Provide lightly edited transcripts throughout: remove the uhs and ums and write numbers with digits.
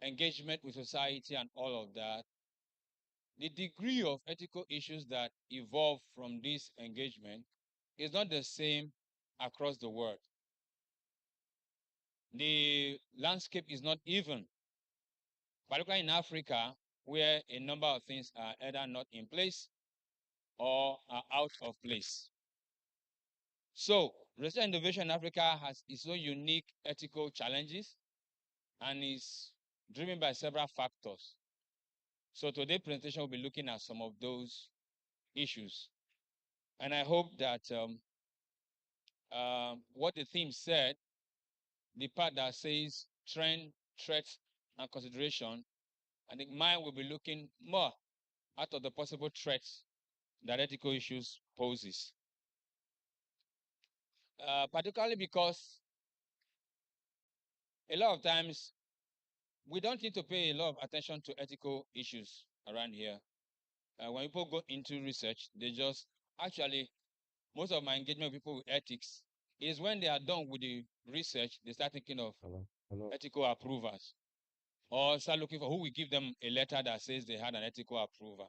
engagement with society and all of that, the degree of ethical issues that evolve from this engagement is not the same across the world. The landscape is not even, particularly in Africa, where a number of things are either not in place or are out of place. So, research and innovation in Africa has its own unique ethical challenges and is driven by several factors. So today's presentation will be looking at some of those issues. And I hope that what the theme said, the part that says trend, threats, and consideration, I think mine will be looking more out of the possible threats that ethical issues poses. Particularly because a lot of times we don't need to pay a lot of attention to ethical issues around here. When people go into research, they just actually, most of my engagement with people with ethics is when they are done with the research, they start thinking of ethical approvers or start looking for who will give them a letter that says they had an ethical approver,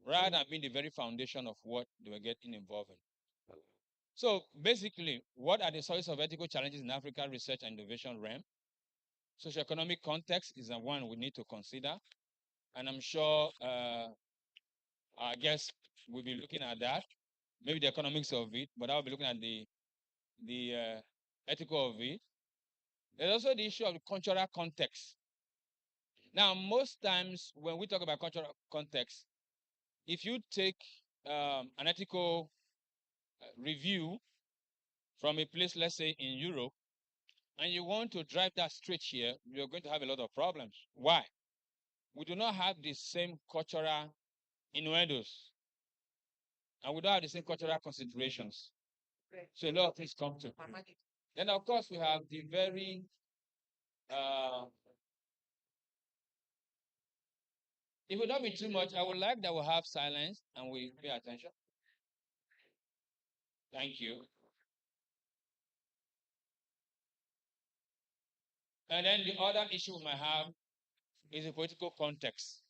rather than being the very foundation of what they were getting involved in. So basically, what are the sources of ethical challenges in African research and innovation realm? Socioeconomic context is the one we need to consider. And I'm sure our guests will be looking at that, maybe the economics of it, but I'll be looking at the ethical of it. There's also the issue of the cultural context. Now, most times when we talk about cultural context, if you take an ethical review from a place, let's say in Europe, and you want to drive that straight here, you're going to have a lot of problems. Why? We do not have the same cultural innuendos, and we don't have the same cultural considerations. So a lot of things come to. Then, of course, we have the very if we don't be too much, I would like that we have silence and we pay attention. Thank you. And then the other issue we might have is the political context,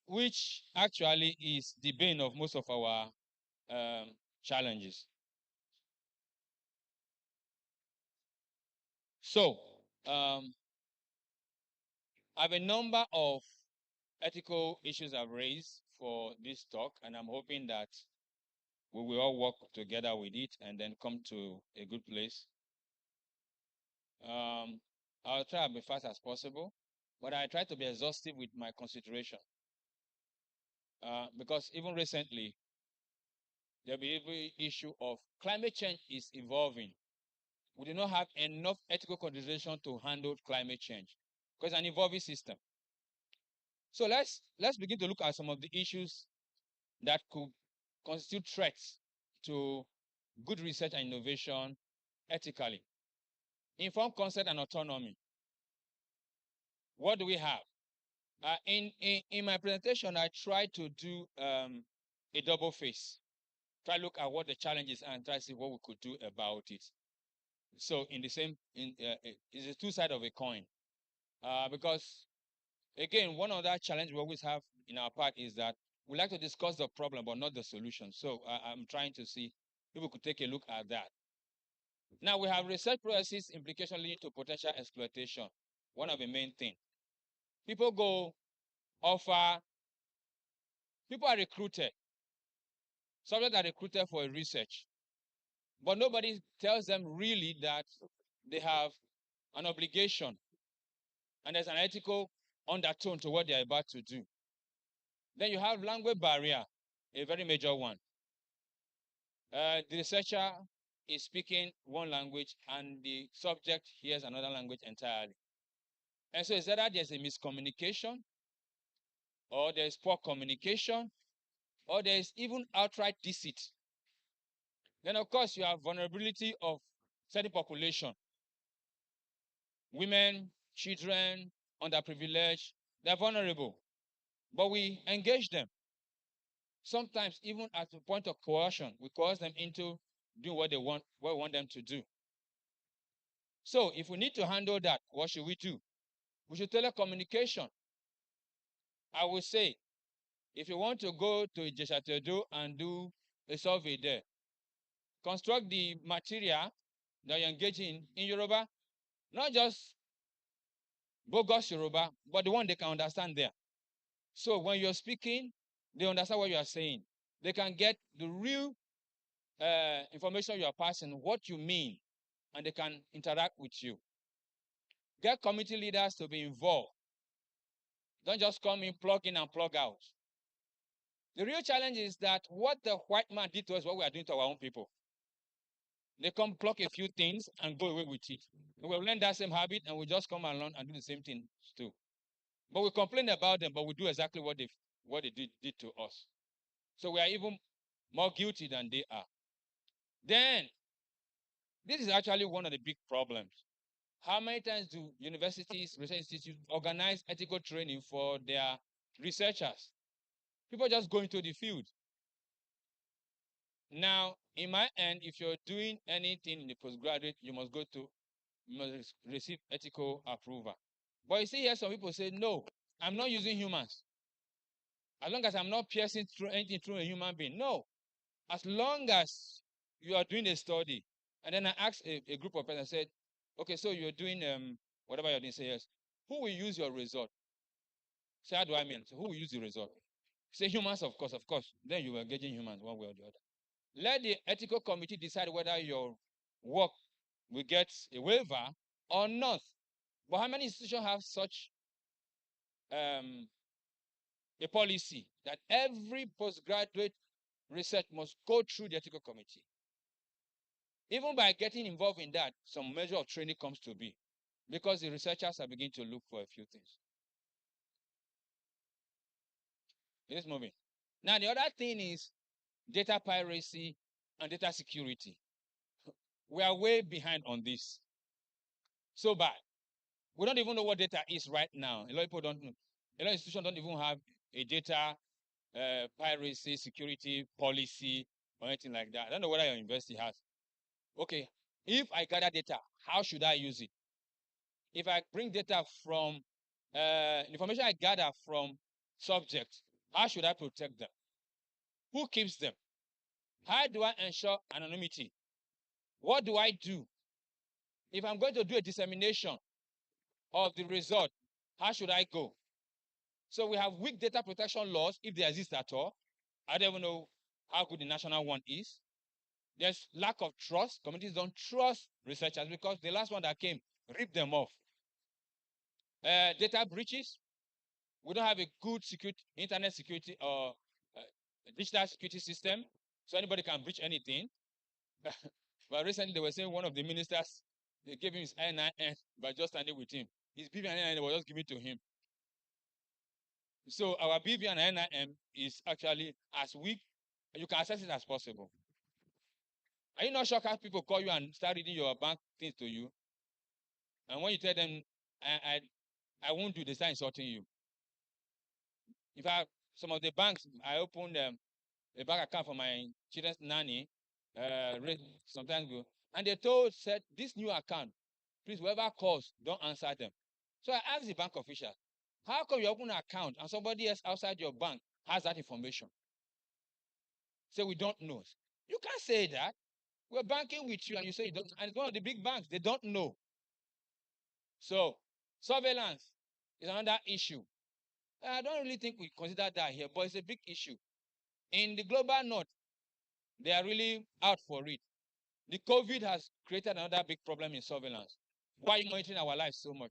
which actually is the bane of most of our challenges. So, I have a number of ethical issues I've raised for this talk, and I'm hoping that we will all work together with it and then come to a good place. I'll try to be fast as possible, but I try to be exhaustive with my consideration. Because even recently, there'll be every issue of climate change is evolving. We do not have enough ethical consideration to handle climate change because it's an evolving system. So let's begin to look at some of the issues that could constitute threats to good research and innovation ethically. Informed consent and autonomy. What do we have? In my presentation, I tried to do a double face. Try to look at what the challenges are and try to see what we could do about it. So in the same, it's a two sides of a coin. Because again, one other challenge we always have in our part is that we like to discuss the problem but not the solution. So I'm trying to see if we could take a look at that. Now we have research processes implication leading to potential exploitation. One of the main things. People go offer, people are recruited. Subjects are recruited for a research. But nobody tells them really that they have an obligation and there's an ethical undertone to what they're about to do. Then you have language barrier, a very major one. The researcher is speaking one language and the subject hears another language entirely. And so it's either there's a miscommunication, or there's poor communication, or there's even outright deceit. Then, of course, you have vulnerability of certain population. Women, children, underprivileged, they're vulnerable. But we engage them. Sometimes even at the point of coercion, we coerce them into doing what we want them to do. So if we need to handle that, what should we do? We should telecommunication. I will say, if you want to go to Ijesha-Tedo and do a survey there, construct the material that you're engaging in Yoruba, not just bogus Yoruba, but the one they can understand there. So when you're speaking, they understand what you are saying. They can get the real information you are passing, what you mean, and they can interact with you. Get community leaders to be involved. Don't just come in, plug in, and plug out. The real challenge is that what the white man did to us, what we are doing to our own people. They come pluck a few things and go away with it. We'll learn that same habit and we just come along and do the same thing too. But we complain about them, but we do exactly what they did to us. So we are even more guilty than they are. Then, this is actually one of the big problems. How many times do universities, research institutes organize ethical training for their researchers? People just go into the field. Now, in my end, if you're doing anything in the postgraduate, you must receive ethical approval. But you see here, some people say, no, I'm not using humans. As long as I'm not piercing through anything through a human being. No. As long as you are doing a study, and then I asked a group of people, I said, okay, so you're doing whatever you're doing, say yes. Who will use your result? Say, how do I mean? So who will use the result? Say humans, of course, of course. Then you are engaging humans one way or the other. Let the ethical committee decide whether your work will get a waiver or not. But how many institutions have such a policy that every postgraduate research must go through the ethical committee? Even by getting involved in that, some measure of training comes to be, because the researchers are beginning to look for a few things. Let's move in. Now, the other thing is data piracy and data security. We are way behind on this. So bad. We don't even know what data is right now. A lot of people don't know. A lot of institutions don't even have a data piracy security policy or anything like that. I don't know whether your university has. Okay, if I gather data, how should I use it? If I bring data from information I gather from subjects, how should I protect them? Who keeps them? How do I ensure anonymity? What do I do? If I'm going to do a dissemination of the result, how should I go? So we have weak data protection laws, if they exist at all. I don't even know how good the national one is. There's lack of trust. Communities don't trust researchers because the last one that came ripped them off. Data breaches. We don't have a good internet security or digital security system, so anybody can breach anything. But recently they were saying one of the ministers, they gave him his NIN by just standing with him. His BVN and NIN was just given to him. So our BVN and NIN is actually as weak, you can access it as possible. Are you not shocked how people call you and start reading your bank things to you? And when you tell them, I won't do, they start insulting you. In fact, some of the banks, I opened a bank account for my children's nanny sometimes ago, and they said, this new account, please, whoever calls, don't answer them. So I asked the bank official, how come you open an account and somebody else outside your bank has that information? So we don't know. You can't say that. We're banking with you and you say you don't, and it's one of the big banks, they don't know. So surveillance is another issue. I don't really think we consider that here, but it's a big issue. In the global north, they are really out for it. The COVID has created another big problem in surveillance. Why are you monitoring our lives so much?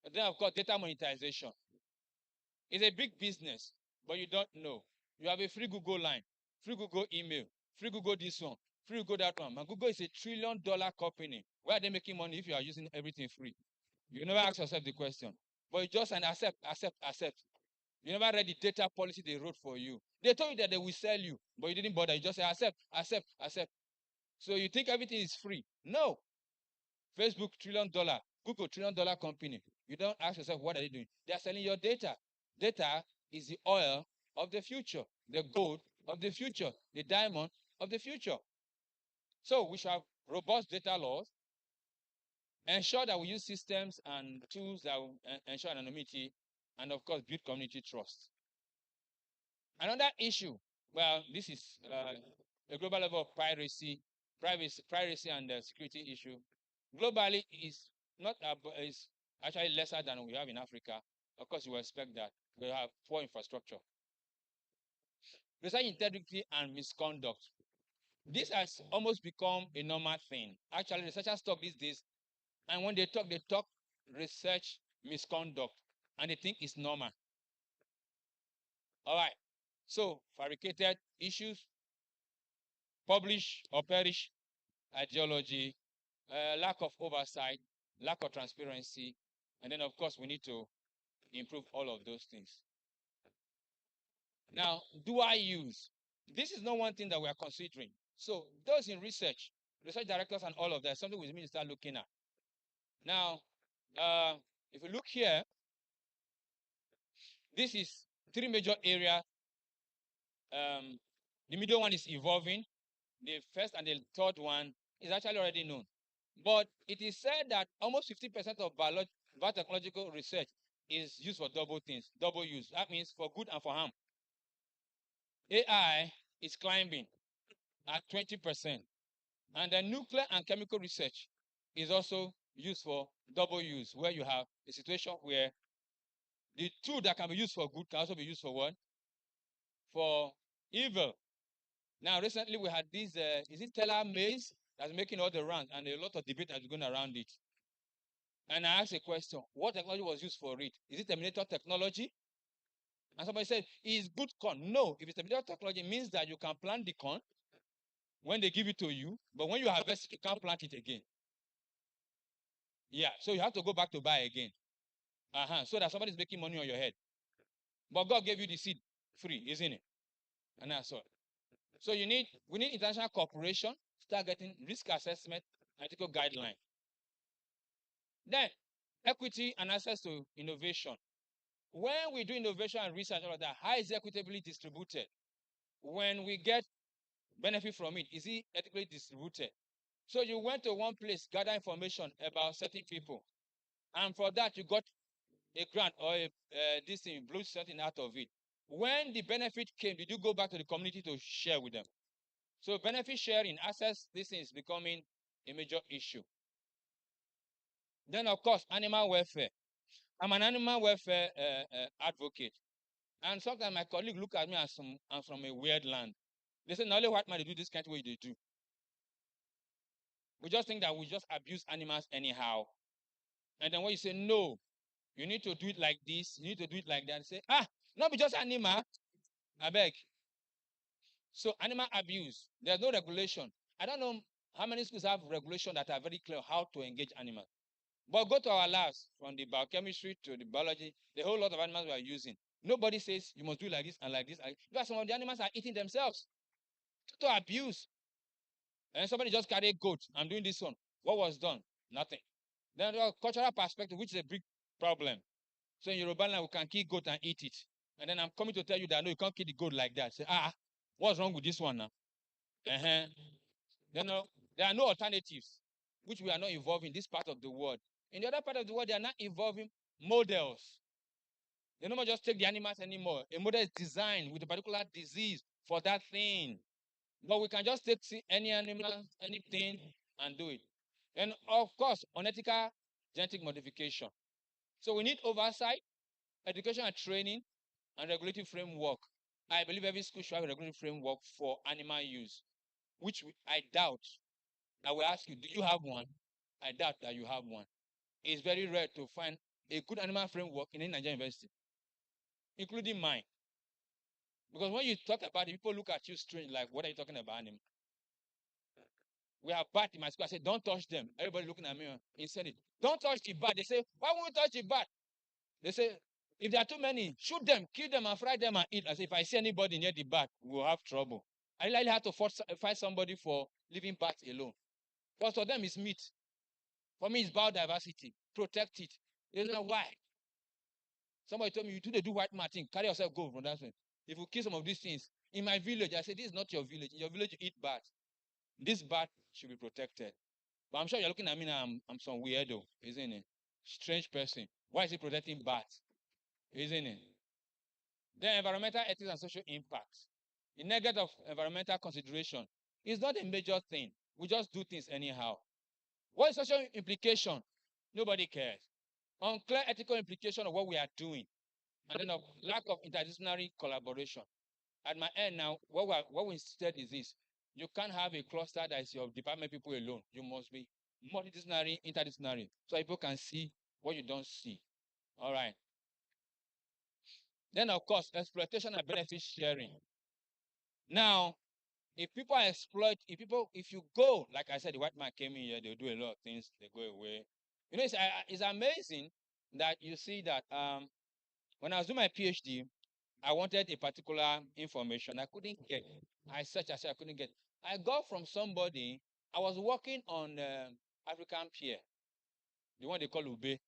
And then, of course, data monetization. It's a big business, but you don't know. You have a free Google line, free Google email, free Google this one, free Google that one. And Google is $1 trillion company. Why are they making money if you are using everything free? You never ask yourself the question. But you just accept, accept, accept. You never read the data policy they wrote for you. They told you that they will sell you, but you didn't bother. You just say accept, accept, accept. So you think everything is free. No. Facebook $1 trillion, Google $1 trillion company. You don't ask yourself, what are they doing? They are selling your data. Data is the oil of the future, the gold of the future, the diamond of the future. So we shall have robust data laws, ensure that we use systems and tools that will ensure anonymity, and of course, build community trust. Another issue, well, this is a global level of piracy and security issue. Globally, is not is actually lesser than we have in Africa. Of course, you will expect that we have poor infrastructure. Research integrity and misconduct. This has almost become a normal thing. Actually, researchers talk these days, and when they talk research misconduct, and they think it's normal. All right. So, fabricated issues, publish or perish ideology, lack of oversight, lack of transparency, and then, of course, we need to improve all of those things. Now, do I use? This is not one thing that we are considering. So, those in research directors and all of that, something we need to start looking at. Now, if you look here, this is three major areas. The middle one is evolving. The first and the third one is actually already known. But it is said that almost 50% of biotechnological research is used for double things, double use. That means for good and for harm. AI is climbing at 20%. And the nuclear and chemical research is also used for double use, where you have a situation where the tool that can be used for good can also be used for what? For evil. Now, recently we had this, is it Teller Maze that's making all the rounds, and a lot of debate has been going around it. And I asked a question, what technology was used for it? Is it Terminator technology? And somebody said, is good corn? No, if it's Terminator technology, it means that you can plant the corn when they give it to you, but when you harvest it, you can't plant it again. Yeah, so you have to go back to buy again. So that somebody's making money on your head. But God gave you the seed free, isn't it? And that's all. So we need international cooperation, start getting risk assessment, ethical guideline. Then, equity and access to innovation. When we do innovation and research, all of that, how is it equitably distributed? When we get benefit from it, is it ethically distributed? So you went to one place, gather information about certain people, and for that you got a grant or this thing, blew something out of it. When the benefit came, did you go back to the community to share with them? So benefit sharing, access, this is becoming a major issue. Then, of course, animal welfare. I'm an animal welfare advocate. And sometimes my colleagues look at me as I'm from a weird land. They say, not only white man, they do this kind of way they do. We just think that we just abuse animals anyhow. And then when you say, no, you need to do it like this, you need to do it like that, say, not be just animal, I beg. So animal abuse, there's no regulation. I don't know how many schools have regulation that are very clear how to engage animals. But go to our labs, from the biochemistry to the biology, the whole lot of animals we are using. Nobody says you must do like this and like this. Because some of the animals are eating themselves. To abuse. And somebody just carry a goat. I'm doing this one. What was done? Nothing. Then the cultural perspective, which is a big problem. So in Yoruba land, we can kill goat and eat it. And then I'm coming to tell you that no, you can't kill the goat like that. Say, what's wrong with this one now? Then there are no alternatives, which we are not involving in this part of the world. In the other part of the world, they are not involving models. They don't just take the animals anymore. A model is designed with a particular disease for that thing. But we can just take any animal, anything, and do it. And of course, unethical genetic modification. So we need oversight, education and training, and regulatory framework. I believe every school should have a regulatory framework for animal use, which I doubt. I will ask you, do you have one? I doubt that you have one. It's very rare to find a good animal framework in any Nigerian university, including mine. Because when you talk about it, people look at you strange, like, what are you talking about animal? We have bat in my school. I said, don't touch them. Everybody looking at me. He said it. Don't touch the bat. They say, why won't you touch the bat? They say, if there are too many, shoot them, kill them, and fry them and eat. I say, if I see anybody near the bat, we'll have trouble. I likely have to fight somebody for leaving bats alone. But for them, it's meat. For me, it's biodiversity. Protect it. You know why? Somebody told me, you do white man thing. Carry yourself, go from that way. If you kill some of these things, in my village, I say, this is not your village. In your village, you eat bat. This bat should be protected. But I'm sure you're looking at me now, I'm some weirdo, isn't it? Strange person. Why is he protecting bats? Isn't it? Then environmental ethics and social impact. The negative of environmental consideration is not a major thing. We just do things anyhow. What is social implication? Nobody cares. Unclear ethical implication of what we are doing. And then of lack of interdisciplinary collaboration. At my end now, what we said is this. You can't have a cluster that is your department people alone. You must be multidisciplinary, interdisciplinary, so people can see what you don't see. All right. Then, of course, exploitation and benefit sharing. Now, if people exploit, if you go, like I said, the white man came in here, they'll do a lot of things, they go away. You know, it's amazing that you see that when I was doing my PhD, I wanted a particular information. I couldn't get. I searched, I couldn't get. I got from somebody. I was working on African pear, the one they call ube.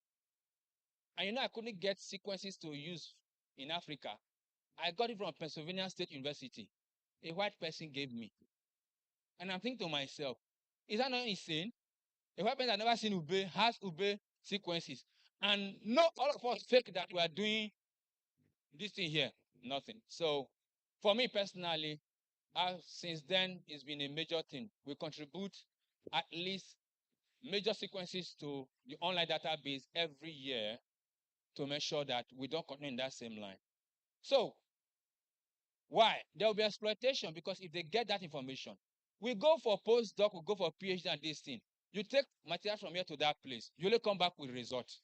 And you know, I couldn't get sequences to use in Africa. I got it from Pennsylvania State University. A white person gave me. And I'm thinking to myself, is that not insane? A white person that never seen ube has ube sequences. And no, all of us fake that we are doing this thing here. Nothing. So for me personally, since then, it's been a major thing. We contribute at least major sequences to the online database every year to make sure that we don't continue in that same line. So, why? There will be exploitation because if they get that information, we go for postdoc, we go for PhD and this thing. You take material from here to that place, you only come back with results.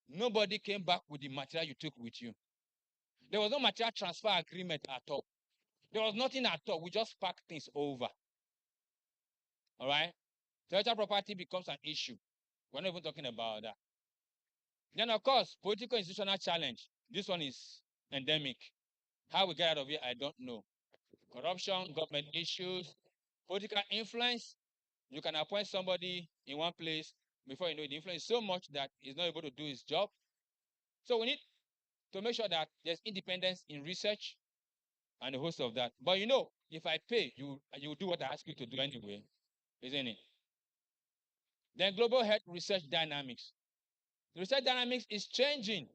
Nobody came back with the material you took with you. There was no material transfer agreement at all. There was nothing at all. We just packed things over. All right? Intellectual property becomes an issue. We're not even talking about that. Then, of course, political institutional challenge. This one is endemic. How we get out of it, I don't know. Corruption, government issues, political influence. You can appoint somebody in one place before you know the influence is so much that he's not able to do his job. So we need to make sure that there's independence in research and a host of that. But you know, if I pay, you do what I ask you to do anyway, isn't it? Then global health research dynamics. The research dynamics is changing,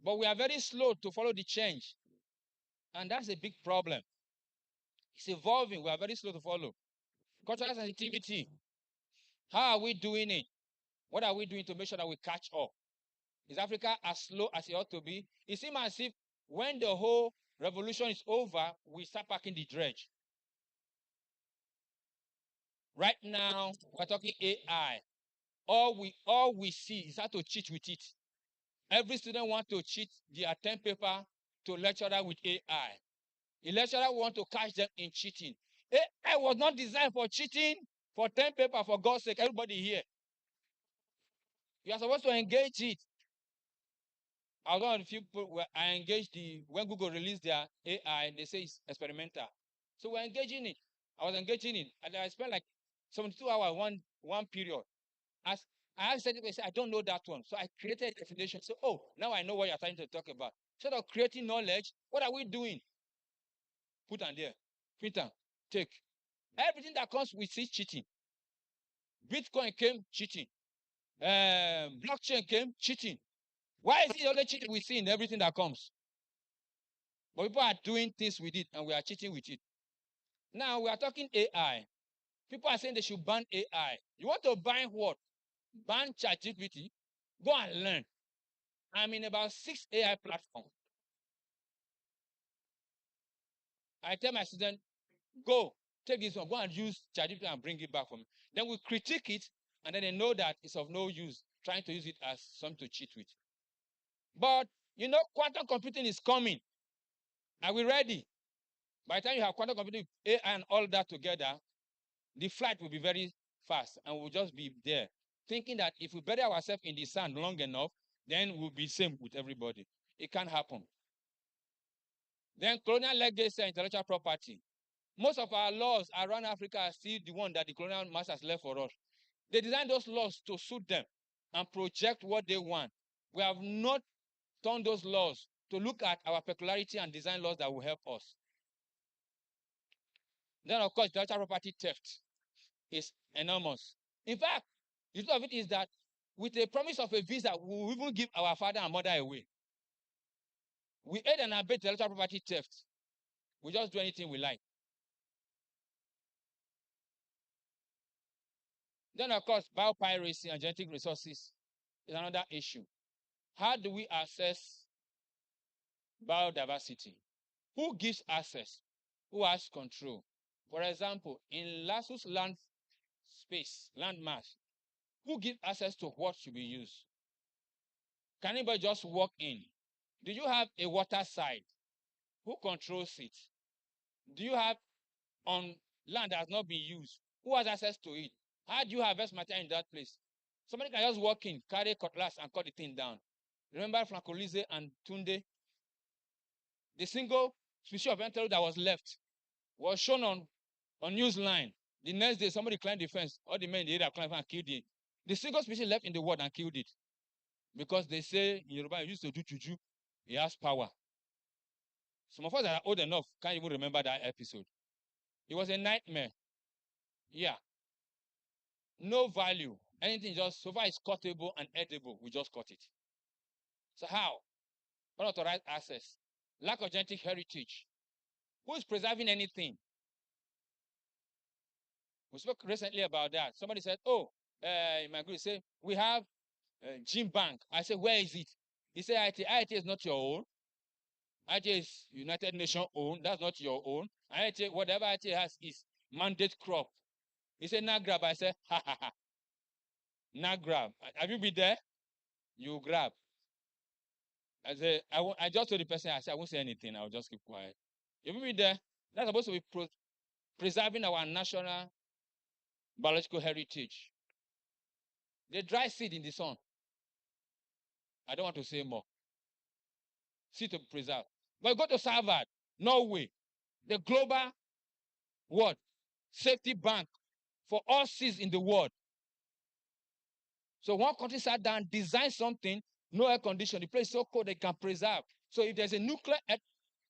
but we are very slow to follow the change. And that's a big problem. It's evolving. We are very slow to follow. Cultural sensitivity. How are we doing it? What are we doing to make sure that we catch up? Is Africa as slow as it ought to be? It seems as if when the whole revolution is over, we start packing the dredge. Right now, we're talking AI. All we see is how to cheat with it. Every student wants to cheat their term paper to lecturer with AI. The lecturer want to catch them in cheating. AI was not designed for cheating, for term paper, for God's sake. Everybody here. You are supposed to engage it. I was one of the few people where I engaged when Google released their AI, they say it's experimental. So we're engaging it. I was engaging it. And I spent like 72 hours one period. As I asked it, I don't know that one. So I created a definition. So, now I know what you're trying to talk about. Instead of creating knowledge, what are we doing? Put on there. Print on. Take. Everything that comes with is cheating. Bitcoin came cheating. Blockchain came cheating. Why is it only cheating we see in everything that comes? But people are doing things with it and we are cheating with it. Now we are talking AI. People are saying they should ban AI. You want to ban what? Ban ChatGPT? Go and learn. I'm in about 6 AI platforms. I tell my students, go, take this one, go and use ChatGPT and bring it back for me. Then we critique it, and then they know that it's of no use trying to use it as something to cheat with. But, quantum computing is coming. Are we ready? By the time you have quantum computing, AI and all that together, the flight will be very fast and we'll just be there, thinking that if we bury ourselves in the sand long enough, then we'll be same with everybody. It can't happen. Then colonial legacy and intellectual property. Most of our laws around Africa are still the one that the colonial masters left for us. They designed those laws to suit them and project what they want. We have not turned those laws to look at our peculiarity and design laws that will help us. Then, of course, intellectual property theft. is enormous. In fact, the truth of it is that with a promise of a visa, we will even give our father and mother away. We aid and abet intellectual property theft. We just do anything we like. Then, of course, biopiracy and genetic resources is another issue. How do we access biodiversity? Who gives access? Who has control? For example, in LASU's land space, land mass, who gives access to what should be used? Can anybody just walk in? Do you have a water side? Who controls it? Do you have on land that has not been used? Who has access to it? How do you harvest material in that place? Somebody can just walk in, carry a cutlass, and cut the thing down. Remember Francolise and Tunde? The single species of antelope that was left was shown on Newsline. The next day, somebody climbed the fence. All the men in the area climbed and killed it. The single species left in the world and killed it. Because they say in Yoruba, you used to do juju. He has power. Some of us that are old enough can't even remember that episode. It was a nightmare. Yeah. No value. Anything just, so far it's cuttable and edible, we just cut it. So how? Unauthorized access. Lack of genetic heritage. Who is preserving anything? We spoke recently about that. Somebody said, oh, in my group, say, we have Gene Bank. I said, where is it? He said, IIT is not your own. IIT is United Nations own. That's not your own. IIT, whatever IIT has is mandate crop. He said, now grab. I said, ha ha ha. Now grab. Have you been there? You grab. I said, I just told the person, I said, I won't say anything. I'll just keep quiet. Have you been there? That's supposed to be preserving our national biological heritage. They dry seed in the sun. I don't want to say more. Seed to preserve. But go to Harvard, Norway, the global what? Safety bank for all seeds in the world. So one country sat down, designed something, no air condition, the place is so cold they can preserve. So if there's a nuclear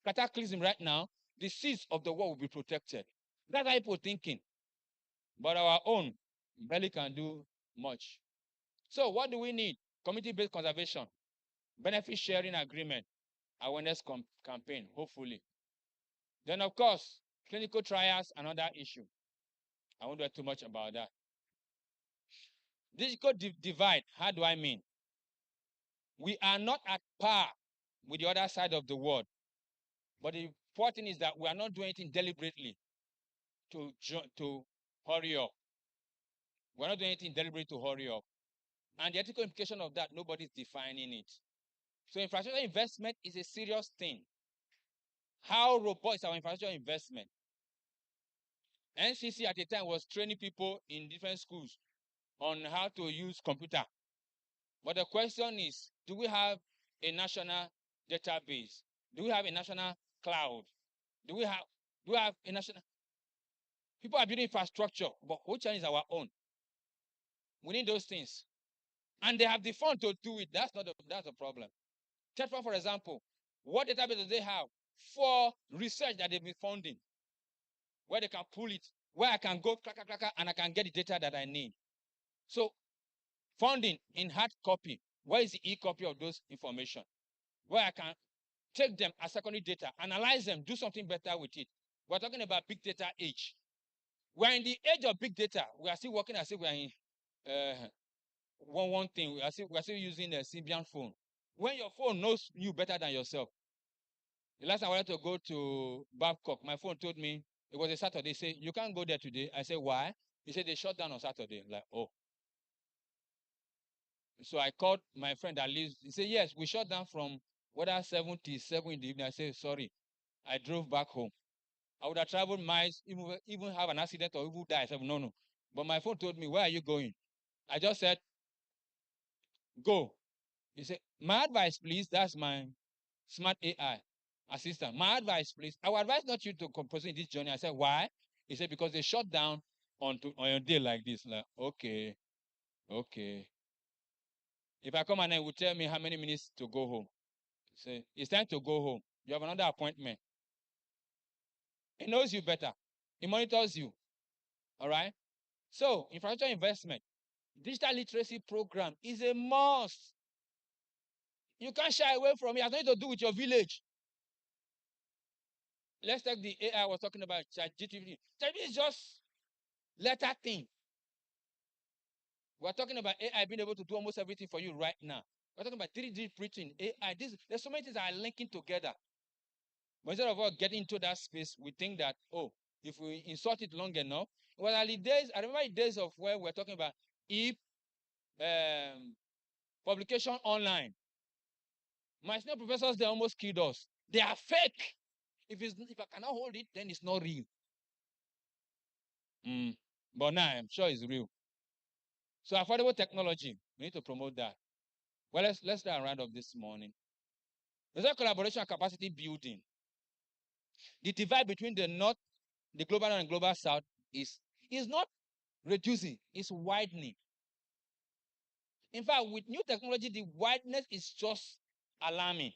cataclysm right now, the seeds of the world will be protected. That's how people thinking. But our own barely can do much. So what do we need? Community-based conservation, benefit sharing agreement, awareness campaign, hopefully. Then, of course, clinical trials, another issue. I won't do too much about that. Digital divide, how do I mean? We are not at par with the other side of the world. But the important thing is that we are not doing anything deliberately to hurry up. We're not doing anything deliberately to hurry up. And the ethical implication of that, nobody's defining it. So infrastructure investment is a serious thing. How robust is our infrastructure investment? NCC at the time was training people in different schools on how to use computer. But the question is, do we have a national database? Do we have a national cloud? Do we have a national? People are building infrastructure, but which one is our own? We need those things. And they have the fund to do it. That's the problem. TETFA, for example, what database do they have for research that they've been funding? Where they can pull it, where I can go, and I can get the data that I need. So funding in hard copy, where is the e-copy of those information? Where I can take them as secondary data, analyze them, do something better with it. We're talking about big data age. We're in the age of big data. We are still working as if we're in one thing. We are still using a Symbian phone. When your phone knows you better than yourself. The last time I wanted to go to Babcock, my phone told me it was a Saturday. He said, you can't go there today. I said, why? He said, they shut down on Saturday. I'm like, oh. So I called my friend that lives. He said, yes, we shut down from whether 7 till 7 in the evening. I said, sorry. I drove back home. I would have traveled miles, even have an accident or even die. I said, no. But my phone told me, where are you going? I just said, go. He said, my advice, please. That's my smart AI assistant. My advice, please. I would advise not you to proceed this journey. I said, why? He said, because they shut down on a day like this. Like, okay. If I come and he will tell me how many minutes to go home. Say, it's time to go home. You have another appointment. He knows you better. He monitors you. All right? So, infrastructure investment, digital literacy program is a must. You can't shy away from it. It has nothing to do with your village. Let's take the AI I was talking about, ChatGPT. ChatGPT is just letter thing. We're talking about AI being able to do almost everything for you right now. We're talking about 3D printing, AI. There's so many things that are linking together. But instead of us getting into that space, we think that, oh, if we insert it long enough, well, at the days, I remember the days of where we're talking about if publication online. My senior professors, they almost killed us. They are fake. If I cannot hold it, then it's not real. But now I'm sure it's real. So affordable technology, we need to promote that. Well, let's start round up this morning. There's a collaboration and capacity building. The divide between the North, the global North and global South is not reducing, it's widening. In fact, with new technology, the wideness is just alarming.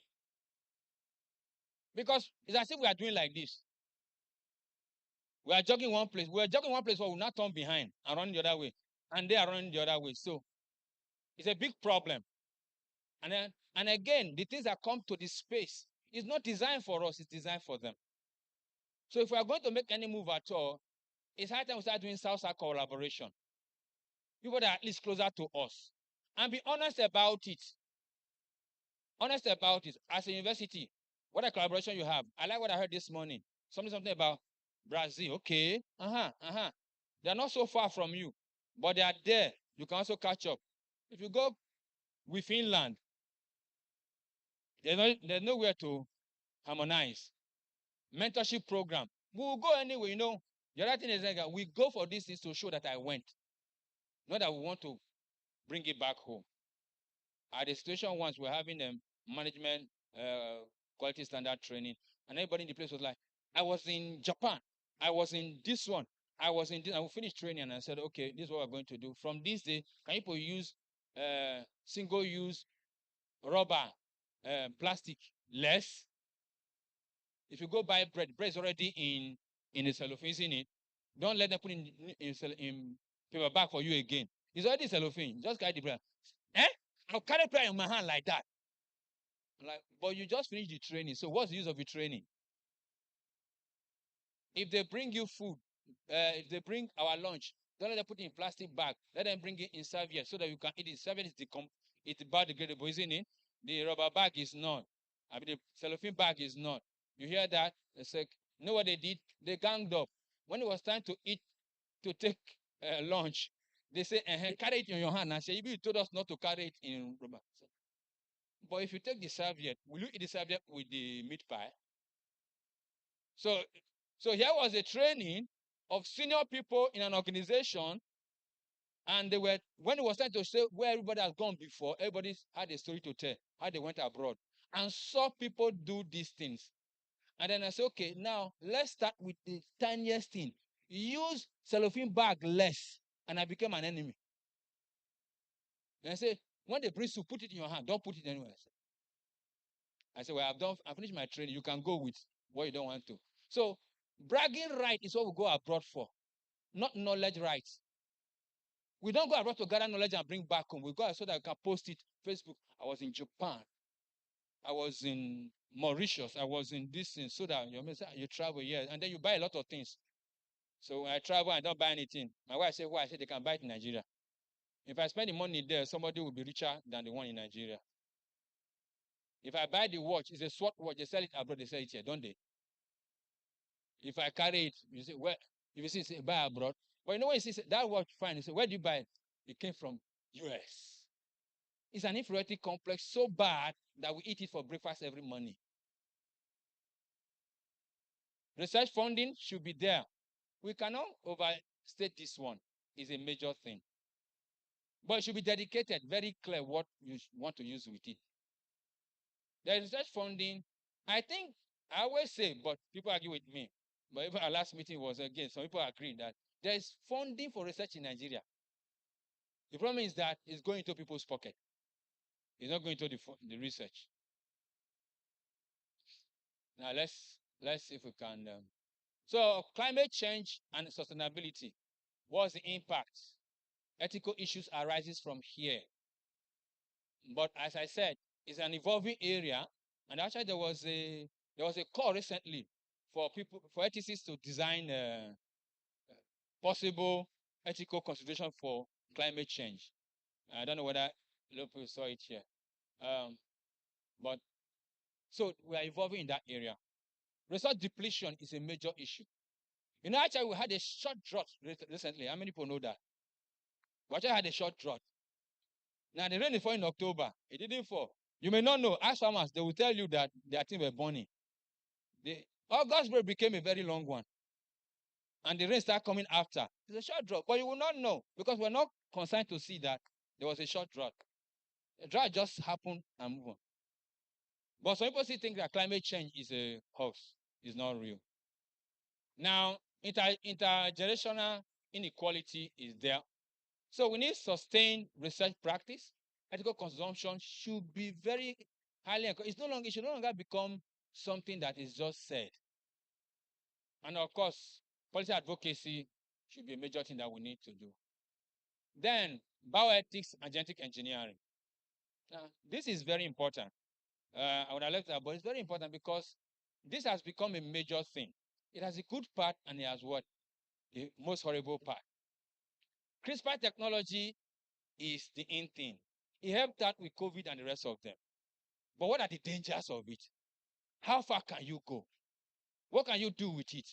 Because it's as if we are doing like this. We are jogging one place. We are jogging one place, but we'll not turn behind and run the other way. And they are running the other way. So it's a big problem. And again, the things that come to this space is not designed for us, it's designed for them. So if we are going to make any move at all, it's high time we start doing South-South collaboration. People that are at least closer to us. And be honest about it. Honest about it. As a university, what a collaboration you have. I like what I heard this morning. Something about Brazil. Okay. They are not so far from you, but they are there. You can also catch up. If you go with Finland, there's nowhere to harmonize. Mentorship program. We will go anyway, The other thing is that we go for this is to show that I went. Not that we want to bring it back home. At the situation once we're having management quality standard training, and everybody in the place was like, I was in Japan, I was in this one, I was in this. I will finish training, and I said, okay, this is what we're going to do. From this day, can people use single-use rubber, plastic less? If you go buy bread is already in a cellophane, isn't it? Don't let them put in paper bag for you again. It's already cellophane. Just carry the bread. I'll carry bread in my hand like that. Like, but you just finished the training. So what's the use of the training? If they bring you food, if they bring our lunch, don't let them put it in plastic bag. Let them bring it in serviette so that you can eat it. Serviette is it's biodegradable, isn't it? The rubber bag is not. I mean, the cellophane bag is not. You hear that? It's like, you know what they did? They ganged up. When it was time to eat, to take lunch, they say, carry it in your hand. I say, you told us not to carry it in rubber. But if you take the serviette, will you eat the serviette with the meat pie? So here was a training of senior people in an organization, and they were, when it was time to say where everybody has gone before, everybody had a story to tell, how they went abroad, and saw people do these things. And then I said, okay, now let's start with the tiniest thing. Use cellophane bag less, and I became an enemy. And I said, when they bring soup, put it in your hand, don't put it anywhere. I said, well, I finished my training. You can go with what you don't want to. So bragging right is what we go abroad for, not knowledge rights. We don't go abroad to gather knowledge and bring back home. We go so that we can post it. Facebook. I was in Japan. I was in Mauritius. I was in this thing, so that you travel, yes, and then you buy a lot of things. So when I travel, I don't buy anything. My wife said, why? I said they can buy it in Nigeria. If I spend the money there, somebody will be richer than the one in Nigeria. If I buy the watch, it's a sword watch. They sell it abroad. They sell it here, don't they? If I carry it, you say, where? If you see, say, buy abroad. But you know when you see that watch fine, you say, where do you buy it? It came from US. It's an inferiority complex so bad that we eat it for breakfast every morning. Research funding should be there. We cannot overstate this one. It's a major thing. But it should be dedicated, very clear what you want to use with it. The research funding, I think, I always say, but people argue with me. But even our last meeting was again, some people agree that there is funding for research in Nigeria. The problem is that it's going into people's pocket. It's not going to the research. Now let's see if we can. So climate change and sustainability. What's the impact? Ethical issues arises from here. But as I said, it's an evolving area, and actually there was a call recently for ethicists to design possible ethical consideration for climate change. I don't know whether a lot of people saw it here. But so we are evolving in that area. Resource depletion is a major issue. You know, actually, we had a short drought recently. How many people know that? We actually had a short drought. Now, the rain is falling in October. It didn't fall. You may not know. Ask farmers, they will tell you that their things were burning. The August break became a very long one. And the rain started coming after. It's a short drought. But you will not know because we're not concerned to see that there was a short drought. The drought just happened and move on. But some people still think that climate change is a hoax. It's not real. Now, intergenerational inequality is there. So we need sustained research practice. Ethical consumption should be very highly encouraged. It should no longer become something that is just said. And of course, policy advocacy should be a major thing that we need to do. Then, bioethics and genetic engineering. Now, this is very important. I would have left that, but it's very important because this has become a major thing. It has a good part and it has what? The most horrible part. CRISPR technology is the in thing. It helped out with COVID and the rest of them. But what are the dangers of it? How far can you go? What can you do with it?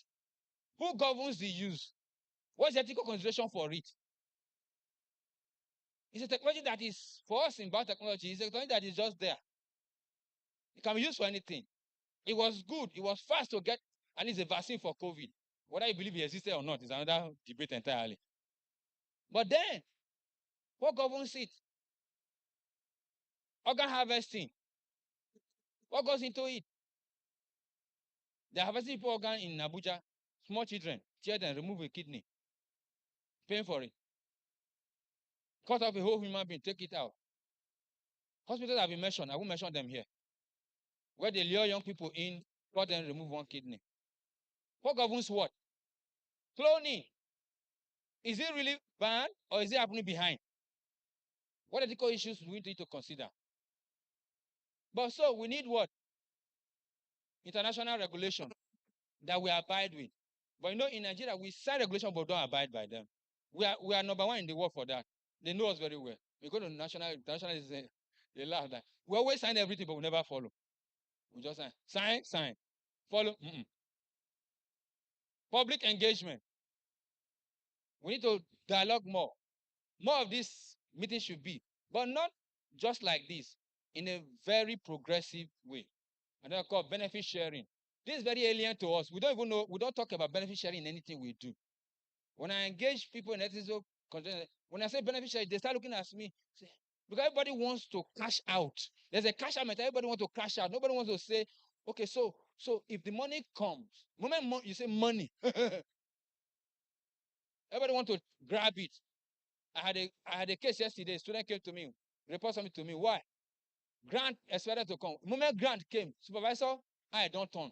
Who governs the use? What's the ethical consideration for it? It's a technology that is, for us in biotechnology, it's a technology that is just there. It can be used for anything. It was good. It was fast to get at least a vaccine for COVID. Whether you believe it existed or not is another debate entirely. But then, what governs it? Organ harvesting. What goes into it? They are harvesting people organ in Abuja. Small children, tear them, remove a kidney. Paying for it. Cut off a whole human being, take it out. Hospitals have been mentioned. I won't mention them here. Where they lure young people in, cut them, remove one kidney. What governs what? Cloning. Is it really banned or is it happening behind? What ethical issues do we need to consider? But so we need what? International regulation that we abide with. But you know, in Nigeria, we sign regulation but don't abide by them. We are number one in the world for that. They know us very well. We go to international is they laugh that we always sign everything, but we never follow. We just sign, follow. Public engagement. We need to dialogue more. More of this meeting should be, but not just like this, in a very progressive way. And then called benefit sharing. This is very alien to us. We don't even know, we don't talk about benefit sharing in anything we do. When I engage people in ethical content, when I say benefit sharing, they start looking at me, say, because everybody wants to cash out. There's a cash out method. Everybody wants to cash out. Nobody wants to say, okay, so if the money comes, moment you say money, everybody wants to grab it. I had a case yesterday. A student came to me, report something to me. Why? Grant expected to come. The moment grant came, supervisor, I don't turn.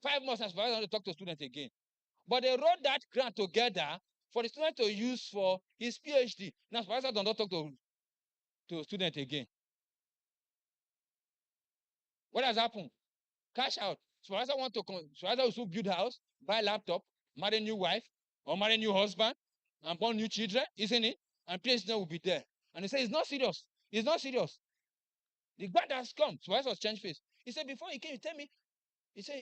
5 months, and supervisor want to talk to student again. But they wrote that grant together for the student to use for his PhD. Now, supervisor don't talk to student again. What has happened? Cash out. Supervisor want to come. Supervisor also build house, buy laptop, marry new wife, or marry new husband, and born new children, isn't it? And PhD will be there. And he said, it's not serious. It's not serious. The grant has come. Supervisor change face. He said, before he came, he tell me, he said,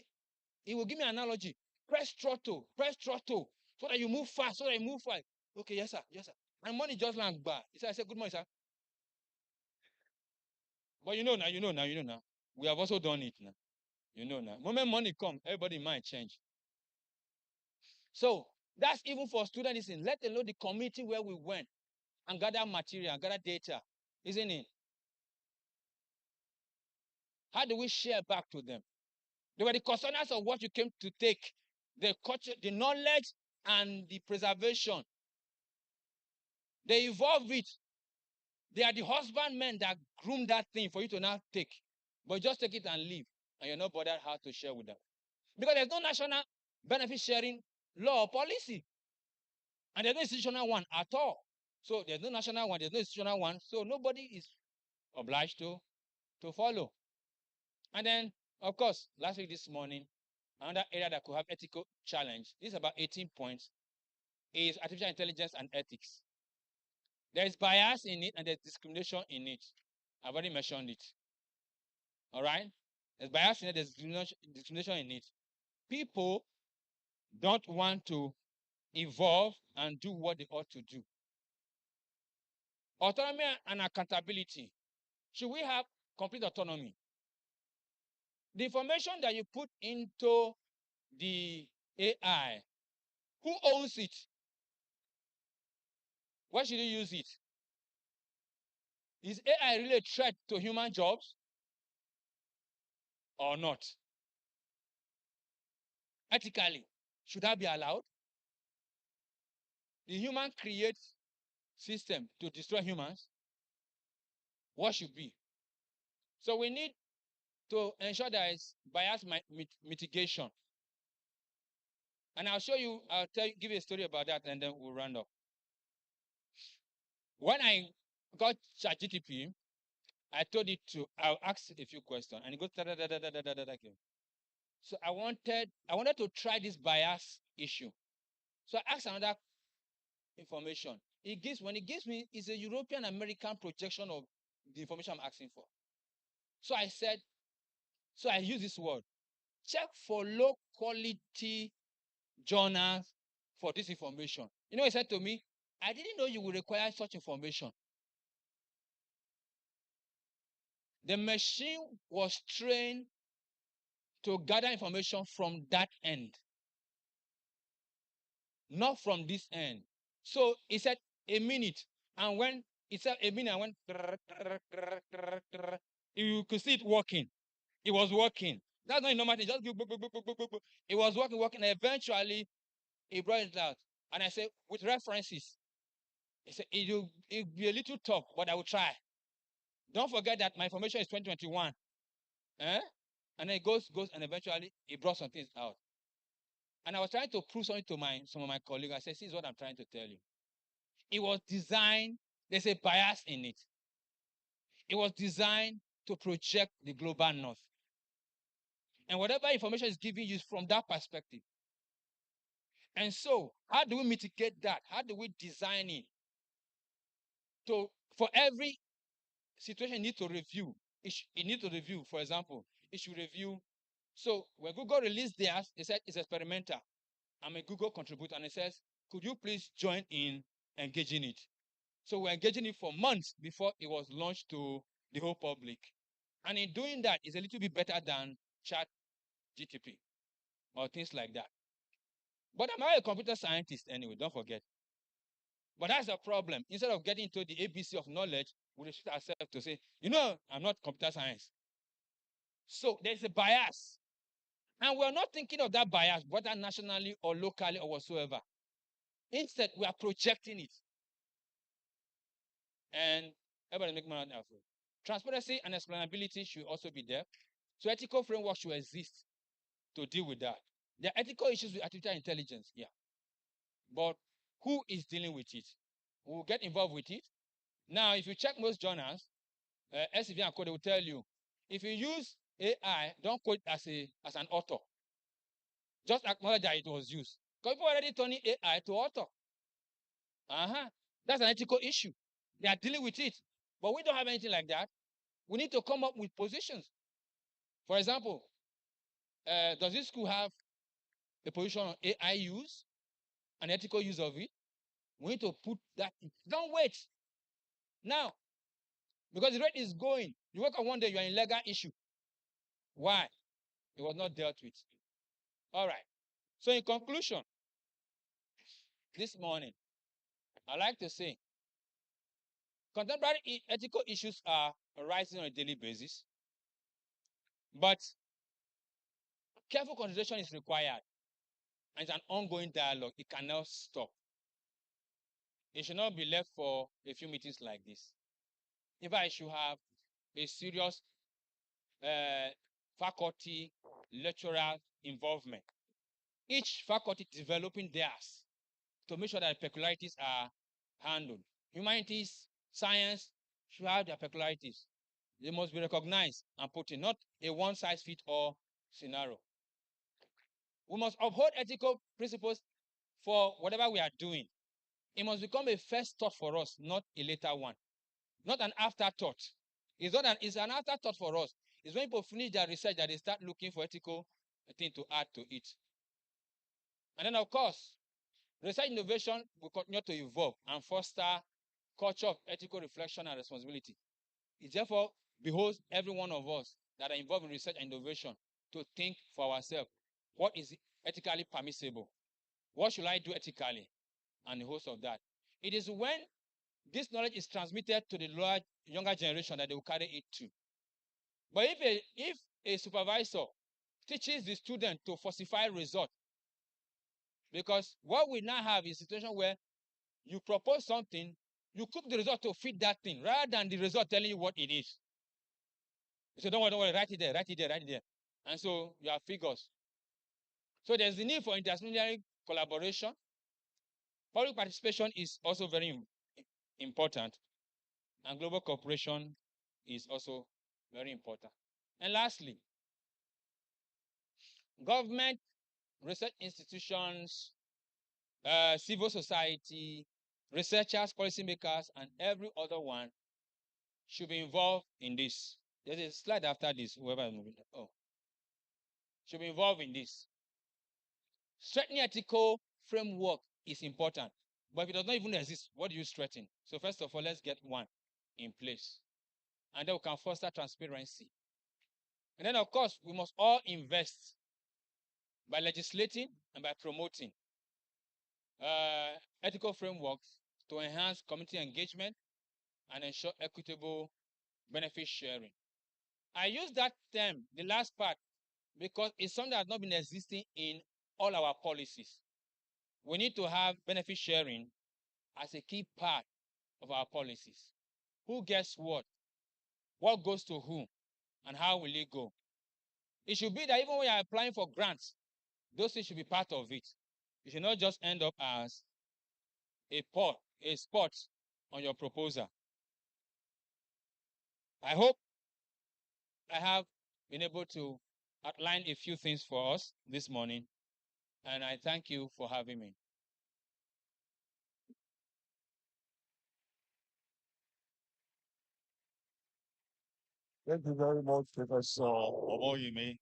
he will give me an analogy. Press throttle, so that you move fast, Okay, yes, sir, yes, sir. And money just land back. He said, I said, good morning, sir. But you know now. We have also done it now. You know now. Moment money come, everybody mind change. So that's even for students, let alone the community where we went and gather material, gather data, isn't it? How do we share back to them? They were the custodians of what you came to take, the culture, the knowledge, and the preservation. They evolve it. They are the husbandmen that groom that thing for you to now take. But just take it and leave. And you're not bothered how to share with them. Because there's no national benefit sharing law or policy. And there's no institutional one at all. So there's no national one, there's no institutional one. So nobody is obliged to follow. And then, of course, last week this morning, another area that could have ethical challenge, this is about 18 points, is artificial intelligence and ethics. There is bias in it and there's discrimination in it. I've already mentioned it. All right? There's bias in it, there's discrimination in it. People don't want to evolve and do what they ought to do. Autonomy and accountability. Should we have complete autonomy? The information that you put into the AI, who owns it? Why should you use it? Is AI really a threat to human jobs or not? Ethically, should that be allowed? The human creates system to destroy humans. What should be? So we need to ensure there is bias mitigation. And I'll show you, give you a story about that and then we'll round up. When I got ChatGPT, I told it I'll ask a few questions and it goes So I wanted to try this bias issue. So I asked another information. When it gives me, it's a European American projection of the information I'm asking for. So I use this word. Check for low quality journals for this information. You know, he said to me, I didn't know you would require such information. The machine was trained to gather information from that end, not from this end. So he said a minute, and when it said a minute, I went, you could see it working. It was working. That's not a normal thing. Just it was working. Eventually, he brought it out, and I said with references. He said it'll be a little tough, but I will try. Don't forget that my information is 2021. And then it goes, and eventually it brought some things out. And I was trying to prove something to some of my colleagues. I said, this is what I'm trying to tell you. It was designed, there's a bias in it. It was designed to project the global north. And whatever information is given you from that perspective. And so, how do we mitigate that? How do we design it? For every situation, it needs to review. It needs to review, for example, it should review. So when Google released theirs, they said it's experimental. I'm a Google contributor, and it says, could you please join in engaging it? So we're engaging it for months before it was launched to the whole public. And in doing that, it's a little bit better than ChatGPT or things like that. But I'm not a computer scientist anyway, don't forget. But that's the problem. Instead of getting into the ABC of knowledge, we restrict ourselves to say, I'm not computer science. So there's a bias. And we're not thinking of that bias, whether nationally or locally or whatsoever. Instead, we are projecting it. And everybody make money out of it. Transparency and explainability should also be there. So ethical framework should exist to deal with that. There are ethical issues with artificial intelligence, yeah. But who is dealing with it? Who will get involved with it? Now, if you check most journals, Elsevier and Co, they will tell you, if you use AI, don't quote as an author. Just acknowledge that it was used. Because people are already turning AI to author. That's an ethical issue. They are dealing with it. But we don't have anything like that. We need to come up with positions. For example, does this school have a position on AI use, an ethical use of it? We need to put that in. Don't wait. Now, because the rate is going. You wake up one day, you're in legal issue. Why? It was not dealt with. All right. So in conclusion, this morning, I like to say, contemporary ethical issues are arising on a daily basis, but careful consideration is required, and it's an ongoing dialogue. It cannot stop. It should not be left for a few meetings like this. If I should have a serious faculty lecturer involvement, each faculty developing theirs, to make sure that peculiarities are handled. Humanities, science should have their peculiarities. They must be recognized and put in, not a one-size-fits-all scenario. We must uphold ethical principles for whatever we are doing. It must become a first thought for us, not a later one, not an afterthought. It's an afterthought for us. It's when people finish their research that they start looking for ethical thing to add to it. And then, of course, research innovation will continue to evolve and foster culture of ethical reflection and responsibility. It therefore behoves every one of us that are involved in research and innovation to think for ourselves, what is ethically permissible? What should I do ethically? And the host of that. It is when this knowledge is transmitted to the younger generation that they will carry it to. But if a supervisor teaches the student to falsify results, because what we now have is a situation where you propose something, you cook the result to fit that thing, rather than the result telling you what it is. You say, don't worry, write it there, write it there, write it there. And so you have figures. So there's the need for interdisciplinary collaboration. Public participation is also very important. And global cooperation is also very important. And lastly, government, research institutions, civil society, researchers, policymakers, and every other one should be involved in this. There's a slide after this, whoever is moving. Oh, should be involved in this. Strengthening ethical framework is important, but if it does not even exist, what do you strengthen? So first of all, let's get one in place, and then we can foster transparency. And then, of course, we must all invest by legislating and by promoting ethical frameworks to enhance community engagement and ensure equitable benefit sharing. I use that term, the last part, because it's something that has not been existing in all our policies. We need to have benefit sharing as a key part of our policies. Who gets what goes to whom, and how will it go? It should be that even when you are applying for grants, those things should be part of it. It should not just end up as a spot on your proposal. I hope I have been able to outline a few things for us this morning, and I thank you for having me. Thank you very much, Professor Omoyimi,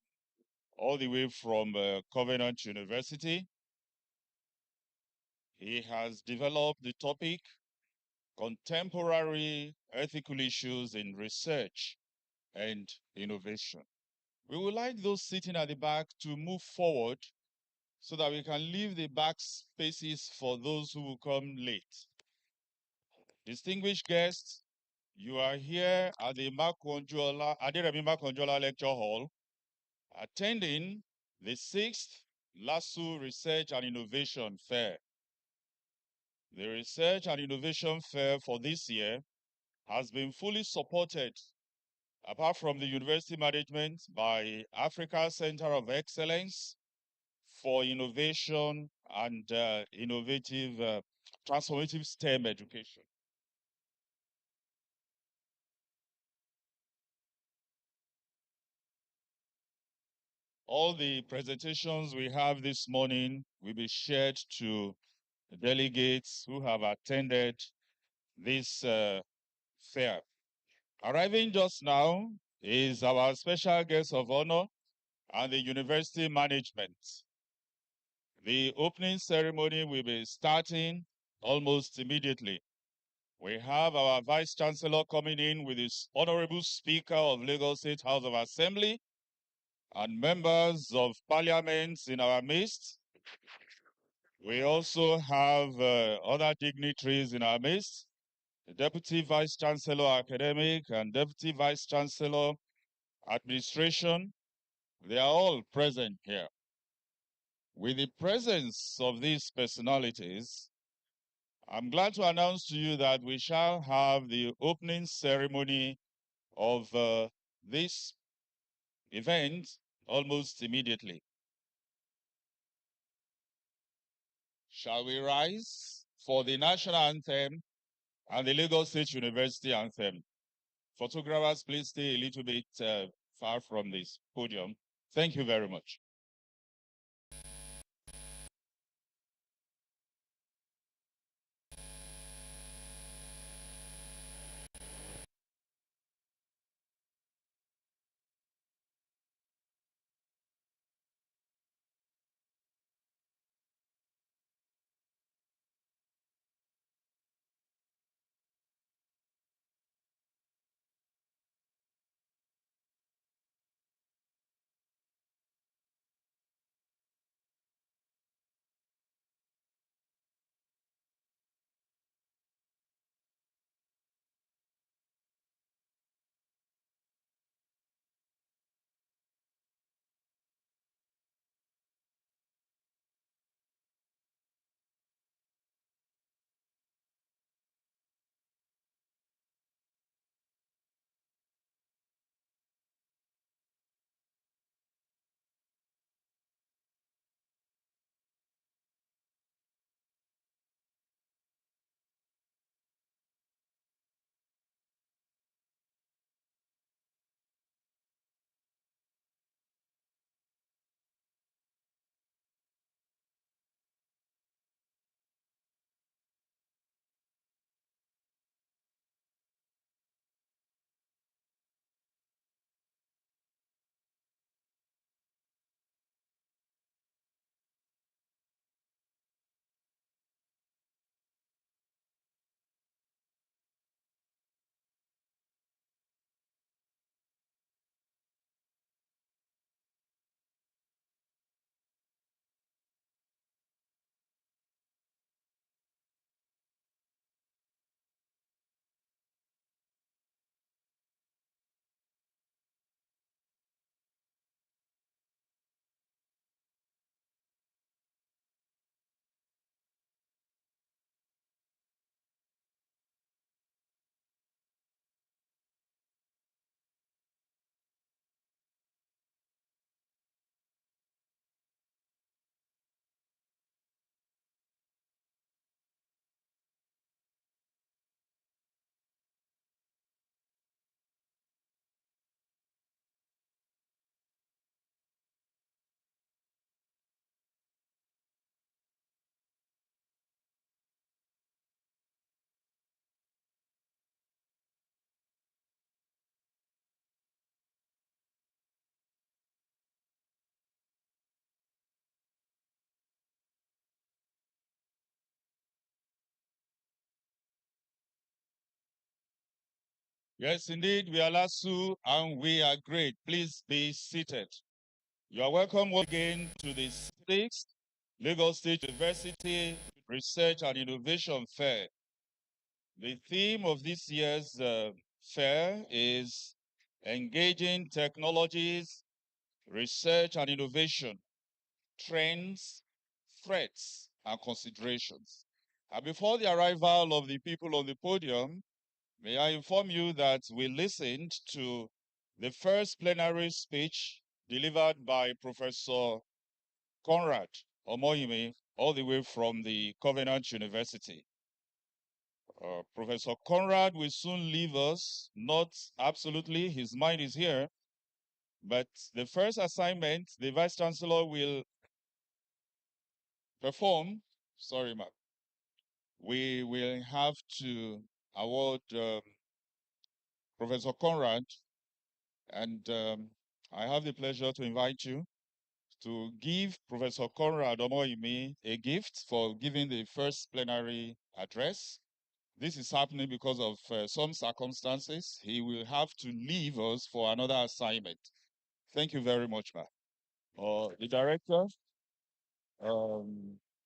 all the way from Covenant University. He has developed the topic, Contemporary Ethical Issues in Research and Innovation. We would like those sitting at the back to move forward so that we can leave the back spaces for those who will come late. Distinguished guests, you are here at the Aderemi Makanjuola Lecture Hall, attending the 6th LASU Research and Innovation Fair. The Research and Innovation Fair for this year has been fully supported, apart from the university management, by Africa Center of Excellence for Innovation and Innovative Transformative STEM Education. All the presentations we have this morning will be shared to the delegates who have attended this fair. Arriving just now is our special guest of honor and the university management. The opening ceremony will be starting almost immediately. We have our Vice Chancellor coming in with his Honorable Speaker of Lagos State House of Assembly and members of parliament in our midst. We also have other dignitaries in our midst, the Deputy Vice Chancellor Academic and Deputy Vice Chancellor Administration. They are all present here. With the presence of these personalities, I'm glad to announce to you that we shall have the opening ceremony of this event almost immediately. Shall we rise for the national anthem and the Lagos State University anthem? Photographers, please stay a little bit far from this podium. Thank you very much. Yes, indeed, we are LASU and we are great. Please be seated. You are welcome once again to the 6th Lagos State University Research and Innovation Fair. The theme of this year's fair is engaging technologies, research and innovation, trends, threats, and considerations. And before the arrival of the people on the podium, may I inform you that we listened to the first plenary speech delivered by Professor Conrad Omoyimi, all the way from the Covenant University. Professor Conrad will soon leave us, not absolutely, his mind is here, but the first assignment the Vice Chancellor will perform, sorry, Mark, we will have to award Professor Conrad, and I have the pleasure to invite you to give Professor Conrad Omoyimi a gift for giving the first plenary address. This is happening because of some circumstances. He will have to leave us for another assignment. Thank you very much, ma'am. The director,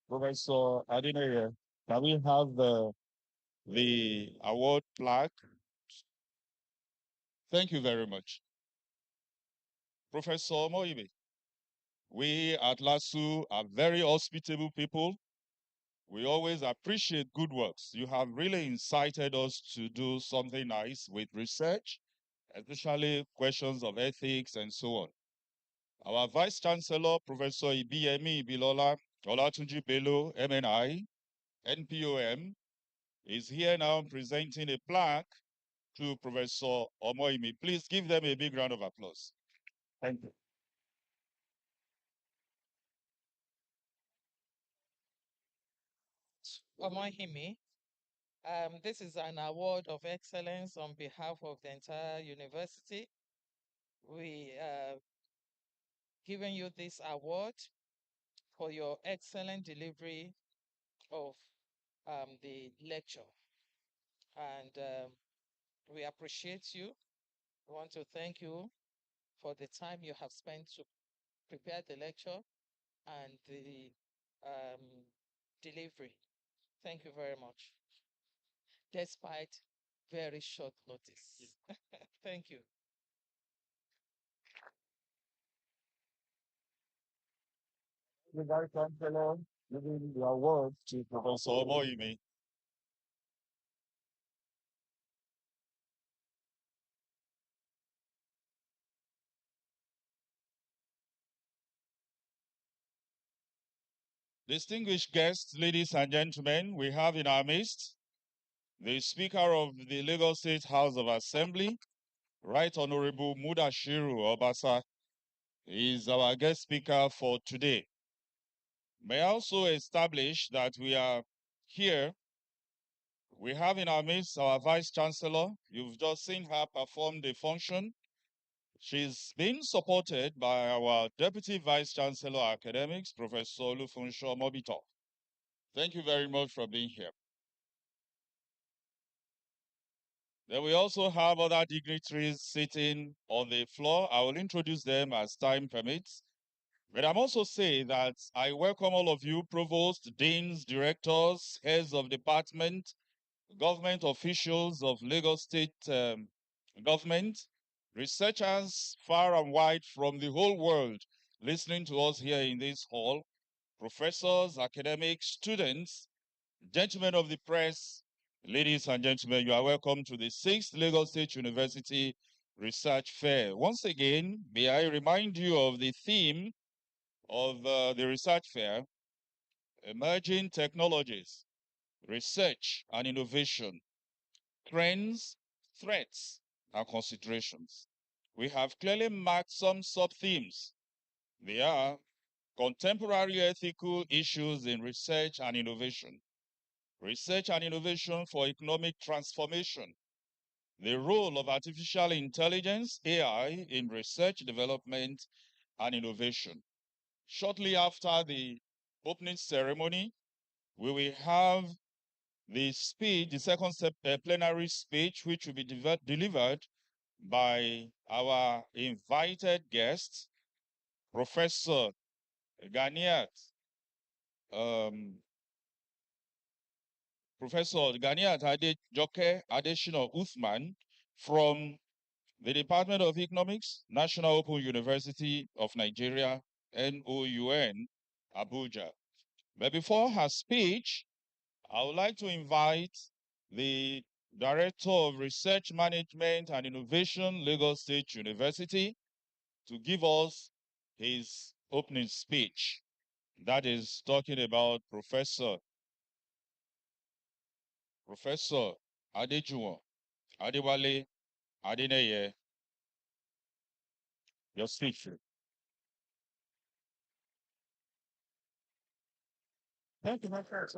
Professor Adineye, can we have the award plaque? Thank you very much. Professor Moibe, we at LASU are very hospitable people. We always appreciate good works. You have really incited us to do something nice with research, especially questions of ethics and so on. Our Vice Chancellor, Professor Ibiyemi Ibilola, Olatunji Bello, MNI, NPOM, is here now presenting a plaque to Professor Omoimi. Please give them a big round of applause. Thank you. Omohimi. This is an award of excellence on behalf of the entire university. We giving you this award for your excellent delivery of the lecture. And we appreciate you. We want to thank you for the time you have spent to prepare the lecture and the delivery. Thank you very much. Despite very short notice. Thank you. The Vice Chancellor giving the award to Professor Omoimi. Distinguished guests, ladies and gentlemen, we have in our midst the Speaker of the Lagos State House of Assembly, Right Honorable Mudashiru Obasa, is our guest speaker for today. May I also establish that we are here. We have in our midst our Vice Chancellor. You've just seen her perform the function. She's being supported by our Deputy Vice Chancellor Academics, Professor Olufunsho Mobito. Thank you very much for being here. Then we also have other dignitaries sitting on the floor. I will introduce them as time permits. But I'm also saying that I welcome all of you, provosts, deans, directors, heads of department, government officials of Lagos State government, researchers far and wide from the whole world listening to us here in this hall, professors, academics, students, gentlemen of the press, ladies and gentlemen, you are welcome to the 6th Lagos State University Research Fair. Once again, may I remind you of the theme of the research fair: emerging technologies, research and innovation, trends, threats, and considerations. We have clearly marked some sub-themes. They are contemporary ethical issues in research and innovation for economic transformation, the role of artificial intelligence, AI, in research, development, and innovation. Shortly after the opening ceremony, we will have the speech, the second plenary speech, which will be delivered by our invited guest, Professor Ganiat, Professor Ganiat Adejoke Adeshino Uthman from the Department of Economics, National Open University of Nigeria, NOUN, Abuja. But before her speech, I would like to invite the Director of Research Management and Innovation, Lagos State University, to give us his opening speech. That is talking about Professor Adejuwon Adewale Adeneye. Your speech. Thank you, my friend.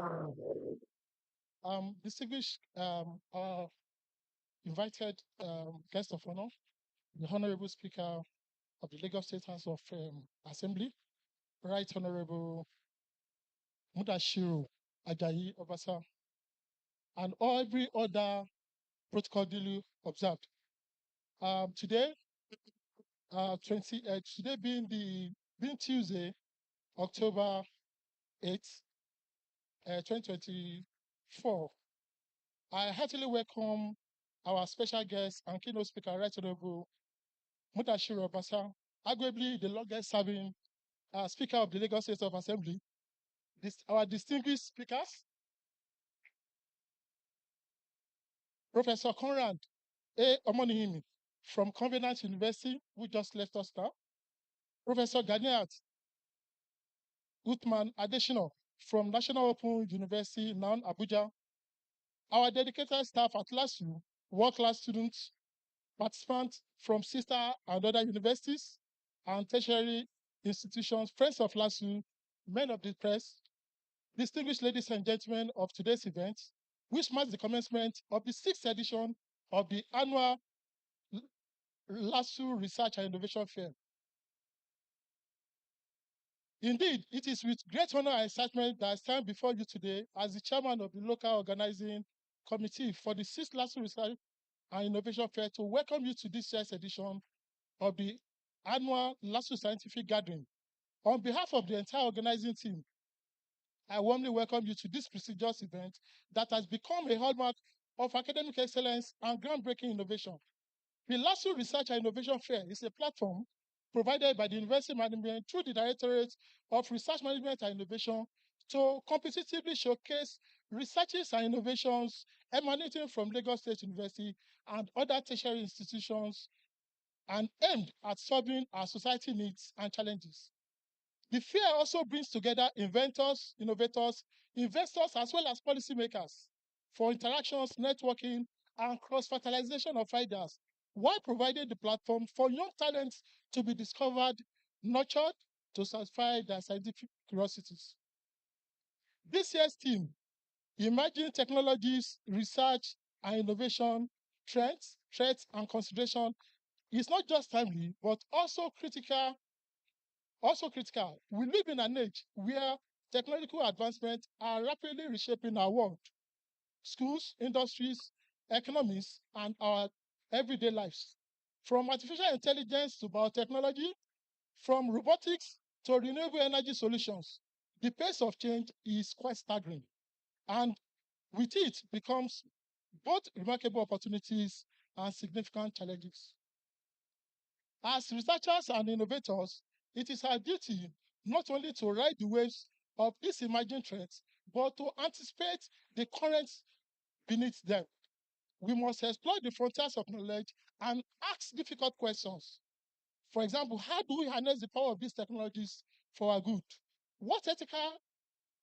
Distinguished our invited guest of honor, the Honorable Speaker of the Lagos State House of Assembly, Right Honorable Mudashiru Ajayi Obasa, and every other protocol duly observed. Today, today being Tuesday, October 8th, 2024, I heartily welcome our special guest and keynote speaker, Right Honorable Mudashiru Obasa, arguably the longest serving Speaker of the Lagos State of Assembly. Our distinguished speakers, Professor Conrad A. Omonihimi from Covenant University, who just left us now, Professor Ganiat Uthman Adeshino from National Open University, now Abuja. Our dedicated staff at LASU, world-class students, participants from sister and other universities and tertiary institutions, friends of LASU, men of the press, distinguished ladies and gentlemen of today's event, which marks the commencement of the sixth edition of the annual LASU Research and Innovation Fair. Indeed, it is with great honor and excitement that I stand before you today as the chairman of the local organizing committee for the sixth LASU Research and Innovation Fair to welcome you to this year's edition of the annual LASU Scientific Gathering. On behalf of the entire organizing team, I warmly welcome you to this prestigious event that has become a hallmark of academic excellence and groundbreaking innovation. The LASU Research and Innovation Fair is a platform provided by the University Management through the Directorate of Research Management and Innovation to competitively showcase researches and innovations emanating from Lagos State University and other tertiary institutions and aimed at solving our society needs and challenges. The fair also brings together inventors, innovators, investors, as well as policymakers for interactions, networking, and cross-fertilization of ideas, while providing the platform for young talents to be discovered, nurtured, to satisfy their scientific curiosities. This year's theme, Emerging Technologies, Research and Innovation, Trends, Threats, and Consideration, is not just timely, but also critical. We live in an age where technological advancements are rapidly reshaping our world, schools, industries, economies, and our everyday lives. From artificial intelligence to biotechnology, from robotics to renewable energy solutions, the pace of change is quite staggering. And with it becomes both remarkable opportunities and significant challenges. As researchers and innovators, it is our duty not only to ride the waves of these emerging threats, but to anticipate the currents beneath them. We must explore the frontiers of knowledge and ask difficult questions. For example, how do we harness the power of these technologies for our good? What ethical,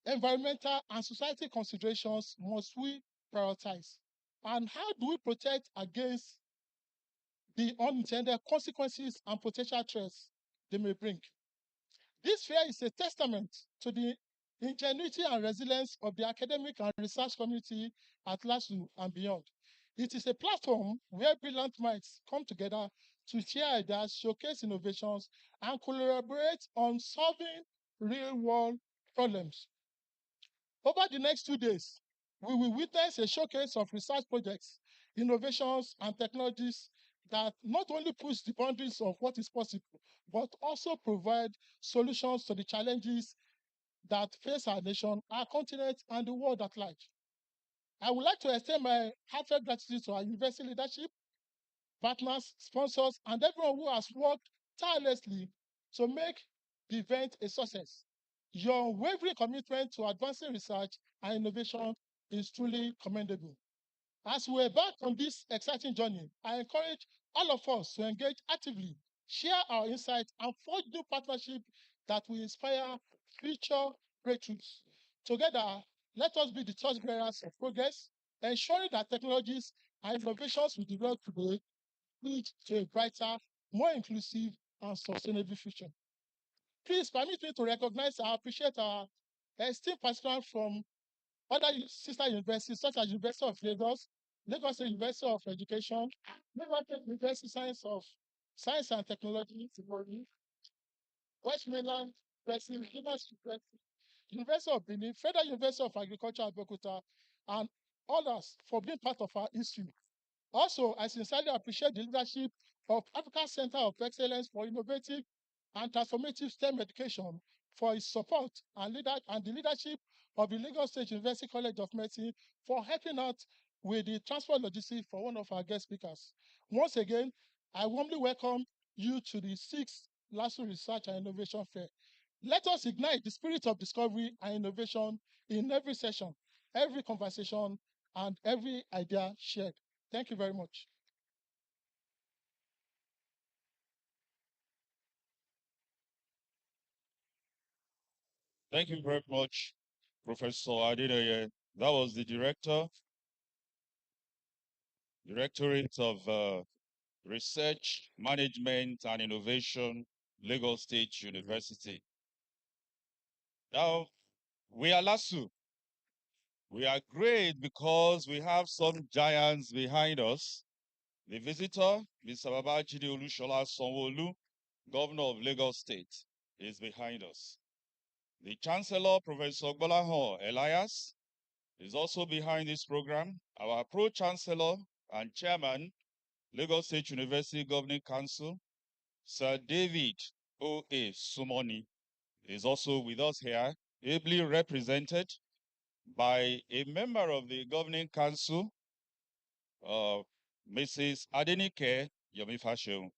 environmental, and society considerations must we prioritize? And how do we protect against the unintended consequences and potential threats they may bring? This fair is a testament to the ingenuity and resilience of the academic and research community at LASU and beyond. It is a platform where brilliant minds come together to share ideas, showcase innovations, and collaborate on solving real world problems. Over the next 2 days, we will witness a showcase of research projects, innovations, and technologies that not only push the boundaries of what is possible, but also provide solutions to the challenges that face our nation, our continent, and the world at large. I would like to extend my heartfelt gratitude to our university leadership, partners, sponsors, and everyone who has worked tirelessly to make the event a success. Your unwavering commitment to advancing research and innovation is truly commendable. As we embark on this exciting journey, I encourage all of us to engage actively, share our insights, and forge new partnerships that will inspire future breakthroughs. Together, let us be the torchbearers of progress, ensuring that technologies and innovations we develop today lead to a brighter, more inclusive, and sustainable future. Please permit me to recognize and appreciate our esteemed participants from other sister universities such as University of Lagos, Lagos State University of Education, Lagos State University Science and Technology, West Mainland University, Lagos University, University of Benin, Federal University of Agriculture, Abeokuta, and others for being part of our history. Also, I sincerely appreciate the leadership of Africa Center of Excellence for Innovative and Transformative STEM Education for its support and the leadership of the Lagos State University College of Medicine for helping out with the transport logistics for one of our guest speakers. Once again, I warmly welcome you to the sixth LASU Research and Innovation Fair. Let us ignite the spirit of discovery and innovation in every session, every conversation, and every idea shared. Thank you very much. Thank you very much, Professor Adedeye. That was the Directorate of Research, Management and Innovation, Lagos State University. Now, we are LASU. We are great because we have some giants behind us. The visitor, Mr. Babajide Olushola Sanwo-Olu, Governor of Lagos State, is behind us. The Chancellor, Professor Gbolahan Elias, is also behind this program. Our Pro-Chancellor and Chairman, Lagos State University Governing Council, Sir David O.A. Sumoni, is also with us here, ably represented by a member of the Governing Council, Mrs. Adenike Yomi-Fashehu.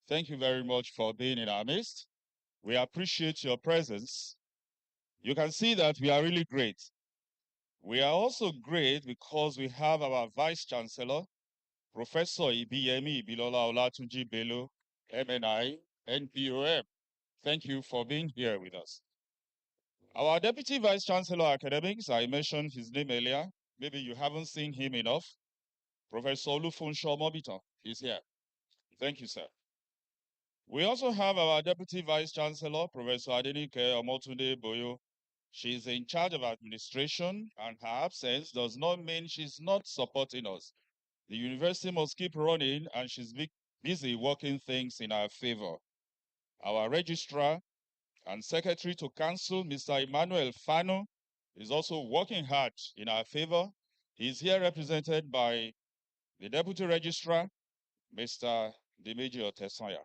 Thank you very much for being in our midst. We appreciate your presence. You can see that we are really great. We are also great because we have our Vice Chancellor, Professor Ibiyemi Ibilola Olatunji Bello, MNI, NPOM. Thank you for being here with us. Our Deputy Vice Chancellor Academics, I mentioned his name earlier. Maybe you haven't seen him enough. Professor Olufunso Mobito is here. Thank you, sir. We also have our Deputy Vice Chancellor, Professor Adenike Omotunde Boyo. She's in charge of administration, and her absence does not mean she's not supporting us. The university must keep running, and she's busy working things in our favor. Our registrar and secretary to council, Mr. Emmanuel Fano, is also working hard in our favor. He's here represented by the deputy registrar, Mr. Dimeji Otesanya.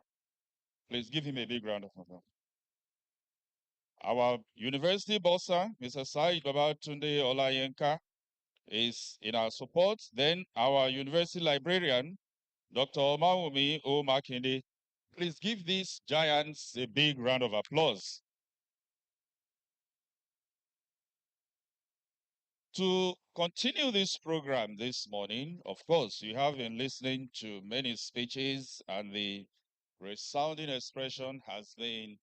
Please give him a big round of applause. Our university bossa, Mr. Said Babatunde Olayenka, is in our support. Then our university librarian, Dr. Omawumi O. Makinde. Please give these giants a big round of applause. To continue this program this morning, of course, you have been listening to many speeches, and the resounding expression has been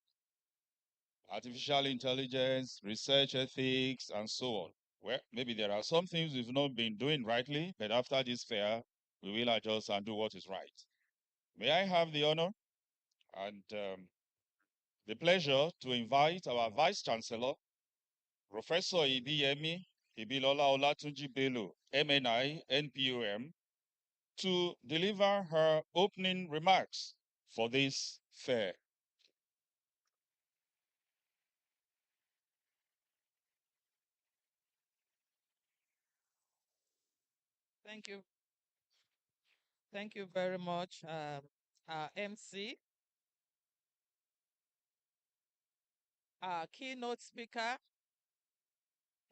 artificial intelligence, research ethics, and so on. Well, maybe there are some things we've not been doing rightly, but after this fair, we will adjust and do what is right. May I have the honor and the pleasure to invite our Vice Chancellor, Professor Ibiyemi Ibilola Olatunji Bello, MNI, NPOM, to deliver her opening remarks for this fair. Thank you. Thank you very much, our MC, our keynote speaker,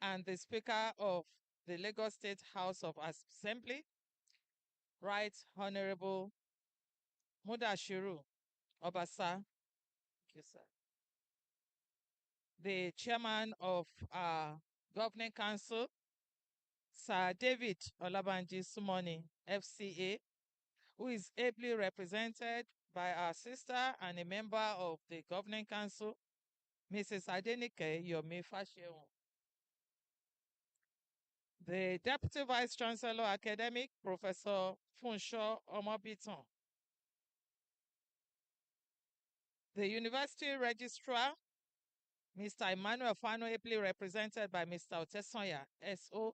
and the Speaker of the Lagos State House of Assembly, Right Honorable Mudashiru Obasa. Thank you, sir. The Chairman of our Governing Council, Sir David Olabanji Sumoni, FCA, who is ably represented by our sister and a member of the Governing Council, Mrs. Adenike Yomi-Fashehu. The Deputy Vice Chancellor Academic, Professor Funsho Omobiton. The University Registrar, Mr. Emmanuel Fano, ably represented by Mr. Otesanya, SO.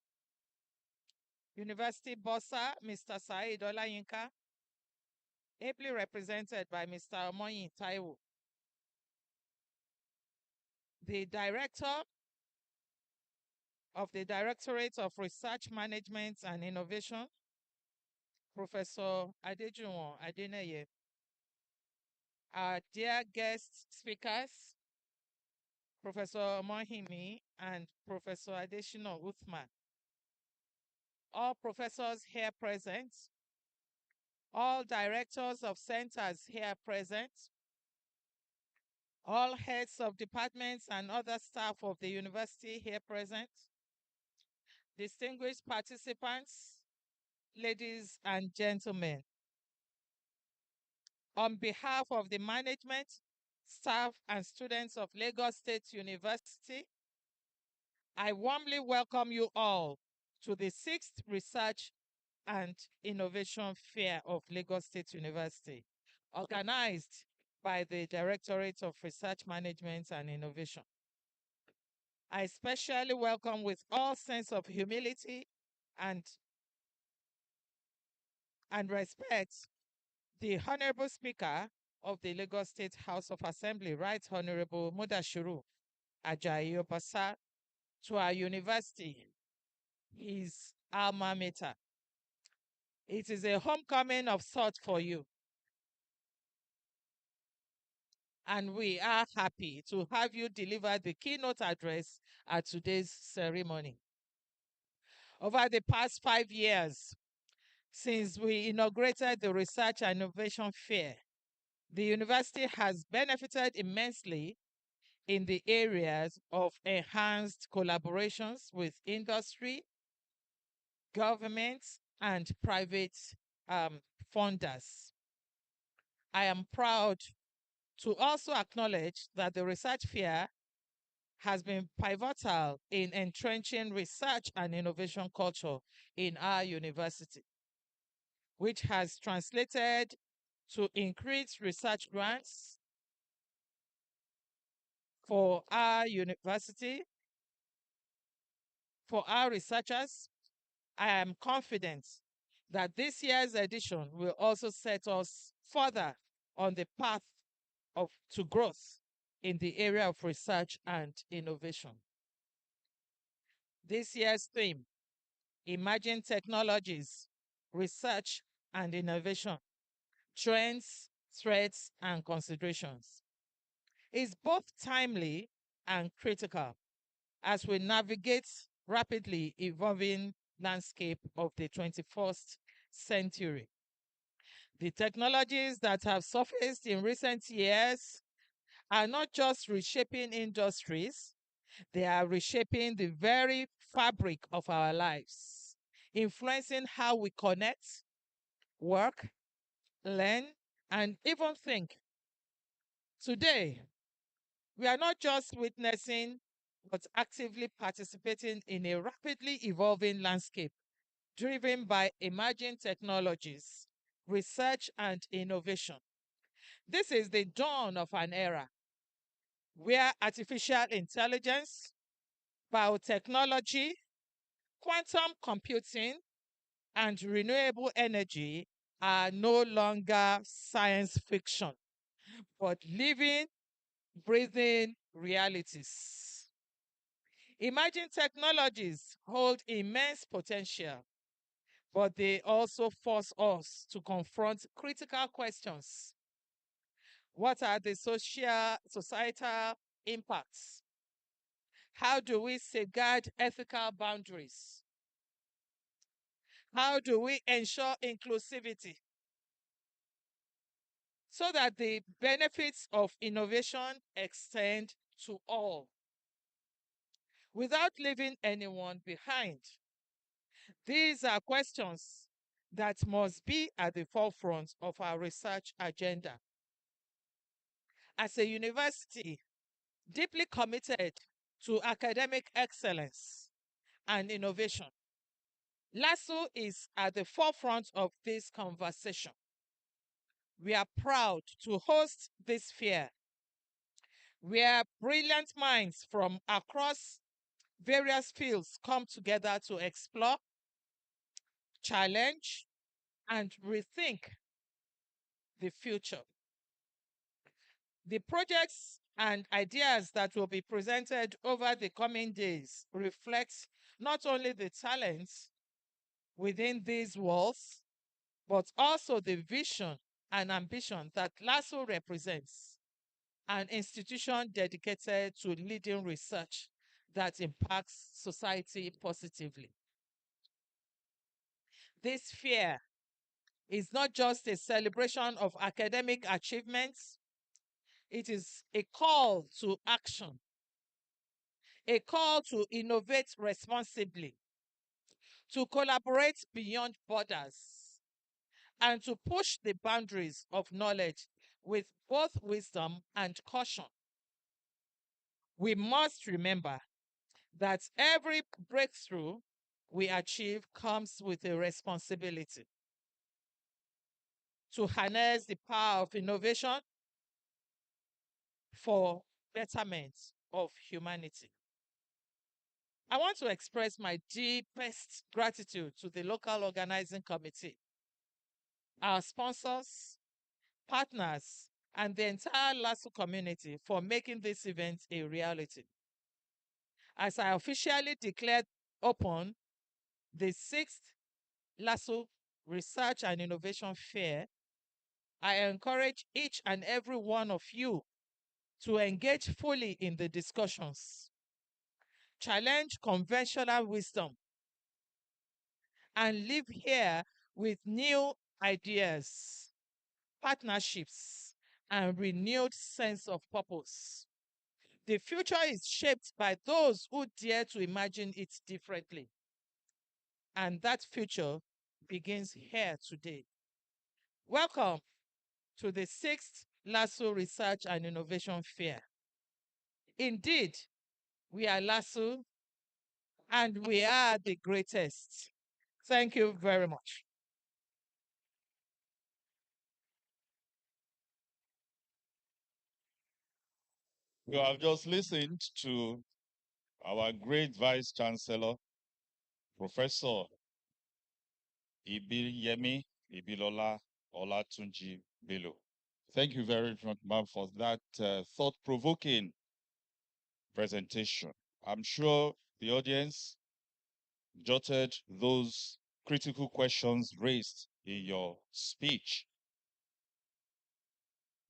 University Bossa, Mr. Said Olayinka, ably represented by Mr. Omoyin Taiwo. The Director of the Directorate of Research, Management and Innovation, Professor Adejuwon Adeneye. Our dear guest speakers, Professor Mohimi and Professor Adeshino Uthman. All professors here present, all directors of centers here present, all heads of departments and other staff of the university here present, distinguished participants, ladies and gentlemen. On behalf of the management, staff, and students of Lagos State University, I warmly welcome you all to the 6th Research and Innovation Fair of Lagos State University, organized by the Directorate of Research Management and Innovation. I especially welcome with all sense of humility and respect the Honorable Speaker of the Lagos State House of Assembly, Right Honorable Mudashiru Ajayi Obasa, to our university, his alma mater. It is a homecoming of sorts for you. And we are happy to have you deliver the keynote address at today's ceremony. Over the past 5 years, since we inaugurated the Research and Innovation Fair, the university has benefited immensely in the areas of enhanced collaborations with industry, government, and private funders. I am proud to also acknowledge that the research fair has been pivotal in entrenching research and innovation culture in our university, which has translated to increased research grants for our university, for our researchers. I am confident that this year's edition will also set us further on the path to growth in the area of research and innovation. This year's theme, Emerging Technologies, Research and Innovation, Trends, Threats, and Considerations, is both timely and critical as we navigate rapidly evolving landscape of the 21st century. The technologies that have surfaced in recent years are not just reshaping industries, they are reshaping the very fabric of our lives, influencing how we connect, work, learn, and even think. Today, we are not just witnessing, but actively participating in a rapidly evolving landscape driven by emerging technologies, research, and innovation. This is the dawn of an era where artificial intelligence, biotechnology, quantum computing, and renewable energy are no longer science fiction, but living, breathing realities. Emerging technologies hold immense potential, but they also force us to confront critical questions. What are the societal impacts? How do we safeguard ethical boundaries? How do we ensure inclusivity so that the benefits of innovation extend to all without leaving anyone behind? These are questions that must be at the forefront of our research agenda. As a university deeply committed to academic excellence and innovation, LASU is at the forefront of this conversation. We are proud to host this fair where brilliant minds from across various fields come together to explore, challenge, and rethink the future. The projects and ideas that will be presented over the coming days reflect not only the talents within these walls, but also the vision and ambition that LASU represents, an institution dedicated to leading research that impacts society positively. This fair is not just a celebration of academic achievements, it is a call to action, a call to innovate responsibly, to collaborate beyond borders, and to push the boundaries of knowledge with both wisdom and caution. We must remember that every breakthrough we achieve comes with a responsibility to harness the power of innovation for betterment of humanity. I want to express my deepest gratitude to the local organizing committee, our sponsors, partners, and the entire LASU community for making this event a reality. As I officially declared open the 6th LASU Research and Innovation Fair, I encourage each and every one of you to engage fully in the discussions, challenge conventional wisdom, and live here with new ideas, partnerships, and renewed sense of purpose. The future is shaped by those who dare to imagine it differently. And that future begins here today. Welcome to the 6th LASU Research and Innovation Fair. Indeed, we are LASU and we are the greatest. Thank you very much. You have just listened to our great Vice Chancellor, Professor Ibiyemi Ibilola Olatunji Bello. Thank you very much, ma'am, for that thought-provoking presentation. I'm sure the audience jotted those critical questions raised in your speech.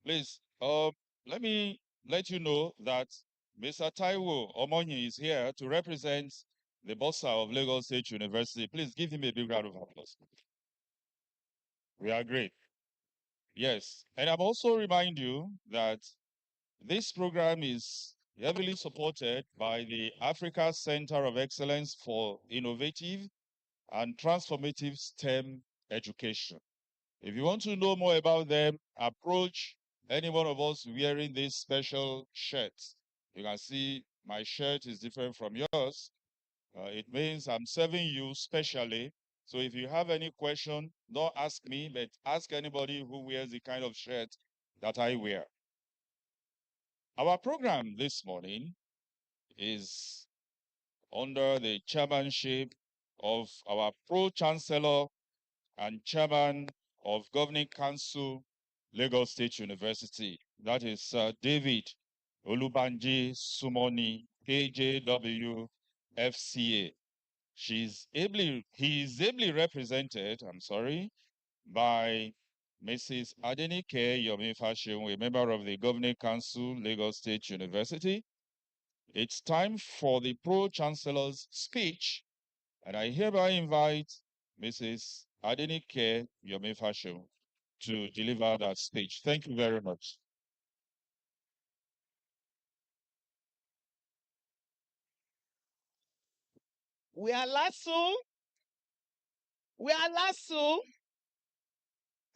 Please, let me let you know that Mr. Taiwo Omonyi is here to represent the Bossa of Lagos State University. Please give him a big round of applause. We are great. Yes, and I'm also remind you that this program is heavily supported by the Africa Center of Excellence for Innovative and Transformative STEM Education. If you want to know more about them, approach any one of us wearing this special shirt. You can see my shirt is different from yours. It means I'm serving you specially. So if you have any question, don't ask me, but ask anybody who wears the kind of shirt that I wear. Our program this morning is under the chairmanship of our Pro-Chancellor and Chairman of Governing Council, Lagos State University. That is David Olubanji Sumoni, KJW FCA. He is ably represented, by Mrs. Adenike Yomi Fashion, a member of the Governing Council, Lagos State University. It's time for the Pro-Chancellor's speech, and I hereby invite Mrs. Adenike Yomi Fashion to deliver that speech. Thank you very much. We are LASU. We are LASU.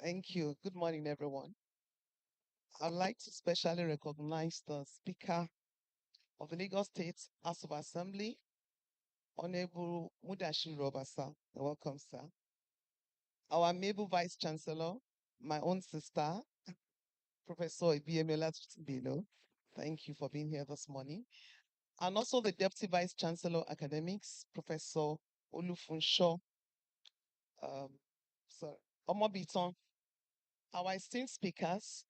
Thank you. Good morning, everyone. I'd like to specially recognize the Speaker of the Lagos State House of Assembly, Honorable Mudashiru Obasa. Welcome, sir. Our amiable Vice Chancellor, my own sister, Professor Ibiyemi Olatunji. Thank you for being here this morning. And also the Deputy Vice Chancellor Academics, Professor Olufunsho Omobiton. Our esteemed speakers,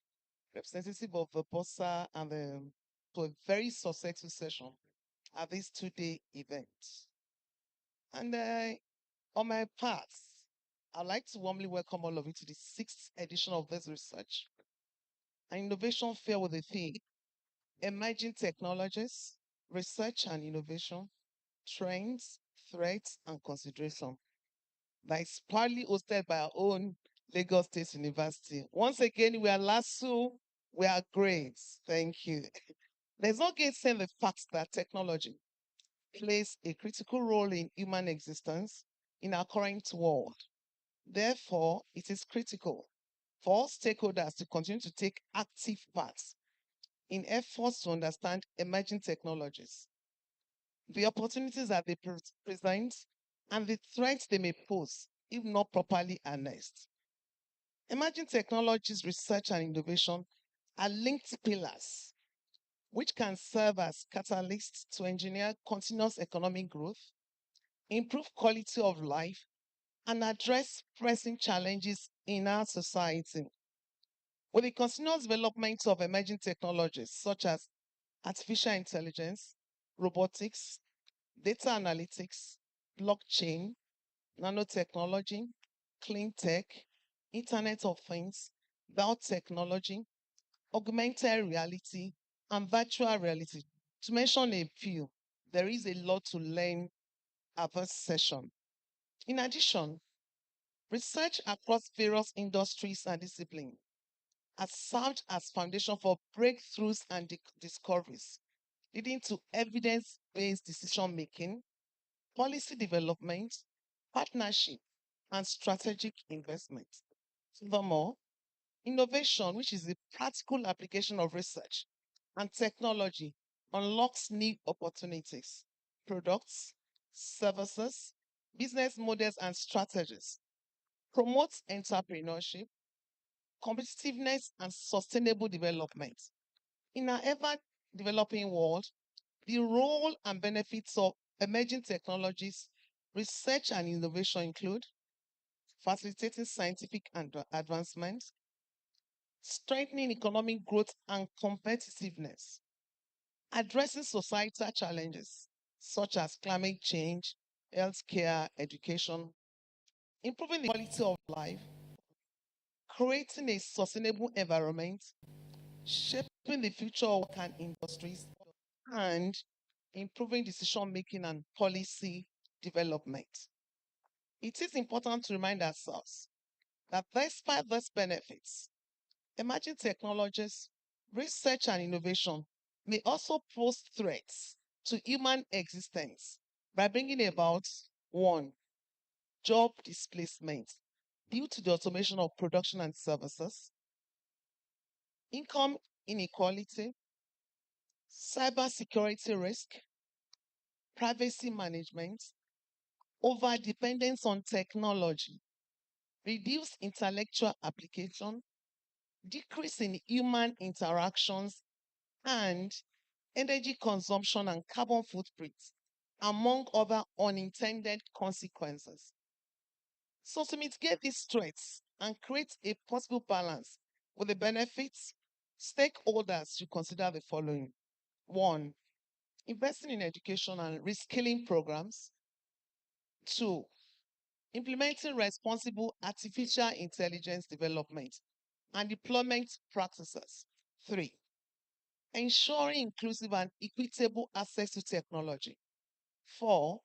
representative of the Bossa and to a very successful session at this two-day event. And on my part, I'd like to warmly welcome all of you to the 6th edition of this research and innovation fair with the theme Emerging Technologies, Research and Innovation, Trends, Threats, and Consideration. That is proudly hosted by our own Lagos State University. Once again, we are LASU. We are great. Thank you. There's no gainsaying the fact that technology plays a critical role in human existence in our current world. Therefore, it is critical for all stakeholders to continue to take active part in efforts to understand emerging technologies, the opportunities that they present, and the threats they may pose if not properly harnessed. Emerging technologies research and innovation are linked pillars which can serve as catalysts to engineer continuous economic growth, improve quality of life, and address pressing challenges in our society. With the continuous development of emerging technologies such as artificial intelligence, robotics, data analytics, blockchain, nanotechnology, clean tech, Internet of Things, biotechnology, augmented reality, and virtual reality. To mention a few, there is a lot to learn at this session. In addition, research across various industries and disciplines has served as foundation for breakthroughs and discoveries, leading to evidence-based decision making, policy development, partnership, and strategic investment. Furthermore, innovation, which is the practical application of research and technology, unlocks new opportunities, products, services, business models, and strategies, promotes entrepreneurship, competitiveness, and sustainable development. In our ever developing world, the role and benefits of emerging technologies, research, and innovation include facilitating scientific advancement, strengthening economic growth and competitiveness, addressing societal challenges such as climate change, healthcare, education, improving the quality of life, creating a sustainable environment, shaping the future of work and industries, and improving decision making and policy development. It is important to remind ourselves that despite these benefits, emerging technologies, research, and innovation may also pose threats to human existence by bringing about one, job displacement due to the automation of production and services, income inequality, cybersecurity risk, privacy management, over dependence on technology, reduced intellectual application, decrease in human interactions, and energy consumption and carbon footprints, among other unintended consequences. So, to mitigate these threats and create a possible balance with the benefits, stakeholders should consider the following: one, investing in education and reskilling programs; two, implementing responsible artificial intelligence development and deployment practices; three, ensuring inclusive and equitable access to technology; four,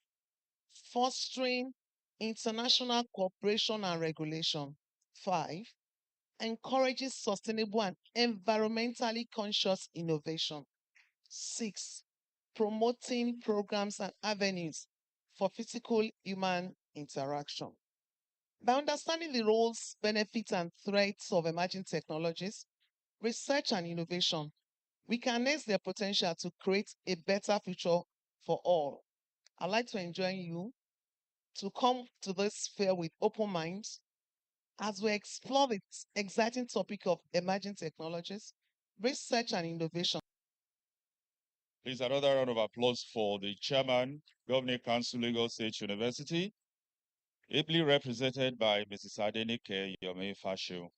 fostering international cooperation and regulation; five, encouraging sustainable and environmentally conscious innovation; six, promoting programs and avenues for physical human interaction. By understanding the roles, benefits, and threats of emerging technologies, research, and innovation, we can harness their potential to create a better future for all. I'd like to enjoin you to come to this fair with open minds as we explore the exciting topic of emerging technologies, research, and innovation. Please, another round of applause for the chairman, Governing Council, Lagos State University, ably represented by Mrs. Adenike Yomi Fashu.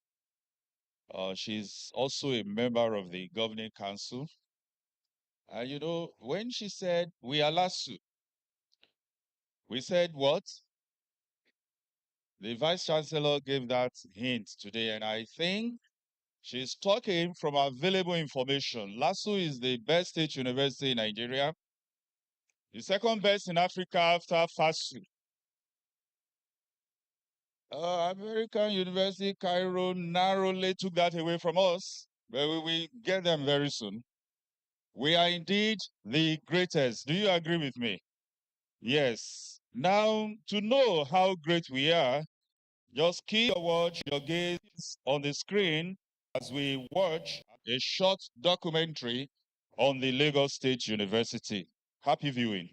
She's also a member of the Governing Council. And you know, when she said, we are LASU, we said what? The Vice Chancellor gave that hint today, and I think she's talking from available information. LASU is the best state university in Nigeria, the second best in Africa after FASU. American University, Cairo narrowly took that away from us, but we will get them very soon. We are indeed the greatest. Do you agree with me? Yes. Now, to know how great we are, just keep your gaze on the screen as we watch a short documentary on the Lagos State University. Happy viewing.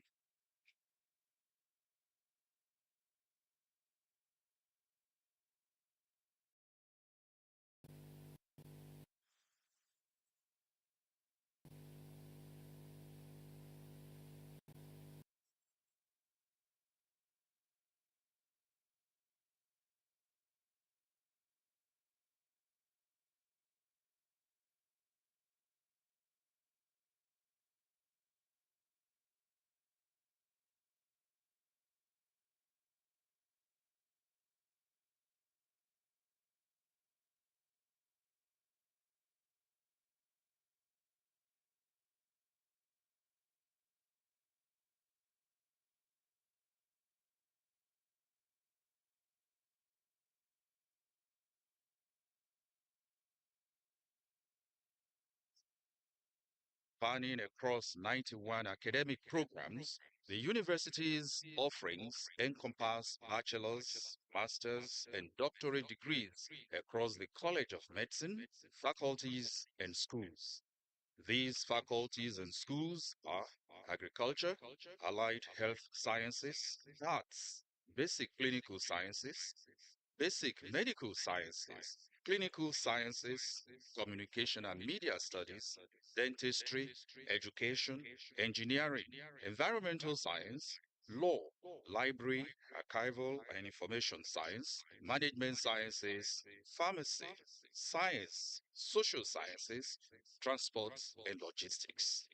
spanning across 91 academic programs. The university's offerings encompass bachelor's, master's, and doctorate degrees across the College of Medicine, faculties, and schools. These faculties and schools are agriculture, allied health sciences, arts, basic clinical sciences, basic medical sciences, clinical sciences, communication and media studies, dentistry, education, engineering, environmental science, law, library, archival and information science, management sciences, pharmacy, science, social sciences, transport, and logistics.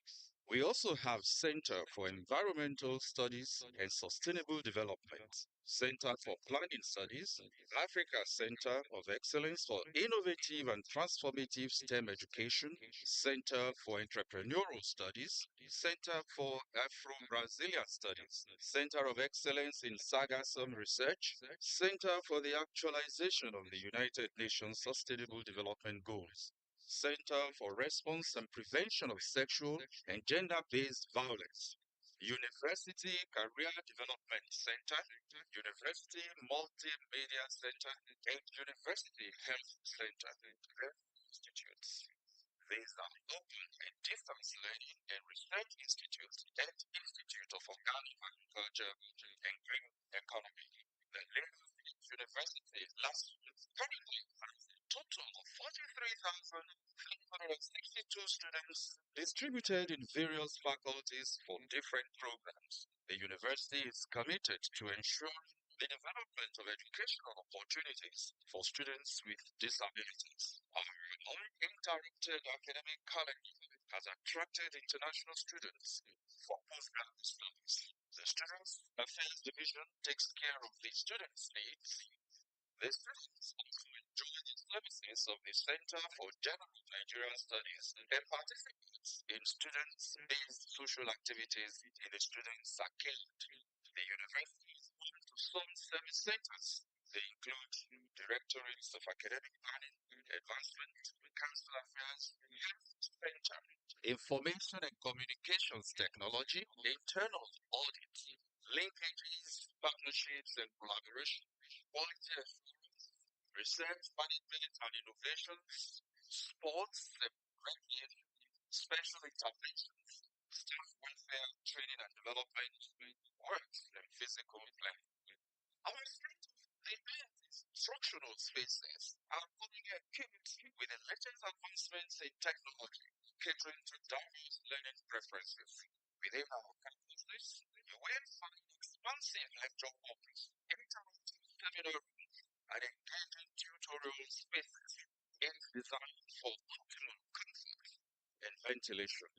We also have Center for Environmental Studies and Sustainable Development, Center for Planning Studies, Africa Center of Excellence for Innovative and Transformative STEM Education, Center for Entrepreneurial Studies, Center for Afro-Brazilian Studies, Center of Excellence in Sargassum Research, Center for the Actualization of the United Nations Sustainable Development Goals, Center for Response and Prevention of Sexual and Gender-Based Violence, University Career Development Center, University Multimedia Center, and University Health Center. Institutes. These are open and distance learning and research institutes and Institute of Organic Agriculture and Green Economy. The Lagos University last year currently has a total of 43,362 students distributed in various faculties for different programs. The university is committed to ensure the development of educational opportunities for students with disabilities. Our uninterrupted academic calendar has attracted international students for postgraduate studies. The Students Affairs Division takes care of the students' needs. The students also enjoy the services of the Center for General Nigerian Studies and participates in students-based social activities in the students' arcade. The university is home to some service centers. They include directorates of academic planning, advancement, council affairs, health center, information and communications technology, internal audit, linkages, partnerships and collaboration, quality assurance, research management and innovations, sports and recreation, special interventions, staff welfare, training and development, works and physical planning. Our state of the art instructional spaces are fully equipped with the latest advancements in technology, catering to diverse learning preferences. Within our campuses, you will find expansive lecture halls, interactive seminar rooms, and engaging tutorial spaces, each designed for optimal comfort and ventilation.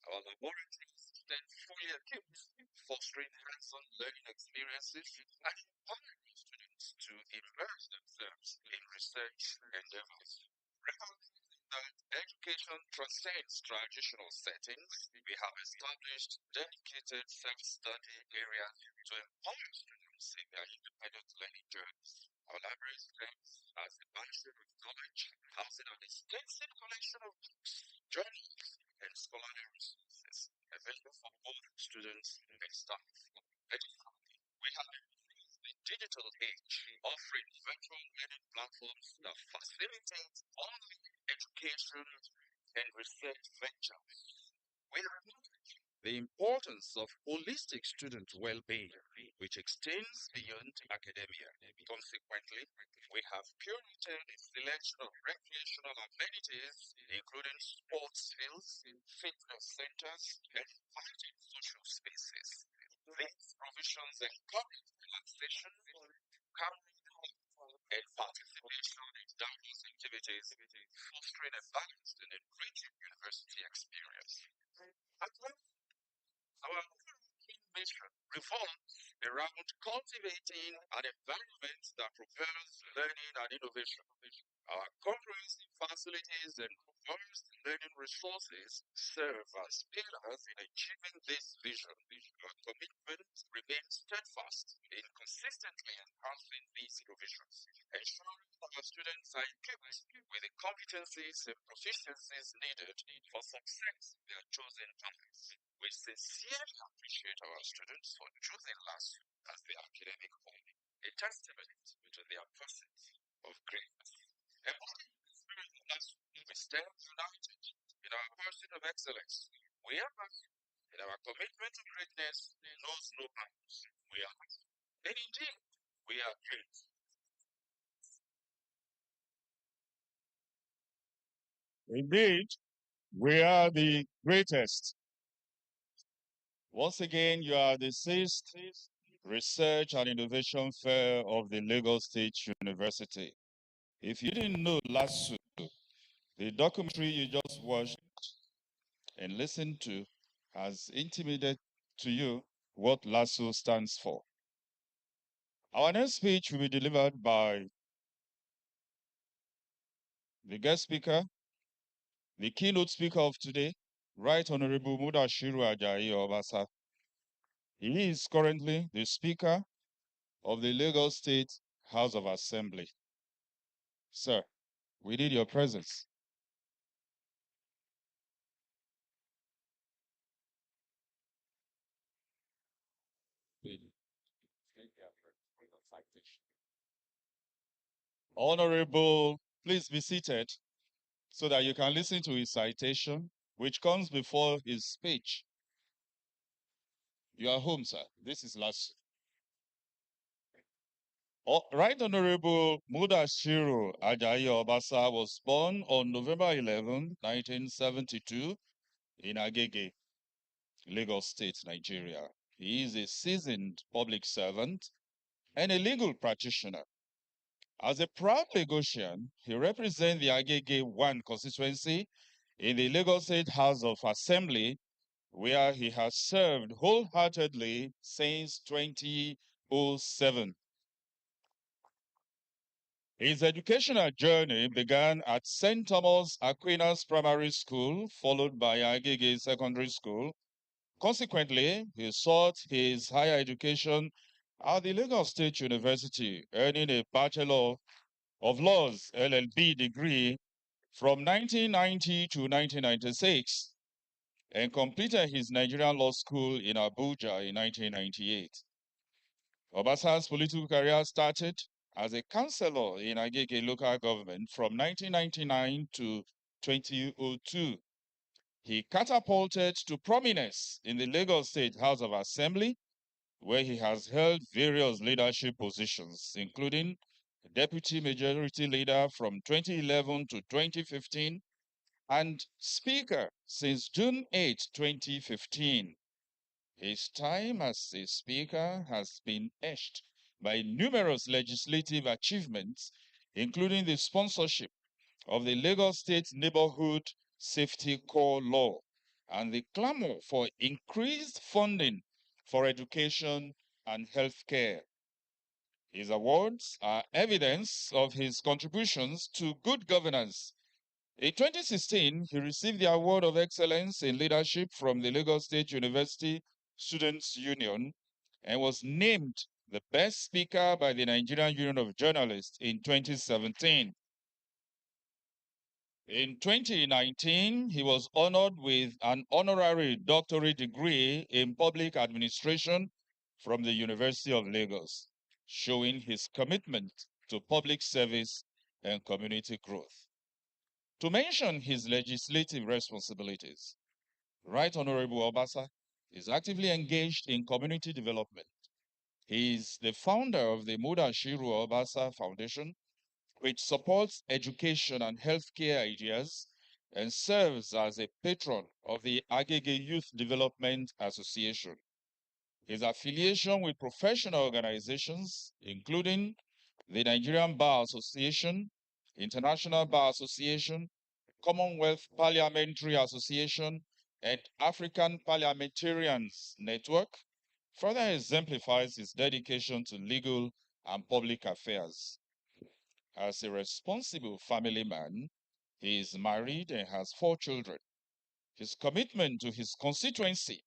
Our laboratories stand fully equipped, fostering hands-on learning experiences and empowering students to immerse themselves in research endeavors. Recognizing that education transcends traditional settings, we have established dedicated self-study areas to empower students in their independent learning journeys. Our library serves as a bastion of knowledge, housing an extensive collection of books, journals, and scholarly resources available for both students and staff. Additionally, we have embraced the digital age, offering virtual learning platforms that facilitate online education and research ventures. We acknowledge the importance of holistic student well-being, which extends beyond academia. Consequently, we have curated a selection of recreational amenities, including sports fields, fitness centers, and inviting social spaces. These provisions encourage relaxation, camaraderie, and participation in diverse activities, fostering a balanced and enriching university experience. At last, our overarching mission revolves around cultivating an environment that propels learning and innovation. Our comprehensive facilities and diverse learning resources serve as pillars in achieving this vision. Our commitment remains steadfast in consistently enhancing these provisions, ensuring that our students are equipped with the competencies and proficiencies needed for success in their chosen paths. We sincerely appreciate our students for choosing LASU as their academic home, a testament to their pursuit of greatness. Embodying the spirit of LASU, we stand united in our pursuit of excellence. We are LASU, and our commitment to greatness knows no bounds. We are LASU, and indeed, we are great. Indeed, we are the greatest. Once again, you are the sixth Research and Innovation Fair of the Lagos State University. If you didn't know LASU, the documentary you just watched and listened to has intimated to you what LASU stands for. Our next speech will be delivered by the guest speaker, the keynote speaker of today, Right Honorable Mudashiru Ajayi Obasa. He is currently the Speaker of the Lagos State House of Assembly. Sir, we need your presence. Honorable, please be seated so that you can listen to his citation, which comes before his speech. You are home, sir. This is last. Right Honorable Mudashiru Ajayi Obasa was born on November 11, 1972 in Agege, Lagos State, Nigeria. He is a seasoned public servant and a legal practitioner. As a proud Lagosian, he represents the Agege 1 constituency in the Lagos State House of Assembly, where he has served wholeheartedly since 2007. His educational journey began at St. Thomas Aquinas Primary School, followed by Agege Secondary School. Consequently, he sought his higher education at the Lagos State University, earning a Bachelor of Laws LLB degree from 1990 to 1996 and completed his Nigerian Law School in Abuja in 1998. Obasa's political career started as a councillor in Agege local government from 1999 to 2002. He catapulted to prominence in the Lagos State House of Assembly, where he has held various leadership positions, including Deputy Majority Leader from 2011 to 2015 and Speaker since June 8, 2015. His time as a Speaker has been etched by numerous legislative achievements, including the sponsorship of the Lagos State Neighborhood Safety Corps Law and the clamor for increased funding for education and healthcare. His awards are evidence of his contributions to good governance. In 2016, he received the Award of Excellence in Leadership from the Lagos State University Students' Union and was named the best speaker by the Nigerian Union of Journalists in 2017. In 2019, he was honored with an honorary doctorate degree in public administration from the University of Lagos, showing his commitment to public service and community growth. To mention his legislative responsibilities, Right Honorable Obasa is actively engaged in community development. He is the founder of the Mudashiru Obasa Foundation, which supports education and healthcare ideas and serves as a patron of the Agege Youth Development Association. His affiliation with professional organizations, including the Nigerian Bar Association, International Bar Association, Commonwealth Parliamentary Association, and African Parliamentarians Network, further exemplifies his dedication to legal and public affairs. As a responsible family man, He is married and has 4 children. His commitment to his constituency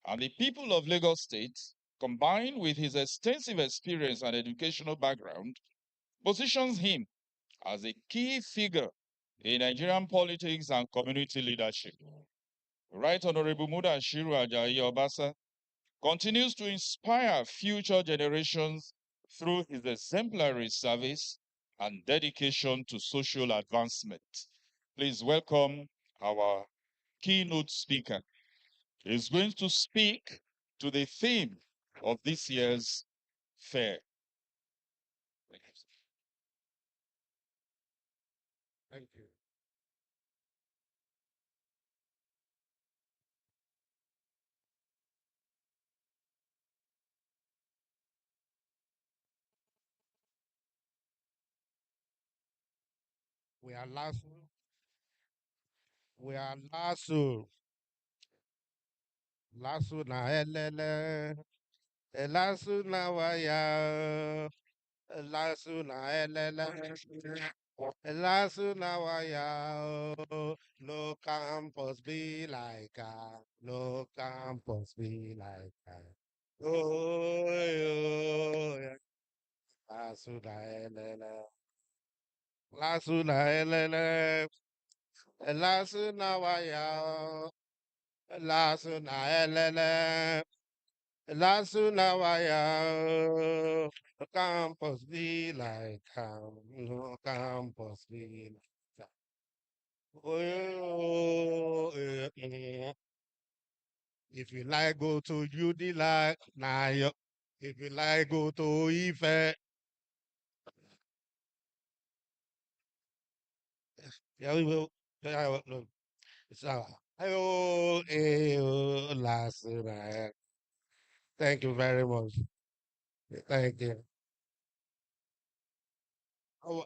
and the people of Lagos State, combined with his extensive experience and educational background, positions him as a key figure in Nigerian politics and community leadership. Right Honorable Mudashiru Ajayi Obasa continues to inspire future generations through his exemplary service and dedication to social advancement. Please welcome our keynote speaker. He's going to speak to the theme of this year's fair. Thank you. We are Lasso. We are Lasso. Lasso na elele. Lasso na waya. Lasso na elele. Lasso na waya. No campus be like that. No campus be like that. Oh, yeah. Lasso na elele. Lasso na elele. Lasso na waya. Lasso na elele. Lasso na waya. No campus be like no campus be like that. Oh, if you like, go to UD like nah, if you like, go to Ife. Yeah, we will. Yeah, no. So, Lasso na. Thank you very much. Thank you. Oh,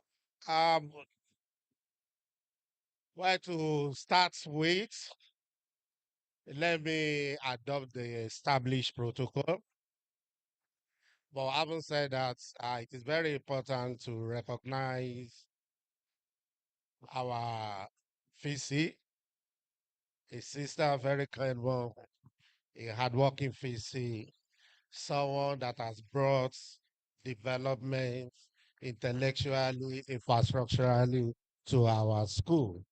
where to start with? Let me adopt the established protocol. But having said that, it is very important to recognize our VC, a sister, very kind one, a hardworking VC, someone that has brought development intellectually, infrastructurally to our school.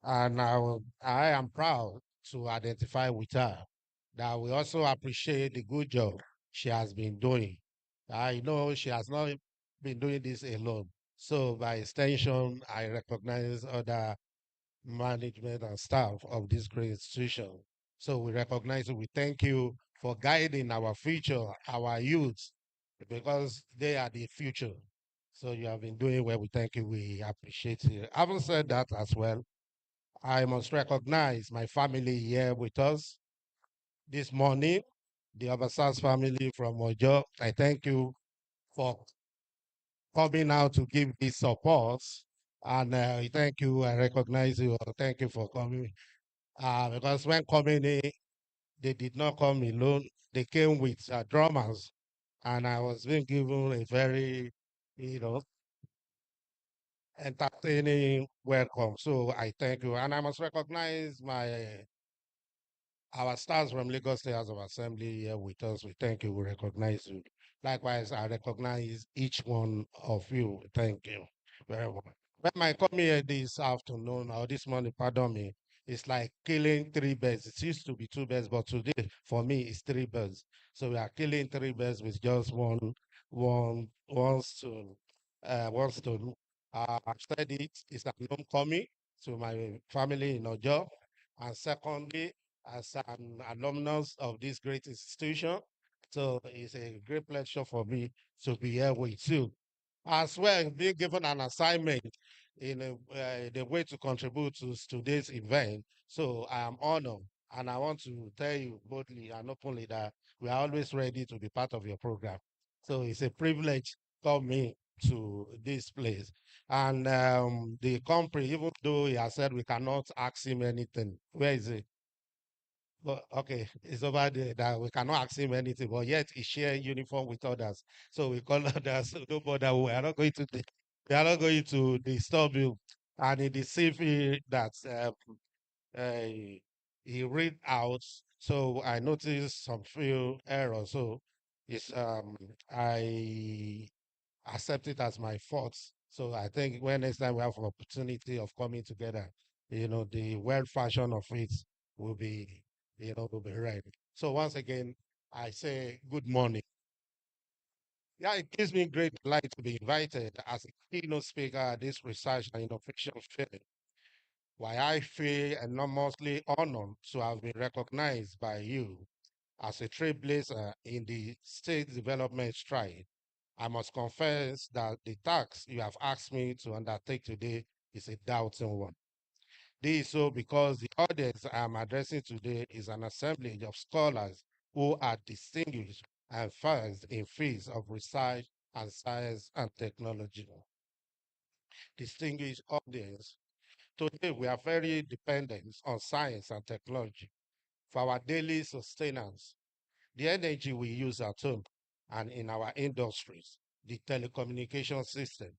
And I am proud to identify with her that we also appreciate the good job she has been doing. I know she has not been doing this alone. So by extension, I recognize other management and staff of this great institution. So we recognize it. We thank you for guiding our future, our youth, because they are the future. So you have been doing well. We thank you. We appreciate it. Having said that as well, I must recognize my family here with us this morning, the Obasas family from Ojo. I thank you for coming out to give this support. And thank you. I recognize you. Thank you for coming. Because when coming in, they did not come alone. They came with drummers. And I was being given a very, you know, entertaining welcome. So I thank you. And I must recognize our stars from Lagos State House of Assembly here with us. We thank you. We recognize you. Likewise, I recognize each one of you. Thank you very much. When I come here this afternoon or this morning, pardon me, it's like killing 3 birds. It used to be 2 birds, but today for me it's 3 birds. So we are killing 3 birds with just one stone. One stone. I've said it's an homecoming to my family in Ojo. And secondly, as an alumnus of this great institution, so it's a great pleasure for me to be here with you. As well, being given an assignment in the way to contribute to today's event. So I am honored, and I want to tell you boldly and openly that we are always ready to be part of your program. So it's a privilege coming to this place. And the company, even though he has said we cannot ask him anything, where is it? Well, okay, it's over there that we cannot ask him anything, but yet he share uniform with others. So we call others, so don't bother. We are not going to disturb you. And in the CV that uh, he read out, so I noticed some few errors. So it's I accept it as my fault. So I think when next time we have an opportunity of coming together, the well fashion of it will be, will be right. So once again, I say good morning. Yeah, it gives me great delight to be invited as a keynote speaker at this research and innovation fair. Why I feel enormously honored to have been recognized by you as a trailblazer in the state development stride. I must confess that the task you have asked me to undertake today is a doubting one. This is so because the audience I am addressing today is an assemblage of scholars who are distinguished and first in fields of research and science and technology. Distinguished audience, today we are very dependent on science and technology for our daily sustenance, the energy we use at home and in our industries, the telecommunication system,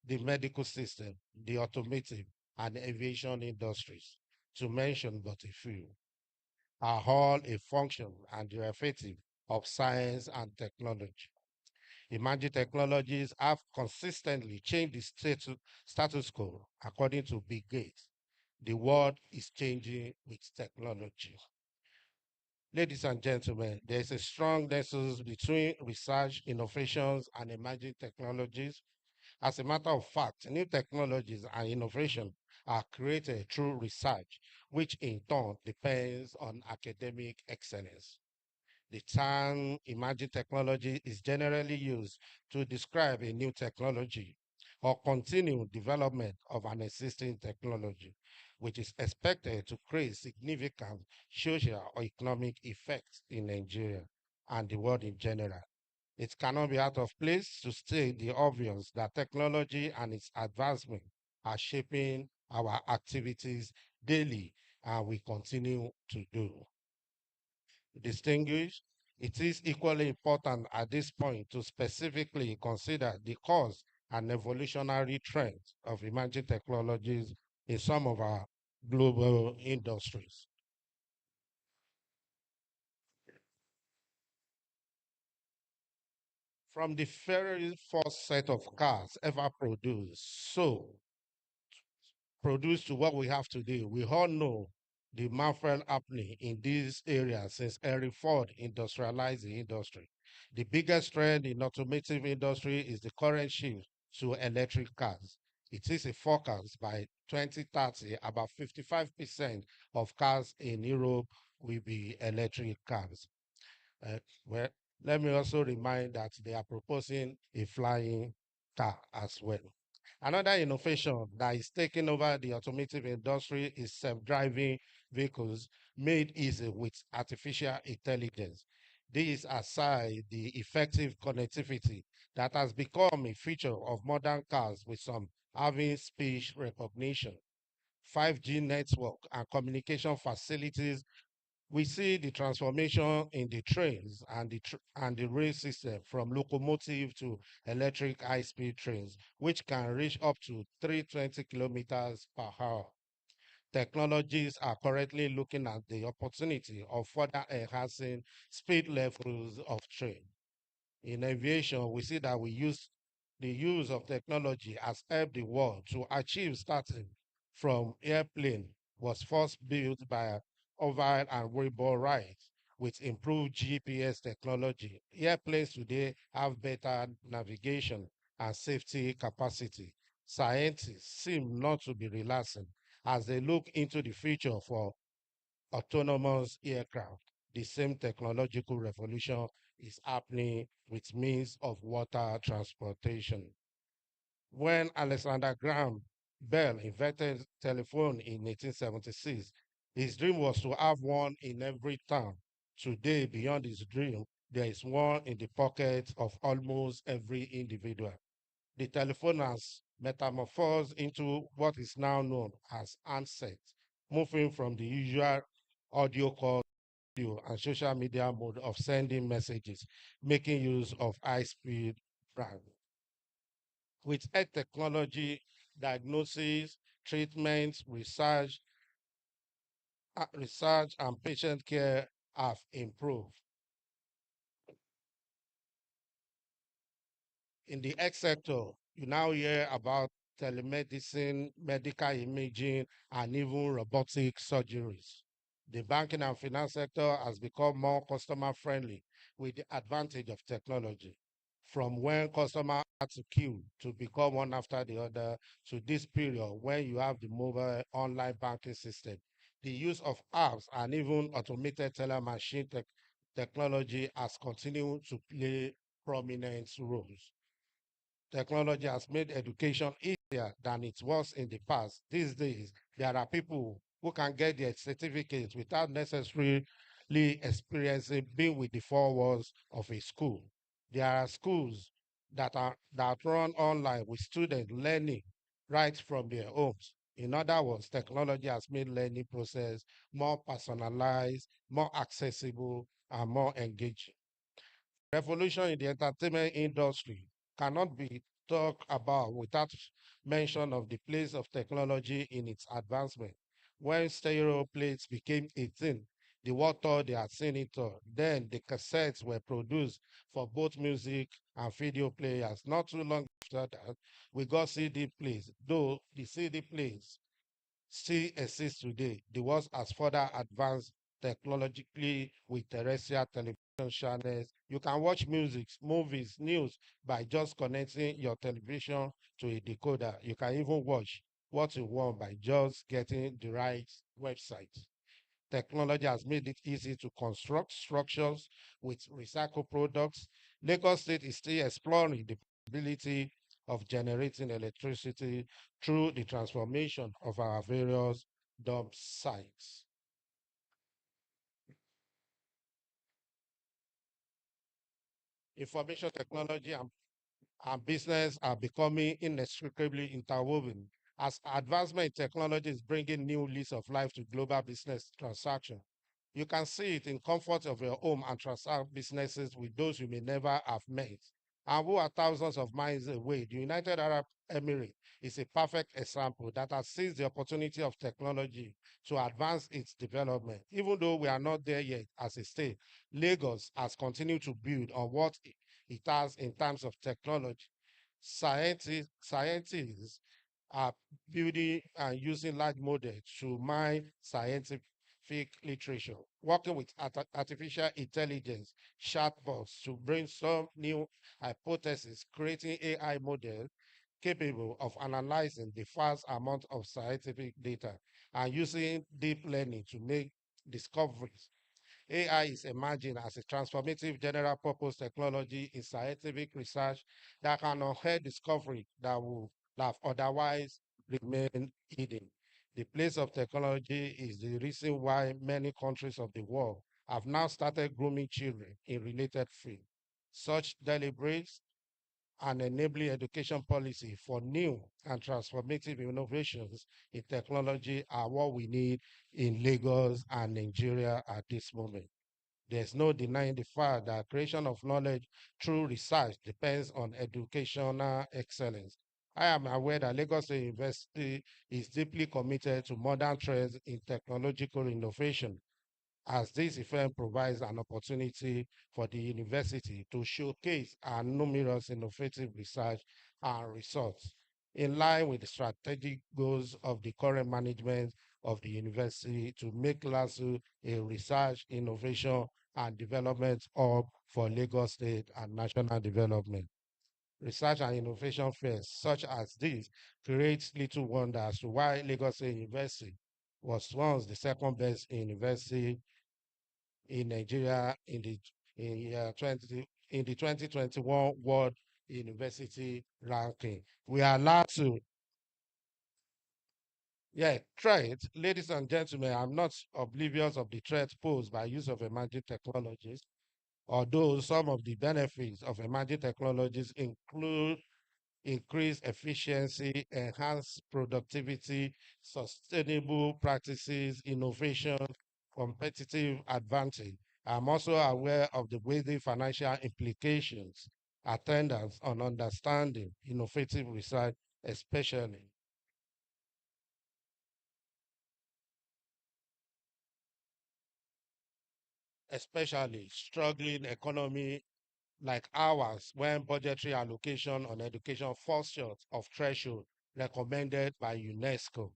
the medical system, the automotive and aviation industries, to mention but a few, are all a function and derivative of science and technology. Emerging technologies have consistently changed the status quo according to Bill Gates. The world is changing with technology. Ladies and gentlemen, there is a strong nexus between research, innovations, and emerging technologies. As a matter of fact, new technologies and innovation are created through research, which in turn depends on academic excellence. The term emerging technology is generally used to describe a new technology or continued development of an existing technology, which is expected to create significant social or economic effects in Nigeria and the world in general. It cannot be out of place to state the obvious that technology and its advancement are shaping our activities daily and we continue to do. Distinguished, it is equally important at this point to specifically consider the cause and evolutionary trends of emerging technologies in some of our global industries. From the very first set of cars ever produced to what we have today, we all know the marvel happening in these areas since Henry Ford industrialized the industry. The biggest trend in automotive industry is the current shift to electric cars. It is a forecast by 2030, about 55% of cars in Europe will be electric cars. Well, let me also remind that they are proposing a flying car as well. Another innovation that is taking over the automotive industry is self-driving vehicles made easy with artificial intelligence. This aside the effective connectivity that has become a feature of modern cars with some having speech recognition, 5G network and communication facilities. We see the transformation in the trains and the rail system from locomotive to electric high-speed trains, which can reach up to 320 kilometers per hour. Technologies are currently looking at the opportunity of further enhancing speed levels of train. In aviation, we see that the use of technology has helped the world to achieve starting from airplane was first built by Orville and Wilbur Wright with improved GPS technology. Airplanes today have better navigation and safety capacity. Scientists seem not to be relaxing as they look into the future for autonomous aircraft. The same technological revolution is happening with means of water transportation. When Alexander Graham Bell invented telephone in 1876, his dream was to have one in every town. Today, beyond his dream, there is one in the pocket of almost every individual. The telephone has metamorphosed into what is now known as handset, moving from the usual audio call and social media mode of sending messages, making use of high-speed brand. With edge technology, diagnosis, treatment, research and patient care have improved. In the health sector, you now hear about telemedicine, medical imaging, and even robotic surgeries. The banking and finance sector has become more customer friendly with the advantage of technology. From when customers had to queue to become one after the other to this period when you have the mobile online banking system, the use of apps and even automated teller machine technology has continued to play prominent roles. Technology has made education easier than it was in the past. These days, there are people who can get their certificates without necessarily experiencing being with the four walls of a school. There are schools that run online with students learning right from their homes. In other words, technology has made learning process more personalized, more accessible, and more engaging. Revolution in the entertainment industry cannot be talked about without mention of the place of technology in its advancement. When stereo plates became a thing, the world thought they had seen it all. Then the cassettes were produced for both music and video players. Not too long after that, we got CD plays, though the CD plays still exists today. The world has further advanced technologically with terrestrial television channels. You can watch music, movies, news by just connecting your television to a decoder. You can even watch what you want by just getting the right website. Technology has made it easy to construct structures with recycled products. Lagos State is still exploring the possibility of generating electricity through the transformation of our various dump sites. Information technology and business are becoming inextricably interwoven as advancement in technology is bringing new lease of life to global business transactions. You can see it in comfort of your home and transact businesses with those you may never have met and who are thousands of miles away. The United Arab Emirates is a perfect example that has seized the opportunity of technology to advance its development. Even though we are not there yet as a state, Lagos has continued to build on what it has in terms of technology. Scientists are building and using large models to mine scientific literature, working with artificial intelligence chatbots to brainstorm new hypotheses, creating AI models capable of analyzing the vast amount of scientific data and using deep learning to make discoveries. AI is emerging as a transformative general purpose technology in scientific research that can unhead discovery that would have otherwise remained hidden. The place of technology is the reason why many countries of the world have now started grooming children in related fields. Such deliberate and enabling education policy for new and transformative innovations in technology are what we need in Lagos and Nigeria at this moment. There's no denying the fact that creation of knowledge through research depends on educational excellence. I am aware that Lagos State University is deeply committed to modern trends in technological innovation, as this event provides an opportunity for the university to showcase our numerous innovative research and results in line with the strategic goals of the current management of the university to make LASU a research, innovation, and development hub for Lagos State and national development. Research and innovation fairs such as this create little wonder as to why Lagos State University was once the second best university in Nigeria in the 2021 World University Ranking. We are allowed to, threat, ladies and gentlemen, I'm not oblivious of the threat posed by use of emerging technologies, although some of the benefits of emerging technologies include increase efficiency, enhance productivity, sustainable practices, innovation, competitive advantage. I'm also aware of the weighty financial implications, attendance on understanding innovative research, especially especially struggling economy like ours, when budgetary allocation on education falls short of threshold recommended by UNESCO.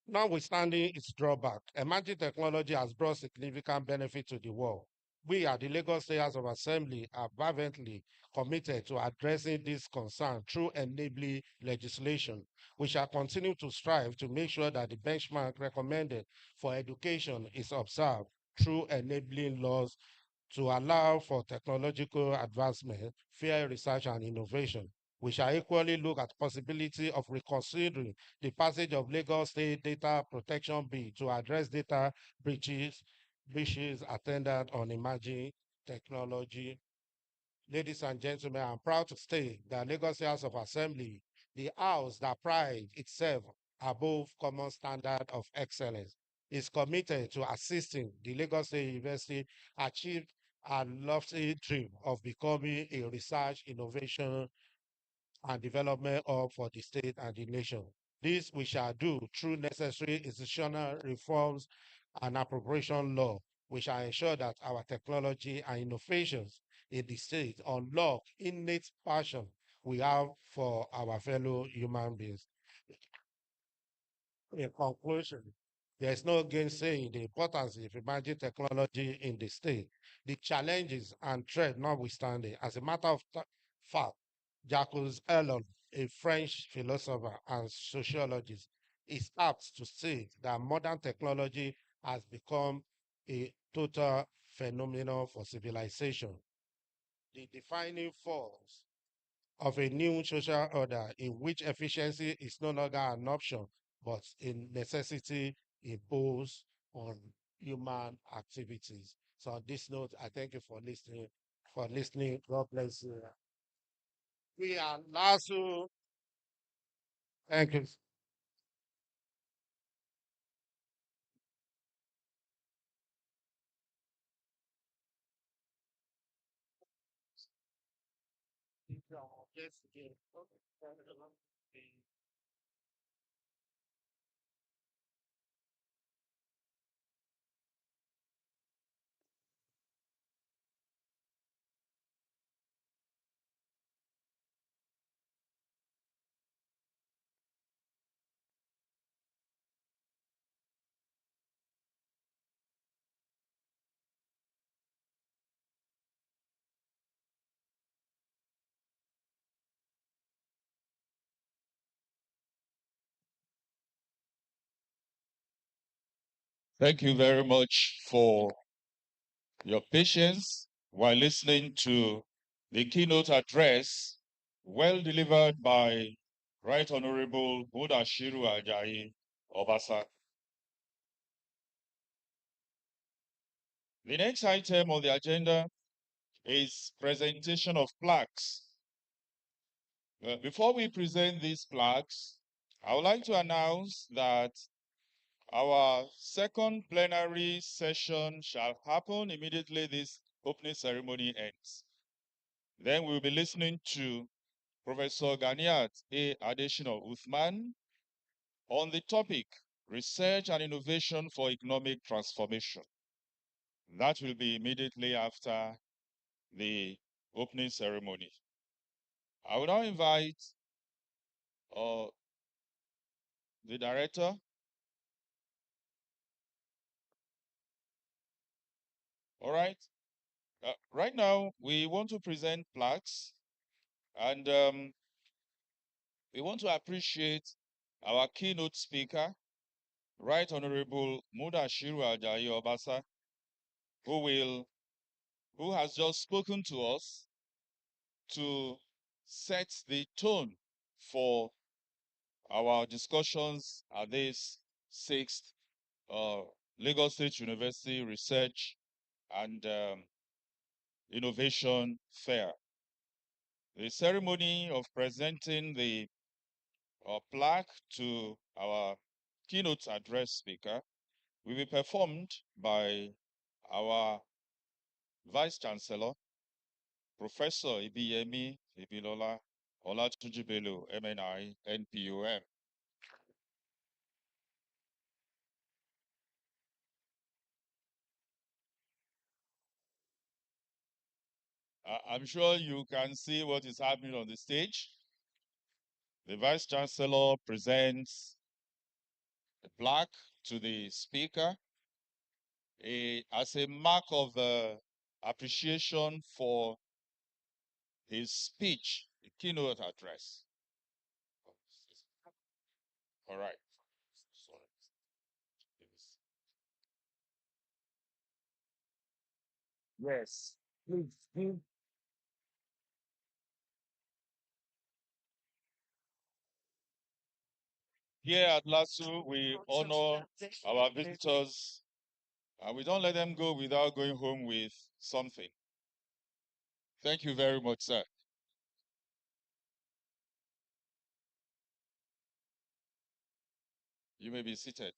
Notwithstanding its drawback, emerging technology has brought significant benefit to the world. We at the Lagos State House of Assembly are fervently committed to addressing this concern through enabling legislation. We shall continue to strive to make sure that the benchmark recommended for education is observed through enabling laws to allow for technological advancement, fair research, and innovation. We shall equally look at the possibility of reconsidering the passage of Lagos State Data Protection Bill to address data breaches attendant on emerging technology. Ladies and gentlemen, I'm proud to state that Lagos House of Assembly, the house that prides itself above common standard of excellence, is committed to assisting the Lagos State University achieve a lofty dream of becoming a research, innovation, and development hub for the state and the nation. This we shall do through necessary institutional reforms and appropriation law. We shall ensure that our technology and innovations in the state unlock innate passion we have for our fellow human beings. In conclusion, there is no gainsaying the importance of emerging technology in the state. The challenges and threat notwithstanding, as a matter of fact, Jacques Ellul, a French philosopher and sociologist, is apt to state that modern technology has become a total phenomenon for civilization. The defining force of a new social order in which efficiency is no longer an option, but a necessity imposed on human activities. So on this note, I thank you for listening. God bless you. We are Lasso. Thank you. Thank you very much for your patience while listening to the keynote address, well delivered by Right Honorable Mudashiru Ajayi Obasa. The next item on the agenda is presentation of plaques. Before we present these plaques, I would like to announce that our second plenary session shall happen immediately this opening ceremony ends. Then we'll be listening to Professor Ganiat A. Adeshino Uthman on the topic Research and Innovation for Economic Transformation. That will be immediately after the opening ceremony. I will now invite the director. All right. Right now, we want to present plaques, and we want to appreciate our keynote speaker, Right Honorable Mudashiru Ajayi Obasa, who has just spoken to us to set the tone for our discussions at this 6th Lagos State University Research and Innovation Fair. The ceremony of presenting the plaque to our keynote address speaker will be performed by our Vice Chancellor, Professor Ibiyemi Ibilola Olatunji Bello, MNI, NPOM. I'm sure you can see what is happening on the stage. The Vice Chancellor presents a plaque to the Speaker as a mark of appreciation for his speech, the keynote address. All right. Yes, please give. Here at LASU, we honor our visitors and we don't let them go without going home with something. Thank you very much, sir. You may be seated.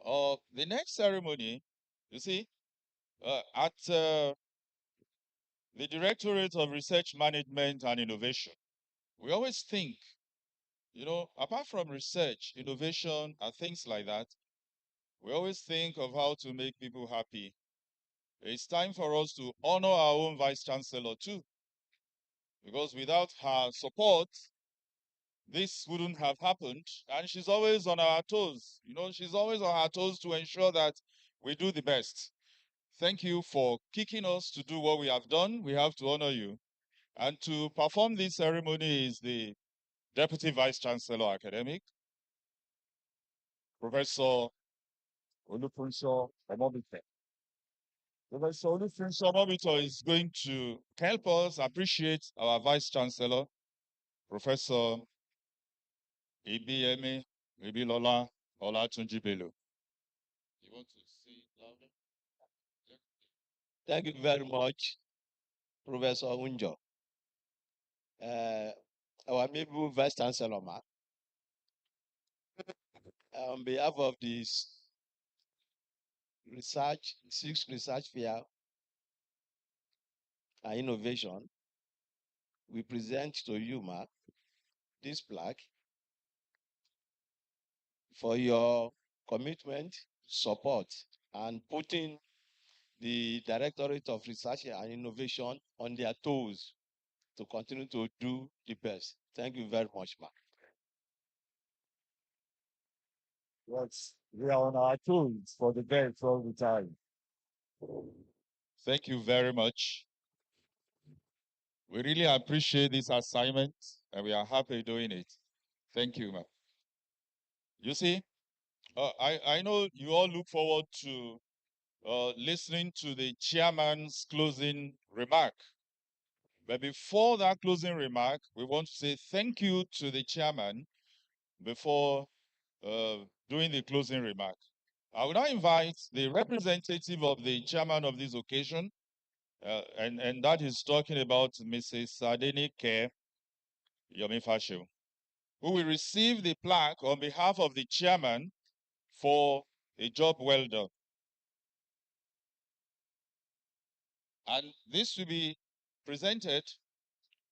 The next ceremony, you see, at the Directorate of Research Management and Innovation, we always think, apart from research, innovation, and things like that, we always think of how to make people happy. It's time for us to honor our own Vice Chancellor too, because without her support, this wouldn't have happened. And she's always on our toes. She's always on our toes to ensure that we do the best. Thank you for kicking us to do what we have done. We have to honor you. And to perform this ceremony is the Deputy Vice Chancellor Academic, Professor Olufunso Omobite. Professor Olufunso Omobite is going to help us appreciate our Vice Chancellor, Professor Ibiyemi Ibilola Olatunji Bello. You want to say it louder? Thank you very much, Professor Unjo. Our amiable Vice Chancellor, on behalf of this sixth research fair and innovation, we present to you, this plaque for your commitment, support, and putting the Directorate of Research and Innovation on their toes to continue to do the best. Thank you very much, Yes, we are on our toes for the best all the time. Thank you very much. We really appreciate this assignment and we are happy doing it. Thank you, ma'am. You see, I know you all look forward to listening to the chairman's closing remark. But before that closing remark, we want to say thank you to the chairman before doing the closing remark. I will now invite the representative of the chairman of this occasion, and that is talking about Mrs. Adenike Yomifashu, who will receive the plaque on behalf of the chairman for a job well done. And this will be presented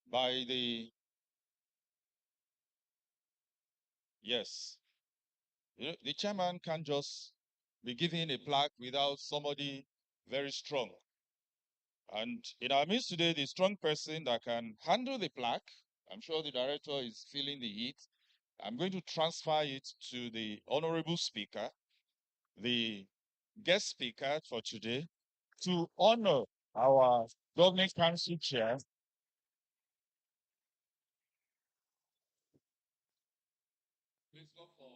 by the, yes, the chairman can't just be given a plaque without somebody very strong. And in our midst today, the strong person that can handle the plaque, I'm sure the director is feeling the heat. I'm going to transfer it to the honorable speaker, the guest speaker for today, to honor our governing council chair. Please go for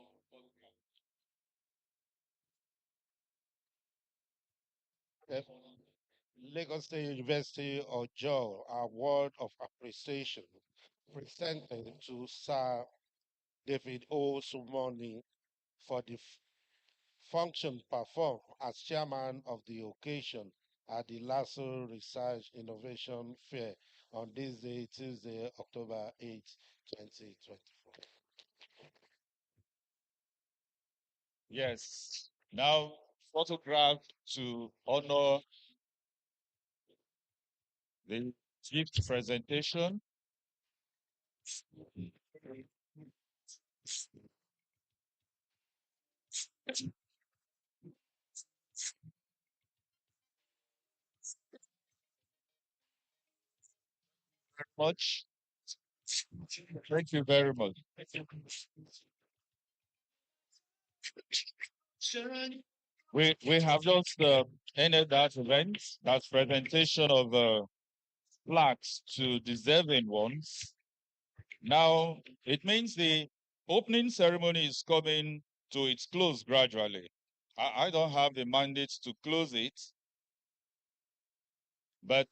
Lagos State University Ojo Award of Appreciation presented to Sir David O. Sumoni for the function performed as chairman of the occasion at the LASO Research Innovation Fair on this day, Tuesday, October 8, 2024. Yes. Now, photograph to honor the gift presentation. much. Thank you very much. We have just ended that event, that presentation of plaques to deserving ones. Now, it means the opening ceremony is coming to its close gradually. I don't have the mandate to close it, but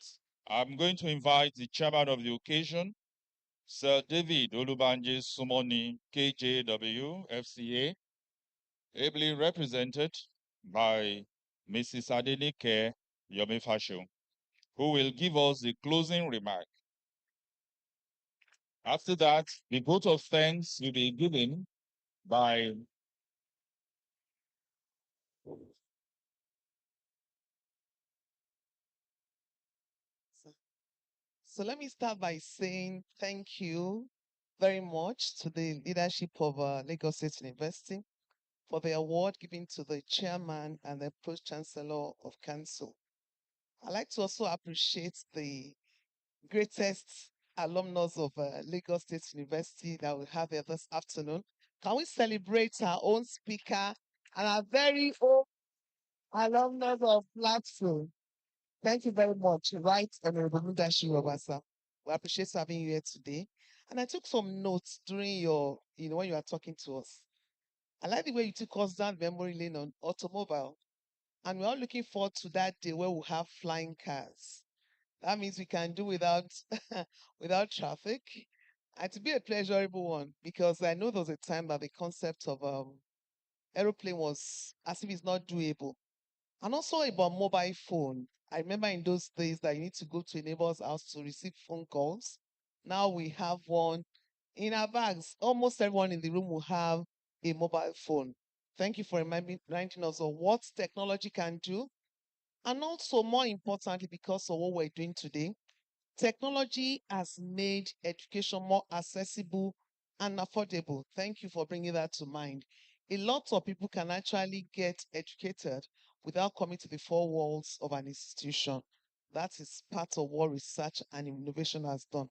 I'm going to invite the chairman of the occasion, Sir David Olubanji Sumoni, KJW, FCA, ably represented by Mrs. Adenike Yomifasho, who will give us the closing remark. After that, the vote of thanks will be given by So let me start by saying thank you very much to the leadership of Lagos State University for the award given to the chairman and the pro-chancellor of council. I'd like to also appreciate the greatest alumnus of Lagos State University that we have here this afternoon. Can we celebrate our own speaker and our very own alumnus of LAPSO? Thank you very much. Right, Honorable Mudashi Robasa. We appreciate having you here today. And I took some notes during your, when you were talking to us. I like the way you took us down memory lane on automobile. And we're all looking forward to that day where we'll have flying cars. That means we can do without without traffic. And to be a pleasurable one, because I know there was a time that the concept of aeroplane was as if it's not doable. And also about mobile phone. I remember in those days that you need to go to a neighbor's house to receive phone calls. Now we have one in our bags. Almost everyone in the room will have a mobile phone. Thank you for reminding us of what technology can do. And also, more importantly, because of what we're doing today, technology has made education more accessible and affordable. Thank you for bringing that to mind. A lot of people can actually get educated without coming to the four walls of an institution. That is part of what research and innovation has done.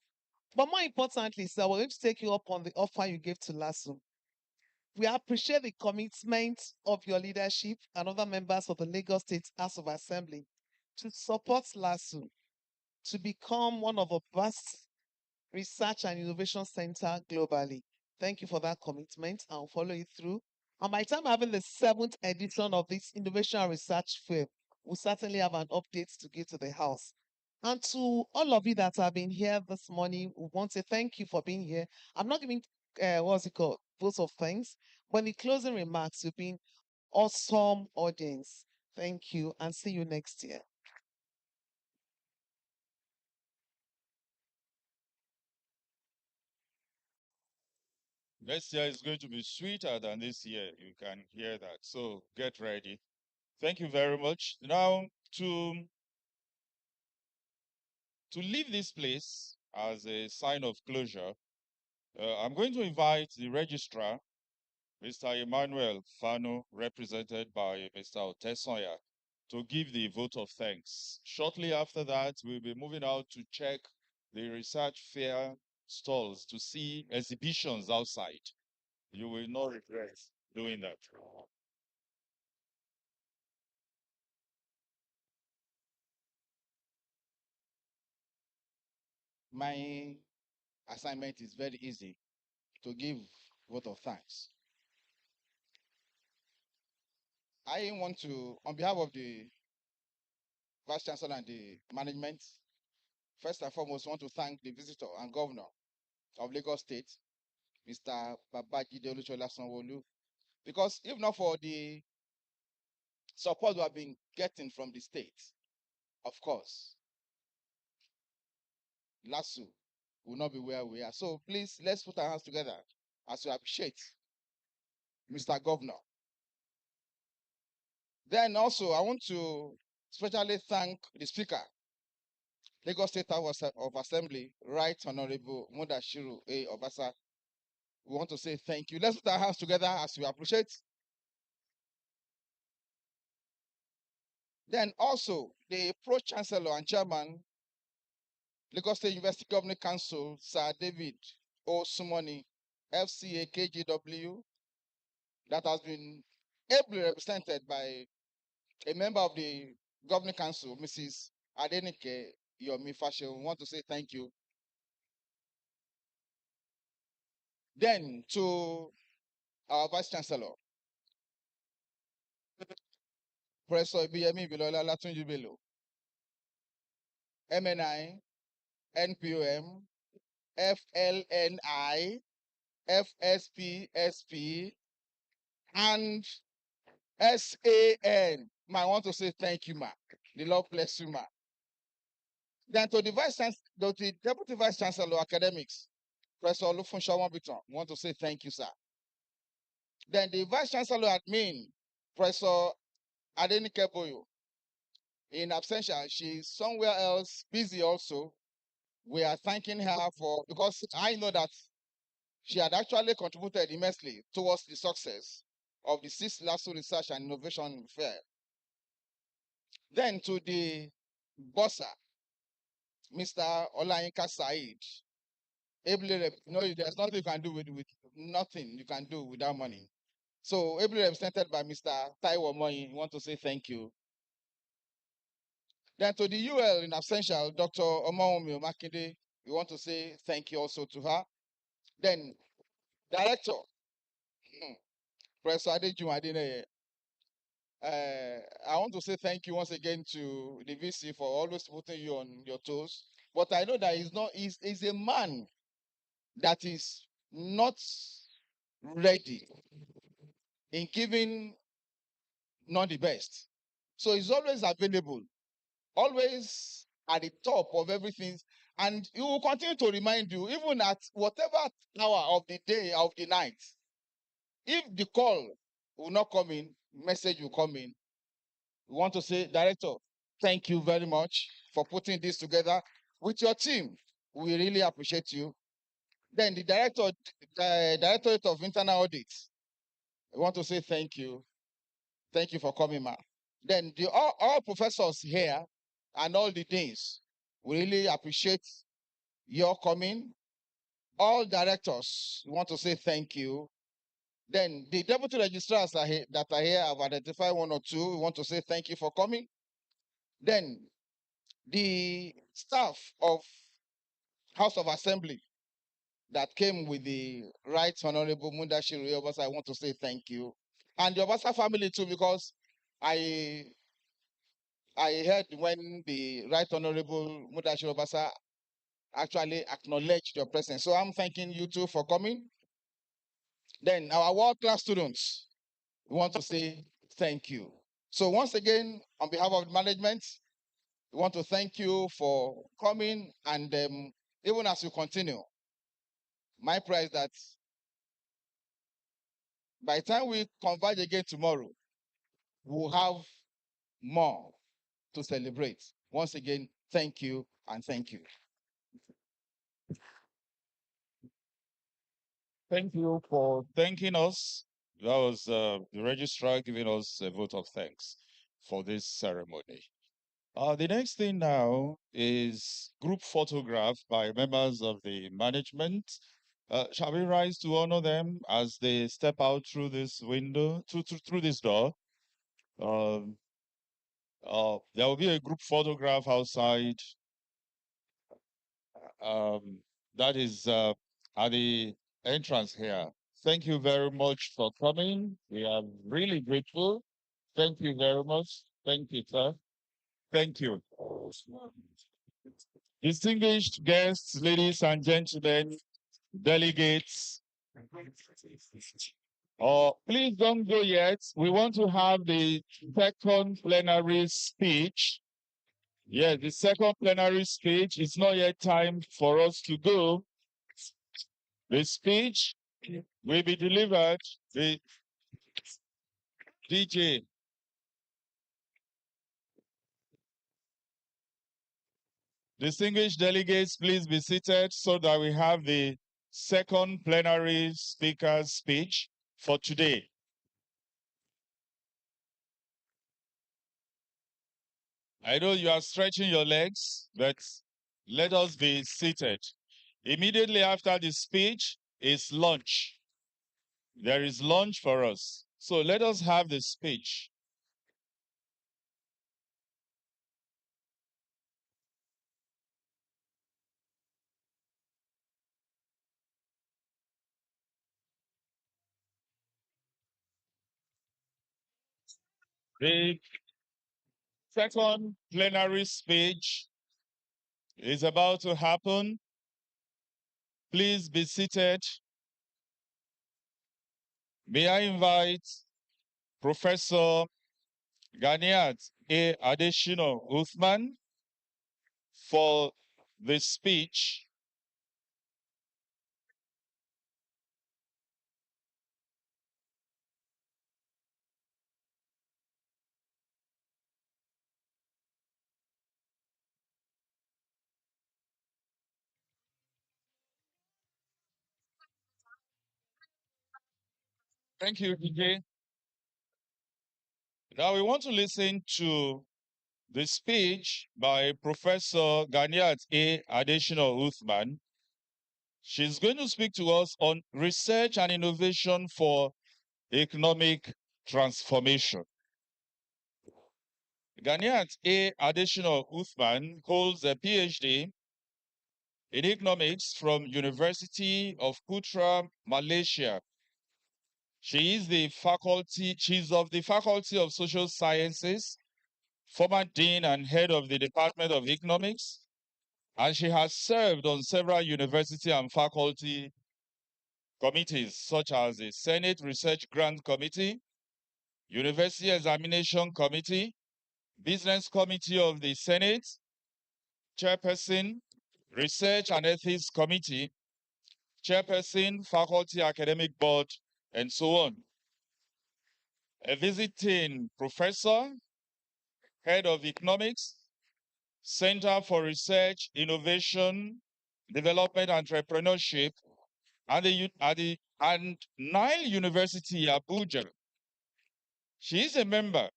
But more importantly, sir, we're going to take you up on the offer you gave to LASU. We appreciate the commitment of your leadership and other members of the Lagos State House of Assembly to support LASU to become one of the best research and innovation center globally. Thank you for that commitment. I'll follow you through. And by the time having the 7th edition of this innovation and research fair, we'll certainly have an update to give to the house. And to all of you that have been here this morning, we want to thank you for being here. I'm not giving what's it called, votes of thanks, but in the closing remarks, you've been awesome audience. Thank you and see you next year. next year is going to be sweeter than this year. You can hear that. So get ready. Thank you very much. Now, to leave this place as a sign of closure, I'm going to invite the registrar, Mr. Emmanuel Fano, represented by Mr. Otesoya, to give the vote of thanks. Shortly after that, we'll be moving out to check the research fair stalls to see exhibitions outside. You will not regret doing that. My assignment is very easy to give vote of thanks. I want to, on behalf of the Vice Chancellor and the management, first and foremost, want to thank the visitor and governor of Lagos State, Mr. Babajide Olusola Sanwo-Olu, because if not for the support we have been getting from the state, of course, LASU will not be where we are. So please, let's put our hands together as we appreciate Mr. Governor. Then also, I want to especially thank the Speaker, Lagos State House of Assembly, Right Honorable Mudashiru A. Obasa. We want to say thank you. Let's put our hands together as we appreciate. Then also, the Pro-Chancellor and Chairman, Lagos State University Governing Council, Sir David O. Sumoni, FCA KGW, that has been ably represented by a member of the Governing Council, Mrs. Adenike Yomi Fashion. We want to say thank you. Then to our Vice Chancellor, Professor Ibiyemi Bilola Latunji Bello, MNI, NPOM, FLNI, FSPSP, and SAN. I want to say thank you, ma. The Lord bless you, ma. Then to the the Deputy Vice Chancellor Academics, Professor Olufunso Wambiton, want to say thank you, sir. Then the Vice Chancellor Admin, Professor Adenike Boyo, in absentia, she's somewhere else busy also. We are thanking her because I know that she had actually contributed immensely towards the success of the 6th LASU Research and Innovation Fair. Then to the bossa, Mr. Olayinka Said, there's nothing you can do with nothing you can do without money. So ably represented by Mr. Taiwo Moyi, want to say thank you. Then to the UL in absentia, Dr. Omomi Makinde, we want to say thank you also to her. Then Director, Professor Adejun Adeneye, I want to say thank you once again to the VC for always putting you on your toes. But I know that he's a man that is not ready in giving not the best. So he's always available, always at the top of everything. And he will continue to remind you, even at whatever hour of the day, of the night, if the call will not come in, message will come in. We want to say, Director, thank you very much for putting this together with your team. We really appreciate you. Then the Directorate of Internal Audit, we want to say thank you. Thank you for coming, ma. Then all professors here and all the deans, we really appreciate your coming. All directors, we want to say thank you. Then the deputy registrars that are here, have identified one or two. We want to say thank you for coming. Then the staff of House of Assembly that came with the Right Honorable Mudashiru Obasa, I want to say thank you. And the Obasa family too, because I heard when the Right Honorable Mudashiru Obasa actually acknowledged your presence. So I'm thanking you too for coming. Then our world-class students, we want to say thank you. So once again, on behalf of the management, we want to thank you for coming, and even as you continue, my prayer is that by the time we converge again tomorrow, we'll have more to celebrate. Once again, thank you and thank you. Thank you for thanking us. That was the registrar giving us a vote of thanks for this ceremony. The next thing now is group photograph by members of the management. Shall we rise to honor them as they step out through this window, through this door? There will be a group photograph outside. That is at the entrance here. Thank you very much for coming. We are really grateful. Thank you very much. Thank you, sir. Thank you. Distinguished guests, ladies and gentlemen, delegates, please don't go yet. We want to have the second plenary speech. Yes, the second plenary speech. It's not yet time for us to go. The speech will be delivered. The DJ. Distinguished delegates, please be seated so that we have the second plenary speaker's speech for today. I know you are stretching your legs, but Let us be seated. Immediately after the speech is lunch. There is lunch for us. So let us have the speech. The second plenary speech is about to happen. Please be seated. May I invite Professor Ganiat A. Adeshino Uthman for the speech. Thank you, DJ. Now we want to listen to the speech by Professor Ganiat A. Adeshino Uthman. She's going to speak to us on research and innovation for economic transformation. Ganiat A. Adeshino Uthman holds a PhD in economics from University of Putra, Malaysia. She's of the Faculty of Social Sciences, former Dean and Head of the Department of Economics, and she has served on several university and faculty committees, such as the Senate Research Grant Committee, University Examination Committee, Business Committee of the Senate, Chairperson, Research and Ethics Committee, Chairperson, Faculty Academic Board, and so on. A visiting professor, Head of Economics, Center for Research, Innovation, Development, Entrepreneurship, and Nile University, Abuja. She is a member,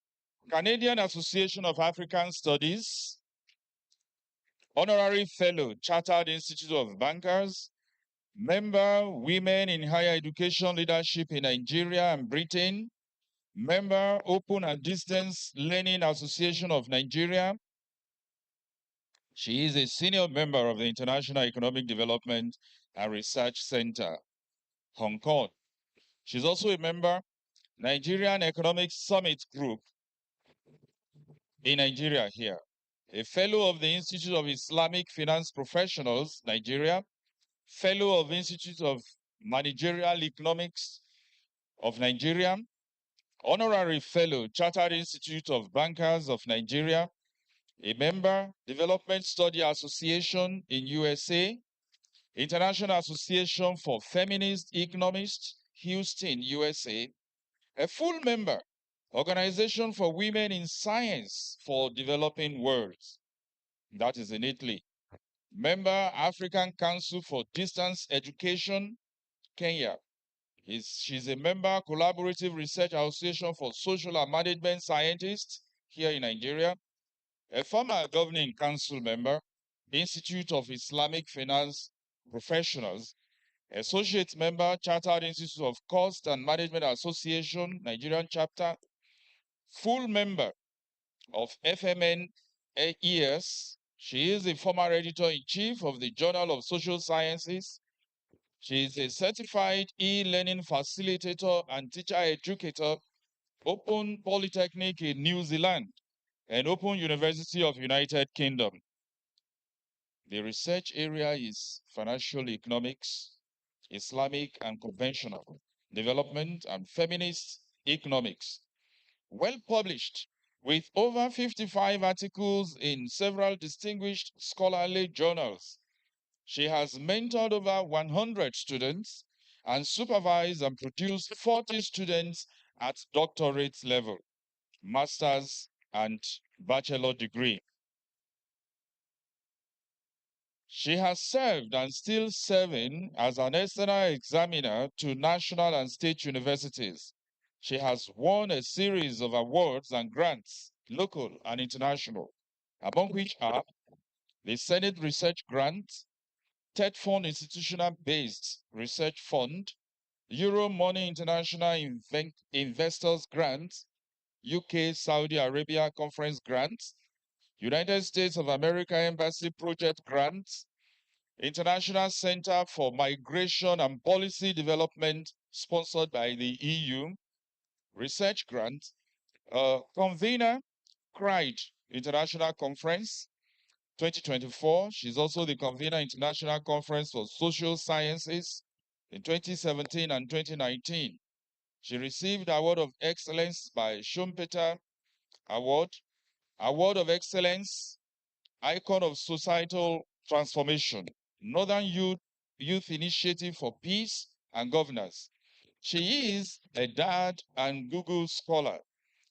Canadian Association of African Studies, Honorary Fellow, Chartered Institute of Bankers, member, Women in Higher Education Leadership in Nigeria and Britain, member, Open and Distance Learning Association of Nigeria. She is a senior member of the International Economic Development and Research Center, Hong Kong. She's also a member, Nigerian Economic Summit Group in Nigeria here, a fellow of the Institute of Islamic Finance Professionals, Nigeria, fellow of Institute of Managerial Economics of Nigeria, honorary fellow, Chartered Institute of Bankers of Nigeria, a member, Development Study Association in USA, International Association for Feminist Economists, Houston, USA, a full member, Organization for Women in Science for Developing Worlds, that is in Italy, member, African Council for Distance Education, Kenya. She's a member, Collaborative Research Association for Social and Management Scientists here in Nigeria, a former governing council member, Institute of Islamic Finance Professionals, associate member, Chartered Institute of Cost and Management Association, Nigerian chapter, full member of FMN ES. She is the former editor-in-chief of the Journal of Social Sciences. She is a certified e-learning facilitator and teacher educator, Open Polytechnic in New Zealand and Open University of United Kingdom. The research area is financial economics, Islamic and conventional development, and feminist economics. Well published with over 55 articles in several distinguished scholarly journals. She has mentored over 100 students and supervised and produced 40 students at doctorate level, master's and bachelor degree. She has served and still serving as an external examiner to national and state universities. She has won a series of awards and grants, local and international, among which are the Senate Research Grant, TED Fund Institutional-Based Research Fund, Euro Money International Investors Grant, UK Saudi Arabia Conference Grant, United States of America Embassy Project Grant, International Center for Migration and Policy Development, sponsored by the EU, Research Grant, convener, CRIDE International Conference, 2024. She's also the convener International Conference for Social Sciences in 2017 and 2019. She received Award of Excellence by Schumpeter Award, Award of Excellence, Icon of Societal Transformation, Northern Youth Initiative for Peace and Governance. She is a DAD and Google Scholar.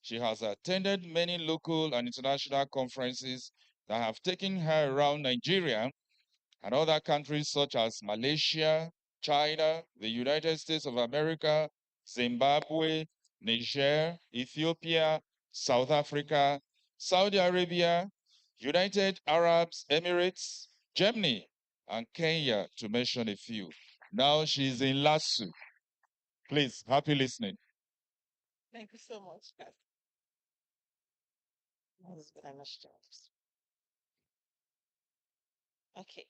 She has attended many local and international conferences that have taken her around Nigeria and other countries such as Malaysia, China, the United States of America, Zimbabwe, Niger, Ethiopia, South Africa, Saudi Arabia, United Arab Emirates, Germany, and Kenya, to mention a few. Now she's in LASU. Please, happy listening. Thank you so much, guys. Okay.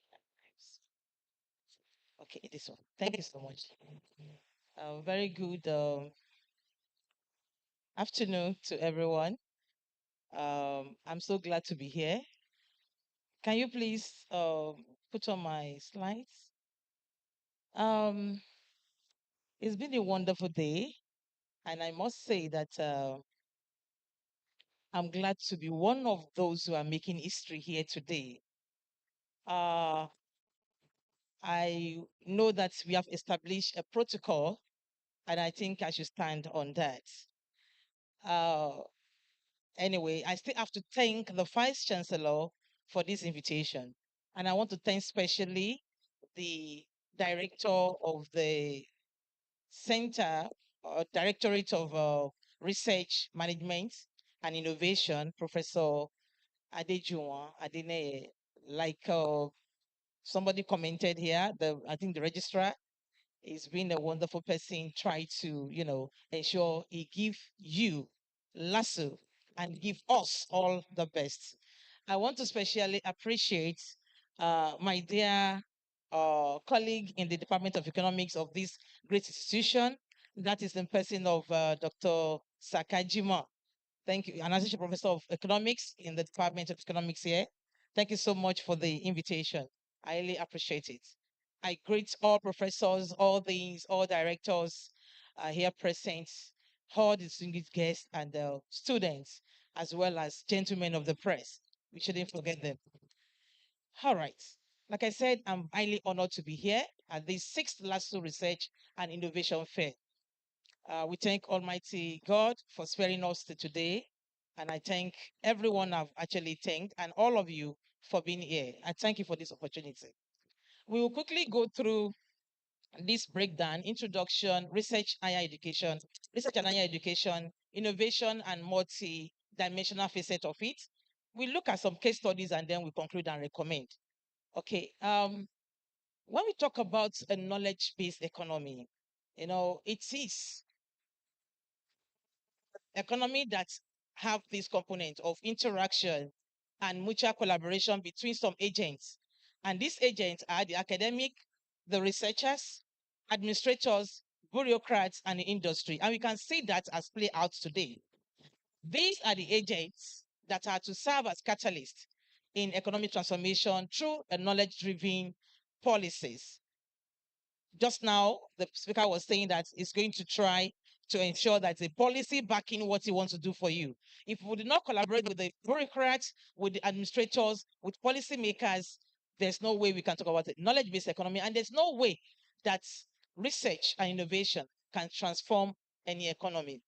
Okay, this one. Thank you so much. Very good afternoon to everyone. I'm so glad to be here. Can you please put on my slides? It's been a wonderful day, and I must say that I'm glad to be one of those who are making history here today. I know that we have established a protocol, and I think I should stand on that. Anyway, I still have to thank the Vice Chancellor for this invitation. And I want to thank especially the Director of the Center, Directorate of Research, Management and Innovation, Professor Adejuwon Adeneye. Like somebody commented here, I think the registrar is being a wonderful person, try to, ensure he give you LASU and give us all the best. I want to specially appreciate my dear colleague in the Department of Economics of this great institution. That is in person of Dr. Sakajima. Thank you, an associate professor of economics in the Department of Economics here. Thank you so much for the invitation. I really appreciate it. I greet all professors, all deans, all directors here present, all distinguished guests and students, as well as gentlemen of the press. We shouldn't forget them. All right. Like I said, I'm highly honored to be here at the 6th LASU Research and Innovation Fair. We thank Almighty God for sparing us to today. And I thank everyone I've actually thanked and all of you for being here. I thank you for this opportunity. We will quickly go through this breakdown: introduction, research, higher education, research and higher education, innovation and multi-dimensional facet of it. We look at some case studies and then we conclude and recommend. Okay. When we talk about a knowledge-based economy, it is economy that have this component of interaction and mutual collaboration between some agents. And these agents are the academic, the researchers, administrators, bureaucrats, and the industry. And we can see that as play out today. These are the agents that are to serve as catalysts in economic transformation through a knowledge-driven policies. Just now, the speaker was saying that he's going to try to ensure that the policy backing what he wants to do for you. If we do not collaborate with the bureaucrats, with the administrators, with policymakers, there's no way we can talk about a knowledge-based economy, and there's no way that research and innovation can transform any economy.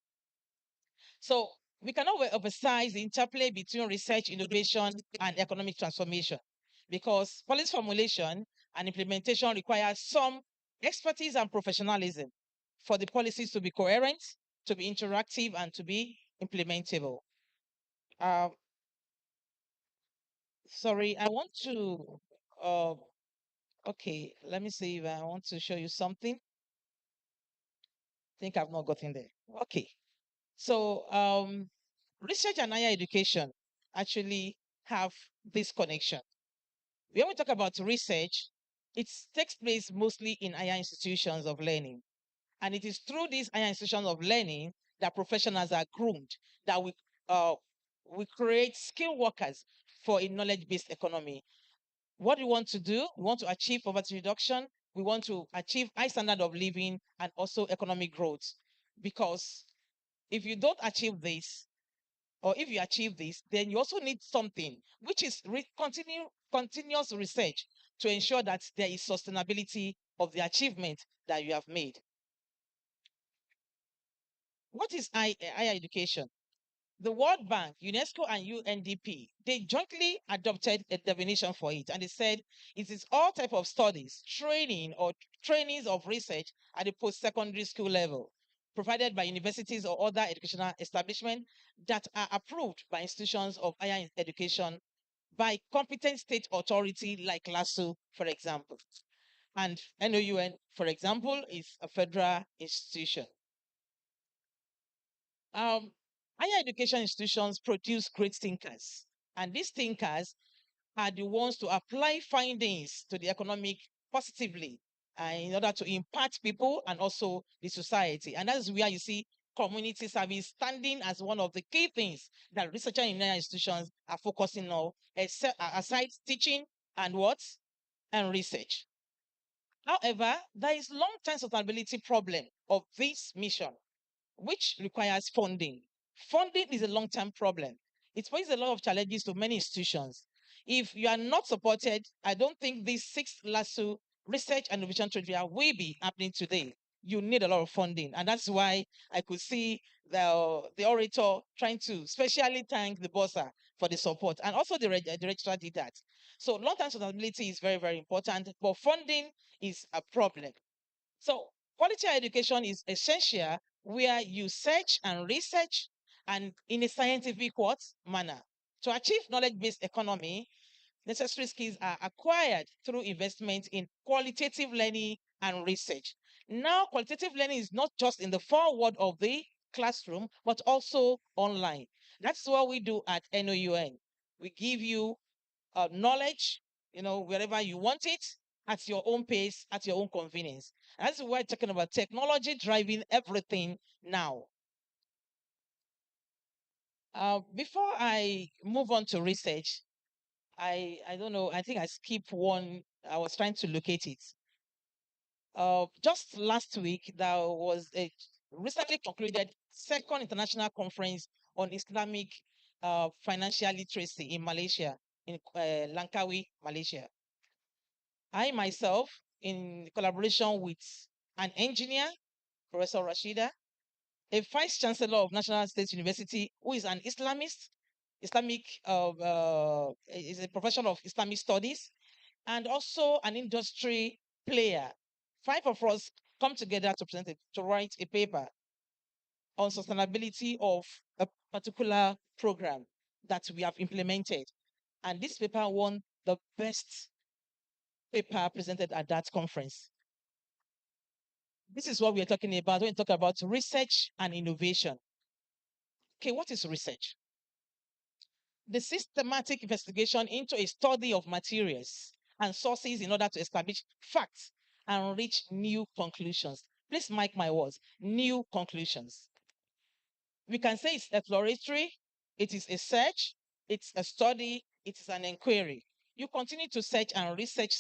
So we cannot emphasize the interplay between research, innovation, and economic transformation, because policy formulation and implementation requires some expertise and professionalism for the policies to be coherent, to be interactive, and to be implementable. Sorry, I want to, uh, okay, let me see if I want to show you something. Think I've not gotten there. Okay. So, research and higher education actually have this connection. When we talk about research, it takes place mostly in higher institutions of learning. And it is through these higher institutions of learning that professionals are groomed, that uh, we create skilled workers for a knowledge-based economy. What we want to do, we want to achieve poverty reduction, we want to achieve high standard of living and also economic growth. Because if you don't achieve this, or if you achieve this, then you also need something which is continuous research to ensure that there is sustainability of the achievement that you have made. What is higher education? The World Bank, UNESCO, and UNDP, they jointly adopted a definition for it, and they said it is all type of studies, training, or trainings of research at the post-secondary school level, provided by universities or other educational establishments that are approved by institutions of higher education by competent state authority like LASU, for example. And NOUN, for example, is a federal institution. Higher education institutions produce great thinkers, and these thinkers are the ones to apply findings to the economic positively in order to impact people and also the society. And that's where you see community service standing as one of the key things that researchers in higher institutions are focusing on, aside teaching and what? And research. However, there is long-term sustainability problem of this mission, which requires funding. Funding is a long-term problem. It poses a lot of challenges to many institutions. If you are not supported, I don't think this sixth LASU research and innovation trade fair will be happening today. You need a lot of funding. And that's why I could see the orator trying to specially thank the BOSA for the support. And also the registrar did that. So long-term sustainability is very, very important, but funding is a problem. So quality education is essential where you search and research and in a scientific what manner. To achieve knowledge-based economy, necessary skills are acquired through investment in qualitative learning and research. Now, qualitative learning is not just in the four walls of the classroom, but also online. That's what we do at NOUN. We give you knowledge, wherever you want it, at your own pace, at your own convenience. That's why we're talking about technology driving everything now. Before I move on to research, I don't know, I think I skipped one. I was trying to locate it. Just last week, there was a recently concluded second international conference on Islamic financial literacy in Malaysia, in Langkawi, Malaysia. I myself, in collaboration with an engineer, Professor Rashida, a vice chancellor of National State University, who is an Islamist, is a professional of Islamic studies, and also an industry player. 5 of us come together to write a paper on sustainability of a particular program that we have implemented. And this paper won the best paper presented at that conference. This is what we are talking about when we talk about research and innovation. Okay, what is research? The systematic investigation into a study of materials and sources in order to establish facts and reach new conclusions. Please mark my words, new conclusions. We can say it's exploratory, it is a search, it's a study, it is an inquiry. You continue to search and research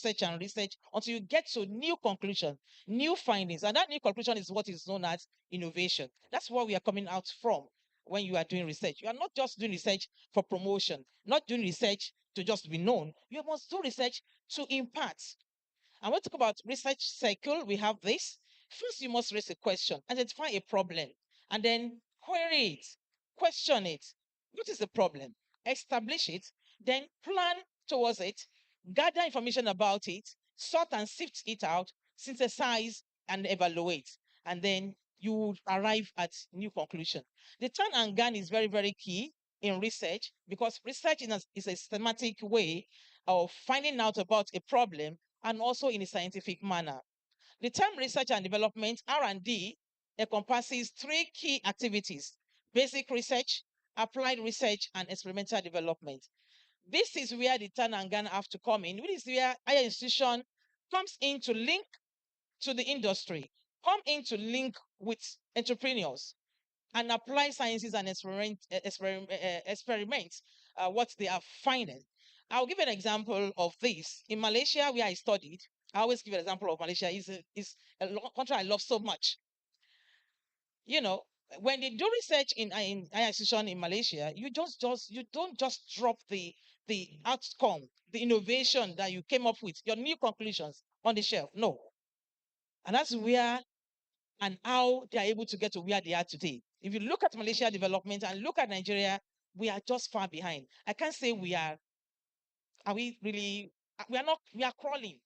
until you get to new conclusion, new findings. And that new conclusion is what is known as innovation. That's what we are coming out from when you are doing research. You are not just doing research for promotion, not doing research to just be known. You must do research to impact. And when we talk about research cycle, we have this. First, you must raise a question, identify a problem, and then query it, question it. What is the problem? Establish it, then plan towards it, gather information about it, sort and sift it out, synthesize and evaluate. And then you arrive at new conclusion. The turn and gun is very, very key. in research because research is a systematic way of finding out about a problem and also in a scientific manner. The term research and development, R&D, encompasses three key activities: basic research, applied research, and experimental development. This is where the Tan and Gan have to come in. This is where higher institution comes in to link to the industry, come in to link with entrepreneurs, and apply sciences and experiment what they are finding. I'll give an example of this. In Malaysia, where I studied, I always give an example of Malaysia. Is a country I love so much. You know, when they do research in higher institution in Malaysia, you don't just drop the outcome, the innovation that you came up with, your new conclusions on the shelf. No, and that's where and how they are able to get to where they are today. If you look at Malaysia development and look at Nigeria, we are just far behind. I can't say we are we really, we are not, we are crawling.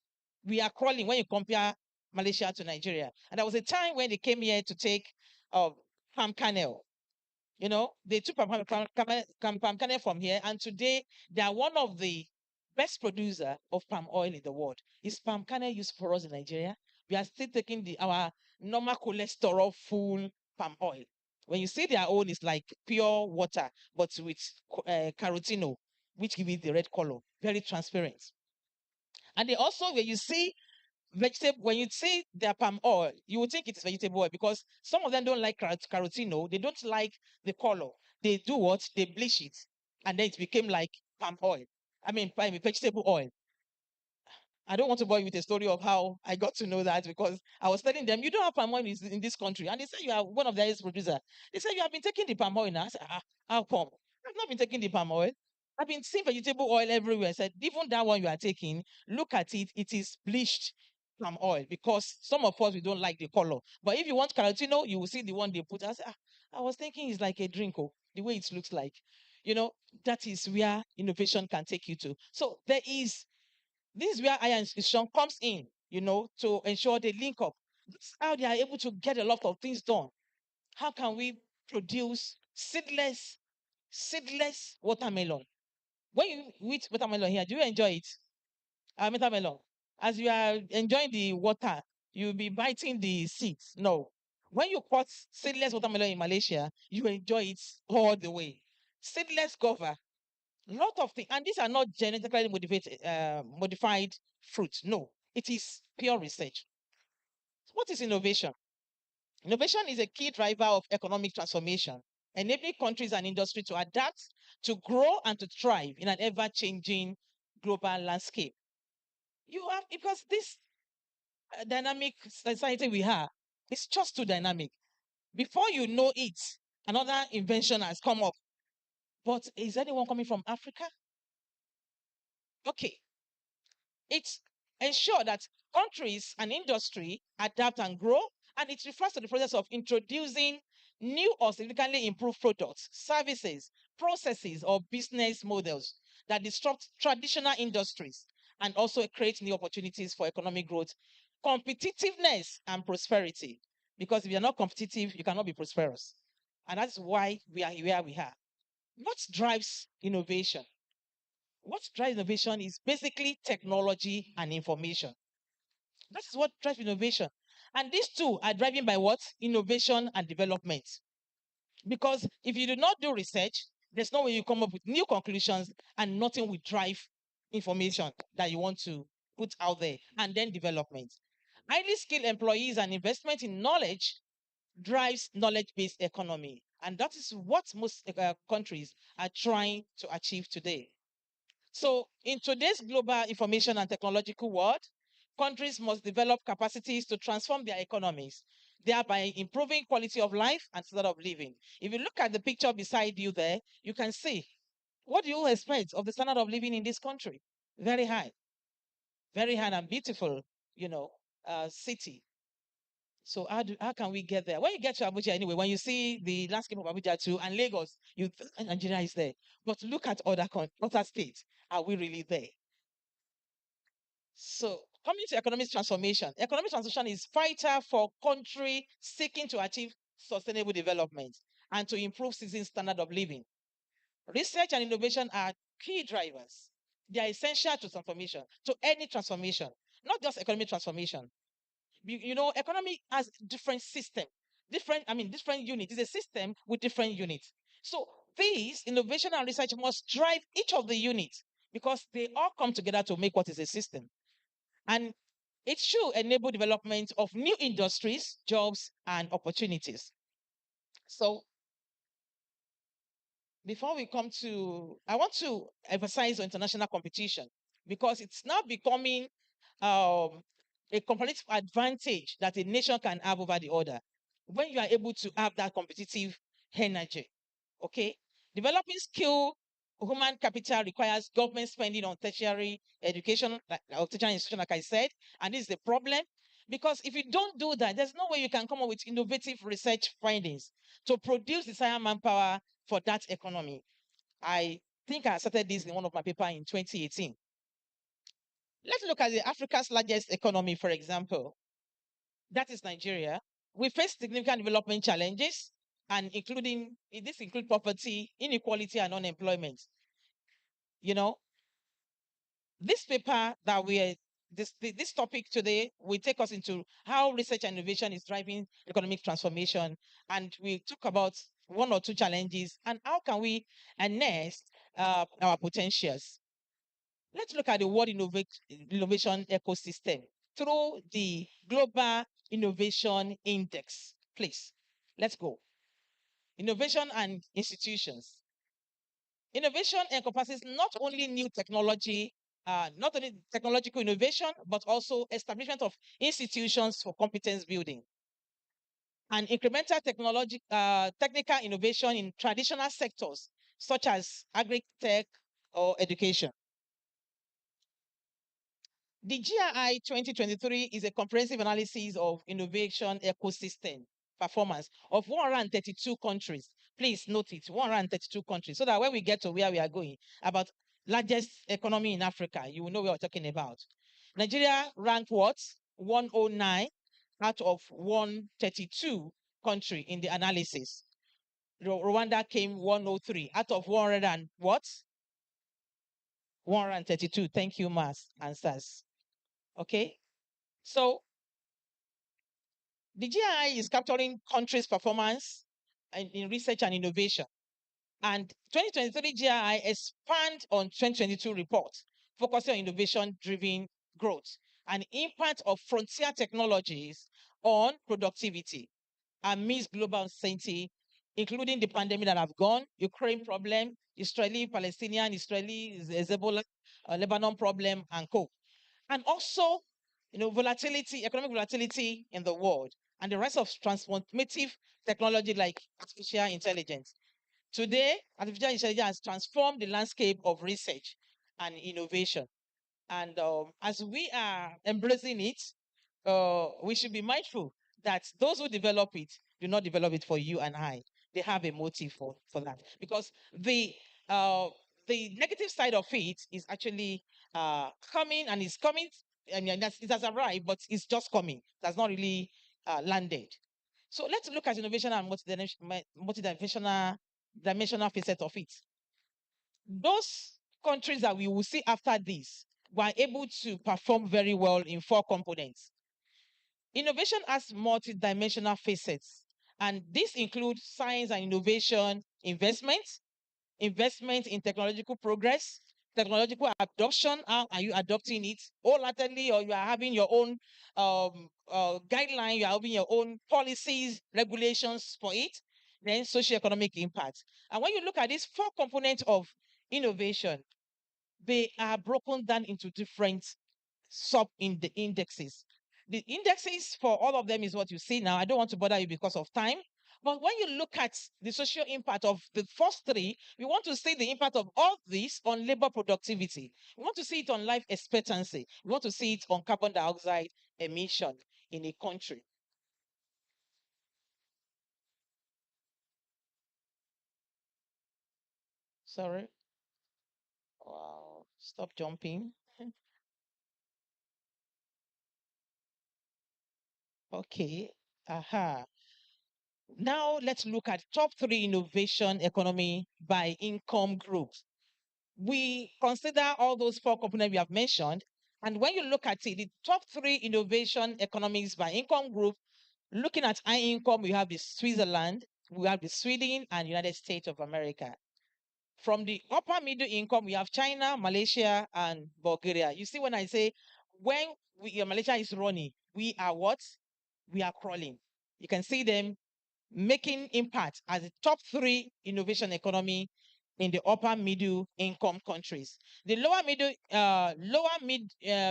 We are crawling when you compare Malaysia to Nigeria. And there was a time when they came here to take palm kernel. You know, they took palm kernel from here, and today they are one of the best producer of palm oil in the world. Is palm kernel used for us in Nigeria? We are still taking our normal cholesterol full palm oil. When you see their own, it's like pure water, but with carotene, which gives it the red color, very transparent. And they also, when you see vegetable, when you see their palm oil, you would think it's vegetable oil because some of them don't like carotene. They don't like the color. They do what? They bleach it, and then it became like palm oil. I mean, vegetable oil. I don't want to bore you with a story of how I got to know that because I was telling them, you don't have palm oil in this country. And they said, you are one of the highest producer. They said, you have been taking the palm oil now. I said, how come? I've not been taking the palm oil. I've been seeing vegetable oil everywhere. I said, even that one you are taking, look at it. It is bleached palm oil because some of us, we don't like the color. But if you want carotene, you will see the one they put. I said, I was thinking it's like a drink, the way it looks like. You know, that is where innovation can take you to. So this is where higher institution comes in, to ensure they link up. This is how they are able to get a lot of things done. How can we produce seedless watermelon? When you eat watermelon here, do you enjoy it? Watermelon. As you are enjoying the water, you'll be biting the seeds. No. When you cut seedless watermelon in Malaysia, you enjoy it all the way. Seedless guava, lot of things, and these are not genetically modified fruits. No, it is pure research. What is innovation? Innovation is a key driver of economic transformation, enabling countries and industry to adapt, to grow, and to thrive in an ever-changing global landscape. You have, because this dynamic society we have is just too dynamic. Before you know it, another invention has come up. But is anyone coming from Africa? Okay. It ensures that countries and industry adapt and grow, and it refers to the process of introducing new or significantly improved products, services, processes, or business models that disrupt traditional industries and also create new opportunities for economic growth, competitiveness, and prosperity. Because if you're not competitive, you cannot be prosperous. And that's why we are where we are. What drives innovation? What drives innovation is basically technology and information. That is what drives innovation. And these two are driven by what? Innovation and development. Because if you do not do research, there's no way you come up with new conclusions and nothing will drive information that you want to put out there. And then development. Highly skilled employees and investment in knowledge drives knowledge-based economy. And that is what most countries are trying to achieve today. So, in today's global information and technological world, countries must develop capacities to transform their economies, thereby improving quality of life and standard of living. If you look at the picture beside you there, you can see what do you expect of the standard of living in this country? Very high and beautiful, city. So how can we get there? When you get to Abuja anyway, when you see the landscape of Abuja too and Lagos, you think Nigeria is there. But look at other states. Are we really there? So coming to economic transformation. Economic transformation is vital for country seeking to achieve sustainable development and to improve citizens' standard of living. Research and innovation are key drivers. They are essential to transformation, to any transformation, not just economic transformation. Economy has different system, different units. It's a system with different units. So these innovation and research must drive each of the units because they all come together to make what is a system. And it should enable development of new industries, jobs, and opportunities. So before we come to, I want to emphasize on international competition because it's now becoming um, a competitive advantage that a nation can have over the other when you are able to have that competitive energy. Okay, developing skill human capital requires government spending on tertiary education, or tertiary institution, like I said, and this is the problem because if you don't do that, there's no way you can come up with innovative research findings to produce desired manpower for that economy. I think I started this in one of my paper in 2018. Let's look at the Africa's largest economy, for example. That is Nigeria. We face significant development challenges, and this include poverty, inequality, and unemployment. You know, this paper that this topic today will take us into how research and innovation is driving economic transformation, and we talk about one or two challenges and how can we harness our potentials. Let's look at the world innovation ecosystem through the Global Innovation Index. Please, let's go. Innovation and institutions. Innovation encompasses not only new technology, not only technological innovation, but also establishment of institutions for competence building and incremental technical innovation in traditional sectors such as agri-tech or education. The GRI 2023 is a comprehensive analysis of innovation ecosystem performance of 132 countries. Please note it, 132 countries, so that when we get to where we are going, about largest economy in Africa, you will know what we're talking about. Nigeria ranked what? 109 out of 132 country in the analysis. Rwanda came 103 out of 100 and what? 132. Thank you, Mas answers. Okay. So the GII is capturing countries' performance in research and innovation. And 2023 GII expand on 2022 report, focusing on innovation-driven growth and impact of frontier technologies on productivity amidst global uncertainty, including the pandemic that have gone, Ukraine problem, Israeli-Palestinian, Ebola, Lebanon problem, and co. And also, economic volatility in the world, and the rise of transformative technology like artificial intelligence. Today, artificial intelligence has transformed the landscape of research and innovation. And as we are embracing it, we should be mindful that those who develop it do not develop it for you and I. They have a motive for that. Because uh, the negative side of it is actually coming, and it's coming. I mean, it has arrived, but it's just coming. It has not really landed. So let's look at innovation and multidimensional facet of it. Those countries that we will see after this were able to perform very well in 4 components. Innovation has multidimensional facets, and this includes science and innovation investment in technological progress, technological adoption. How are you adopting it wholeheartedly, or you are having your own guideline, you are having your own policies, regulations for it? Then socioeconomic impact. And when you look at these 4 components of innovation, they are broken down into different sub indexes. The indexes for all of them is what you see now. I don't want to bother you because of time. But when you look at the social impact of the first 3, we want to see the impact of all this on labor productivity. We want to see it on life expectancy. We want to see it on carbon dioxide emission in a country. Sorry. Wow. Stop jumping. Okay. Aha. Now let's look at top 3 innovation economy by income groups. We consider all those 4 components we have mentioned. And when you look at it, the top 3 innovation economies by income group, looking at high income, we have the Switzerland, we have the Sweden, and United States of America. From the upper middle income, we have China, Malaysia, and Bulgaria. You see, when I say Malaysia is running, we are what? We are crawling. You can see them making impact as the top 3 innovation economy in the upper middle income countries. The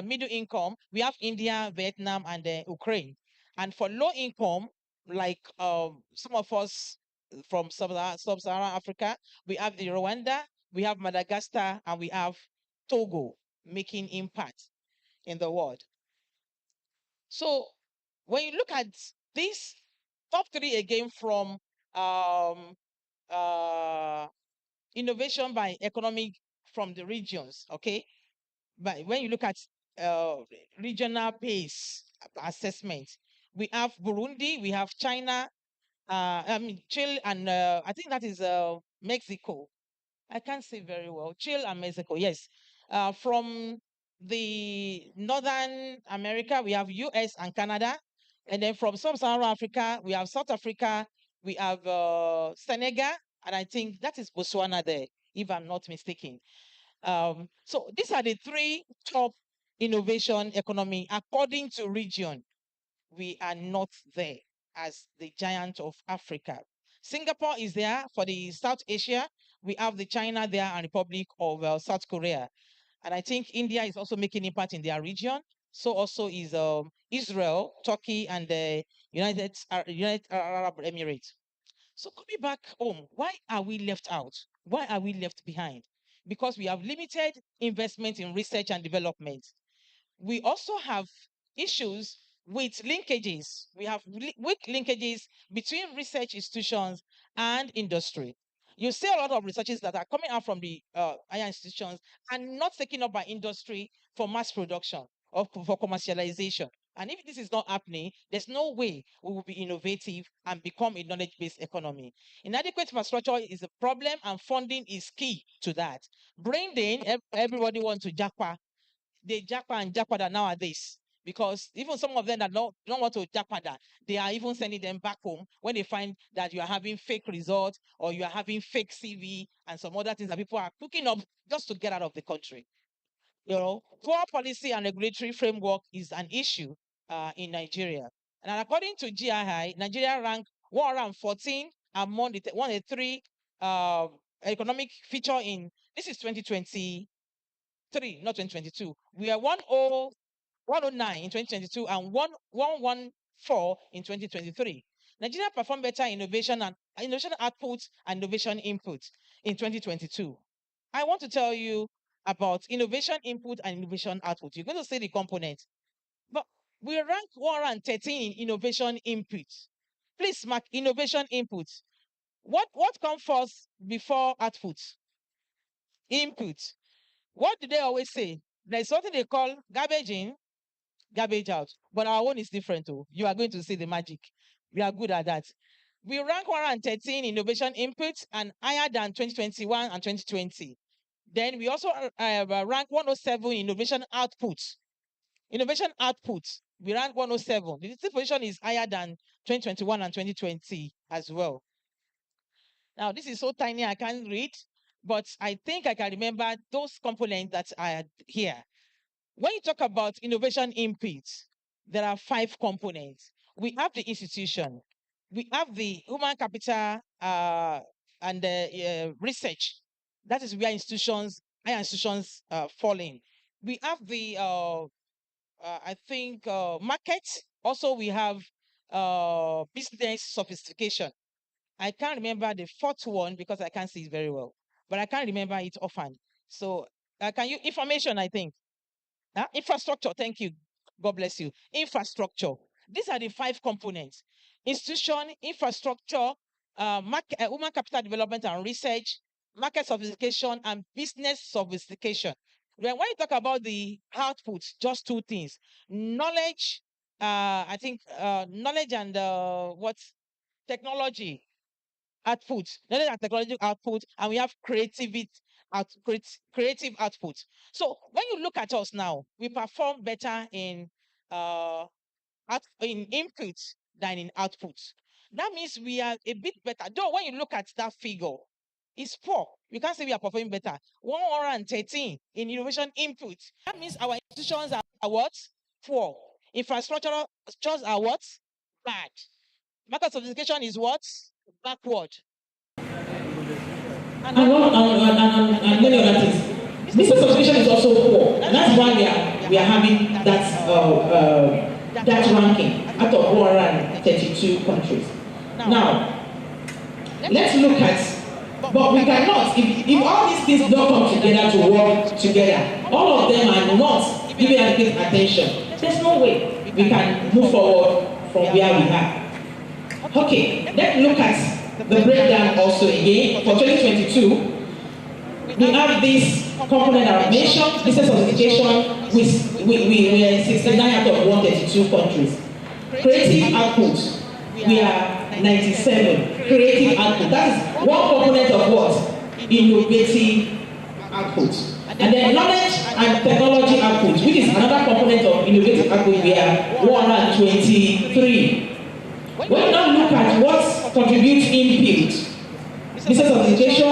middle income, we have India, Vietnam, and Ukraine. And for low income, like some of us from sub-Saharan Africa, we have the Rwanda, we have Madagascar, and we have Togo making impact in the world. So when you look at this top 3 again from um, innovation by economic from the regions, okay? But when you look at uh, regional pace assessment, we have Burundi, we have China, Chile, and I think that is Mexico. I can't say very well. Chile and Mexico, yes. From the Northern America, we have US and Canada. And then from Sub-Saharan Africa, we have South Africa, we have Senegal, and I think that is Botswana there, if I'm not mistaken. So these are the 3 top innovation economy according to region. We are not there as the giant of Africa. Singapore is there for the South Asia. We have the China there and Republic of South Korea. And I think India is also making impact in their region. So also is Israel, Turkey, and the United Arab Emirates. So coming back home, why are we left out? Why are we left behind? Because we have limited investment in research and development. We also have issues with linkages. We have weak linkages between research institutions and industry. You see a lot of researches that are coming out from the higher institutions and not taken up by industry for mass production or for commercialization. And if this is not happening, there's no way we will be innovative and become a knowledge-based economy. Inadequate infrastructure is a problem, and funding is key to that. Brain drain, everybody wants to jackpot. They jackpot and jackpot nowadays, because even some of them that don't want to jackpot, they are even sending them back home when they find that you are having fake results or you are having fake CV and some other things that people are cooking up just to get out of the country. Poor policy and regulatory framework is an issue in Nigeria. And according to GII, Nigeria ranked 114 among the 103 economic feature in, this is 2023, not 2022. We are 109 in 2022 and 114 in 2023. Nigeria performed better innovation output and innovation input in 2022. I want to tell you about innovation input and innovation output. You're going to see the components. But we rank 113 in innovation input. Please mark innovation input. What comes first before output? Input. What do they always say? There's something they call garbage in, garbage out. But our own is different too. You are going to see the magic. We are good at that. We rank 113 innovation inputs and higher than 2021 and 2020. Then we also rank 107 innovation outputs. Innovation outputs, we rank 107. The position is higher than 2021 and 2020 as well. Now, this is so tiny I can't read, but I think I can remember those components that are here. When you talk about innovation inputs, there are 5 components. We have the institution, we have the human capital and the research. That is where higher institutions fall in. We have the, I think, market. Also, we have business sophistication. I can't remember the 4th one because I can't see it very well, but I can't remember it offhand. So, can you information? I think. Infrastructure, thank you. God bless you. Infrastructure. These are the 5 components: institution, infrastructure, human capital development and research, market sophistication, and business sophistication. Then when you talk about the output, just 2 things: knowledge. I think knowledge and what technology output, knowledge and technology output, and we have creative output. So when you look at us now, we perform better in input than in output. That means we are a bit better. Though when you look at that figure, it's poor. You can't say we are performing better. 113 in innovation input. That means our institutions are what? Poor. Infrastructural structures are what? Bad. Market sophistication is what? Backward. And many other things. Business sophistication is also poor. And that's why we are having that ranking out of 132 countries. Now, let's look at, but we cannot, if all these things don't come together to work together, all of them are not giving adequate attention, there's no way we can move forward from where we are. Okay, let's look at the breakdown also again. For 2022, we have this component I mentioned, business sophistication, we are in 69 out of 132 countries. Creative output, we are 97. Creative output, that is one component of what? Innovative output. And then knowledge and technology output, which is another component of innovative output, we are 123. When you now look at what contributes input, business sophistication,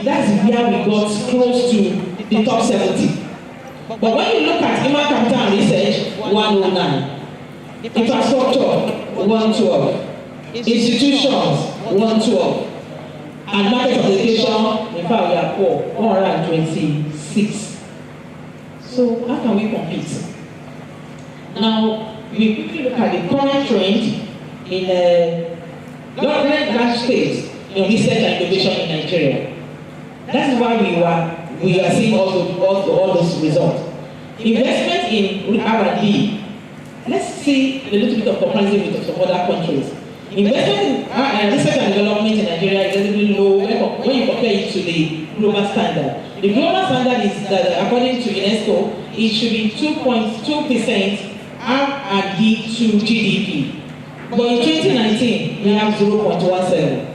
that's where we got close to the top 70. But when you look at human capital and research, 109. Infrastructure, 112. Institutions, 112. And market sophistication, in fact, we are poor, 126. So how can we compete? Now, we quickly look at the current trend in government large scales in research and innovation in Nigeria. That's why we are seeing all those results. Investment in R&D. Let's see a little bit of comparison with some other countries. Investment in research and development in Nigeria is relatively low when you compare it to the global standard. The global standard is that according to UNESCO, it should be 2.2% R&D to GDP. But in 2019, we have 0.17.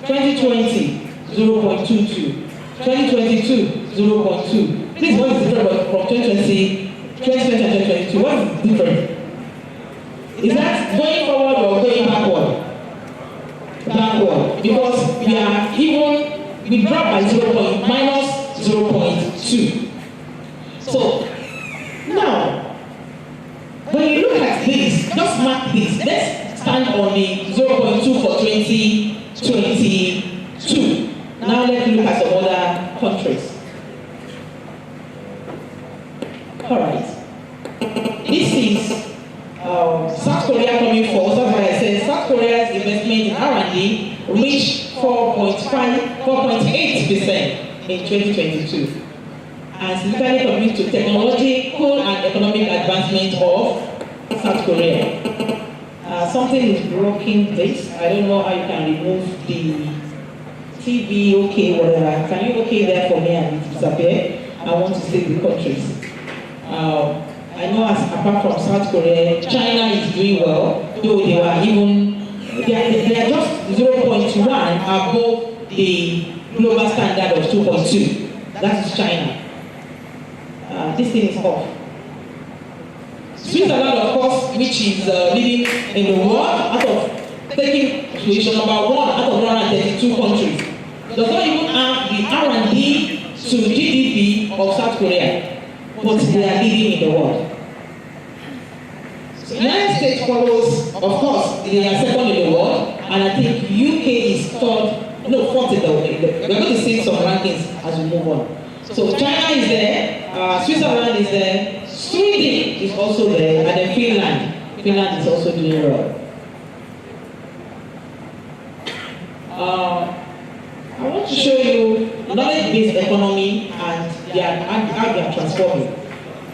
2020, 0.22. 2022, 0.2. Please, what is different from 2020 and 2022? What is different? Is that going forward or going backward? Backward. Because we dropped by minus 0.2. So, now, when you look at this, just mark this. Let's stand on the 0.2 for 2022. Now let's look at some other countries. All right. This is South Korea coming forward. That's why I said South Korea's investment in R&D reached 4.8% in 2022. And significantly contributes to technological and economic advancement of South Korea. Something is blocking this. I don't know how you can remove the TV, okay, whatever. Can you okay there for me and disappear? I want to see the countries. I know apart from South Korea, China is doing well, though they are just 0.1 above the global standard of 2.2. That is China. This thing is off. Switzerland, of course, which is leading in the world, out of taking position number 1 out of 132 countries, does not even have the R&D to GDP of South Korea, but they are leading in the world. So the United States follows, of course, they are second in the world, and I think UK is fourth in the world. We're going to see some rankings as we move on. So China is there, Switzerland is there, Sweden is also there, and then Finland. Finland is also doing well. I want to show you knowledge-based economy and how they are transforming.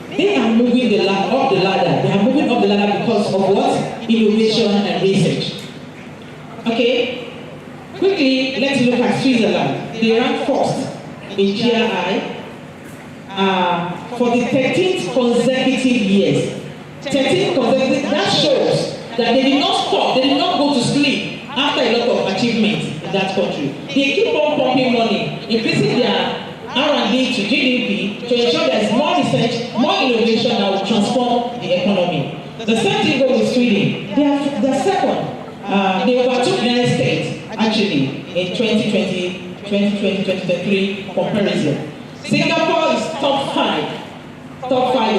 They are moving up the ladder. They are moving up the ladder because of what? Innovation and research. Okay? Quickly, let's look at Switzerland. They rank first in GRI for the 13th consecutive years. 13th consecutive, that shows that they did not stop, they did not go to sleep after a lot of achievements in that country. They keep on pumping money, increasing their R&D to GDP to ensure there is more research, more innovation that will transform the economy. The same thing goes with Sweden. They are second. They overtook the United States actually in 2023 comparison. Singapore is top five in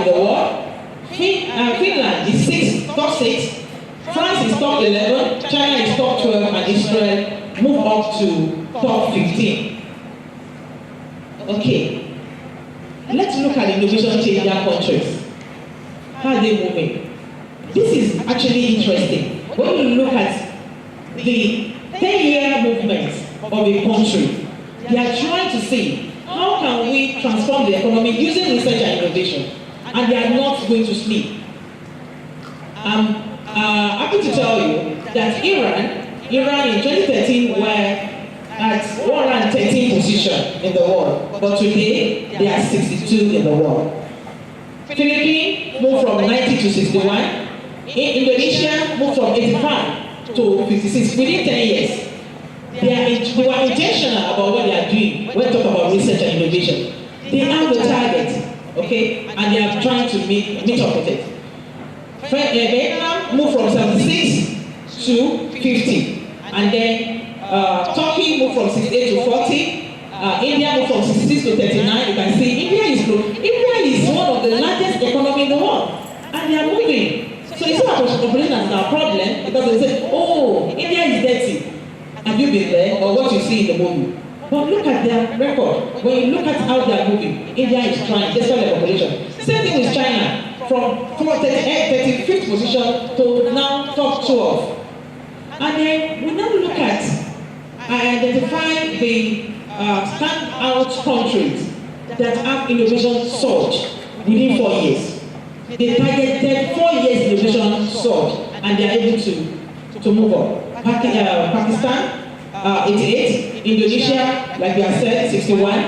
the world. Finland is top 6. France is top 11. China is top 12, and Israel move up to top 15. Okay, let's look at innovation change their countries. How are they moving? This is actually interesting. When you look at the 10-year movements of a country, they are trying to see how can we transform the economy using research and innovation, and they are not going to sleep. I'm happy to tell you that Iran in 2013 were at 113 position in the world, but today they are 62 in the world. Philippines moved from 90 to 61. Indonesia moved from 85 to 56 within 10 years. They were intentional about what they are doing when we talk about research and innovation. They have the target, okay, and they are trying to meet up with it. Vietnam moved from 76 to 50, and then Turkey moved from 68 to 40. India moved from 66 to 39. You can see India is one of the largest economy in the world, and they are moving. So it's not a population as our problem, because they say, oh, India is dirty. Have you been there, or what you see in the movie? But look at their record. When you look at how they are moving, India is trying, despite the population. Same thing with China, from 35th position to now top 12. And then we now look at identify the standout countries that have innovation surge within 4 years. They targeted 4 years innovation surge, and they are able to move on. Pakistan, 88, Indonesia, like we have said, 61,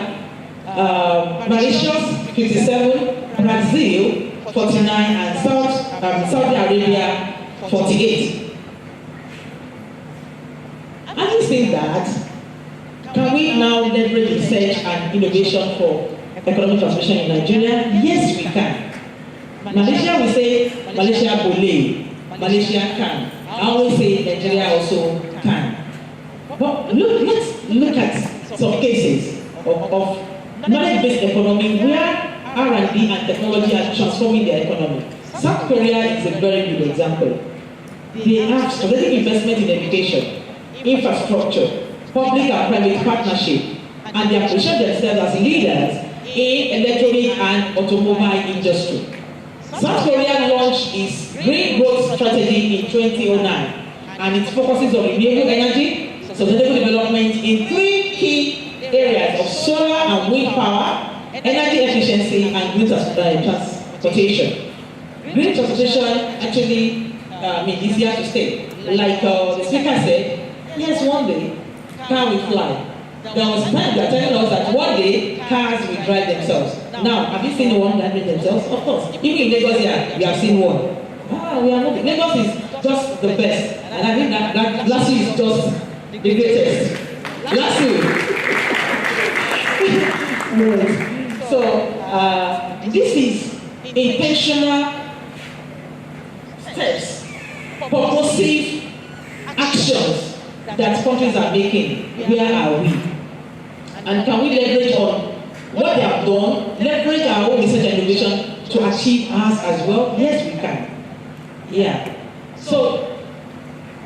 Mauritius, 57, Brazil, 49, and Saudi Arabia, 48. Having said that, can we now leverage research and innovation for economic transformation in Nigeria? Yes, we can. Malaysia will say Malaysia boleh, Malaysia can. I always say Nigeria also can. But let's look at some cases of knowledge-based economy where R&D and technology are transforming their economy. South Korea is a very good example. They have strategic investment in education, infrastructure, public and private partnership, and they have positioned themselves as leaders in electronic and automobile industry. South Korea launched its Green Growth Strategy in 2009, and it focuses on renewable energy, sustainable development in 3 key areas of solar and wind power, energy efficiency, and green transportation. Green transportation actually is easier to say. Like the speaker said, yes, one day, car will fly. There was a time they are telling us that one day, cars will drive themselves. Now, have you seen one driving themselves? Of course. Even in Lagos here, we have seen one. We are not. Lagos is just the best. And I think that last week is just the greatest. Last week. So, this is intentional steps, purposive actions that countries are making. Where are we? And can we leverage on what they have done, leverage our own research and innovation to achieve ours as well? Yes, we can. Yeah. So,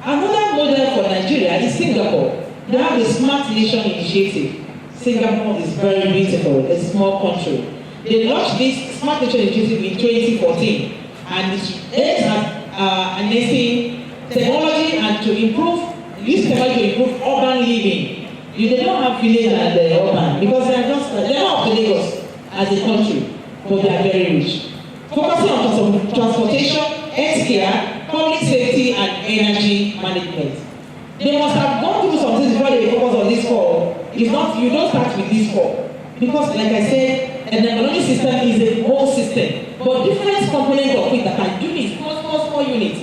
another model for Nigeria is Singapore. They have the Smart Nation Initiative. Singapore is very beautiful, a small country. They launched this Smart Nation Initiative in 2014, and it aims at enhancing technology and to use technology to improve urban living. They don't have village and urban, because they're not up to Lagos as a country, but they are very rich. Focusing on transportation, healthcare, public safety, and energy management. They must have gone through some things before they focus on this core. If not, you don't start with this core. Because, like I said, an economic system is a whole system, but different components of it that can do this, small units.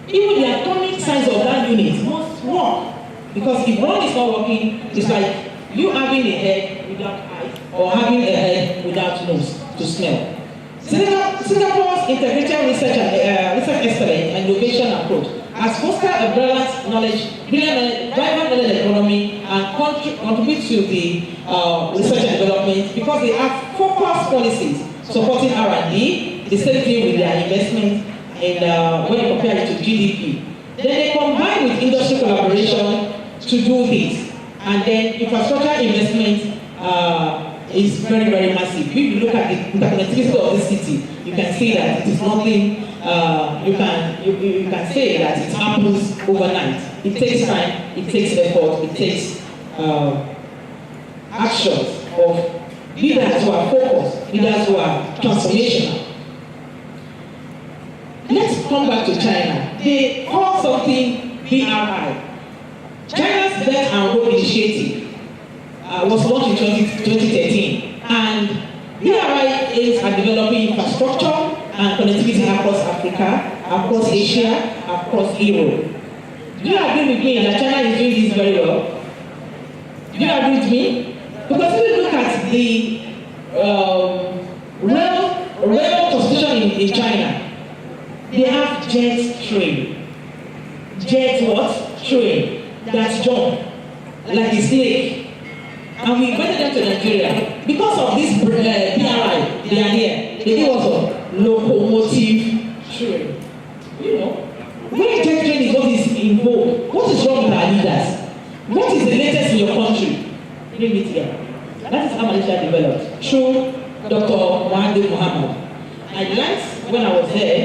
Even the atomic size of that unit must work. Because if one is not working, it's like you having a head without eyes or having a head without nose to smell. Singapore's integrated research and research excellence and innovation approach has fostered a brilliant knowledge economy and contribute to the research and development because they have focused policies supporting R&D, the same thing with their investment in when you compare it to GDP. Then they combine with industry collaboration to do this, and then infrastructure investment is very, very massive. If you look at the interconnectivity of this city, you can see that it is nothing. You can say that it happens overnight. It takes time, it takes effort, it takes actions of leaders who are focused, leaders who are transformational. Let's come back to China. They call something BRI. China's Belt and Road Initiative was launched in 2013, and BRI aims at developing infrastructure and connectivity across Africa, across Asia, across Europe. Do you agree with me that China is doing this very well? Do you agree with me? Because if you look at the rail constitution in China, they have jet train. Jet what? Train. That jump like a snake. And we invited them to Nigeria. Because of this PRI, they are here. They give us a locomotive train. You know, when jet train is what is in vogue, what is wrong with our leaders? What is the latest in your country? Bring it here. That is how Malaysia developed. Through Dr. Mahathir Mohamad. I learned when I was there,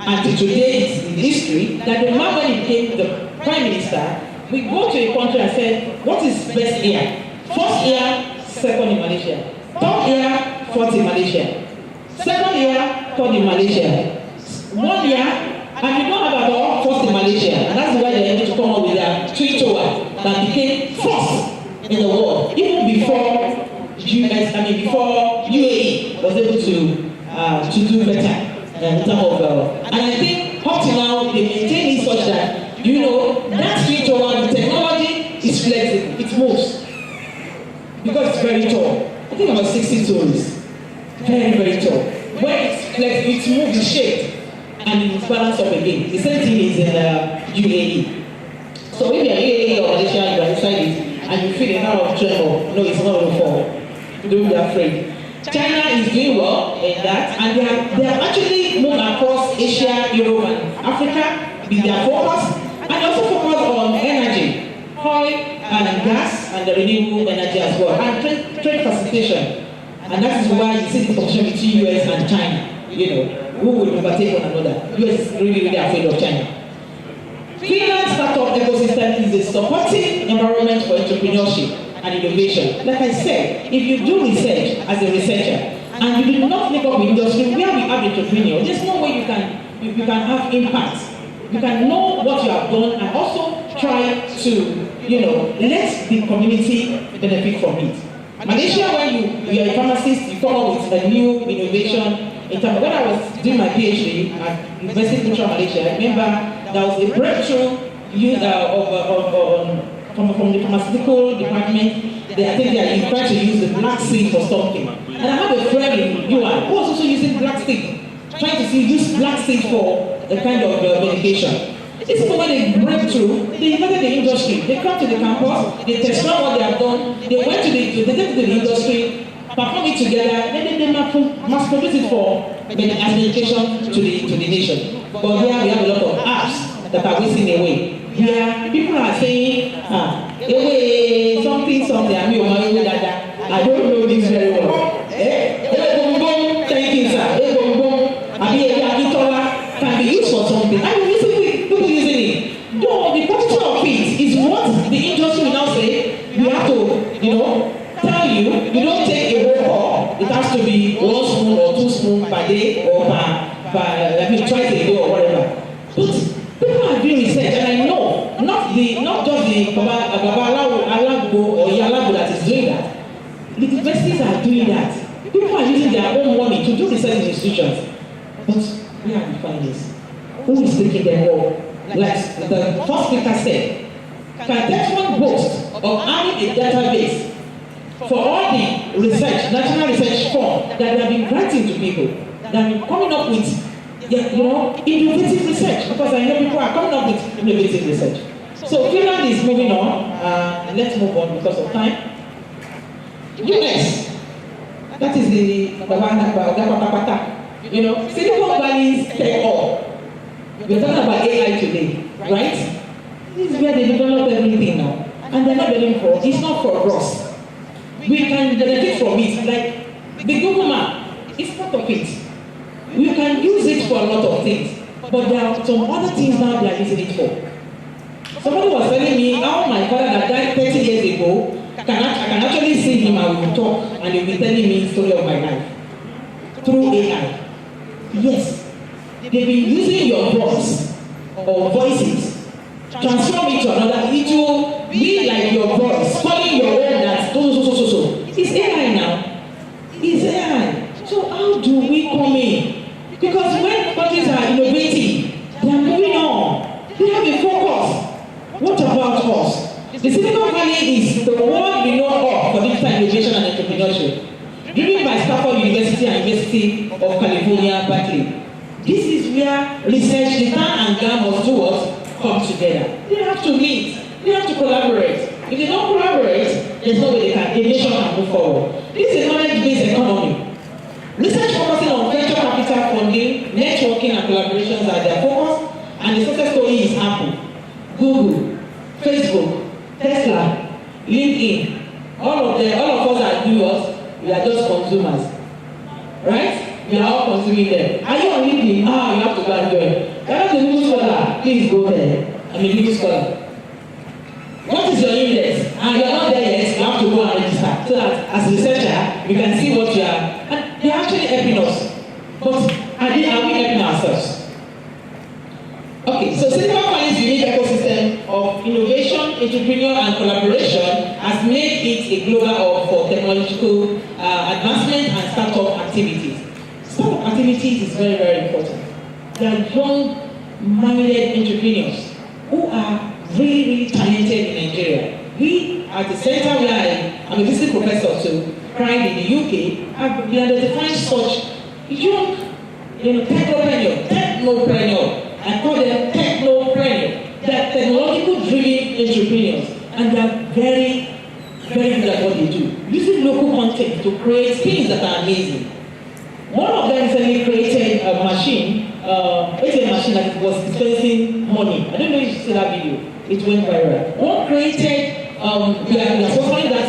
and today it's in history, that the man when he became the Prime Minister, we go to a country and say, what is best year? First year, second in Malaysia. Third year, fourth in Malaysia. Second year, third in Malaysia. 1 year, and you don't have at all first in Malaysia. And that's why they're able to come up with their twin tower that became first in the world. Even before before UAE was able to do better in terms of and I think up to now they maintain it such that that twin tower, the technology is flexible, it moves. Because it's very tall. I think about 60 stories. Very, very tall. When it's flexible, it moves, it's shaped, and it's balanced up again. The same thing is in UAE. So if you're UAE or Malaysia, you are inside it, and you feel a kind of tremor, no, it's not going to fall. Don't be afraid. China is doing well in that, and they have actually moved across Asia, Europe, and Africa with their focus, and also focus on energy, oil and gas, and the renewable energy as well, and trade facilitation. And that is why you see the competition between US and China. Who will overtake one another? US is really, really afraid of China. Finland's startup ecosystem is a supporting environment for entrepreneurship and innovation. Like I said, if you do research as a researcher and you do not make up the industry where we have entrepreneurs, there's no way you can have impact. You can know what you have done and also try to, let the community benefit from it. Malaysia, when you are a pharmacist, you come up with a new innovation. When I was doing my PhD at University of Central Malaysia, I remember there was a breakthrough from the pharmaceutical department. I think they are trying to use the black seed for something. And I have a friend in Yuan who was also using black seed, trying to use black seed for a kind of medication. This is when they break through, they invited the industry. They come to the campus, they test what they have done, they went to the industry, perform it together, then they mass produce it for medication to the nation. But here we have a lot of apps that are wasting away. Here people are saying, something, I don't know this very well. Thank you, sir. Can be used for something. I mean, people using it. No, the purpose of it is what the industry will now say. We have to, tell you don't take a whole cup. It has to be 1 spoon or 2 spoons per day or twice a day or whatever. But people are doing research, and I know not just the Alagbo or Yalagbo that is doing that. The universities are doing that. People are using their own money to do research in institutions. But where are the findings? Who is taking them all? Like the first speaker said, can Textron boast of having a database for all the research, national research fund that they have been granting to people, that have been coming up with, innovative research, because I know people are coming up with innovative research. So Finland is moving on, and let's move on because of time. US, that is the Silicon Valley's tech hub. We're talking about AI today, right? This is where they develop everything now, and they're not getting for. It's not for us. We can benefit from it, like the Google Map. It's part of it. We can use it for a lot of things, but there are some other things now they are using it for. Somebody was telling me how my father that died 30 years ago, I can actually see him and we will talk and he'll be telling me the story of my life through AI. Yes, they've been using your voice or voices, transform it to another. It will be like your voice, calling your own that so. It's AI now. It's AI. So how do we come in? Because when countries are innovating, they are moving on. They have a focus. What about us? The Silicon Valley is the world we know of for digital innovation and entrepreneurship, driven by Stanford University and University of California, Berkeley. This is where research, the TAN and GAM of two worlds come together. They have to meet. They have to collaborate. If they don't collaborate, there's no way the nation can move forward. This is a knowledge-based economy. Research focusing on venture capital funding, networking, and collaborations are their focus, and the success story is Apple, Google, Facebook, Tesla, LinkedIn. All of us are viewers. We are just consumers, right? We are all consuming them. Are you on LinkedIn? You have to go and join. You're not a Google scholar. Please go there. I'm a Google scholar. What is your index? And you're not there yet. You have to go and register so that as a researcher, you can see what you are. And they're actually helping us. But are we helping ourselves? Okay, so Silicon Valley's unique ecosystem of innovation, entrepreneurship, and collaboration has made it a global hub for technological advancement and startup activities. Startup activities is very, very important. There are young-minded entrepreneurs who are really, really talented in Nigeria. We, at the center where I'm a visiting professor to Pride in the UK, have been identifying such young, technopreneur. I call them technopreneurs. They are technological-driven entrepreneurs, and they are very, very good at what they do, using local content to create things that are amazing. One of them recently created a machine, ATM machine that was dispensing money. I don't know if you saw that video. It went viral. One created, we are sponsoring that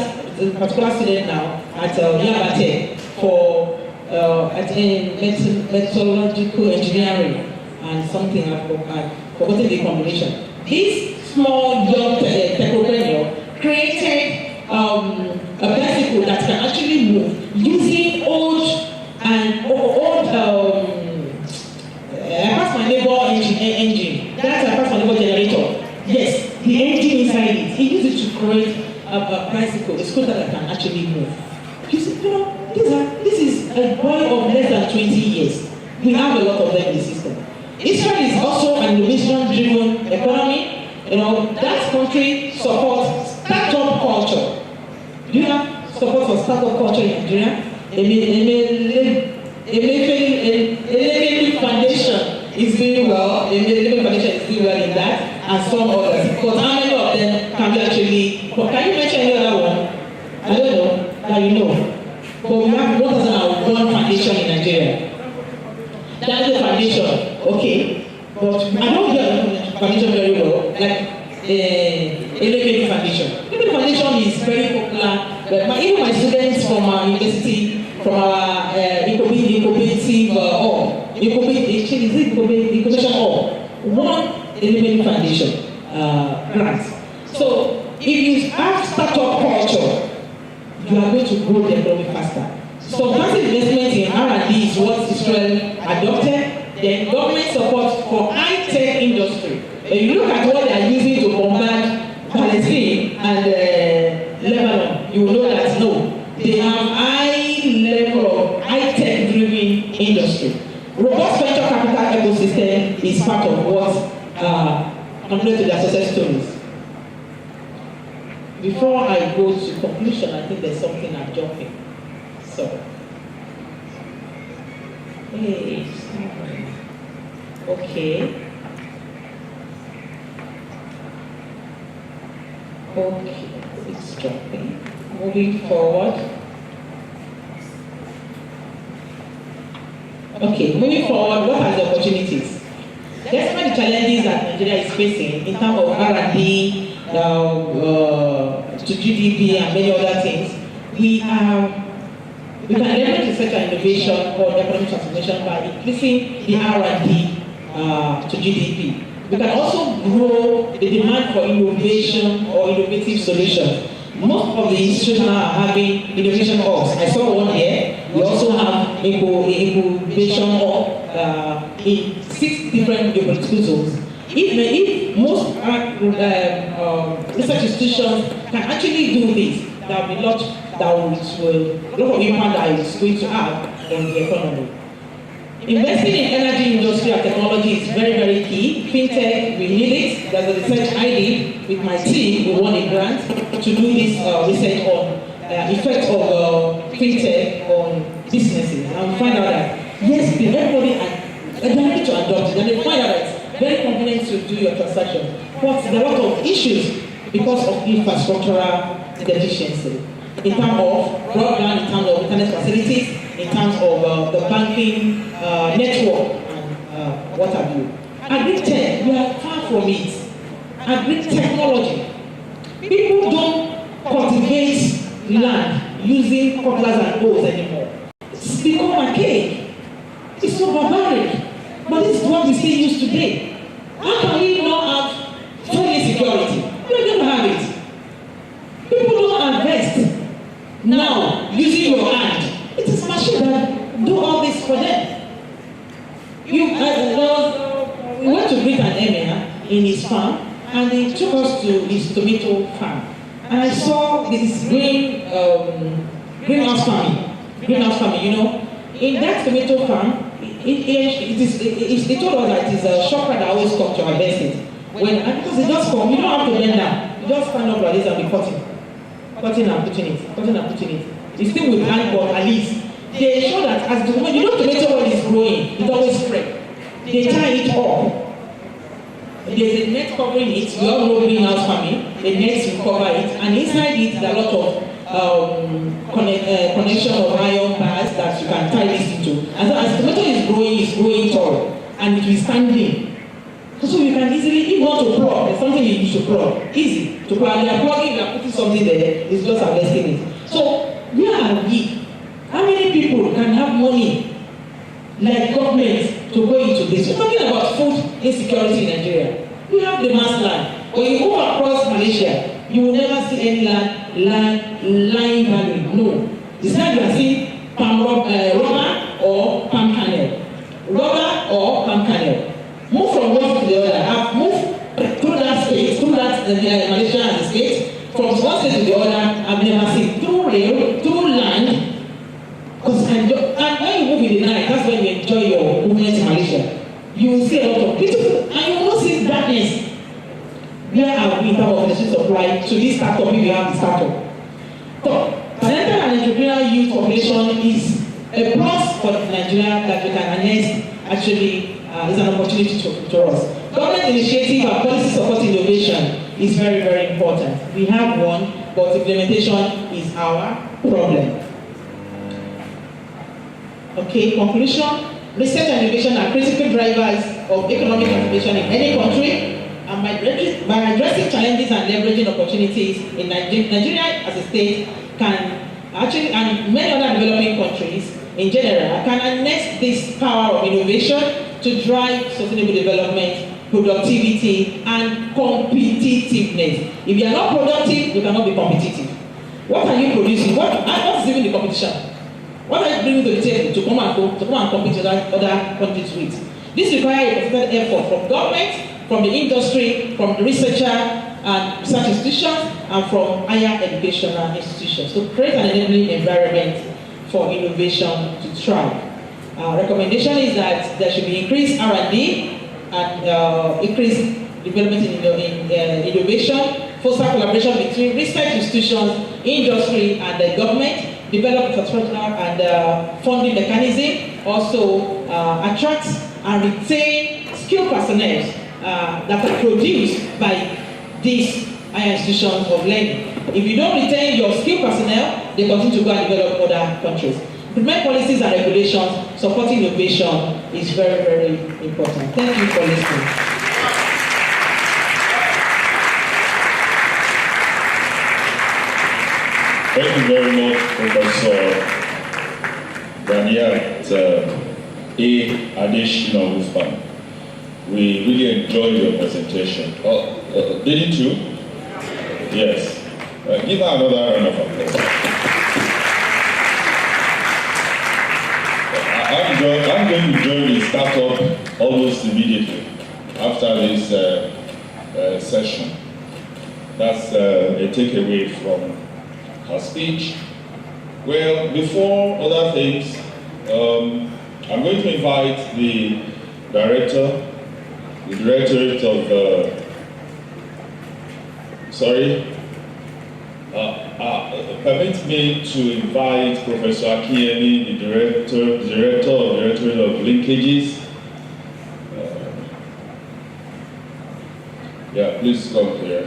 particular student now at Yabate for metallurgical engineering. And something I've forgotten the combination. This small young technopreneur created a bicycle that can actually move using old pass my neighbor engine. That's a pass my neighbor generator. Yes, the engine inside it. He used it to create a bicycle, a scooter that can actually move. You see, this is a boy of less than 20 years. We have a lot of them in the system. Israel is also an innovation-driven economy. That country supports startup culture. Do you have support for startup culture in Nigeria? Emefiele Foundation is doing well. Emefiele Foundation is doing well in that, and some others. But how many of them can we actually? Can you mention any other one? I don't know. That you know. But we have 1,001 foundation in Nigeria. That's the foundation, okay. But I don't hear the foundation very well, like Emefiele Foundation. Emefiele Foundation is very popular. But even my students from our university, from our incubative hall, incubation hall, won Emefiele Foundation grant. So if you have startup culture, you are going to grow the economy faster. So massive investment in R&D is what Israel adopted. Then government support for high-tech industry. If you look at what they are using to bombard Palestine and Lebanon, you will know that no, they have high level of high-tech driven industry. Robust venture capital ecosystem is part of what contributes to their success stories. before I go to conclusion, I think there's something I'm jumping. So, hey, okay. Okay, it's jumping. Moving forward. Okay, moving forward, what are the opportunities? Despite the challenges that Nigeria is facing in terms of R&D, to GDP and many other things, we can leverage research and innovation or economic transformation by increasing the R&D to GDP. We can also grow the demand for innovation or innovative solutions. Most of the institutions are having innovation hubs. I saw one here. We also have incubation hub in 6 different geopolitical zones. If most research institutions can actually do this, there will be a lot of impact that it's going to have on the economy. Investing in energy industry and technology is very, very key. FinTech, we need it. There's a research I did with my team. We won a grant to do this research on effect of FinTech on businesses. And we find out that, yes, everybody are ready to adopt it. And they find out that it's very convenient to do your transaction. But there are a lot of issues because of infrastructural deficiency. In terms of broadband, in terms of internet facilities, in terms of the banking network, and what have you. Agri-tech, we are far from it. Agri-technology. People don't cultivate land using cutlass and hoes anymore. It's become archaic. It's so barbaric. But this is what we still use today. How can we not have food insecurity? We are going to have it. People don't invest now using your hand. It is machine that do all this for them. We went to greet an emir in his farm, and he took us to his tomato farm. And I saw this greenhouse farming. Greenhouse farming, you know. In that tomato farm, they told us that it is a shopper that always comes to harvest it. Because they just come, you don't have to bend down. You just stand up like this and be cutting. Cutting and putting it, cutting and putting it. It's still with hand, but at least they show that as the when you know tomato oil is growing, it always spread. They tie it up. There's a net covering it. We all know greenhouse farming. The nets will cover it, and inside it there are a lot of connection of iron bars that you can tie this into. And so as tomato is growing tall, and it will stand in. So you can easily, if you want to plug, there's something you need to plug. Easy to plug. You are plugging, you are putting something there, it's just harvesting it. So where are we? How many people can have money like government to go into this? We're talking about food insecurity in Nigeria. We have the mass land. When you go across Malaysia, you will never see any lying value. No. It's not you are seeing palm rubber or palm kernel. Rubber or palm kernel. Move from one to the other. I've moved through that state, through that Malaysia and the state, from one state to the other. I've never seen through rail, through land. Because and when you move in the night, that's when you enjoy your movement in Malaysia. You will see a lot of beautiful, and you will not see darkness. Where are we in terms of the supply to this startup if you have the startup? So, talented and entrepreneurial youth population is a plus for Nigeria that we can harness. Actually, is an opportunity to us. Government initiative and policy support innovation is very, very important. We have one, but implementation is our problem. Okay, conclusion. Research and innovation are critical drivers of economic transformation in any country. And by addressing challenges and leveraging opportunities in Nigeria as a state can actually, and many other developing countries in general, can harness this power of innovation to drive sustainable development, productivity, and competitiveness. If you are not productive, you cannot be competitive. What are you producing? What is even the competition? What are you bringing to the table to come and compete with other countries with? This requires a concerted effort from government, from the industry, from the researcher and research institutions, and from higher educational institutions. So create an enabling environment for innovation to thrive. Recommendation is that there should be increased R&D and increased development in innovation, foster collaboration between research institutions, industry, and the government, develop infrastructure and funding mechanism, also attract and retain skilled personnel that are produced by these higher institutions of learning. If you don't retain your skilled personnel, they continue to go and develop other countries. Implement policies and regulations supporting innovation is very, very important. Thank you for listening. Thank you very much, Professor Ganiat A. Adeshina Usman. We really enjoyed your presentation. Didn't you? Yes. Give her another round of applause. I'm going to join the startup almost immediately after this session. That's a takeaway from her speech. Well, before other things, I'm going to invite the director, the directorate of, permit me to invite Professor Akinyemi, the director of Directorate of Linkages. Yeah, please come here.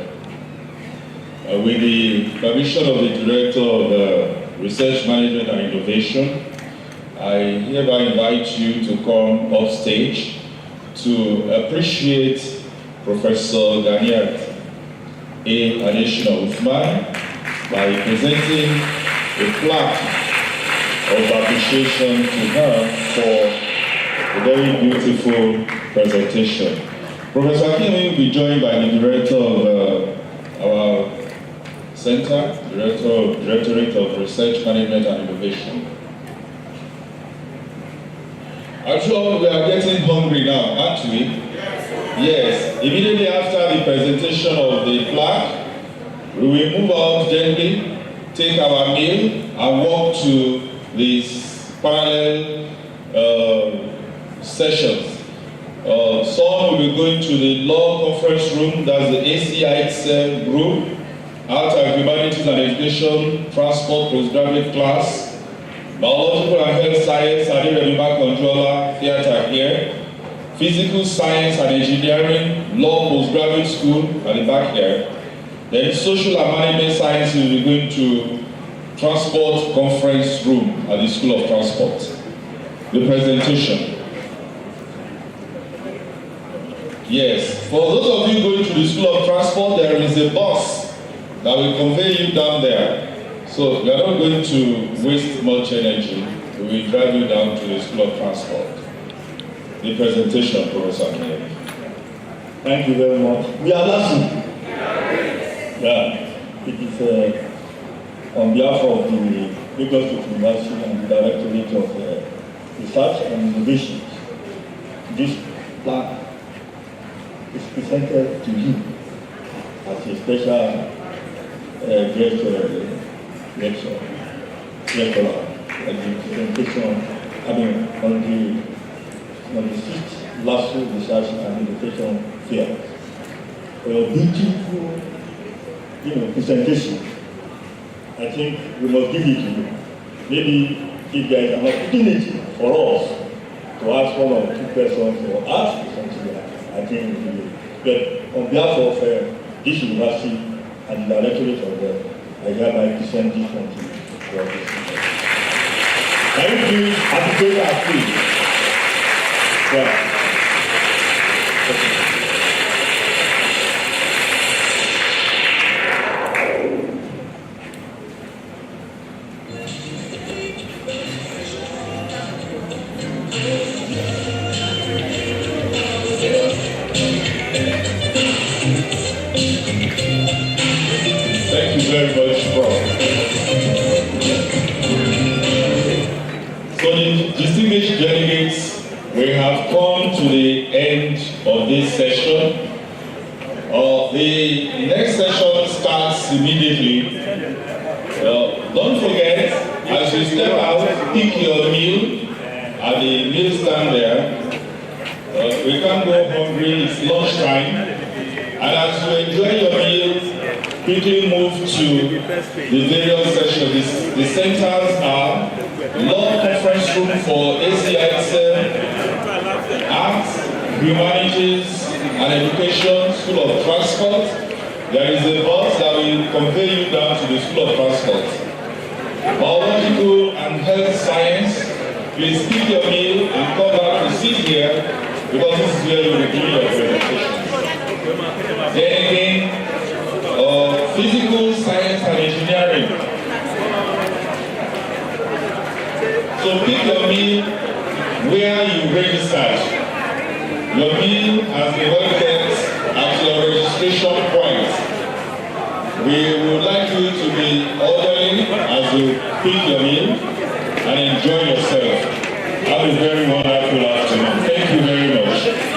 With the permission of the Director of Research Management and Innovation, I hereby invite you to come up stage to appreciate Professor Ganiat A. Adeshina Usman by presenting a plaque of appreciation to her for a very beautiful presentation. Professor Akinyemi will be joined by the Director of our Center, Directorate of Research Management and Innovation. I'm sure we are getting hungry now, aren't we? Yes. Immediately after the presentation of the plaque, we will move out gently, take our meal, and walk to these parallel sessions. Some will be going to the law conference room, that's the ACIX group, Art and Humanities and Education, Transport Postgraduate class, Biological and Health Science, Adiremima Controller, Theatre here, Physical Science and Engineering, Law Postgraduate School at the back here. Then Social and Management Science will be going to Transport Conference Room at the School of Transport. The presentation. Yes, for those of you going to the School of Transport, there is a bus that will convey you down there. So you are not going to waste much energy. We will drive you down to the School of Transport. The presentation, Professor Akinyemi. Thank you very much. We are listening. Yeah, it is on behalf of the Lagos State University and the Directorate of Research and Innovation. This plaque is presented to you as a special guest lecture at the presentation on the 6th LASSO Research and Innovation Fair. A beautiful, presentation. I think we must give it to you. Maybe if there is an opportunity for us to ask one or two questions or ask something, I think we will. But on behalf of this university and the Directorate of I hereby present this one to you. Can you please appreciate our please? Yeah. Okay. Thank you very much, Prof. So the distinguished delegates, we have come to the end of this session. The next session starts immediately. Don't forget, as you step out, pick your meal at the meal stand there. We can't go hungry, it's lunchtime. And as you enjoy your meal, quickly move to the various sessions. The centers are Law Conference Room for ACISM, Arts, Humanities and Education, School of Transport. There is a bus that will convey you down to the School of Transport. Biological and Health Science, please keep your meal and come back to sit here because this is where you will do your presentations. Then again, Physical Science and Engineering. So pick your meal where you registered. Your meal has been welcomed at your registration point. We would like you to be orderly as you pick your meal and enjoy yourself. Have a very wonderful afternoon. Thank you very much.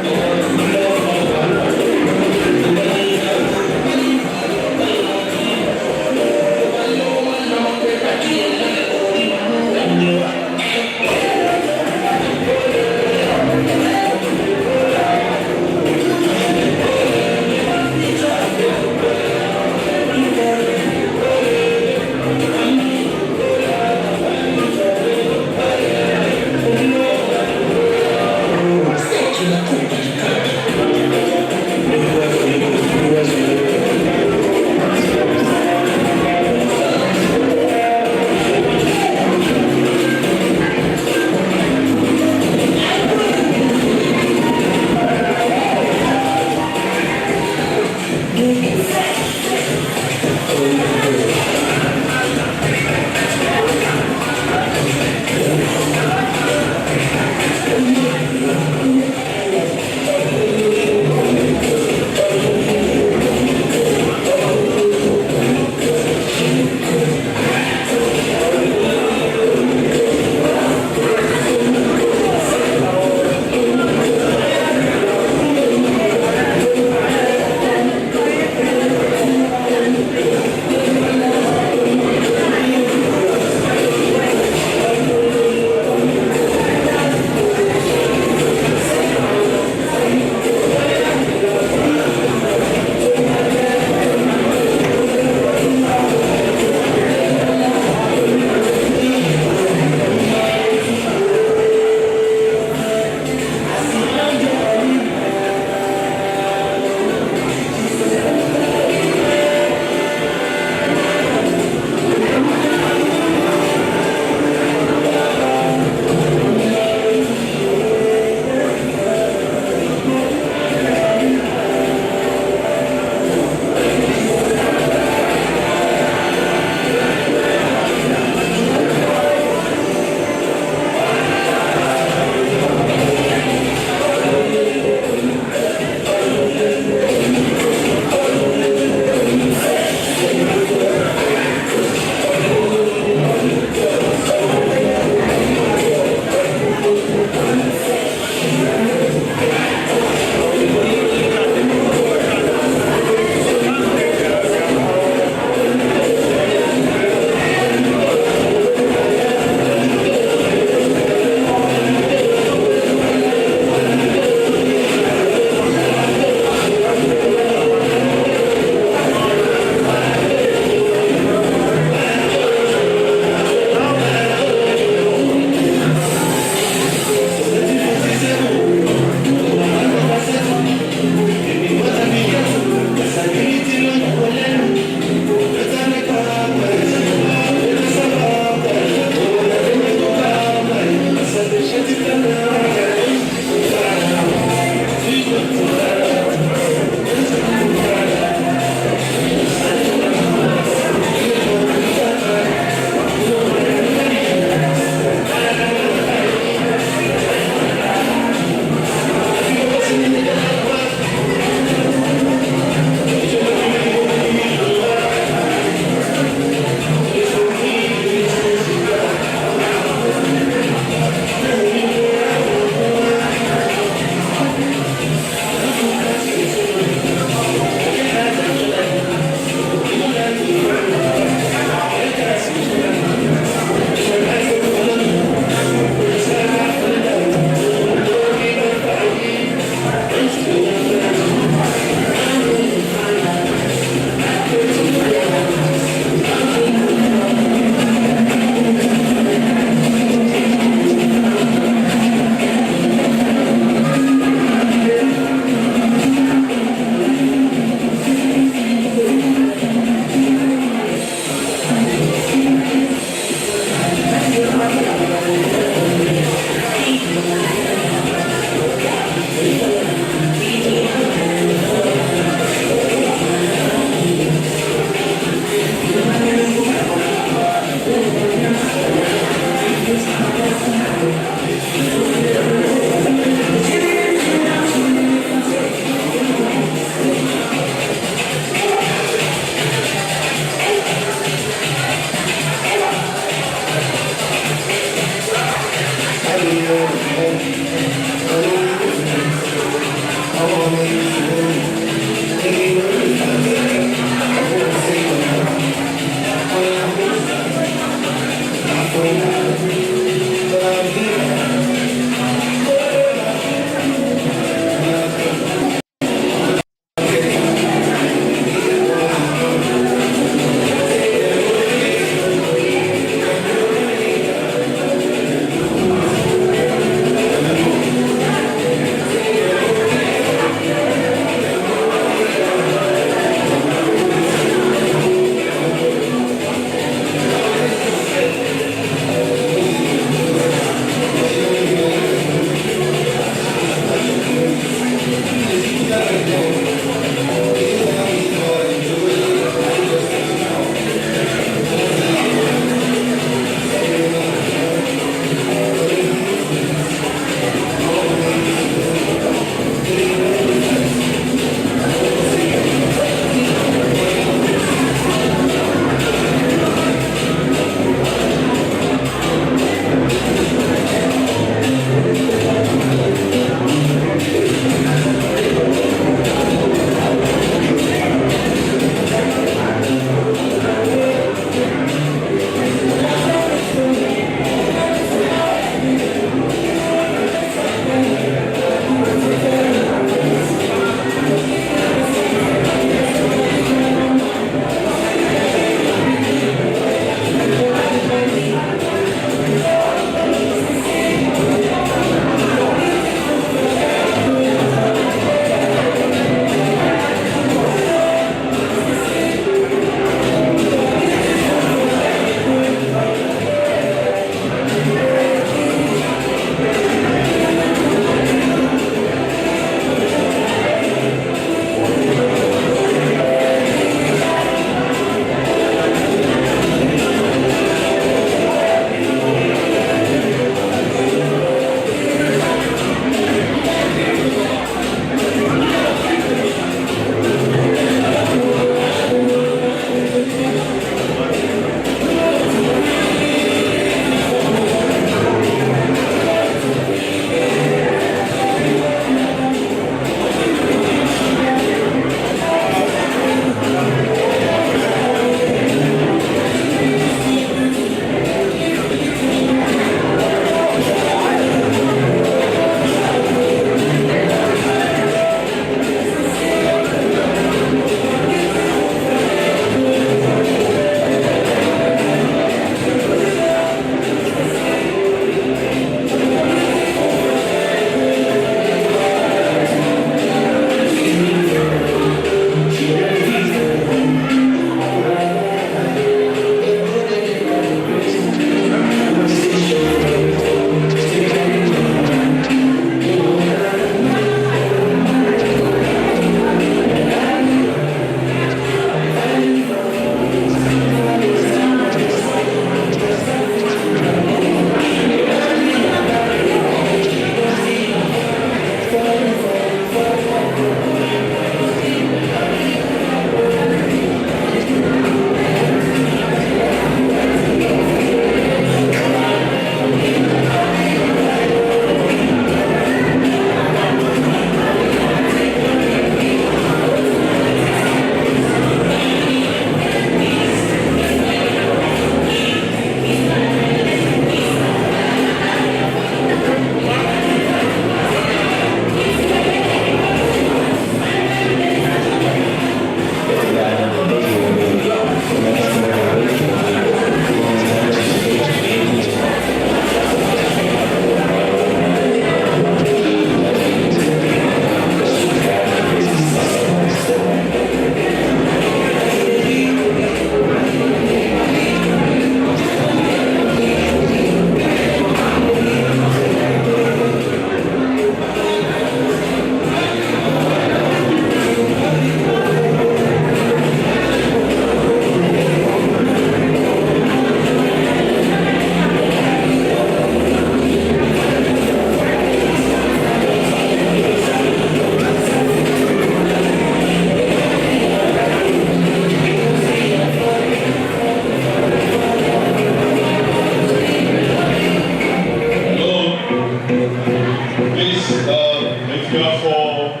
Please, if you are for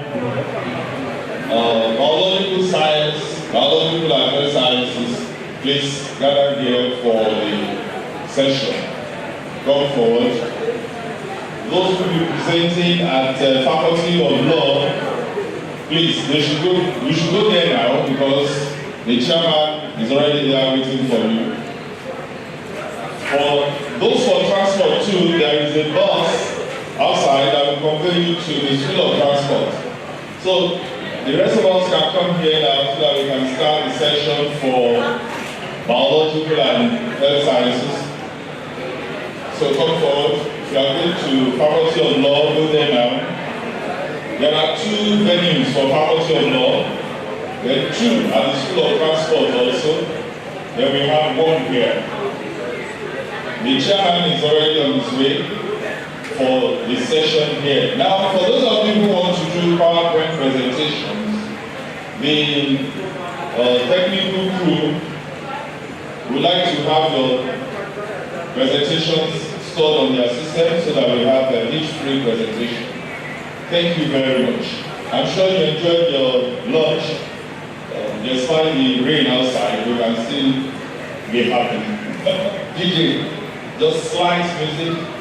biological science, biological and health sciences, please gather here for the session. Come forward. Those who will be presenting at Faculty of Law, please, you should go there now because the chairman is already there waiting for you. For those for transport too, there is a bus outside that will convey you to the School of Transport. So the rest of us can come here now so that we can start the session for biological and health sciences. So come forward. If you are going to Faculty of Law, go there now. There are 2 venues for Faculty of Law. There are 2 at the School of Transport also. Then we have 1 here. The chairman is already on his way for the session here. Now, for those of you who want to do PowerPoint presentations, the technical crew would like to have your presentations stored on their system so that we have a hitch-free presentation. Thank you very much. I'm sure you enjoyed your lunch. Despite the rain outside, we can still be happy. DJ, just slight music.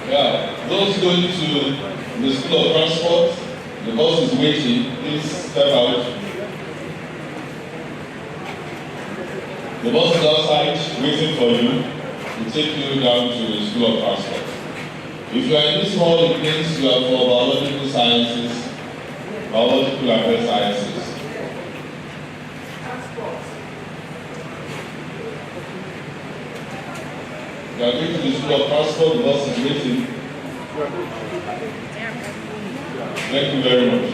Yeah, those going to the School of Transport, the bus is waiting. Please step out. The bus is outside waiting for you to take you down to the School of Transport. If you are in this hall, it means you are for biological sciences, biological and health sciences. You are going to the School of Transport, the bus is waiting. Thank you very much.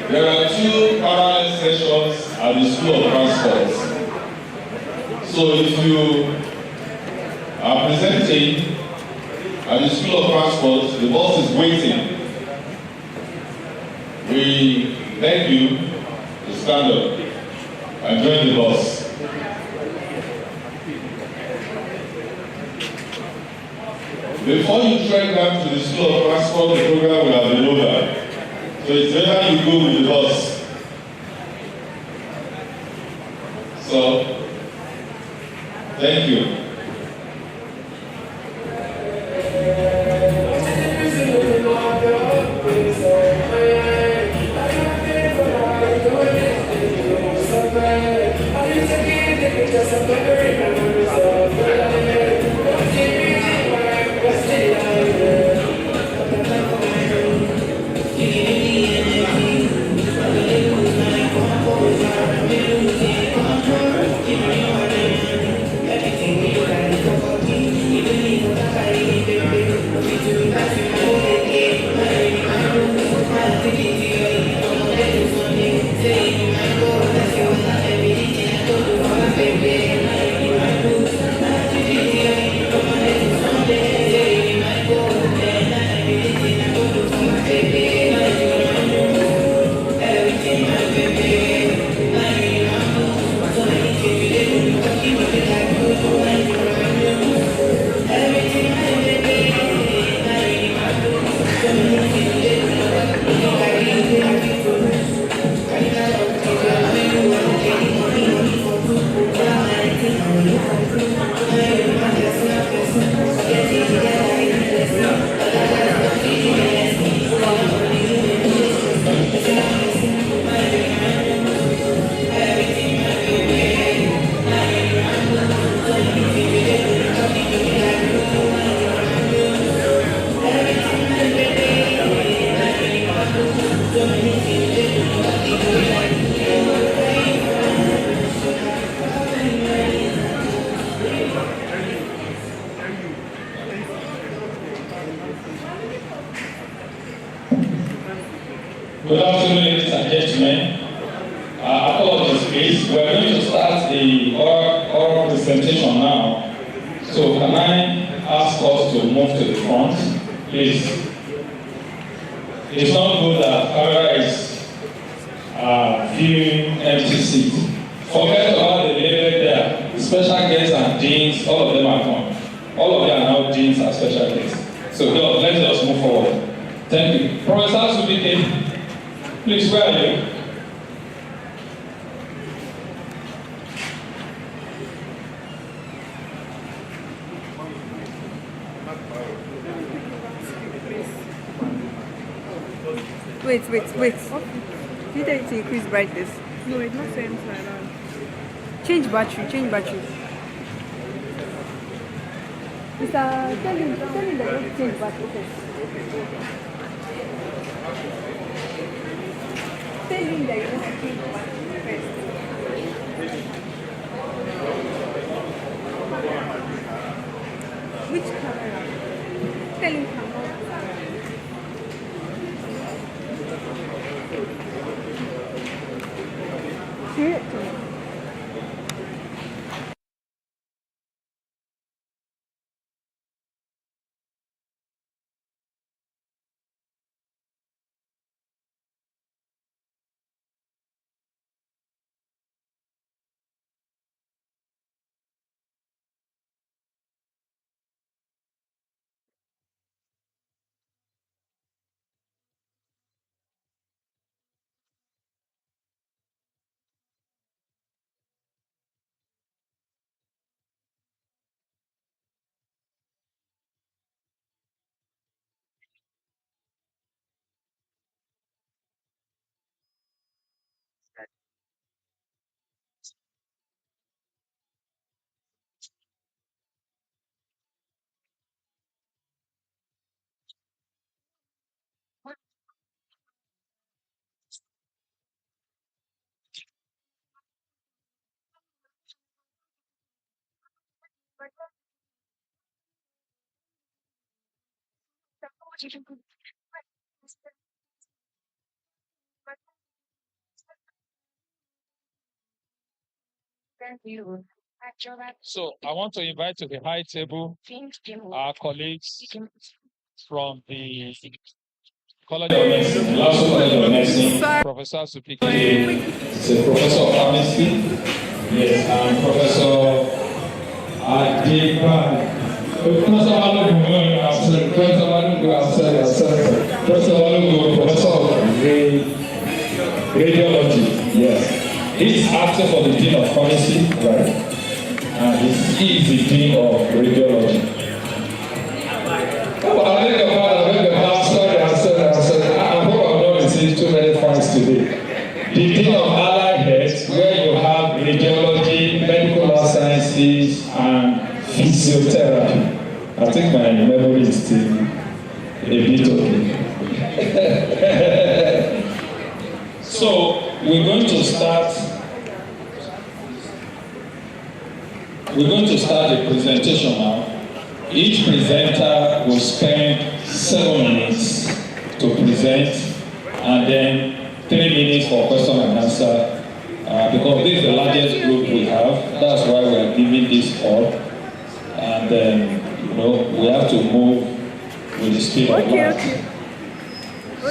There are two parallel sessions at the School of Transport. So if you are presenting at the School of Transport, the bus is waiting. We beg you to stand up and join the bus. Before you trek down to the School of Transport, the program will have been over. So it's better you go with the bus. So, thank you. Good afternoon, ladies and gentlemen. Apologies, please. We're going to start the oral presentation now. So can I ask us to move to the front, please? It's not good that camera is viewing empty seats. Forget about the label there. Special guests and deans, all of them are gone. All of them are now deans and special guests. So let's just move forward. Thank you. Professor Subike, please, where are you? Wait. Did you tell it to increase brightness? No, it's not saying like that. Change battery. Mr. Tell him that you have to change battery first. Tell him that you have to change battery first. Which camera? Tell him camera. Show it to me. So I want to invite to the high table our colleagues from the College of Medicine, Professor Supike. He's a professor of pharmacy. Yes, and Professor Adeba. Professor of radiology. Yes, he's acting for the Dean of Pharmacy, right? And he is the Dean of Radiology. Oh, I beg your pardon. Sorry. I hope I'm not receiving too many fines today. The Dean of Allied Health, where you have radiology, medical sciences, and physiotherapy. I think my memory is still a bit okay. So we're going to start the presentation now. Each presenter will spend 7 minutes to present, and then 3 minutes for question and answer. Because this is the largest group we have, that's why we are giving this up. And then, we have to move with the speed of light. Okay.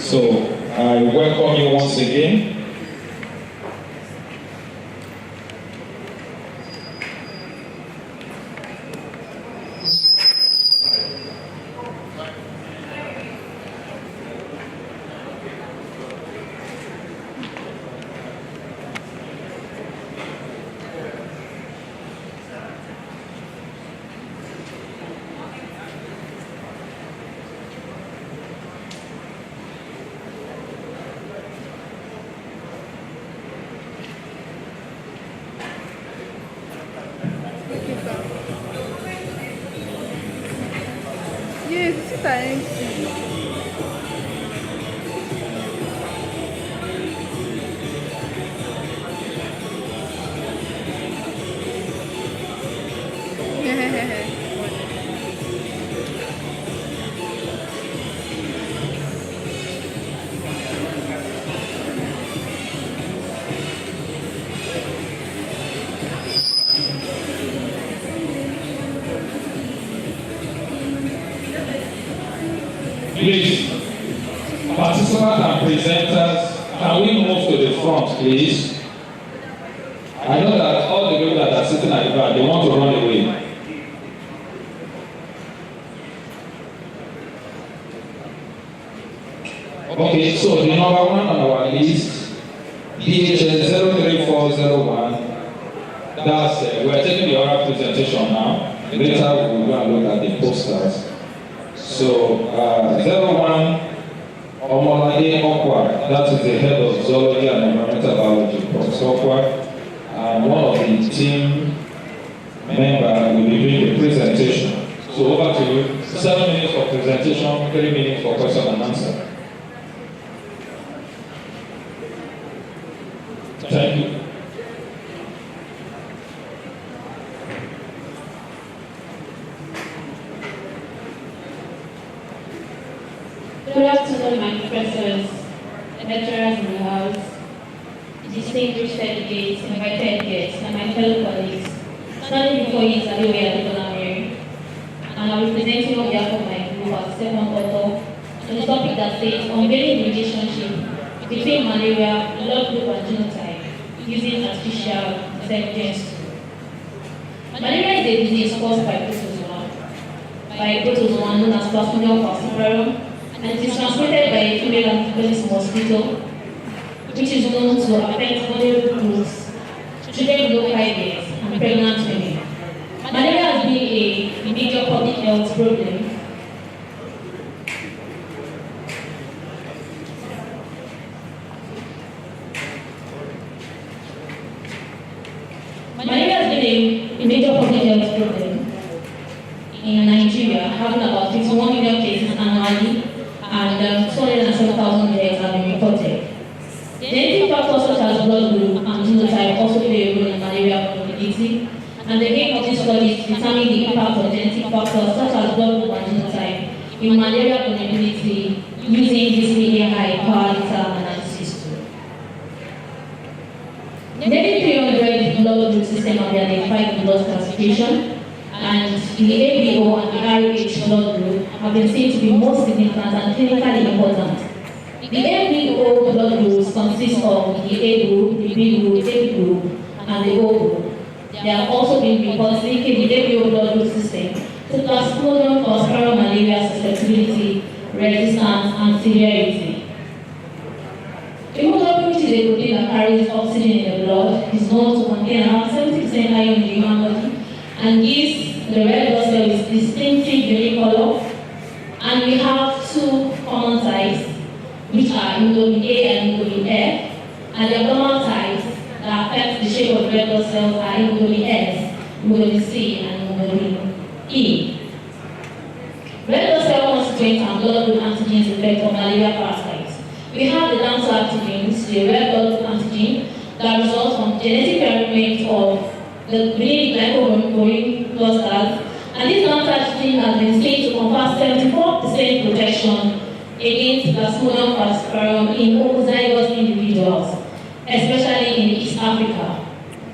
So I welcome you once again. Yes, it's time. Please, participants and presenters, can we move to the front, please? I I know that all the people that are sitting at the back, they want to run away. Okay, so the number one on our list, DHS 03401. That's we're taking the oral presentation now. Later we'll go and look at the posters. So 01 Omolade Okwa, that is the head of zoology and environmental biology, Professor Okwa, and one of the team members will be doing the presentation. So over to you. 7 minutes for presentation, 3 minutes for question and answer. Thank you. Good afternoon, my professors, lecturers in the house, distinguished delegates, invited guests, and my fellow colleagues. Standing before you is Adeoye Adegolamiri, and I'm representing on behalf of my group as second author on the topic that says unveiling the relationship between malaria, blood group, and genotype using artificial intelligence. Malaria is a disease caused by protozoan known as Plasmodium falciparum, and it is transmitted by a female Anopheles mosquito, which is known to affect vulnerable groups, children below 5 years, and pregnant women. Malaria has been a major public health problem. Malaria has been a major public health problem in Nigeria, having about 51 million cases annually, and 207,000 deaths have been reported. Genetic factors such as blood group and genotype also play a role in malaria probability, and the aim of this study is to determine the impact of genetic factors such as blood group and genotype in malaria probability using this AI powered data analysis tool. Nearly 300 blood group systems have been identified in blood classification, and the ABO and the RH blood group have been seen to be most significant and clinically important. The ABO blood groups consist of the A group, the B group, A group, and the O group. There have also been reports linking the ABO blood group system to Plasmodium falciparum malaria susceptibility, resistance, and severity. Hemoglobin, which is a protein that carries oxygen in the blood, is known to contain around 70% iron in the human body, and gives the red blood cell is distinctive unique color. And we have two common types, which are hemoglobin A and hemoglobin F, and the abnormal types that affect the shape of red blood cells are hemoglobin S, hemoglobin C, and hemoglobin E. Red blood cell constituents and blood group antigens effect on malaria parasites. We have the dancer antigens, the red blood antigen, that results from genetic enrichment of the glycoprotein clusters, and this dancer antigen has been seen to confer 74% protection against Plasmodium falciparum in homozygous individuals, especially in East Africa.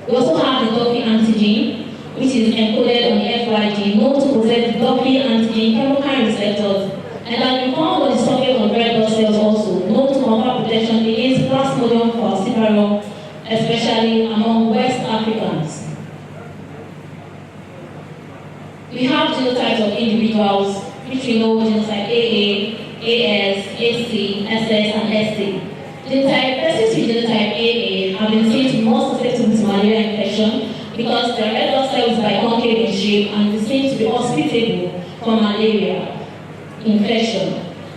We also have the Doppy antigen, which is encoded on the FYG, known to possess Doppy antigen chemokine receptors, and has been found on the surface of red blood cells also, known to confer protection against Plasmodium falciparum, especially among West Africans. We have genotypes of individuals, which we know genotype AA, AS, AC, SS, and ST. Persons with genotype AA have been seen to be more susceptible to malaria infection because their red blood cells are concave in shape and is seen to be hospitable for malaria infection.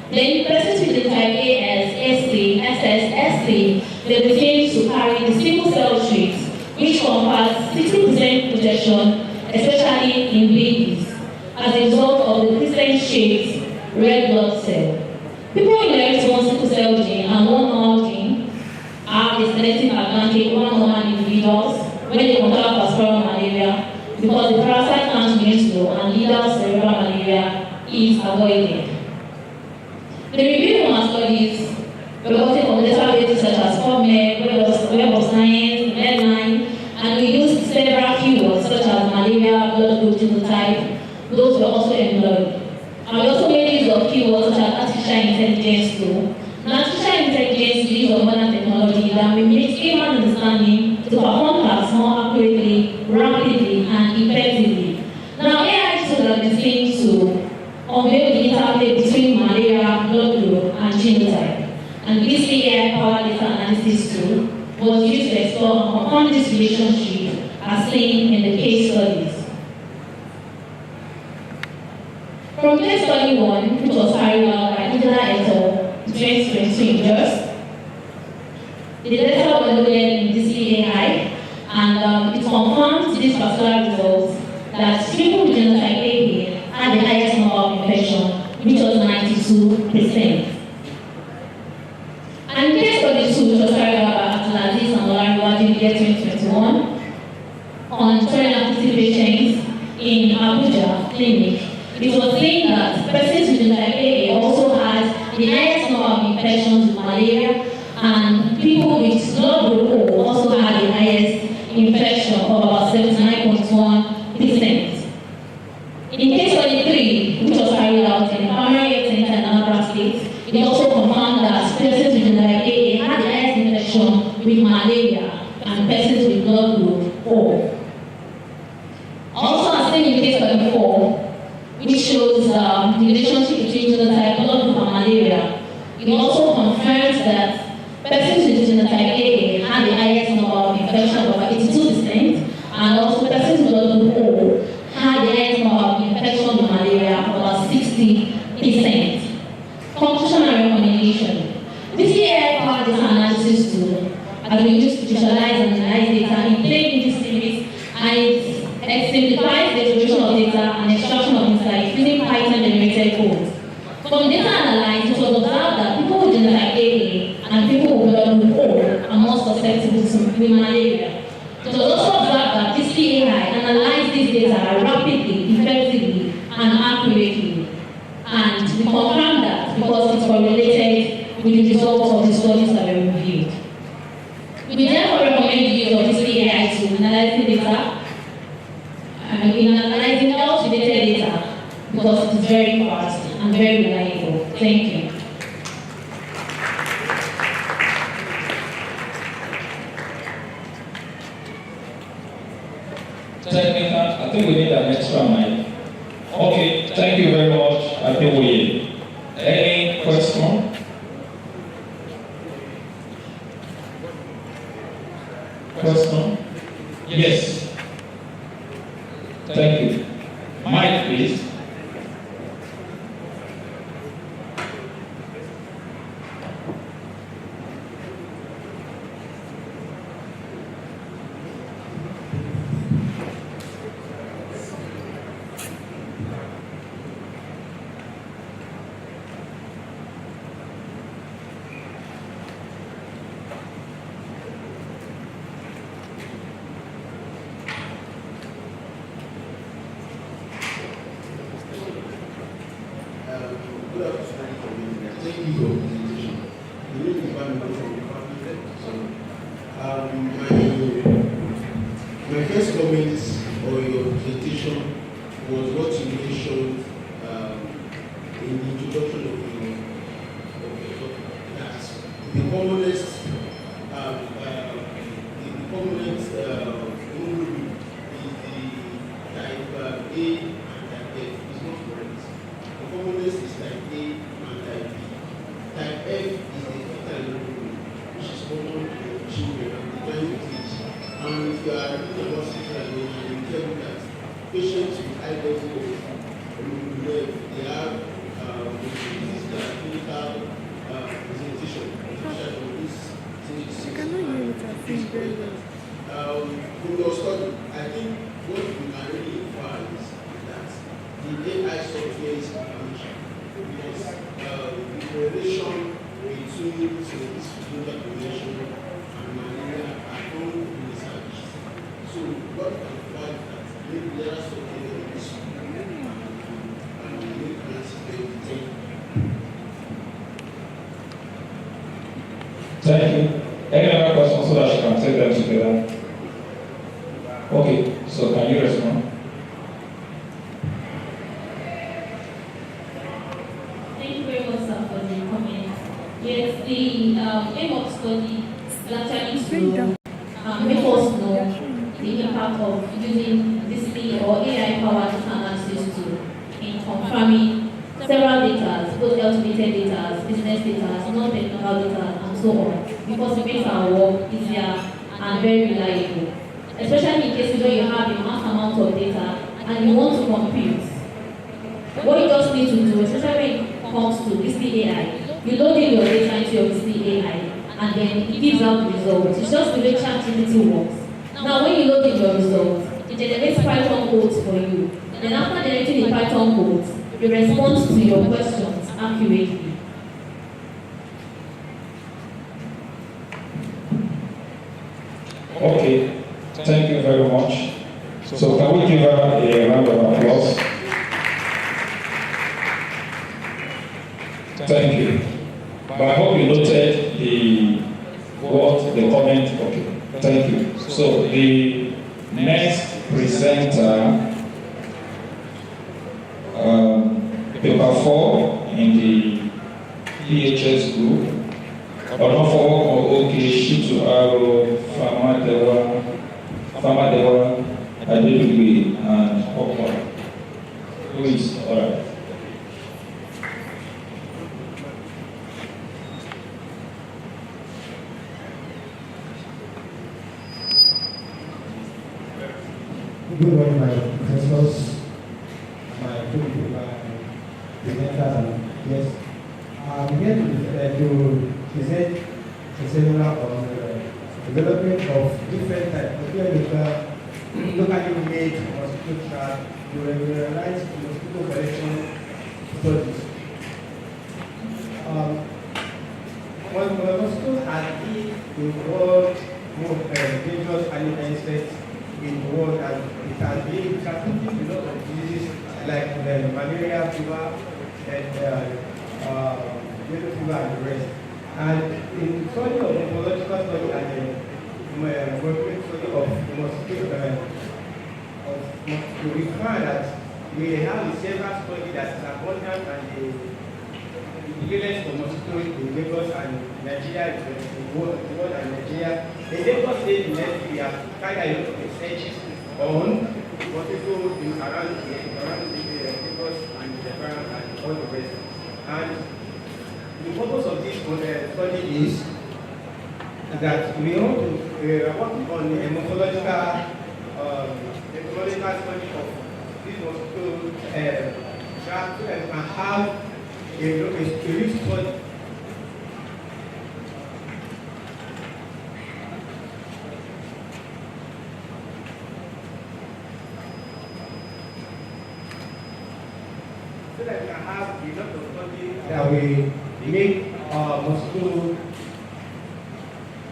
Then persons with genotype AS, ST, SS, ST, they've been seen to carry the sickle cell traits, which confers 60% protection, especially in babies, as a result of the crescent-shaped red blood cell. People inherit one sickle cell gene and one normal gene have a selective advantage over normal individuals when they contract falciparum malaria because the parasite count remains low and lethal cerebral malaria is avoided. The review of our studies reported from database such as PubMed, Web of Science, Medline, and we used several keywords such as malaria, blood group, genotype. Those were also employed. And we also made use of keywords such as artificial intelligence too. And artificial intelligence is use of modern technology that mimics human understanding perform tasks more accurately, rapidly, and effectively. Now, AI tools have been seen to unveil the interplay between malaria, blood group, and genotype. And this AI-powered data analysis tool was used to explore and confirm this relationship as seen in the case studies. From case study 1, which was carried out by Angela et al. 2022 in JOS, the data was loaded in DCAI, and it confirms these particular results that people with genotype AA had the highest number of infection, which was 92%. And case study 2, which was carried out by Atlantis and Olariwa in the year 2021, on 250 patients in Abuja clinic, it was seen that persons with genotype AA also had the highest number of infections with malaria, and people with blood group O also had the highest infection of about 79.1%. In case study 3, which was carried out in primary health center in Anambra State, it also confirmed that persons with genotype AA had the highest infection with malaria and persons with blood group O. Also, as seen in case study 4, which shows the relationship between genotype, blood group, and malaria, it also confirms that persons with genotype AA had the highest number of infection of about 82%, and also persons with blood group O had the highest number of infection with malaria of about 60%. Conclusion and recommendation. This AI-powered data analysis tool has been used to visualize and analyze data in plain English series, and it simplifies the exploration of data and extraction of insights using Python-generated code. From data analysis, it was observed that people with genotype AA and people with blood group O are more susceptible to malaria. It was also observed that this AI analyzed this data rapidly, effectively, and accurately. And we confirmed that because it's correlated with the results of the studies that were reviewed. We therefore recommend the use of this AI to analyze data, in analyzing health-related data, because it is very fast and very reliable. Thank you. Technical, I think we need an extra mic. Okay, thank you very much. I think we any question? Question? Yes. Thank you. Mic, please. Thank you for your presentation. The name is Bamiko from the Department. My first comment on your presentation was what you mentioned in the introduction of your class. The commonest group is the type A and type F. It's not correct. The commonest is type A and type B. Type F is the fetal group, which is common to children and the joint age. And if you are reading about sexual anemia, you tell me that patients with high level of they have clinical presentation of this. I cannot hear what you're saying very well. From your study, I think what we can really infer is that the AI software is information because the correlation between this global convention and malaria are found in research. So what can find that maybe there are software in this and we make analysis very. Thank you. Any other questions so that you can take them together? Okay, so can you respond? Thank you very much, sir, for the comment. Yes, the aim of study is actually to make us impact of using DC or AI-powered data analysis tool in confirming several data, both health-related data, business data, non-technical data, and so on, because it makes our work easier and very reliable. Especially in cases where you have a mass amount of data and you want to compute. What you just need to do, especially when it comes to this AI, you load in your data into your AI and then it gives out the results. It's just the way ChatGPT works. Now when you load in your results, it generates Python codes for you. Then after generating the Python codes, it responds to your questions accurately. Okay, thank you very much. So can we give her a round of applause? Thank you. But I hope you noted the comment. Okay, thank you. So the next presenter, paper 4 in the PHS group. Onofowo Oke Shitu Aro Famadewa Adeluwe and Okwa. Who is alright? Good morning, my professors, my presenters, and guests. I'm here to present a seminar on development of different types of locally made mosquito trap to regularize mosquito collection studies. Mosquitoes are the world's most dangerous animal insects in the world, and it has been transmitting a lot of diseases like malaria, fever, and yellow fever, and the rest. And in study of ecological study and study of mosquito, we find that we have several studies that is abundant, and the prevalence of mosquitoes in Lagos and Nigeria, the world and Nigeria. In Lagos State, we have carried a lot of researches on mosquitoes around the Lagos and the environment and all the rest. And the purpose of this study is that we want to work on a morphological study of this mosquito trap, so that we can have a rich study. So that we can have a lot of study that we make mosquito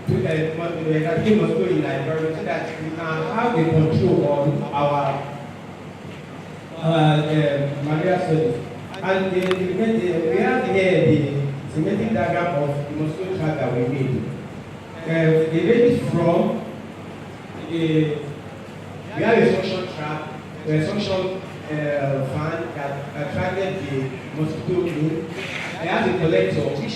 eradicate mosquito in our environment, so that we can have a control on our malaria studies. And we have here the schematic diagram of the mosquito trap that we made. It ranges from we have a suction trap, a suction fan that attracted the mosquito in. It has a collector which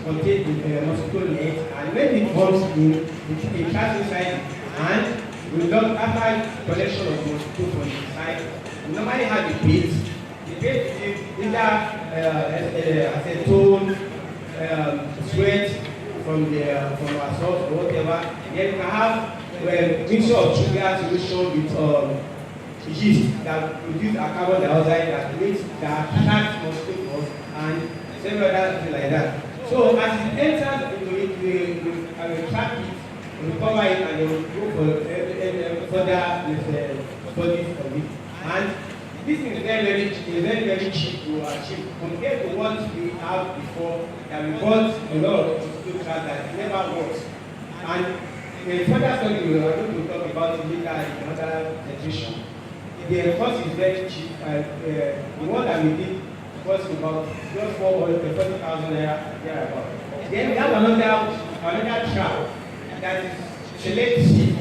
contains the mosquito net, and when it comes in, it traps inside, and we look after collection of mosquito from inside. We normally have a bait. The bait is either acetone, sweat from our source or whatever. Then we can have a mixture of sugar solution with yeast that produce a carbon dioxide that attracts mosquitoes and several other things like that. So as it enters into it, we trap it, we cover it, and we go for further studies of it. And this is very cheap to achieve compared to what we have before. That we bought a lot of mosquito traps that never works. And in further study, we are going to talk about it later in another section. The cost is very cheap. The one that we did cost about just 40,000 naira thereabout. Then we have another trap that is selective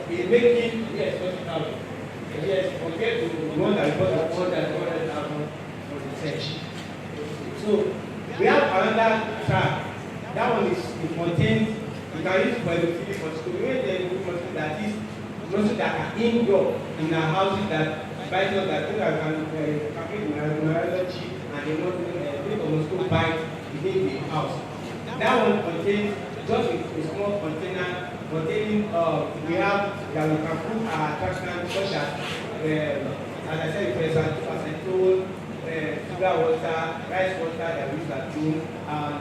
in making 40,000. Yes, compared to the one that we bought at 100,000 for research. So we have another trap. That one is contained. You can use for the mosquito. We made the mosquito that is mosquitoes that are indoor in our houses that bite us that think I can calculate my allergy and they want think of mosquito bite within the house. That one contains just a small container containing we have that we can put our attractants such as I said, acetone, sugar water, rice water that we use at home, and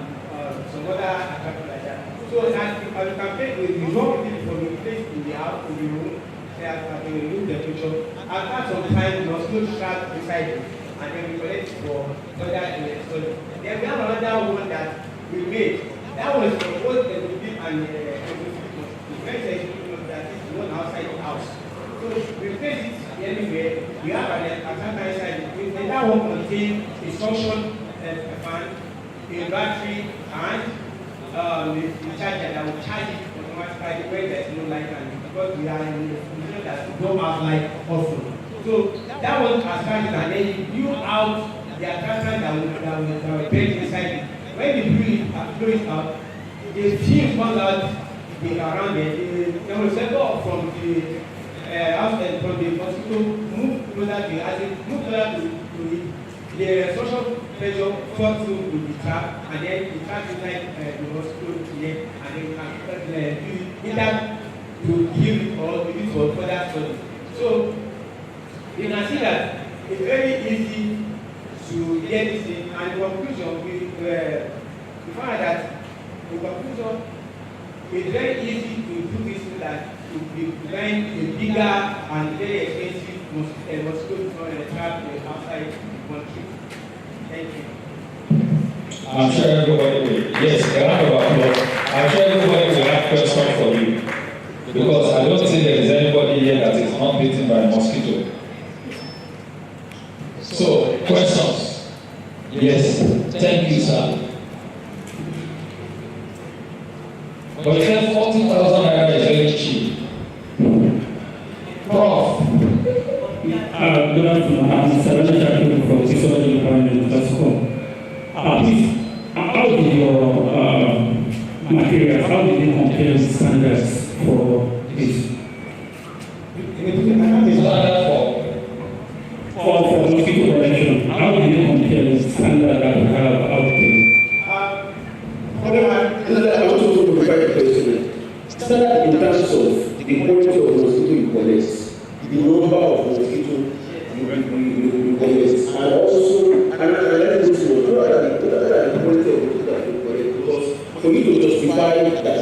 some other attractants like that. So that you can take the raw material from the place in the house, in the room, at the room temperature. After some time, the mosquito trap inside it, and then we collect it for further study. Then we have another one that we made. That was for both the people and the mosquitoes that is one outside the house. So we place it anywhere. We have an attractant inside it. That one contains a suction fan, a battery, and the charger that will charge it automatically when there is no light, and because we are in a position that we don't have light often. So that one has charged, and then you blew out the attractant that will bend inside it. When you blow it out, the steam comes out around it. They will settle from the outside, from the mosquito, move closer to it. As it moves closer to it, the social pressure falls to the trap, and then it traps inside the mosquito here, and then you can use it either to kill it or to use for further study. So you can see that it's very easy to get this in, and in conclusion, we find that in conclusion, it's very easy to do this so that to prevent a bigger and very expensive mosquito trap outside the country. Thank you. I'm sure everybody will. Yes, a round of applause. I'm sure everybody will have questions for you. Because I don't think there is anybody here that is not bitten by a mosquito. So, questions? Yes. Thank you, sir. But you said 40,000 naira is very cheap. Prof. Good afternoon. I'm Saranja Shakur from Physiology Department at school. Please, how did your materials, how did they compare with standards for this? For mosquito prevention, how did they compare with standard that we have out there? I want to provide a question. Standard in terms of the quality of mosquito you collect, the number of mosquito you collect, and also let me know what are the quality of mosquito that you collect, because for you to justify that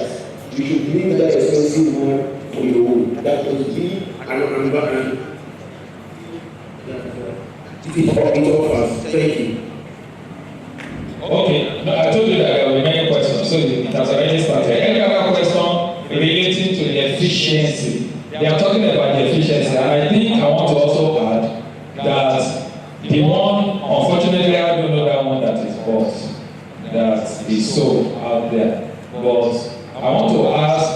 you should leave that expensive one for your own, that must be an environment. It offers. Thank you. Okay, no, I told you that there were many questions, so it has already started. Any other question relating to the efficiency? They are talking about the efficiency, and I think I want to also add that the one, unfortunately, I don't know that one that is bought, that is sold out there. But I want to ask,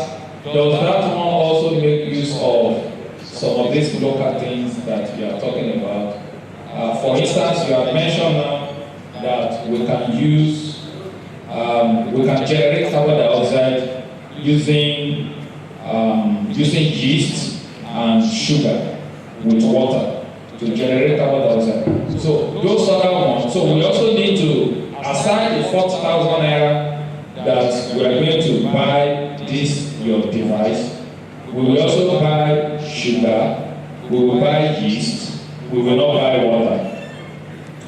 does that one also make use of some of these local things that we are talking about? For instance, you have mentioned now that we can use, we can generate carbon dioxide using yeast and sugar with water to generate carbon dioxide. So those other ones. So we also need to, aside the 40,000 naira that we are going to buy this your device, we will also buy sugar, we will buy yeast, we will not buy water.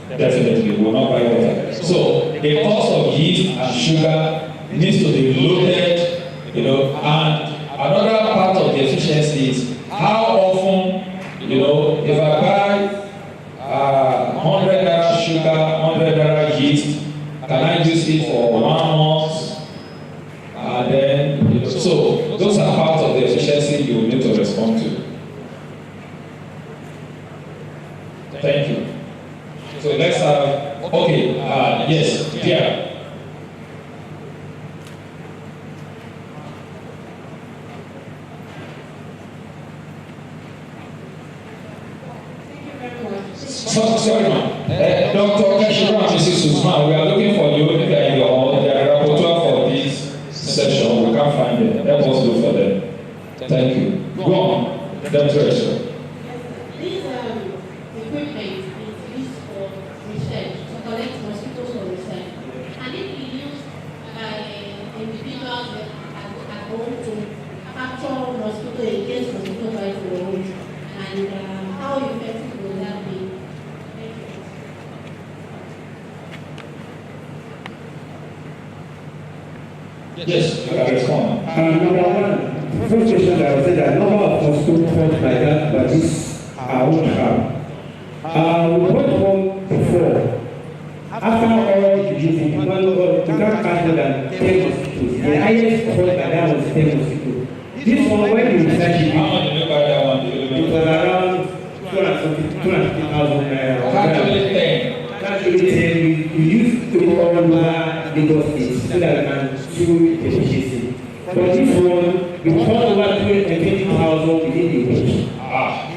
Definitely, we will not buy water. So the cost of yeast and sugar needs to be loaded, and another part of the efficiency is how often, if I buy 100 naira sugar, 100 naira yeast, can I use it for 1 month? And then, so those are part of the efficiency you will need to respond to. Thank you. So let's have, okay, yes, Pierre. Sorry, ma'am. Dr. Keshira and Mrs. Usman, we are looking for you in the rapporteur for this session. We can't find them. Help us look for them. Thank you. Go on. That's right, sir. This equipment is used for research, to collect mosquitoes for research. And it be used by individuals at home to capture mosquito against mosquito bites in the home. And how effective will that be? Yes, I respond. Number one, first question that I would say that number of mosquito caught like that, but this I won't have. We bought one before. After all the using, you can't count more than 10 mosquitoes. The highest caught by that was 10 mosquitoes. This one, when you research it, How much did you buy that one? it was around 250,000 naira. That's only 10. That's really 10. We used to go all over Lagos State so that we can do efficiency. But this one, we caught over 20,000 within the week.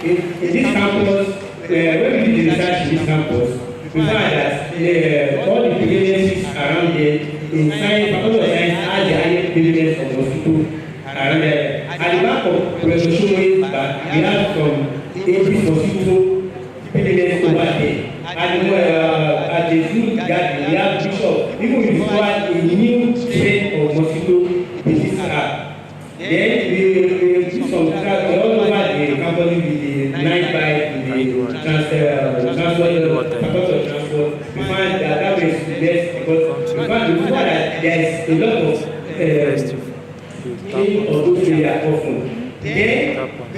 In this campus, when we did the research in this campus, we found that all the prevalences around there in science, faculty of science, has the highest prevalence of mosquito around there. At the back of Professor Showe's back, we have some 80 mosquito prevalence over there. And at the zoo garden, we have Bishop. Even we discovered a new strain of mosquito disease app. Then we do some track all over the campus with the night bite, with the transport, faculty of transport. We find that was best because we found that there is a lot of cleaning of those areas often. Then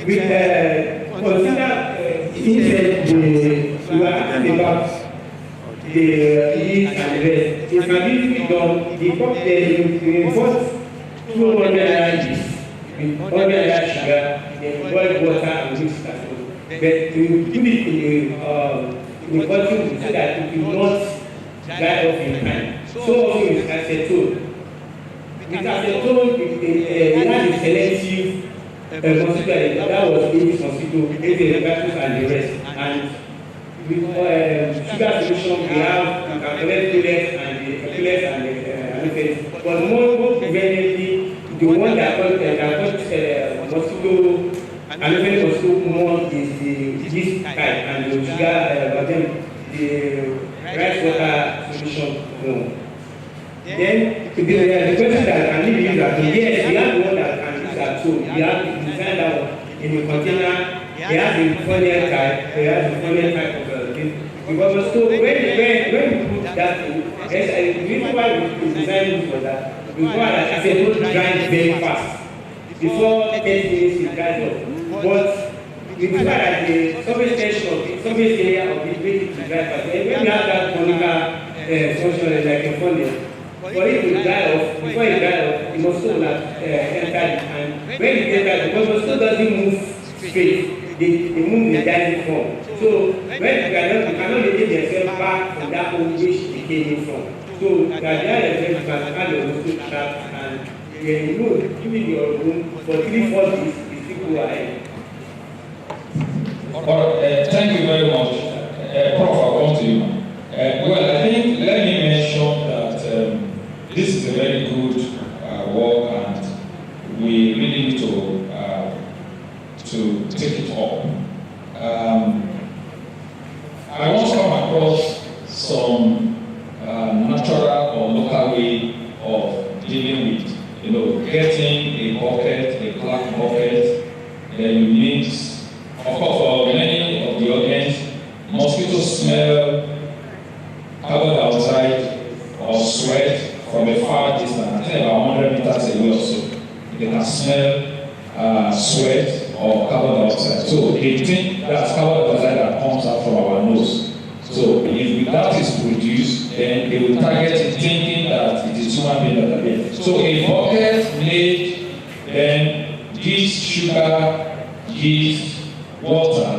we consider we are asking about the heat and the rest. It can be done. The import 200 litres with 100 litres sugar, then boil water and mix that. But we put it in the bottle so that it will not dry off in time. So also with acetone. With acetone, it has a selective mosquito. That was 80 mosquito, 80 mosquitoes and the rest. And with sugar solution, we have calculate pellets and the anaphylaxis. But more prevalently, the one that causes mosquito, anaphylaxis mosquito more is this type, and the sugar, but then the rice water solution more. Then the question that can be used at home, yes, we have the one that can use at home. We have to design that one in a container. They have the funnel type. They have the funnel type of this. Because so when we put that in, the reason why we design it for that, we find that acetone dries very fast. Before 10 minutes it dries off. But we find that the surface tension of the surface area of the make it to dry fast. And when we have that conical function like a funnel, for it to dry off, before it dry off, it must still enter it. And when it enters, because it still doesn't move straight. They move in that form. So when you cannot locate yourself back from that home which they came from. So the idea is that you can have your mosquito trap and you know, even your room for 3-4 days, you still go ahead. Thank you very much. Prof, I'll come to you. Well, I think let me mention that this is a very good work and we really need to take it up. I once come across some natural or local way of dealing with, getting a bucket, a black bucket, then you mix. Of course, for many of the audience, mosquitoes smell carbon dioxide or sweat from a far distance, I think about 100 meters away or so. They can smell sweat or carbon dioxide. So they think that's carbon dioxide that comes out from our nose. So if that is produced, then they will target it thinking that it is human being that are there. So a bucket made, then this sugar, yeast, water,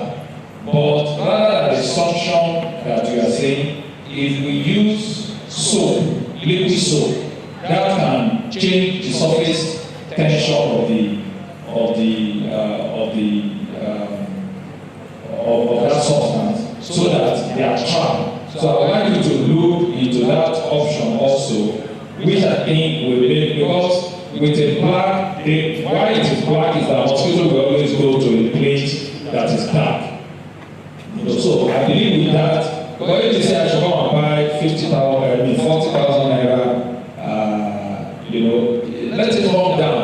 but rather than the assumption that we are saying, if we use soap, liquid soap, that can change the surface tension of that substance so that they are trapped. So I would like you to look into that option also, which I think will make, because with a black, why it is black is that mosquito will always go to a place is back. You know, so I believe with that, because if they say I should come and buy 40,000 naira, you know, let it come down.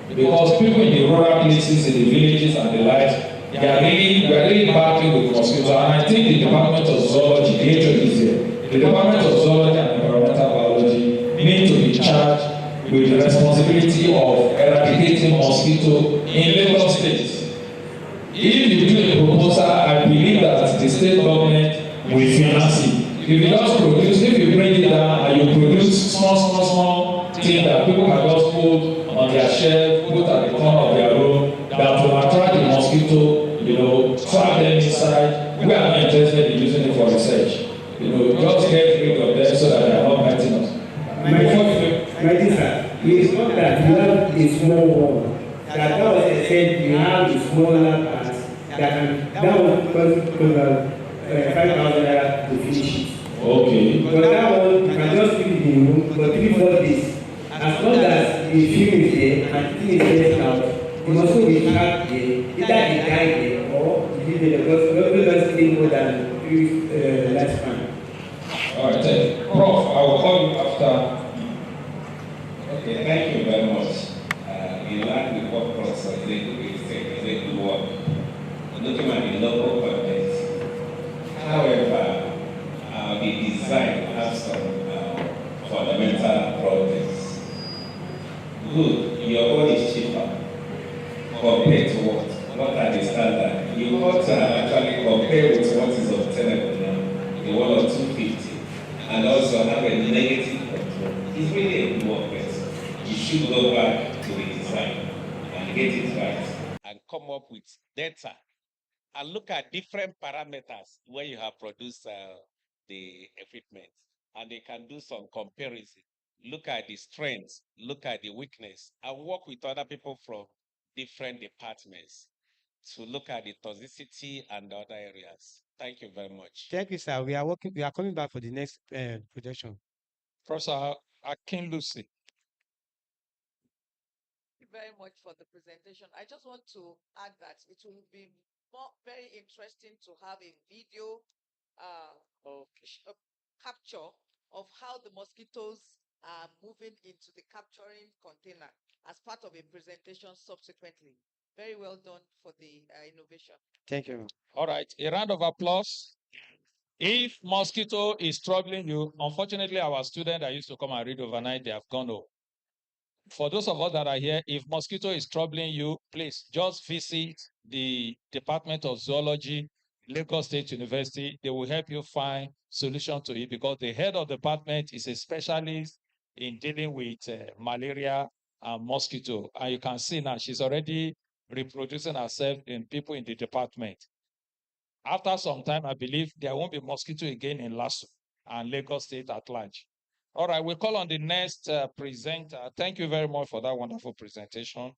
Because people in the rural places, in the villages and the likes, we are really battling with mosquitoes. And I think the Department of Zoology, the HOD is here, the Department of Zoology and Environmental Biology need to be charged with the responsibility of eradicating mosquito in Lagos State. If you do a proposal, I believe that the state government will finance it. If you just produce, if you bring it down and you produce small things that people can just put on their shelf, put at the corner of their room, that will attract the mosquito, you know, trap them inside. We are not interested in using it for research. You know, just get rid of them so that they are not biting us. My dear, it's not that you have a small wall. That was said you have a smaller part that will cost 5,000 naira to finish it. Okay. But that one you can just keep it in the room for 3-4 days. As long as the film is there and the thing is getting out, you must be trapped there. Either they die there or you live there because nobody does stay more than 3 lifespan. All right, Prof, I will call you after. Okay, thank you very much. You learned the work process, it's a good work. Looking at the local context. However, the design has some fundamental problems. Good, your own is cheaper compared to what? What are the standards? You want to actually compare with what is obtainable now, the one of 250, and also have a negative control. It's really a good work. You should go back to the design and get it right and come up with data and look at different parameters where you have produced the equipment, and they can do some comparison. Look at the strengths, look at the weakness, and work with other people from different departments to look at the toxicity and other areas. Thank you very much. Thank you, sir. We are coming back for the next projection. Professor Akin Lucy. Thank you very much for the presentation. I just want to add that it will be very interesting to have a video capture of how the mosquitoes are moving into the capturing container as part of a presentation subsequently. Very well done for the innovation. Thank you. All right, a round of applause. If mosquito is troubling you, unfortunately, our students that used to come and read overnight, they have gone home. For those of us that are here, if mosquito is troubling you, please just visit the Department of Zoology, Lagos State University. They will help you find solution to it because the head of the department is a specialist in dealing with malaria and mosquito. And you can see now she's already reproducing herself in people in the department. After some time, I believe there won't be mosquito again in LASU and Lagos State at large. All right, we'll call on the next presenter. Thank you very much for that wonderful presentation.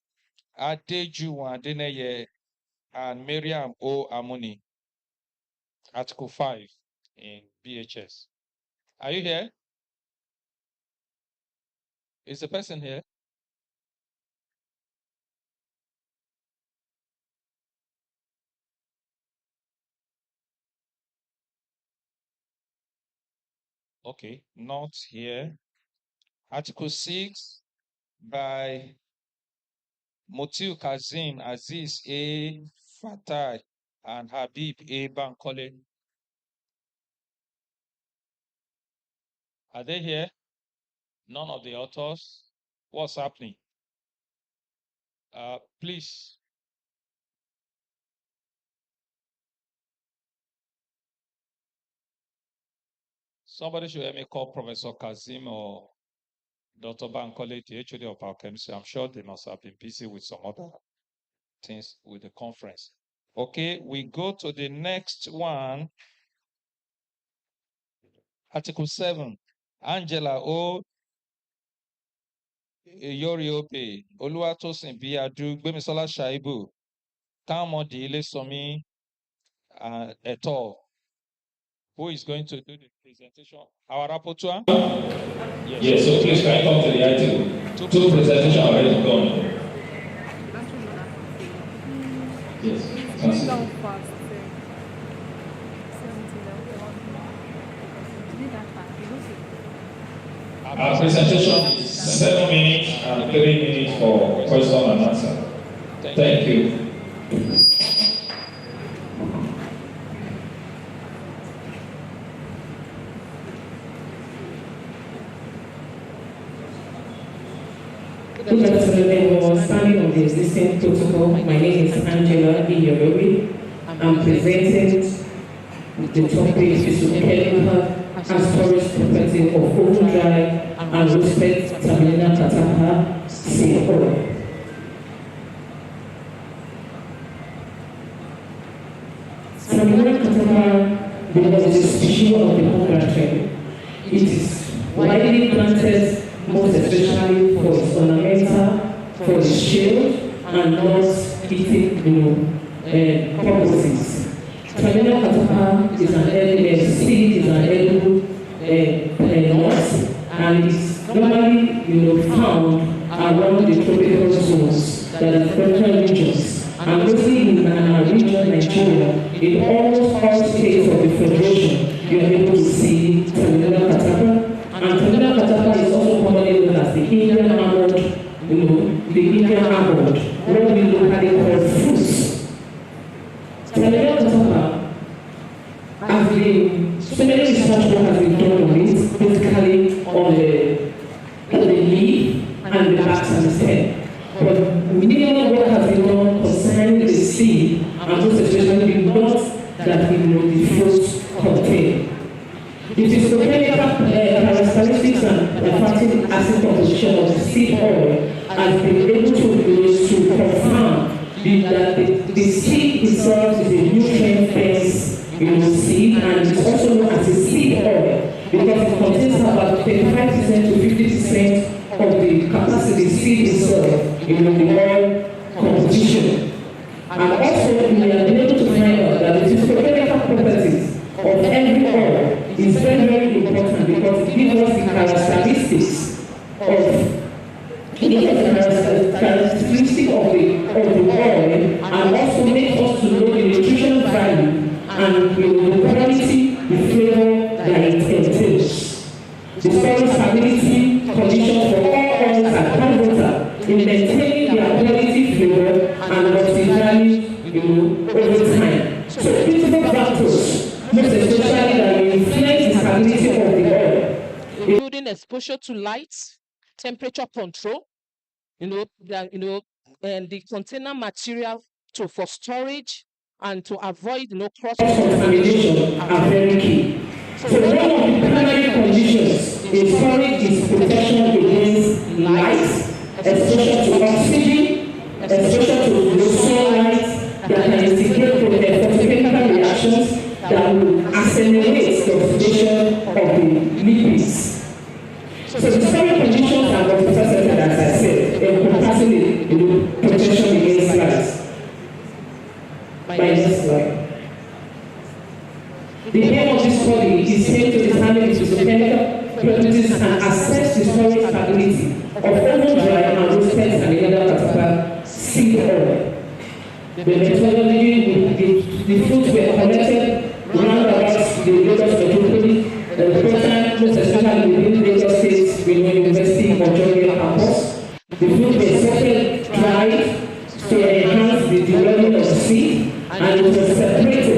Adejuwa Adeneye and Miriam O. Amuni, Article 5 in BHS. Are you here? Is the person here? Okay, not here. Article 6 by Motiu Kazim, Aziz A. Fatai, and Habib A. Bankole. Are they here? None of the authors? What's happening? Please. Somebody should help me call Professor Kazim or Dr. Bankole, the HOD of our chemistry. I'm sure they must have been busy with some other things with the conference. Okay, we go to the next one. Article 7. Angela O. Yoriope, Oluwatosin Biadu, Gbemisola Shaibu, Kamodi Ilesomi, et al. Who is going to do the presentation? Our rapporteur? Yes, so please can you come to the item? Two presentations already done. Yes. past 17. Our presentation is 7 minutes and 3 minutes for question and answer. Thank you. Good afternoon, everyone. Standing on the existing protocol, my name is Angela Iyorobi. I'm presenting the topic physicochemical and storage property of overdrive and roasted terminal caterpillar seed oil. Terminal caterpillar belongs to the species of the Hongra tree. It is widely planted, most especially for its ornamental, for its shield, and non-eating purposes. Terminal caterpillar is an edible seed, is an edible nut, and it is normally found around the tropical zones, that are tropical regions. And mostly in our region, Nigeria, in almost all states of the Federation, you are able to see terminal caterpillar. And terminal caterpillar is also commonly known as the Indian almond, the Indian almond, what we locally call fruits. Terminal caterpillar has been, so many research work has been done on it, basically on the leaf and the back and the stem. But minimal work has been done concerning the seed, and most especially the nuts that the fruits contain. It is the chemical characteristics and fatty acid composition of the seed oil has been able to confirm that the seed itself is a nutrient-dense seed, and it is also known as a seed oil because it contains about 35% to 50% of the capacity seed itself in the oil composition. And also, we have been able to find out that the physicochemical properties of every oil is very, very important because it gives us the characteristics of the oil, and also makes us to know the nutritional value and the quality, the flavor that it entails. The storage stability conditions for all oils are pivotal in maintaining their quality, flavor, and value over time. So critical factors, most especially that will influence the stability of the oil, including exposure to light, temperature control, and the container material for storage and to avoid cross-contamination are very key. So one of the primary conditions in storage is protection against light, exposure to oxygen, exposure to low sunlight that can instigate photochemical reactions that will accelerate the oxidation of the lipids. So the storage conditions are multifaceted, as I said, encompassing the protection against light. My next slide. The aim of this study is aimed to determine the physicochemical properties and assess the storage stability of overdried and roasted terminal caterpillar seed oil. The methodology, the fruits were collected round about the Lagos metropolis, the program most especially within Lagos State University of Georgia campus. The fruits were sorted, dried to enhance the development of the seed, and it was separated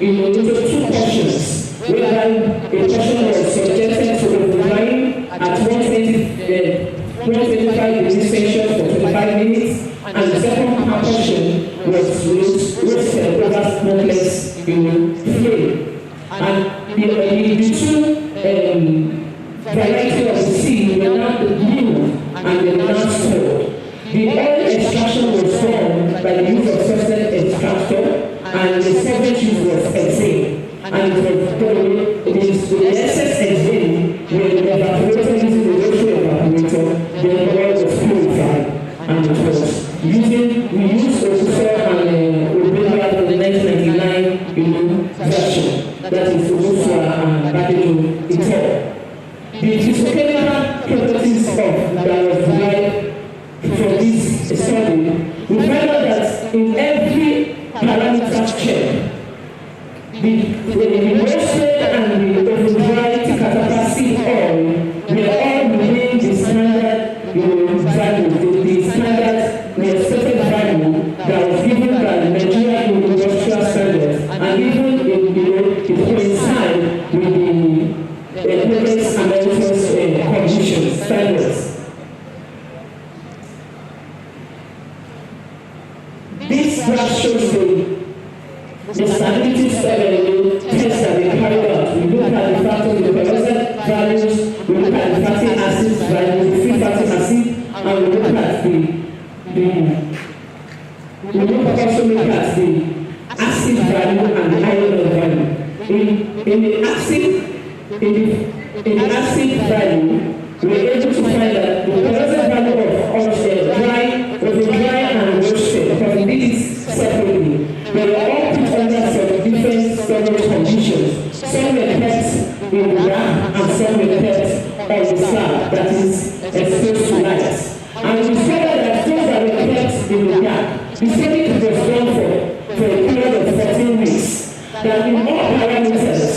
into two portions, whereby a portion was subjected to overdrying at 125 degrees Celsius for 25 minutes, and the second portion was roasted over smokeless flame. And the two varieties of the seed were now blue and they were now stored. The oil extraction was done by the use of surface extractor, and the solvent use was exhaled. And the excess exhaled when evaporated using the ratio evaporator, the oil was purified. And it was we used Osuso and Obedua the 1999 version, that is Osuso and Badejo Ito. The physicochemical properties of that was derived from this study, we find out that in every parameter check the roasted and the oven-dried Tikatapa seed oil will all remain the standard, value, the standard, the expected value that was given by the Nigerian Industrial Standards, and even it coincide with the Progress Americans Commission standards. This graph shows the stability test that they carried out. We look at the factors, the peroxide values, we look at the fatty acids values, the free fatty acid, and we look at the acid value and the iron value. In the acid value, we were able to find that the peroxide value of dry and roasted, because we did it separately, they were all put under some different storage conditions. Some were kept in the rack and some were kept on the slab that is exposed to light. And we discovered that those that were kept in the rack, the study was done for a period of 14 weeks. That in all parameters,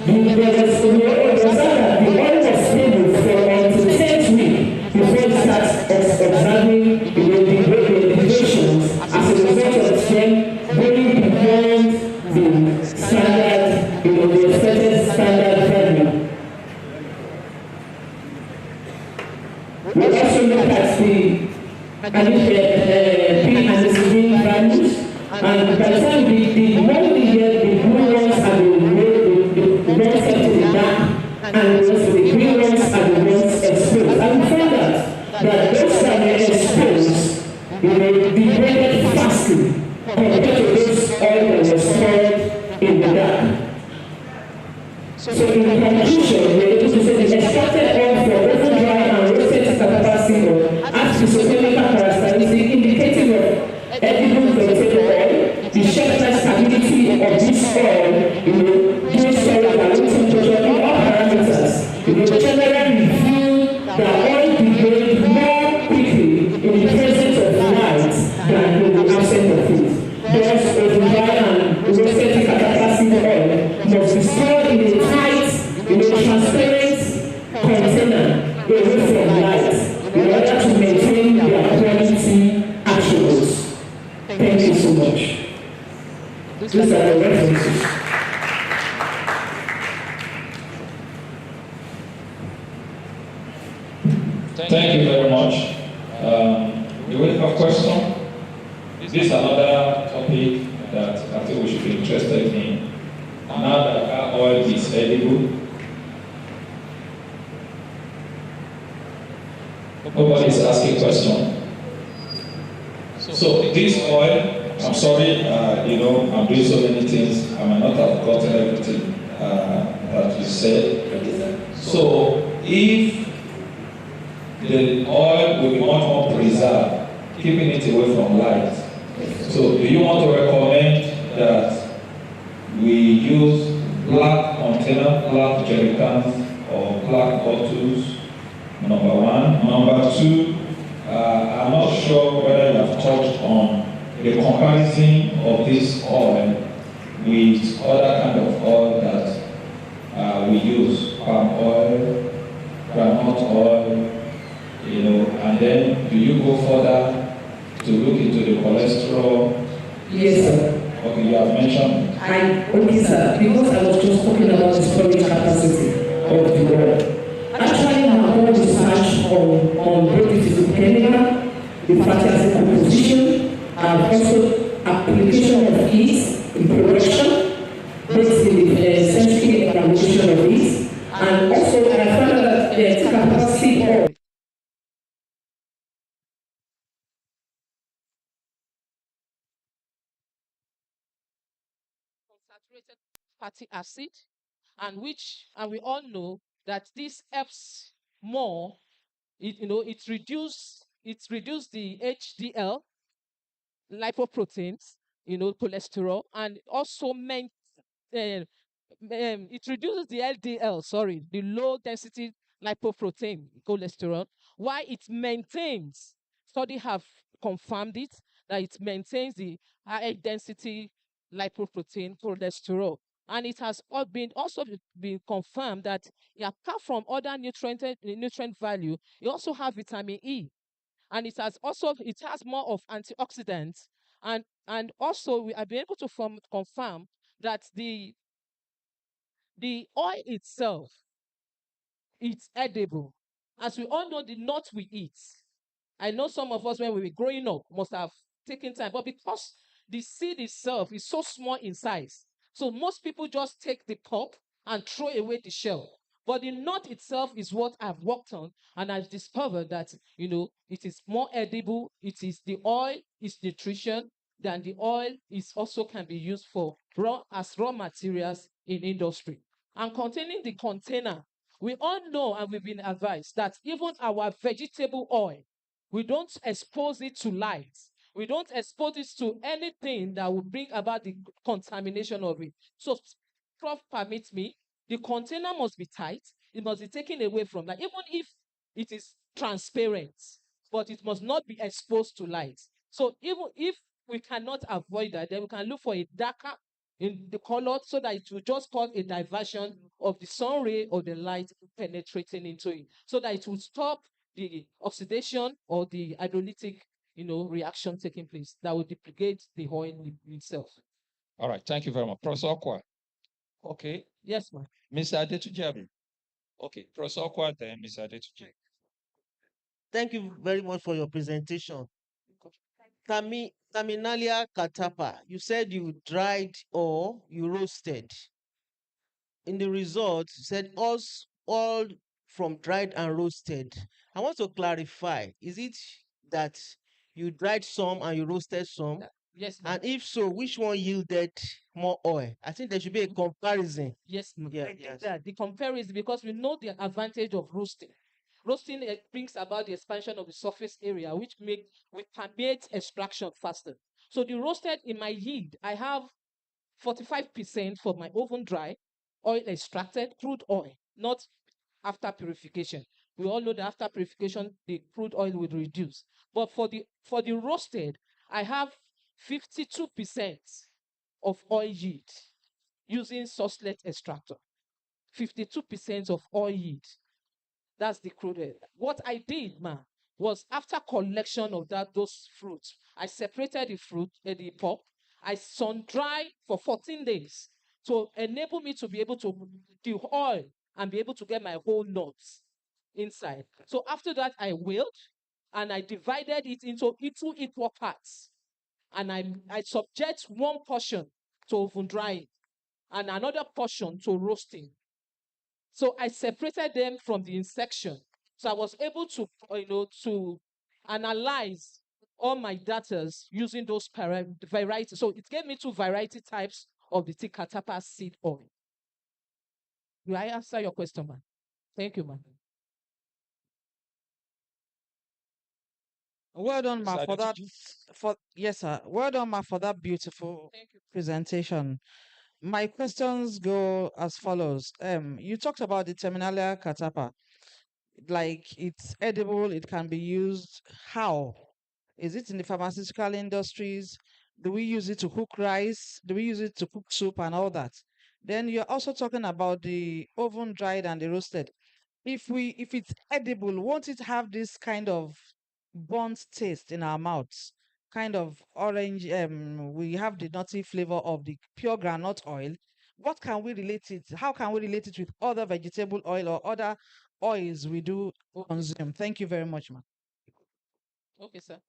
there was that the oil was stable for until 10th week before it starts observing the deviations as a result of them going beyond the standard, the expected standard value. We also look at the P and the green values, and by the time the more we get the blue ones and the ones set to the dark, and the green ones and the ones exposed. And we found that those that were exposed, degraded fastly compared to those oil that were stored in the dark. So in conclusion, we are able to say the extracted oil for oven-dry and roasted Tikatapa seed oil has physicochemical characteristics indicating of edible vegetable oil, the shelf-life stability of this oil, during storage and room temperature in all parameters. Generally reveal that oil degrades more quickly in the presence of light than in the absence of it. Thus, oven-dry and roasted Tikatapa seed oil must be stored in a tight, transparent container away from light in order to maintain their quality attributes. Thank you so much. These are the references. Thank you very much. Do we have a question? This is another topic that I think we should be interested in. Now that our oil is edible, nobody is asking a question. So this oil, I'm sorry, I'm doing so many things. I might not have gotten everything that you said. So if the oil will be much more preserved, keeping it away from light. So do you want to recommend that we use black container, black jerry cans, or black bottles? Number one. Number two, I'm not sure whether you have touched on the comparison of this oil with other kind of oil that we use, palm oil, groundnut oil, and then do you go further to look into the cholesterol? Yes, sir. Okay, you have mentioned. Okay, sir. Because I was just talking about the storage capacity of the oil. Actually, I have done research on both the physicochemical, the fatty acid composition, and also application of heat in production, basically the sensitive application of heat, and also I found that the capacity oil. Saturated fatty acid, and we all know that this helps more. It reduce the HDL lipoproteins, cholesterol, and also it reduces the LDL, the low density lipoprotein cholesterol, while it maintains, study have confirmed that it maintains the high density lipoprotein cholesterol. And it has also been confirmed that apart from other nutrient value, it also have vitamin E, and it has more of antioxidants, and also we have been able to confirm that the oil itself, it's edible. As we all know, the nut we eat. I know some of us, when we were growing up, must have taken time, but because the seed itself is so small in size, so most people just take the pulp and throw away the shell. But the nut itself is what I've worked on, and I've discovered that it is more edible. It is the oil is nutrition, than the oil is also can be used for raw materials in industry. And containing the container, we all know and we've been advised that even our vegetable oil, we don't expose it to light. We don't expose it to anything that will bring about the contamination of it. So, Prof, permit me, the container must be tight. It must be taken away from that, even if it is transparent, but it must not be exposed to light. So, even if we cannot avoid that, then we can look for a darker in the color so that it will just cause a diversion of the sun ray or the light penetrating into it, so that it will stop the oxidation or the hydrolytic reaction taking place that will deplete the oil itself. All right, thank you very much. Professor Okwa. Okay. Yes, ma'am. Mr. Adetujabi. Okay, Professor Okwa, then Mr. Adetujabi. Thank you very much for your presentation. Terminalia catapa, you said you dried or you roasted. In the results, you said all from dried and roasted. I want to clarify, is it that you dried some and you roasted some? Yes, ma'am. And if so, which one yielded more oil? I think there should be a comparison. Yes, ma'am. Yeah, I think yes. that the comparison, because we know the advantage of roasting. Roasting brings about the expansion of the surface area, which permits extraction faster. So the roasted, in my yield, I have 45% for my oven dry, oil extracted, crude oil, not after purification. We all know that after purification, the crude oil will reduce. But for the roasted, I have 52% of oil yield using Susslet extractor. 52% of oil yield. That's the crude oil. What I did, was after collection of those fruits, I separated the pulp. I sun dry for 14 days to enable me to be able to the oil and be able to get my whole nuts inside. So after that, I wheeled and I divided it into equal parts. And I subject one portion to oven drying and another portion to roasting. So I separated them from the insection. So I was able to, to analyze all my data using those varieties. So it gave me 2 variety types of the Tikatapa seed oil. Do I answer your question, ma'am? Thank you, ma'am. Well done, ma, for that. Yes, sir. Well done, ma, for that beautiful presentation. My questions go as follows. You talked about the Terminalia catapa. Like it's edible, it can be used. How? Is it in the pharmaceutical industries? Do we use it to cook rice? Do we use it to cook soup and all that? Then you're also talking about the oven dried and the roasted. If it's edible, won't it have this kind of burnt taste in our mouths? Kind of orange, we have the nutty flavor of the pure granite oil. What can we relate it? How can we relate it with other vegetable oil or other oils we do consume? Thank you very much, ma'am. Okay, sir.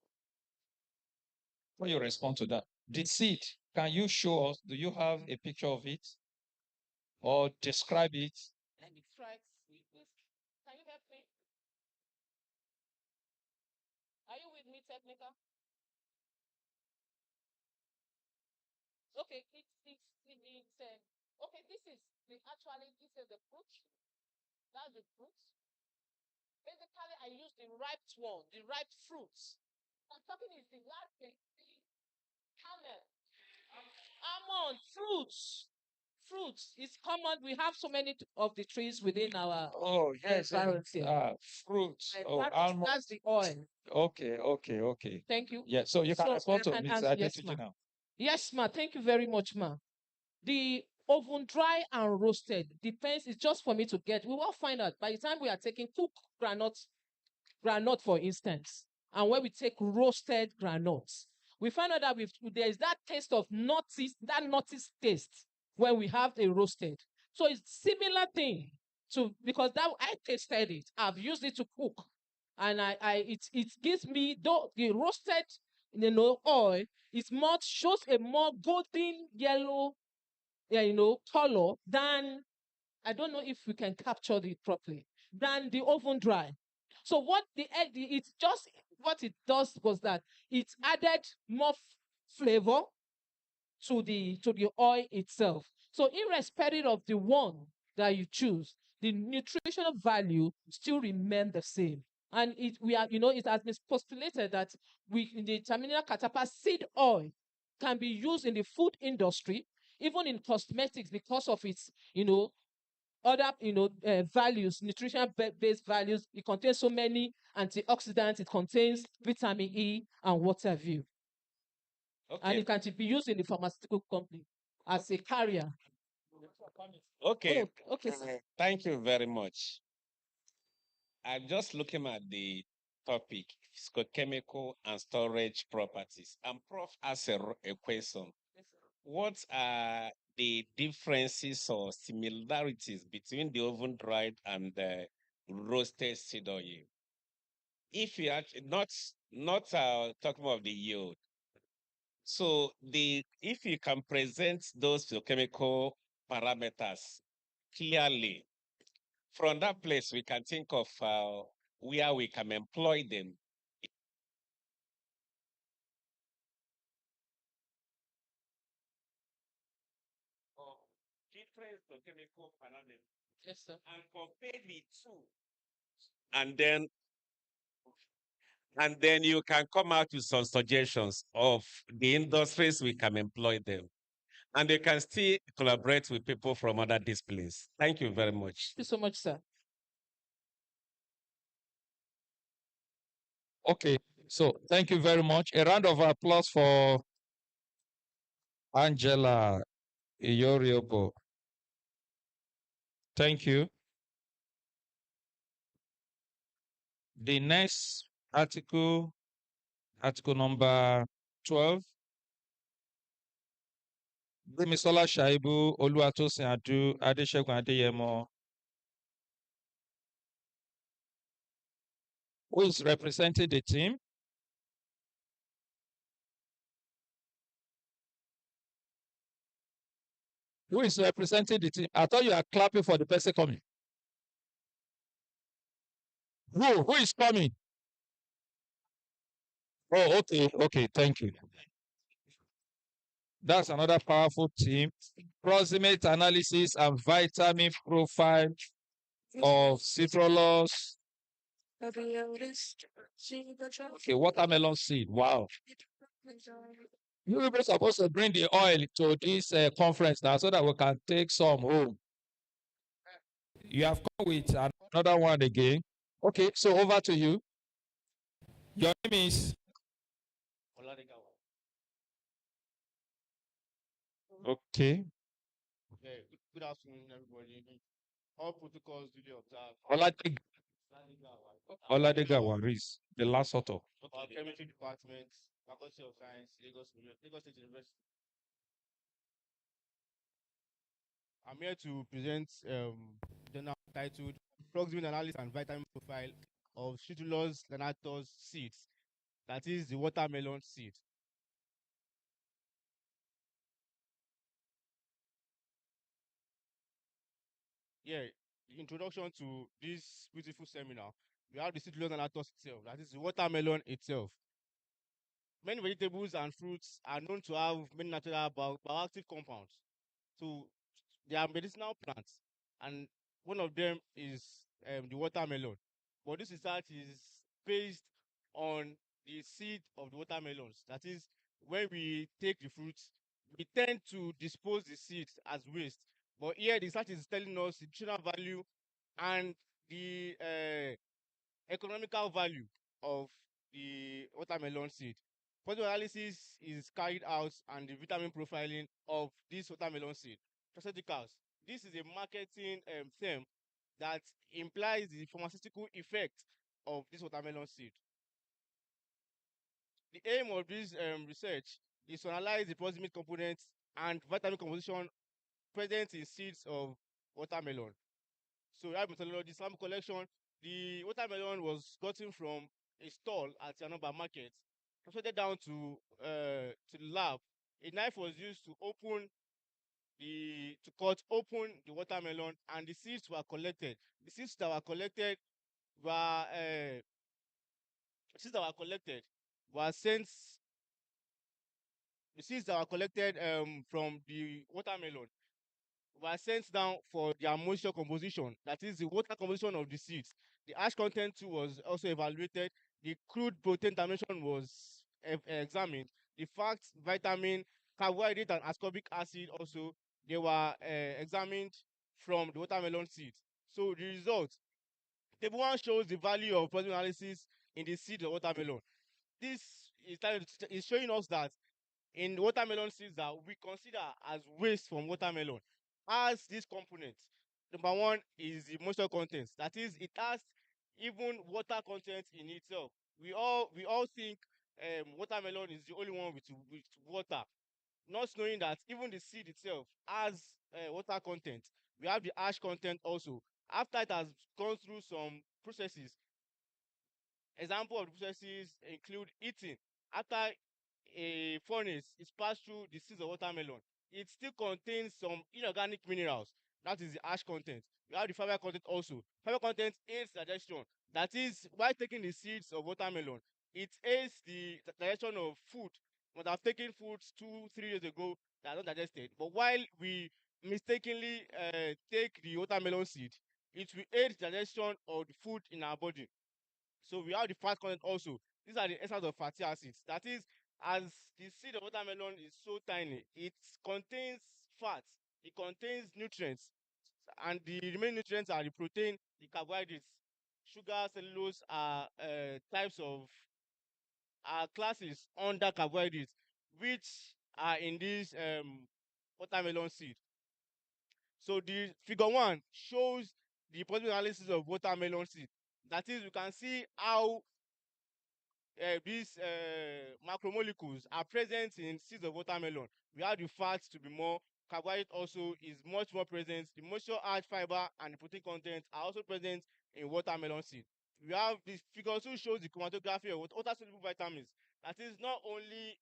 Before you respond to that, the seed, can you show us, do you have a picture of it? Or describe it? Let me try. Can you help me? Are you with me, Technica? Okay, okay, this is the fruit. That's the fruit. Basically, I use the ripe one, the ripe fruits. I'm talking is the last thing. Camel, almond, fruits. Fruits is common. We have so many of the trees within our environment here. Fruits. Almond. That's the oil. Okay. Thank you. Yeah, so you can respond to Ms. Yes, Adetuji ma. now. Yes, ma. Thank you very much, ma. The oven dry and roasted. Depends, it's just for me to get. We will find out by the time we are taking cooked granite, for instance, and when we take roasted granules, we find out that there is that taste of nutty taste when we have a roasted. So it's similar thing to, because that I tasted it, I've used it to cook, and it gives me, though the roasted oil is more, shows a more golden yellow color than, I don't know if we can capture it properly, than the oven dry. So what it's just what it does was that it added more flavor to the oil itself. So irrespective of the one that you choose, the nutritional value still remain the same. And it has been postulated that in the terminal catappa seed oil can be used in the food industry, even in cosmetics, because of its, other values, nutrition based values. It contains so many antioxidants, it contains vitamin E and what have you, and Okay. it can be used in the pharmaceutical company as a carrier. Okay. Okay, sir. Thank you very much. I'm just looking at the topic, physicochemical and storage properties. And Prof asked a question. What are the differences or similarities between the oven dried and the roasted seed oil? If you actually not talking about the yield, so if you can present those biochemical parameters clearly, from that place we can think of where we can employ them. Different biochemical parameters. Yes, sir. And compare the two. And then you can come out with some suggestions of the industries we can employ them. And they can still collaborate with people from other disciplines. Thank you very much. Thank you so much, sir. Okay, so thank you very much. A round of applause for Angela Iyoriobo. Thank you. The next article number 12. Gbemisola Shaibu, Oluwatosin Adu, Adesegun Adeyemo. Who is representing the team? Who is representing the team? I thought you are clapping for the person coming. Who is coming? Oh, okay, thank you. That's another powerful team. Proximate analysis and vitamin profile of citrulose. Okay, watermelon seed. Wow. You will be supposed to bring the oil to this conference now so that we can take some home. You have come with another one again. Okay, so over to you. Your name is? Okay. Good afternoon, everybody. All protocols duly observed. Oladega Waris, the last author. Our chemistry department, Faculty of Science, Lagos State University. I'm here to present journal titled Proximate Analysis and Vitamin Profile of Citrulose lanatus seeds, that is the watermelon seed. Yeah, the introduction to this beautiful seminar. We have the Citrulose lanatus itself, that is the watermelon itself. Many vegetables and fruits are known to have many natural bioactive compounds. So they are medicinal plants, and one of them is the watermelon. But this research is based on the seed of the watermelons. That is, when we take the fruits, we tend to dispose the seeds as waste. But here, the research is telling us the nutritional value and the economical value of the watermelon seed. Further analysis is carried out and the vitamin profiling of this watermelon seed. pharmaceuticals. This is a marketing term that implies the pharmaceutical effect of this watermelon seed. The aim of this research is to analyze the proximate components and vitamin composition present in seeds of watermelon. So we have methodology, sample collection. The watermelon was gotten from a stall at Yanaba market, transported down to the lab. A knife was used to cut open the watermelon, and the seeds were collected. The seeds that were collected were sent. The seeds that were collected from the watermelon were sent down for their moisture composition, that is the water composition of the seeds. The ash content too was also evaluated. The crude protein dimension was examined. The fat, vitamin, carbohydrate, and ascorbic acid also, they were examined from the watermelon seed. So the result, table 1 shows the value of protein analysis in the seed of watermelon. This is showing us that in watermelon seeds that we consider as waste from watermelon has these components. Number 1 is the moisture content. That is, it has even water content in itself. We all think watermelon is the only one with water, not knowing that even the seed itself has water content. We have the ash content also. After it has gone through some processes, example of the processes include eating. After a furnace is passed through the seeds of watermelon, it still contains some inorganic minerals. That is the ash content. We have the fiber content also. Fiber content aids digestion. That is, while taking the seeds of watermelon, it aids the digestion of food. When I've taken foods 2-3 years ago that are not digested, but while we mistakenly take the watermelon seed, it will aid digestion of the food in our body. So we have the fat content also. These are the essence of fatty acids. That is, as the seed of watermelon is so tiny, it contains fat, it contains nutrients, and the remaining nutrients are the protein, the carbohydrates. Sugar, cellulose are classes under carbohydrates, which are in this watermelon seed. So the figure 1 shows the possible analysis of watermelon seed. That is, you can see how these macromolecules are present in seeds of watermelon. We have the fat to be more, carbohydrate also is much more present. The moisture, add fiber, and the protein content are also present in watermelon seed. We have this figure 2 shows the chromatography of water soluble vitamins. That is not only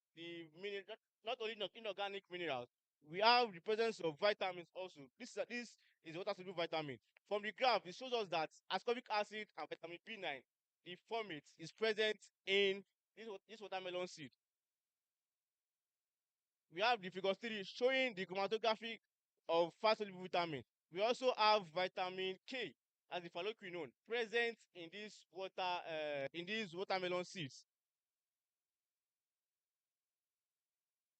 inorganic minerals. We have the presence of vitamins also. This is water soluble vitamin. From the graph, it shows us that ascorbic acid and vitamin B9, the formate, is present in this watermelon seed. We have the figure 3 showing the chromatography of fat soluble vitamin. We also have vitamin K as the phalloquinone present in this watermelon seeds.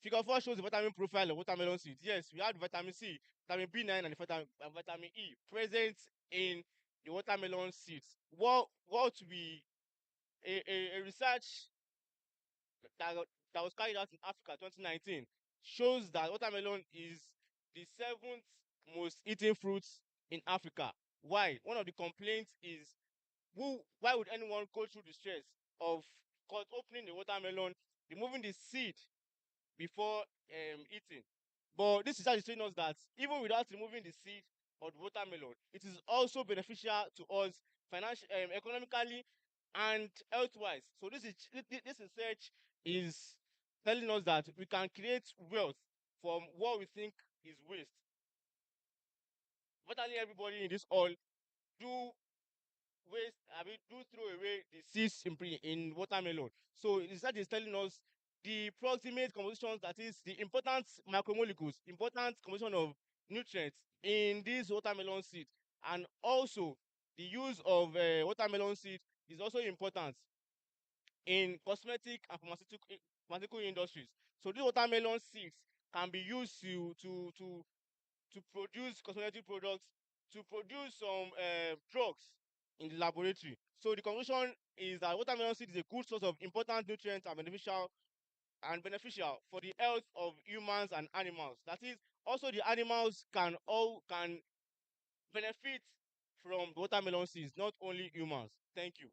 Figure 4 shows the vitamin profile of watermelon seeds. Yes, we have vitamin C, vitamin B9, and the vitamin E present in the watermelon seeds. What we a research that was carried out in Africa 2019 shows that watermelon is the 7th most eaten fruit in Africa. Why? One of the complaints is why would anyone go through the stress of opening the watermelon, removing the seed before eating? But this research is showing us that even without removing the seed of the watermelon, it is also beneficial to us financially, economically, and health-wise. So this research is telling us that we can create wealth from what we think is waste. Virtually everybody in this hall do throw away the seeds in watermelon. So research is telling us the proximate compositions, that is the important macromolecules, important composition of nutrients in this watermelon seed, and also the use of watermelon seed is also important in cosmetic and pharmaceutical industries. So these watermelon seeds can be used to produce cosmetic products, to produce some drugs in the laboratory. So the conclusion is that watermelon seed is a good source of important nutrients and beneficial for the health of humans and animals. That is, Also, the animals can benefit from watermelon seeds, not only humans. Thank you.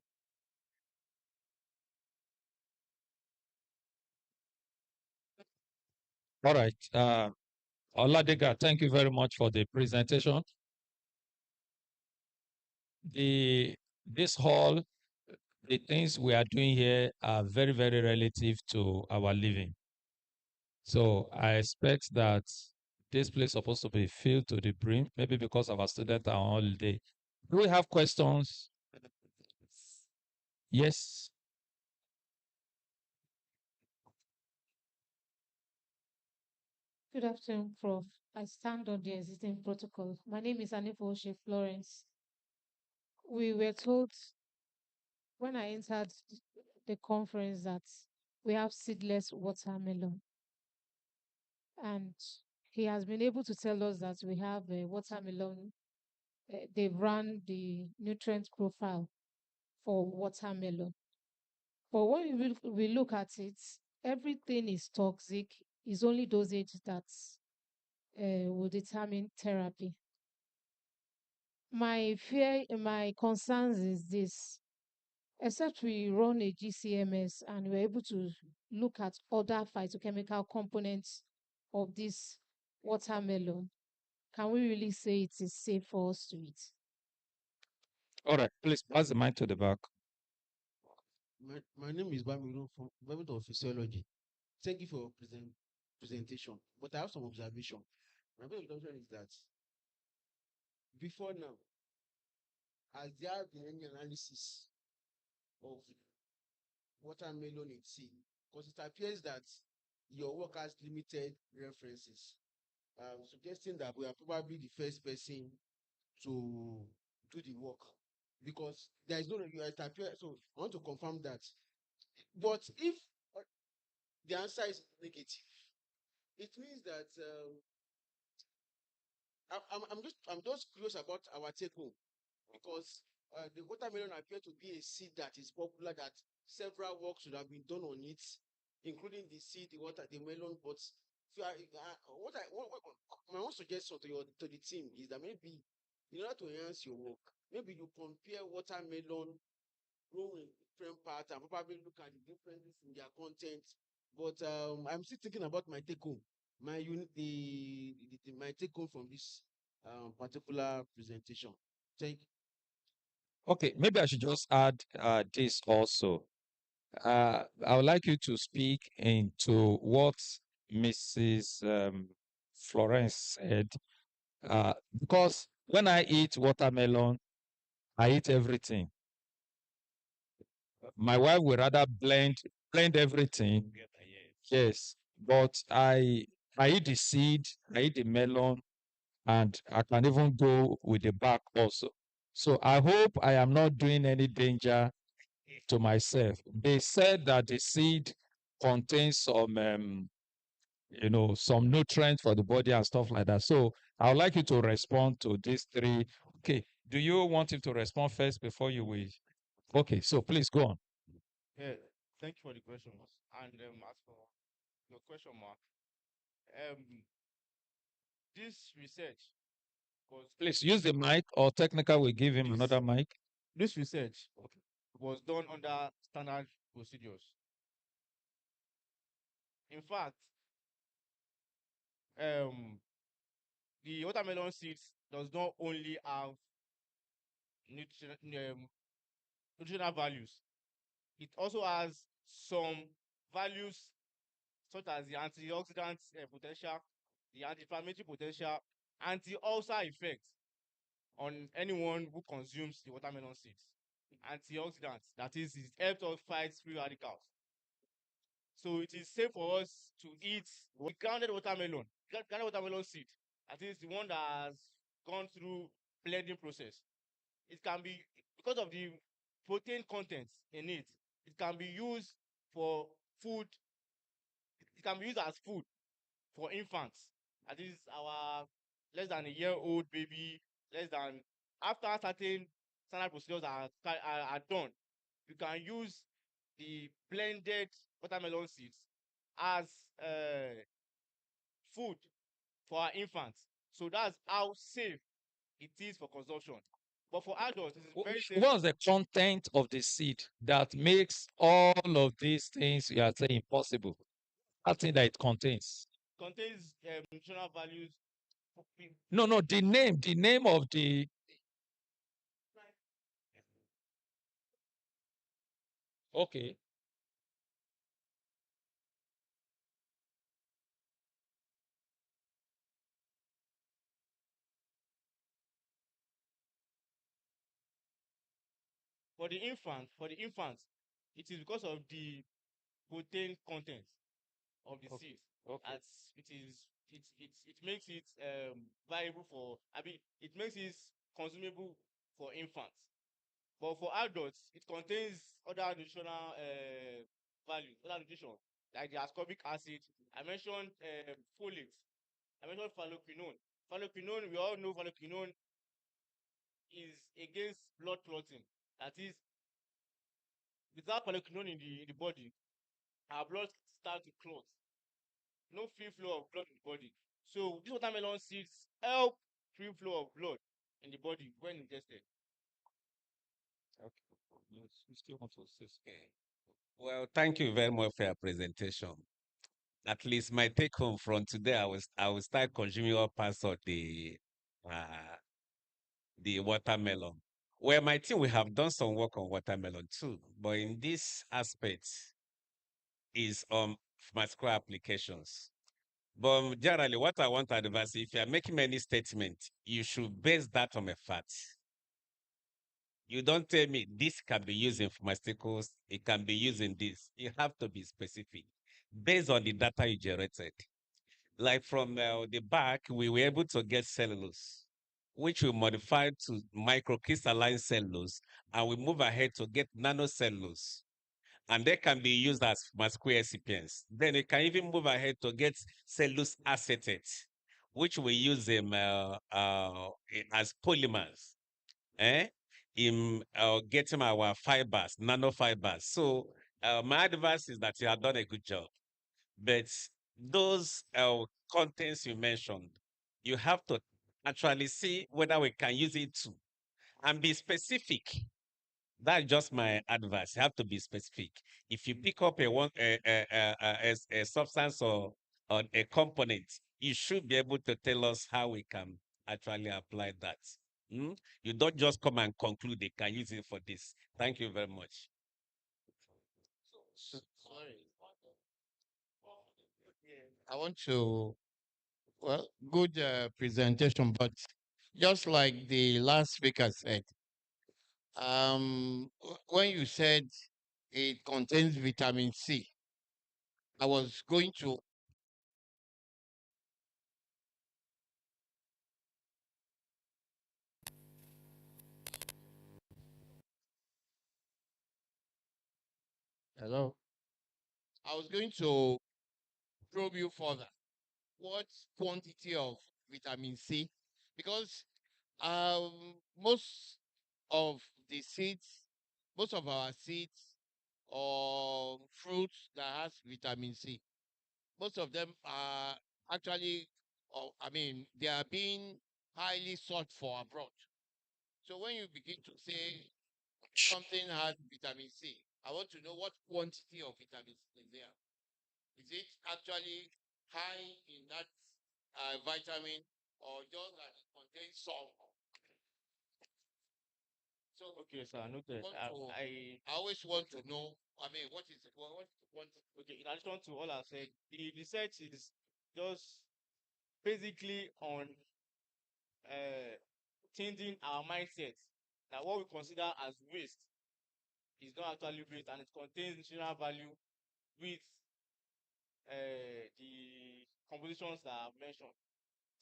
All right. Oladega, thank you very much for the presentation. This hall, the things we are doing here are very, very relative to our living. So I expect that this place is supposed to be filled to the brim, maybe because our students are on holiday. Do we have questions? Yes. Good afternoon, Prof. I stand on the existing protocol. My name is Anifoshe Florence. We were told when I entered the conference that we have seedless watermelon. And he has been able to tell us that we have a watermelon. They've run the nutrient profile for watermelon. But when we look at it, everything is toxic. It's only dosage that will determine therapy. My concerns is this. Except we run a GCMS and we're able to look at other phytochemical components of this watermelon, can we really say it is safe for us to eat? All right, please pass the mic to the back. My name is Bamiro from Department of Physiology. Thank you for your presentation. But I have some observation. My first observation is that before now, has there been any analysis of watermelon in seed? Because it appears that your work has limited references, suggesting that we are probably the first person to do the work, because there is no it appears. So I want to confirm that. But if the answer is negative, it means that I'm just curious about our take home, because the watermelon appears to be a seed that is popular, that several works should have been done on it, including the seed, the melon. But if my one suggestion to the team is that maybe in order to enhance your work, maybe you compare watermelon grown in different parts and probably look at the differences in their content. But I'm still thinking about my take home, my my take home from this particular presentation. Thank you. Okay, maybe I should just add this also. I would like you to speak into what Mrs. Florence said, because when I eat watermelon, I eat everything. My wife would rather blend everything. Yes, but I eat the seed, I eat the melon, and I can even go with the back also. So I hope I am not doing any danger to myself. They said that the seed contains some some nutrients for the body and stuff like that. So I would like you to respond to these three. Okay, do you want him to respond first before you will? Okay, so please go on. Yeah, thank you for the question. And as for your question, Mark, this research was Please use the mic, or technical will give him another mic. this research was done under standard procedures. In fact, the watermelon seeds does not only have nutritional values, it also has some values such as the antioxidant potential, the anti-inflammatory potential, anti-ulcer effect on anyone who consumes the watermelon seeds. Antioxidants, that is, it helps us fight free radicals. So it is safe for us to eat the grounded watermelon seed. That is the one that has gone through blending process. It can be, because of the protein content in it, it can be used for food. It can be used as food for infants. That is our less than a year old baby, after certain standard procedures are done, you can use the blended watermelon seeds as food for our infants. So that's how safe it is for consumption. But for adults, it is very safe. What's the content of the seed that makes all of these things you are saying possible? That thing that it contains. Contains nutritional values. No, the name of the. Okay. For the infants, it is because of the protein content of the seed. As it makes it viable for, it makes it consumable for infants. But for adults, it contains other nutritional values, other nutrition, like the ascorbic acid. I mentioned folate. I mentioned phalloquinone. Phalloquinone, we all know phalloquinone is against blood clotting. That is, without phalloquinone in the body, our blood starts to clot. No free flow of blood in the body. So these watermelon seeds help free flow of blood in the body when ingested. Well, thank you very much for your presentation. At least my take home from today, I will start consuming all parts of the watermelon. Well, my team, we have done some work on watermelon too, but in this aspect is pharmaceutical applications. But generally, what I want to advise, if you are making any statement, you should base that on a fact. You don't tell me this can be used in pharmaceuticals, it can be used in this. You have to be specific based on the data you generated. Like from the back, we were able to get cellulose, which we modified to microcrystalline cellulose, and we move ahead to get nanocellulose. And they can be used as pharmaceutical excipients. Then you can even move ahead to get cellulose acetate, which we use them as polymers. In getting our fibers, nanofibers. So my advice is that you have done a good job. But those contents you mentioned, you have to actually see whether we can use it to and be specific. That's just my advice. You have to be specific. If you pick up a substance or a component, you should be able to tell us how we can actually apply that. You don't just come and conclude they can use it for this. Thank you very much. Sorry. I want to, well, good presentation, but just like the last speaker said, when you said it contains vitamin C, I was going to. Hello? I was going to probe you further. What quantity of vitamin C? Because most of the seeds, most of our seeds or fruits that has vitamin C, most of them are actually, they are being highly sought for abroad. So when you begin to say something has vitamin C, I want to know what quantity of vitamin C is there. Is it actually high in that vitamin, or just that it contains some? So okay, sir, noted. I always want to know. What is it? What Okay, in addition to all I said, the research is just basically on changing our mindset that what we consider as waste is not actually waste, and it contains nutritional value with the compositions that I've mentioned.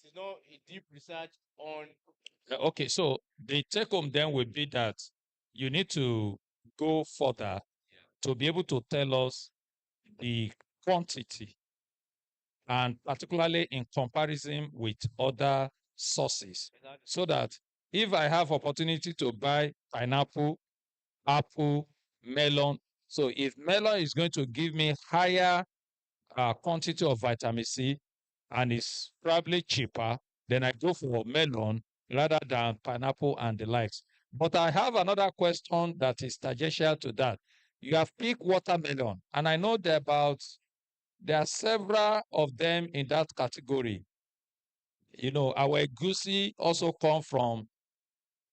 It is not a deep research on. Okay, so the take home then would be that you need to go further to be able to tell us the quantity, and particularly in comparison with other sources, so that if I have opportunity to buy pineapple, apple, melon, so if melon is going to give me higher quantity of vitamin C, and it's probably cheaper, then I go for melon rather than pineapple and the likes. But I have another question that is tangential to that. You have picked watermelon, and I know there are several of them in that category. Our egusi also come from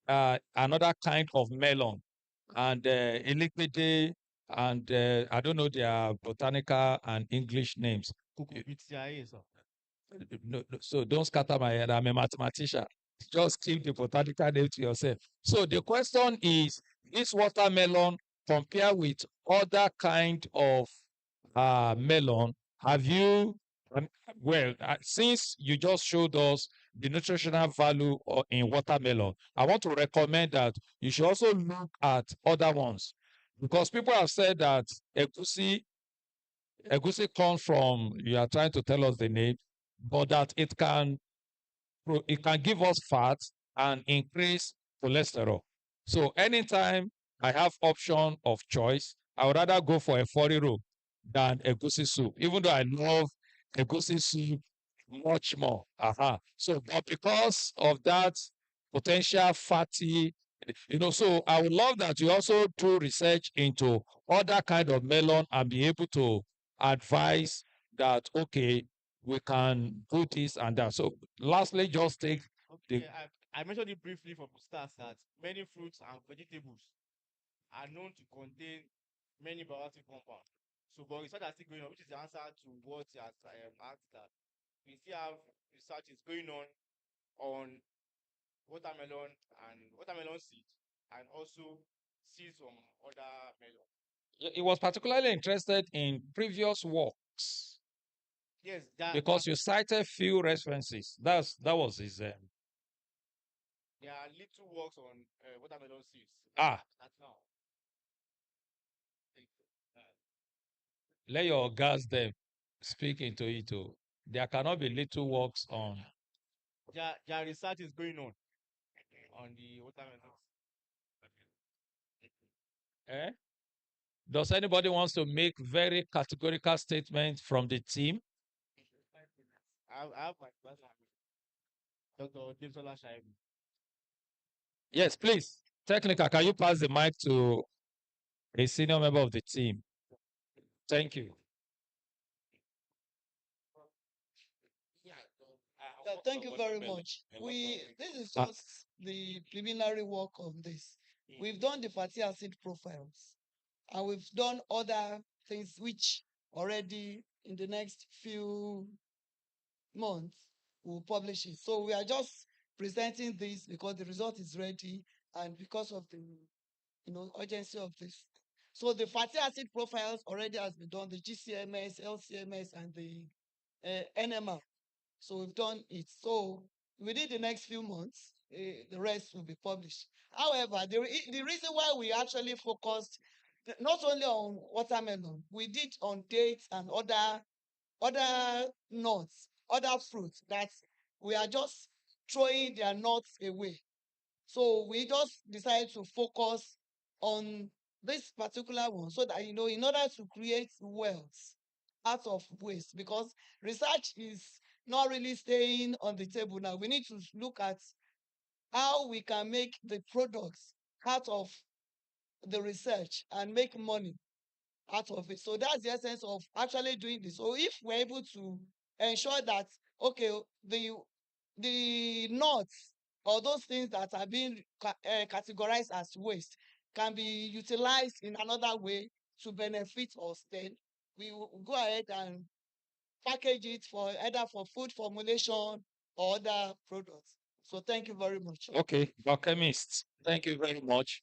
another kind of melon, and Elikpede, and I don't know their botanical and English names. So don't scatter my head. I'm a mathematician. Just keep the botanical name to yourself. So the question is, this watermelon compare with other kind of melon, have you, since you just showed us the nutritional value in watermelon, I want to recommend that you should also look at other ones, because people have said that egusi comes from, you are trying to tell us the name, but that it can give us fat and increase cholesterol. So anytime I have option of choice, I would rather go for a foriro than egusi soup, even though I love egusi soup much more. So, but because of that potential fatty, so I would love that you also do research into other kind of melon and be able to advise that, okay, we can do this and that. So lastly, just take the Okay, I mentioned it briefly from the start that many fruits and vegetables are known to contain many bioactive compounds. So, but research is still going on, which is the answer to what you have asked, that we still have research is going on watermelon seed and also seeds from other melon. He was particularly interested in previous works. Yes, because you cited few references. That was his. there are little works on watermelon seeds. Ah. That's now. Let your guys them speak into it. There cannot be little works on. Their research is going on the watermelons. Does anybody wants to make very categorical statement from the team? I have my class, Dr. Dimsola Shaibu. Yes, please. Technical, can you pass the mic to a senior member of the team? Thank you. Thank you very much. This is just the preliminary work on this. We've done the fatty acid profiles, and we've done other things which already in the next few months we'll publish it. So we are just presenting this because the result is ready and because of the urgency of this. So the fatty acid profiles already has been done, the GCMS, LCMS, and the NMR. So we've done it. So within the next few months, the rest will be published. However, the reason why we actually focused not only on watermelon, we did on dates and other nuts, other fruits that we are just throwing their nuts away. So we just decided to focus on this particular one so that, in order to create wealth out of waste, because research is not really staying on the table now. We need to look at how we can make the products out of the research and make money out of it. So that's the essence of actually doing this. So if we're able to ensure that, okay, the nuts or those things that are being categorized as waste can be utilized in another way to benefit us, then we will go ahead and package it for either for food formulation or other products. So thank you very much. Okay, biochemists, thank you very much.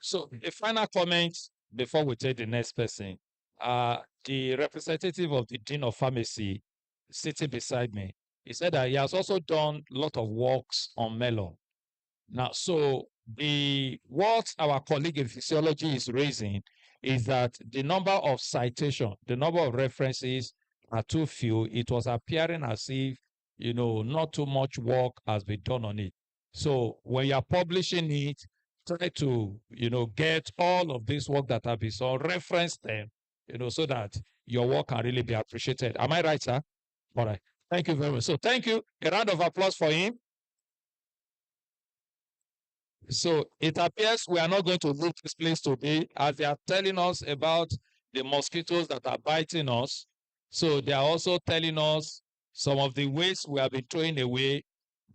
So a final comment before we take the next person. The representative of the Dean of Pharmacy sitting beside me, he said that he has also done a lot of works on melon. Now, so what our colleague in physiology is raising is that the number of citation, the number of references are too few. It was appearing as if, not too much work has been done on it. So when you are publishing it, try to, get all of this work that have been done, reference them, so that your work can really be appreciated. Am I right, sir? All right. Thank you very much. So thank you. A round of applause for him. So it appears we are not going to leave this place today as they are telling us about the mosquitoes that are biting us. So they are also telling us some of the waste we have been throwing away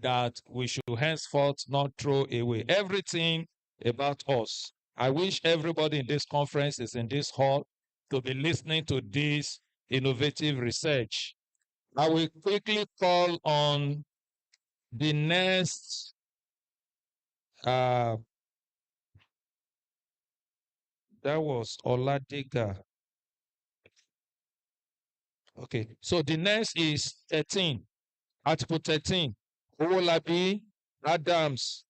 that we should henceforth not throw away. Everything about us. I wish everybody in this conference is in this hall to be listening to this innovative research. I will quickly call on the next that was Oladiga. Okay, so the next is 13, Article 13. Owolabi Adams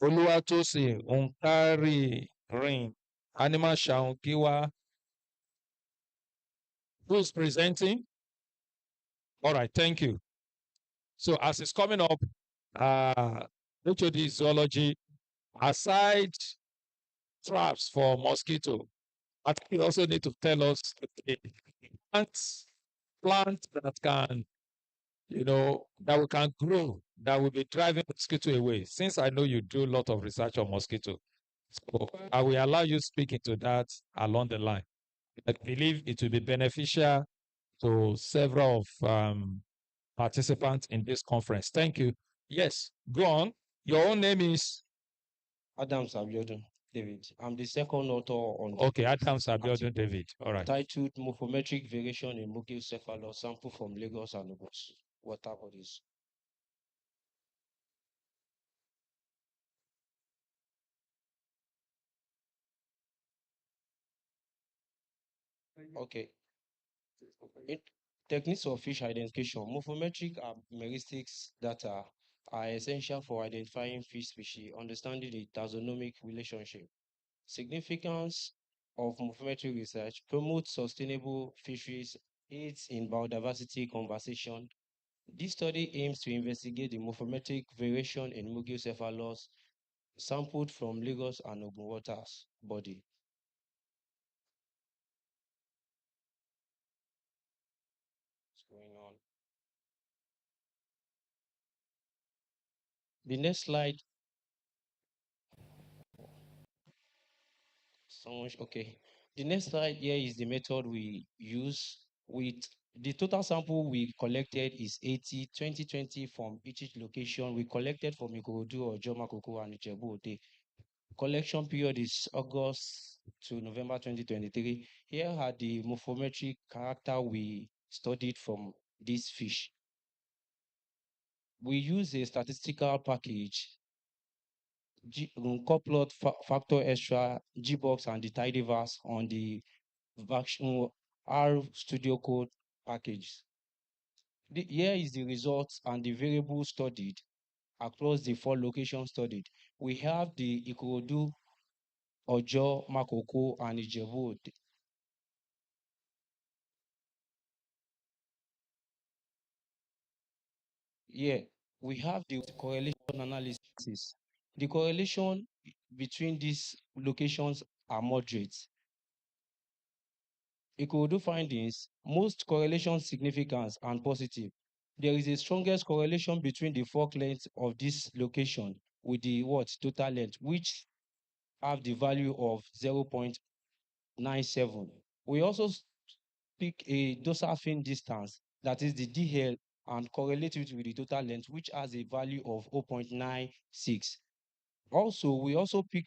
Oluwatosi Unkari Ring Animal Shaunkiwa. Who is presenting? All right, thank you. So as it's coming up, HOD zoology, aside traps for mosquito, I think you also need to tell us plants that can, that we can grow, that will be driving mosquito away. Since I know you do a lot of research on mosquito, so I will allow you speak into that along the line. I believe it will be beneficial to several of participants in this conference. Thank you. Yes, go on. Your own name is Adams Abiodun David. I'm the second author on okay. Adams Abiodun David. All right. Titled Morphometric Variation in Mugiocephalus Sample from Lagos and Lagos Water Bodies. Okay. Techniques of fish identification. Morphometric meristics data are essential for identifying fish species, understanding the taxonomic relationship. Significance of morphometric research: promotes sustainable fisheries, aids in biodiversity conservation. This study aims to investigate the morphometric variation in Mugiocephalus sampled from Lagos and Ogun waters body. What's going on? The next slide. Okay. The next slide here is the method we use. With the total sample we collected is 80, 2020 from each location. We collected from Ikorodu, Ojo, Makoko, and Ijebu-Ode. Collection period is August to November 2023. Here are the morphometric character we studied from this fish. We use a statistical package, Coplot, Factor Extra, Gbox, and the tidyverse on the R Studio Code package. Here is the results and the variables studied across the 4 locations studied. We have the Ikorodu, Ojo, Makoko, and Ijebu. Yeah, we have the correlation analysis. The correlation between these locations are moderate. Ikorodu findings, most correlation significance and positive. There is a strongest correlation between the fork length of this location with the total length, which have the value of 0.97. We also pick a dorsal fin distance, that is the DL, and correlate it with the total length, which has a value of 0.96. Also, we also pick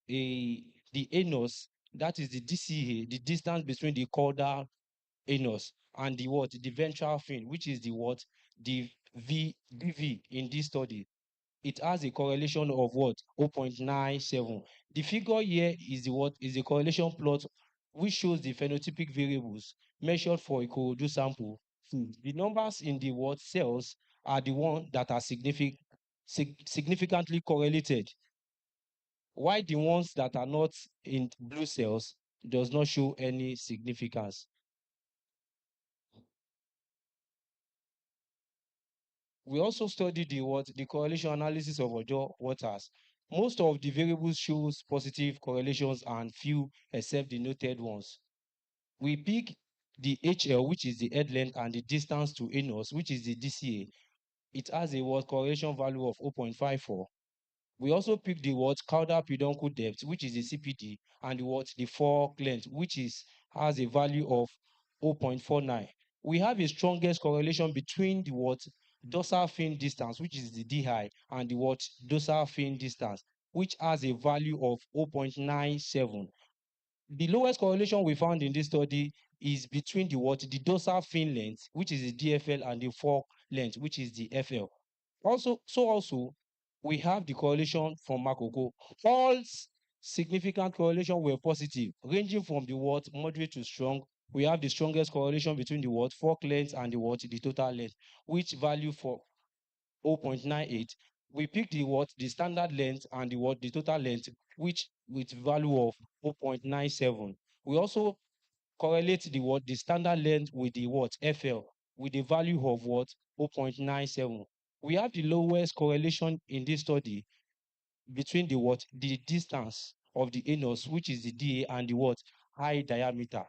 the anus, that is the DCA, the distance between the caudal anus and the ventral fin, which is the DV in this study. It has a correlation of 0.97. The figure here is the correlation plot, which shows the phenotypic variables measured for a Ikorodu sample. The numbers in the cells are the ones that are significantly correlated, while the ones that are not in blue cells does not show any significance. We also studied the correlation analysis of Ojo waters. Most of the variables shows positive correlations and few except the noted ones. We pick the HL, which is the head length, and the distance to anus, which is the DCA, it has a what correlation value of 0.54. We also pick the what caudal peduncle depth, which is the CPD, and the fork length, which has a value of 0.49. We have a strongest correlation between the dorsal fin distance, which is the DI, and the dorsal fin distance, which has a value of 0.97. The lowest correlation we found in this study is between the dorsal fin length, which is the DFL, and the fork length, which is the FL. Also, we have the correlation from Makoko. All significant correlation were positive, ranging from the moderate to strong. We have the strongest correlation between the fork length and the total length, which value for 0.98. We pick the standard length and the total length, which with value of 0.97. We also correlate the standard length with the FL with a value of 0.97. We have the lowest correlation in this study between the distance of the anus, which is the DA, and the high diameter,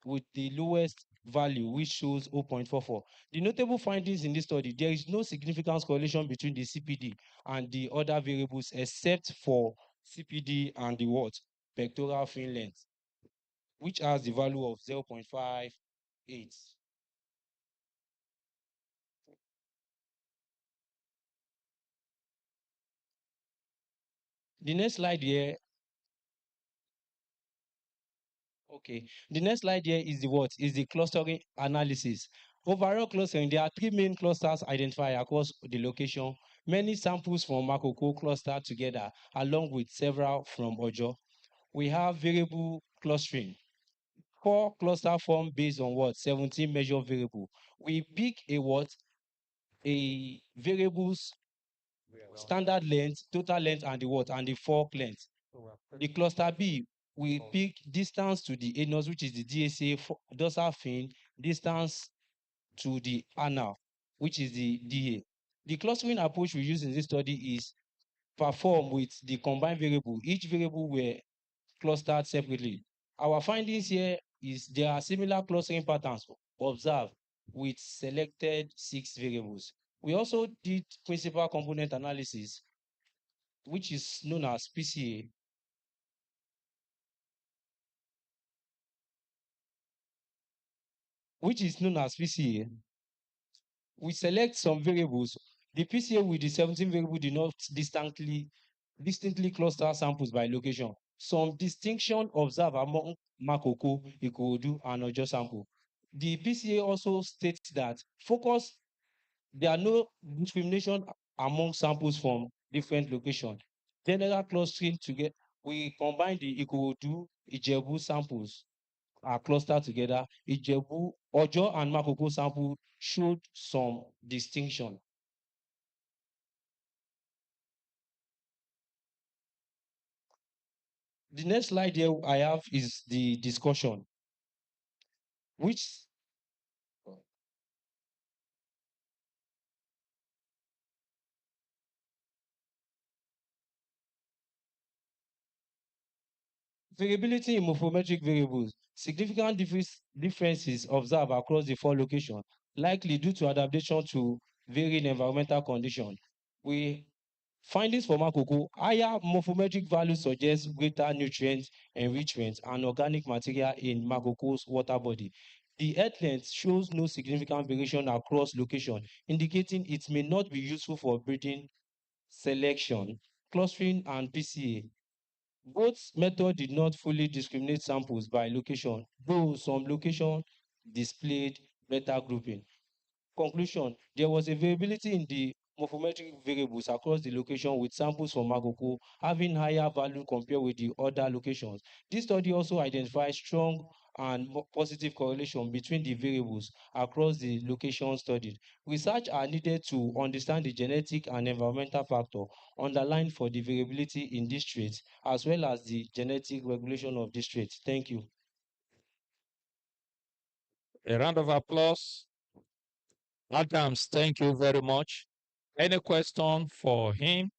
with the lowest value, which shows 0.44. The notable findings in this study: there is no significant correlation between the CPD and the other variables except for CPD and the pectoral fin length, which has the value of 0.58. The next slide here. Okay. The next slide here is the clustering analysis. Overall clustering, there are three main clusters identified across the location. Many samples from Makoko clustered together, along with several from Ojo. We have variable clustering. 4 cluster form based on 17 measured variable. We pick a variables standard length, total length, and the fork length. The cluster B, we pick distance to the anus, which is the DSA, dorsal fin, distance to the anal, which is the DA. The clustering approach we use in this study is performed with the combined variable. Each variable were clustered separately. Our findings here is there are similar clustering patterns observed with selected 6 variables. We also did principal component analysis, which is known as PCA. We select some variables. The PCA with the 17 variable did not distinctly cluster samples by location. Some distinction observed among Makoko, Ikorodu, and Ojo sample. The PCA also states that there are no discrimination among samples from different locations. General clustering together, we combine the Ikorodu, Ijebu samples are clustered together. Ijebu, Ojo, and Makoko sample showed some distinction. The next slide here I have is the discussion, which variability in morphometric variables. Significant differences observed across the 4 locations, likely due to adaptation to varying environmental conditions. Findings for Makoko: higher morphometric values suggest greater nutrient enrichment and organic material in Makoko's water body. The head length shows no significant variation across location, indicating it may not be useful for breeding selection. Clustering and PCA. Both methods did not fully discriminate samples by location, though some locations displayed better grouping. Conclusion: there was a variability in the morphometric variables across the location, with samples from Makoko having higher value compared with the other locations. This study also identified strong and positive correlation between the variables across the locations studied. Research are needed to understand the genetic and environmental factor underlying for the variability in these traits, as well as the genetic regulation of these traits. Thank you. A round of applause. Adams, thank you very much. Any question for him?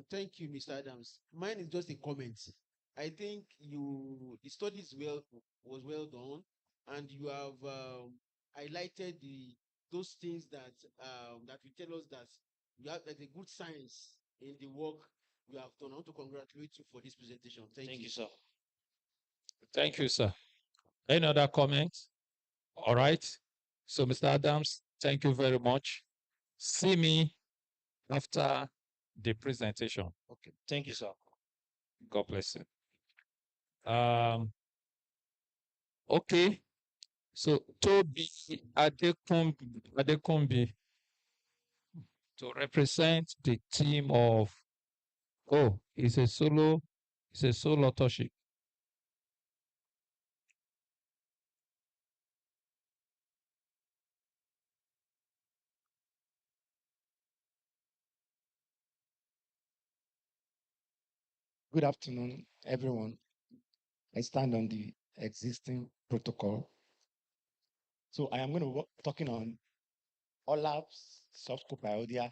Thank you, Mr. Adams. Mine is just a comment. I think the studies was well done, and you have highlighted those things that that will tell us that you have there's a good science in the work you have done. I want to congratulate you for this presentation. Thank you, sir. Thank you, sir. Any other comments? All right. So, Mr. Adams, thank you very much. See me after the presentation. Okay. Thank you, sir. God bless you. Okay. So Toby Adekumbi to represent the team of it's a solo authorship. Good afternoon, everyone. I stand on the existing protocol. So I am going to be talking on Olap's subscopiodia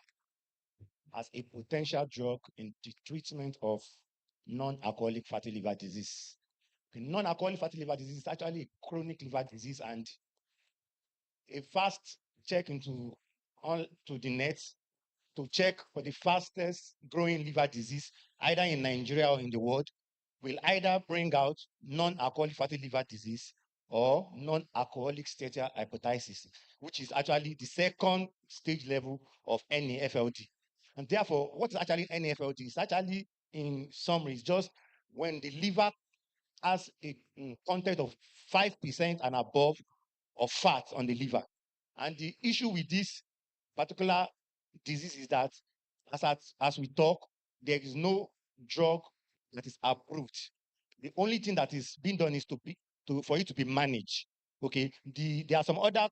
as a potential drug in the treatment of non-alcoholic fatty liver disease. Non-alcoholic fatty liver disease is actually a chronic liver disease, and a fast check into to the net to check for the fastest growing liver disease, either in Nigeria or in the world, will either bring out non-alcoholic fatty liver disease or non-alcoholic steatohepatitis hepatitis, which is actually the second stage level of NAFLD. And therefore, what is actually NAFLD? It's actually, in summary, it's just when the liver has a content of 5% and above of fat on the liver. And the issue with this particular disease is that as we talk, there is no drug that is approved. The only thing that is being done is for it to be managed. Okay. There are some other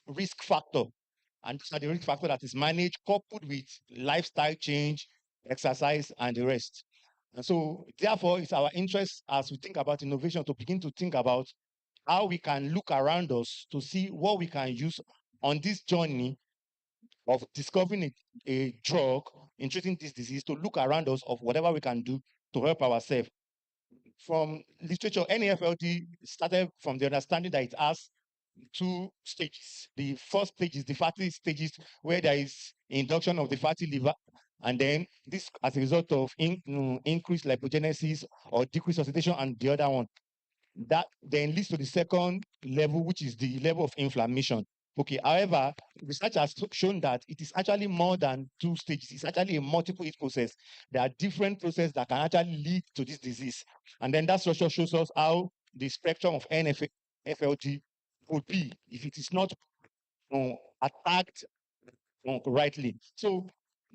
risk factor, and these are the risk factor that is managed, coupled with lifestyle change, exercise, and the rest. And so, therefore, it's our interest as we think about innovation to begin to think about how we can look around us to see what we can use on this journey of discovering a drug in treating this disease, to look around us of whatever we can do to help ourselves. From literature, NAFLD started from the understanding that it has two stages. The first stage is the fatty stages, where there is induction of the fatty liver, and then this as a result of increased lipogenesis or decreased oxidation, and the other one that then leads to the second level, which is the level of inflammation. Okay, however, research has shown that it is actually more than two stages. It's actually a multiple process. There are different processes that can actually lead to this disease. And then that structure shows us how the spectrum of NAFLD would be if it is not attacked rightly. So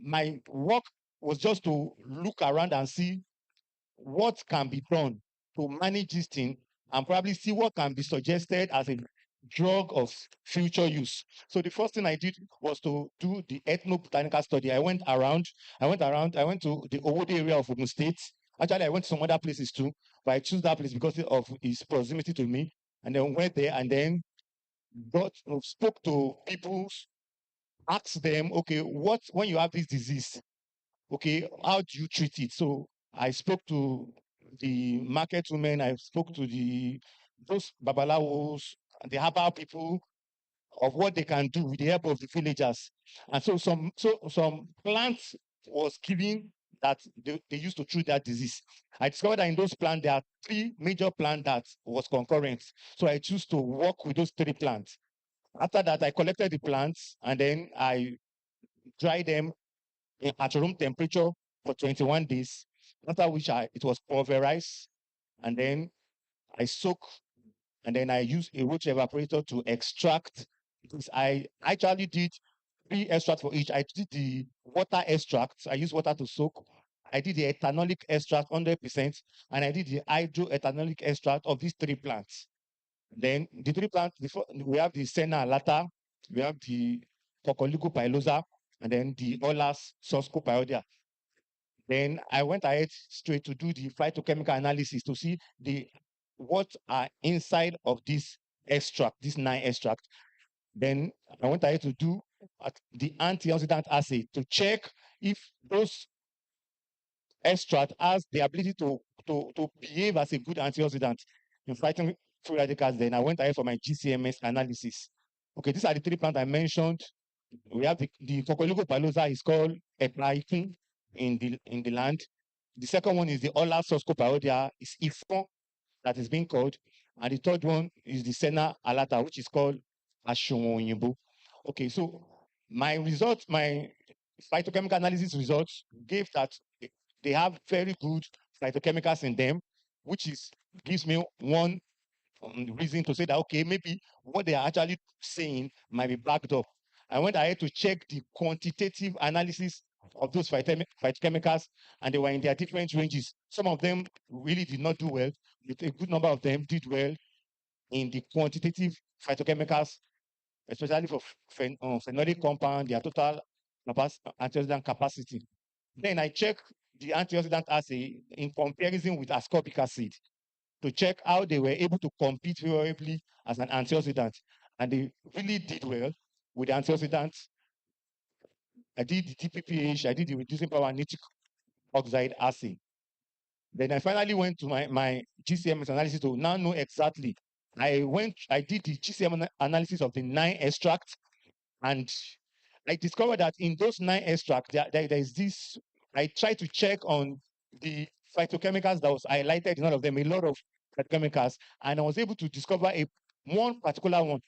my work was just to look around and see what can be done to manage this thing, and probably see what can be suggested as a drug of future use. So the first thing I did was to do the ethnobotanical study. I went to the Owode area of Ogun State. Actually, I went to some other places too, but I chose that place because of its proximity to me. And then went there and then spoke to people, asked them, okay, when you have this disease, okay, how do you treat it? So I spoke to the market women, I spoke to those babalawos, the herbal people, of what they can do with the help of the villagers. And so some plants was given that they used to treat that disease. I discovered that in those plants, there are three major plants that was concurrent. So I choose to work with those three plants. After that, I collected the plants and then I dried them at room temperature for 21 days. After which it was pulverized, and then I soak, and then I use a roach evaporator to extract. Because I actually did 3 extracts for each. I did the water extract. I use water to soak. I did the ethanolic extract 100%, and I did the hydroethanolic extract of these 3 plants. Then the 3 plants, we have the Senna alata, we have the Coccoleuco pilosa, and then the Olas subscopiodia. Then I went ahead straight to do the phytochemical analysis to see what are inside of this extract, this 9 extract. Then I went ahead to do the antioxidant assay to check if those extract has the ability to behave as a good antioxidant in fighting free radicals. Then I went ahead for my GCMS analysis. Okay, these are the 3 plants I mentioned. We have the Coccolego pilosa is called Epraikun in the land. The second one is the Ola Soscopiodia, is Ifon that is being called. And the third one is the Senna alata, which is called Ashunwonyimbo. Okay, so my results, my phytochemical analysis results gave that they have very good phytochemicals in them, which gives me one reason to say that, okay, maybe what they are actually saying might be backed up. I went ahead to check the quantitative analysis of those phytochemicals, and they were in their different ranges. Some of them really did not do well, but a good number of them did well in the quantitative phytochemicals, especially for phenolic compound, their total antioxidant capacity. Then I checked the antioxidant assay in comparison with ascorbic acid to check how they were able to compete favorably as an antioxidant. And they really did well with the antioxidants. I did the TPPH, I did the reducing power nitric oxide assay. Then I finally went to my GCMS analysis to now know exactly. I did the GCM analysis of the 9 extracts, and I discovered that in those 9 extracts, there is this. I tried to check on the phytochemicals that was highlighted in all of them, a lot of phytochemicals, and I was able to discover one particular one.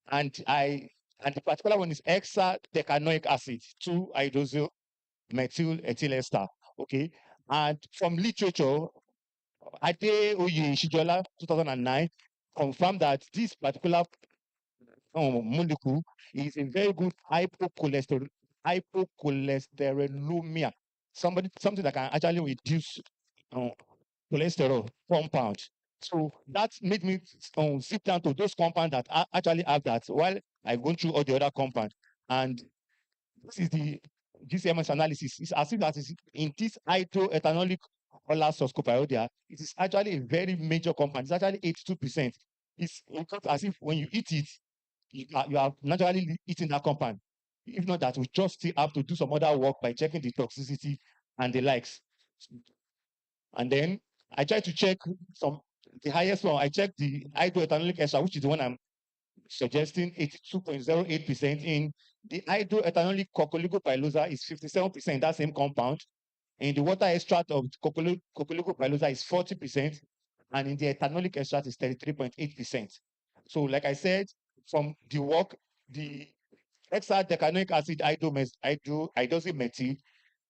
And the particular one is hexadecanoic acid, 2-hydroxyl methyl ethyl ester. Okay. And from literature, Adeoye Ishijola, 2009, confirmed that this particular molecule is a very good hypocholesterolemia, something that can actually reduce cholesterol compound. So that made me zip down to those compounds that actually have that while I go through all the other compounds. And this is the GCMS analysis. It's as if that is in this hydroethanolic Ola Soscopiodia, it is actually a very major compound. It's actually 82%. It's as if when you eat it, you are naturally eating that compound. If not that, we just still have to do some other work by checking the toxicity and the likes. And then I try to check the highest one. I checked the hydroethanolic ester, which is the one I'm suggesting, 82.08%. In the hydroethanolic Coccolego pilosa is 57%, that same compound. In the water extract of Coccolego pilosa is 40%, and in the ethanolic extract is 33.8%. So, like I said, from the work, the hexadecanoic acid hydroxymethyl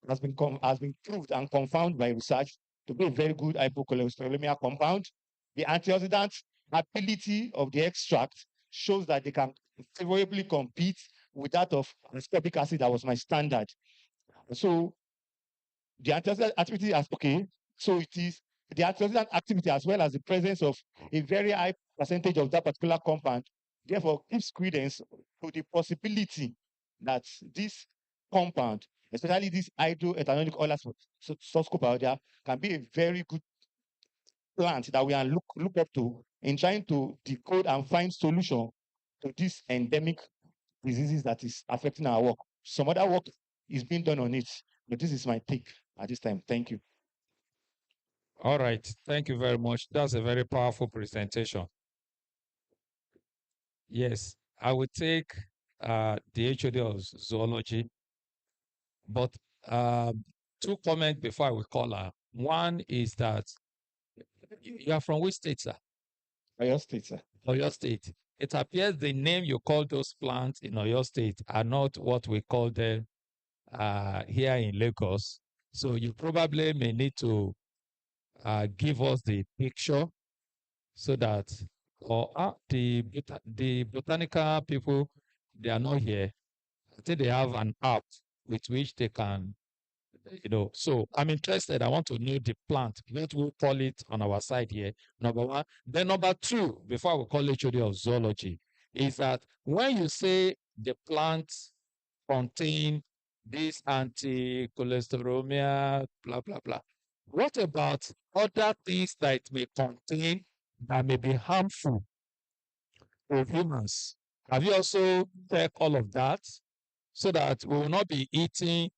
has been proved and confirmed by research to be a very good hypocholesterolemia compound. The antioxidant ability of the extract shows that they can favorably compete with that of ascorbic acid that was my standard. So the antioxidant activity is okay. So it is the antioxidant activity as well as the presence of a very high percentage of that particular compound, therefore gives credence to the possibility that this compound, especially this hydroethanolic Ola Soscopiodia, can be a very good plant that we can look up to in trying to decode and find solution to these endemic diseases that is affecting our work. Some other work is being done on it, but this is my take at this time. Thank you. All right. Thank you very much. That's a very powerful presentation. Yes, I would take the HOD of zoology, but 2 comments before I will call her. One is that you are from which state, sir? Oyo State, sir. Oyo State. It appears the name you call those plants in Oyo State are not what we call them here in Lagos. So you probably may need to give us the picture so that, or the botanical people, they are not here. I think they have an app with which they can, so I'm interested. I want to know the plant. What we call it on our side here, number 1. Then number 2, before we call HOD of zoology, is that when you say the plants contain this anti-cholesteremia, blah, blah, blah, what about other things that it may contain that may be harmful to humans? Have you also checked all of that so that we will not be eating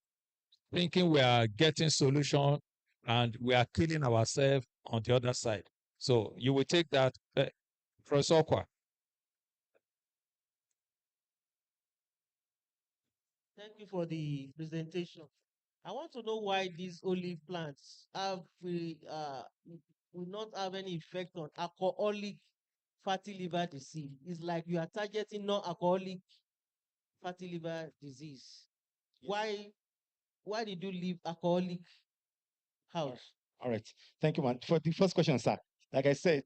thinking we are getting solution and we are killing ourselves on the other side. So you will take that, Professor Okwa. Thank you for the presentation. I want to know why these olive plants will not have any effect on alcoholic fatty liver disease. It's like you are targeting non-alcoholic fatty liver disease. Why did you leave alcoholic out? All right. Thank you, man. For the first question, sir, like I said,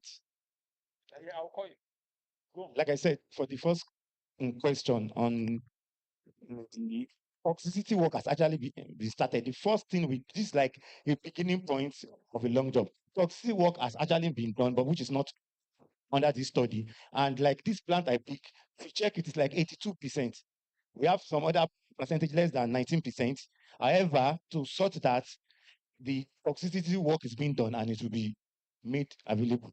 Yeah, I'll call you. Go on. like I said, for the first question on the toxicity work has actually been started. The first thing this is like a beginning point of a long job. Toxicity work has actually been done, but which is not under this study. And like this plant I pick, if you check it, it's like 82%. We have some other percentage less than 19%. However, to sort that, the toxicity work is being done and it will be made available.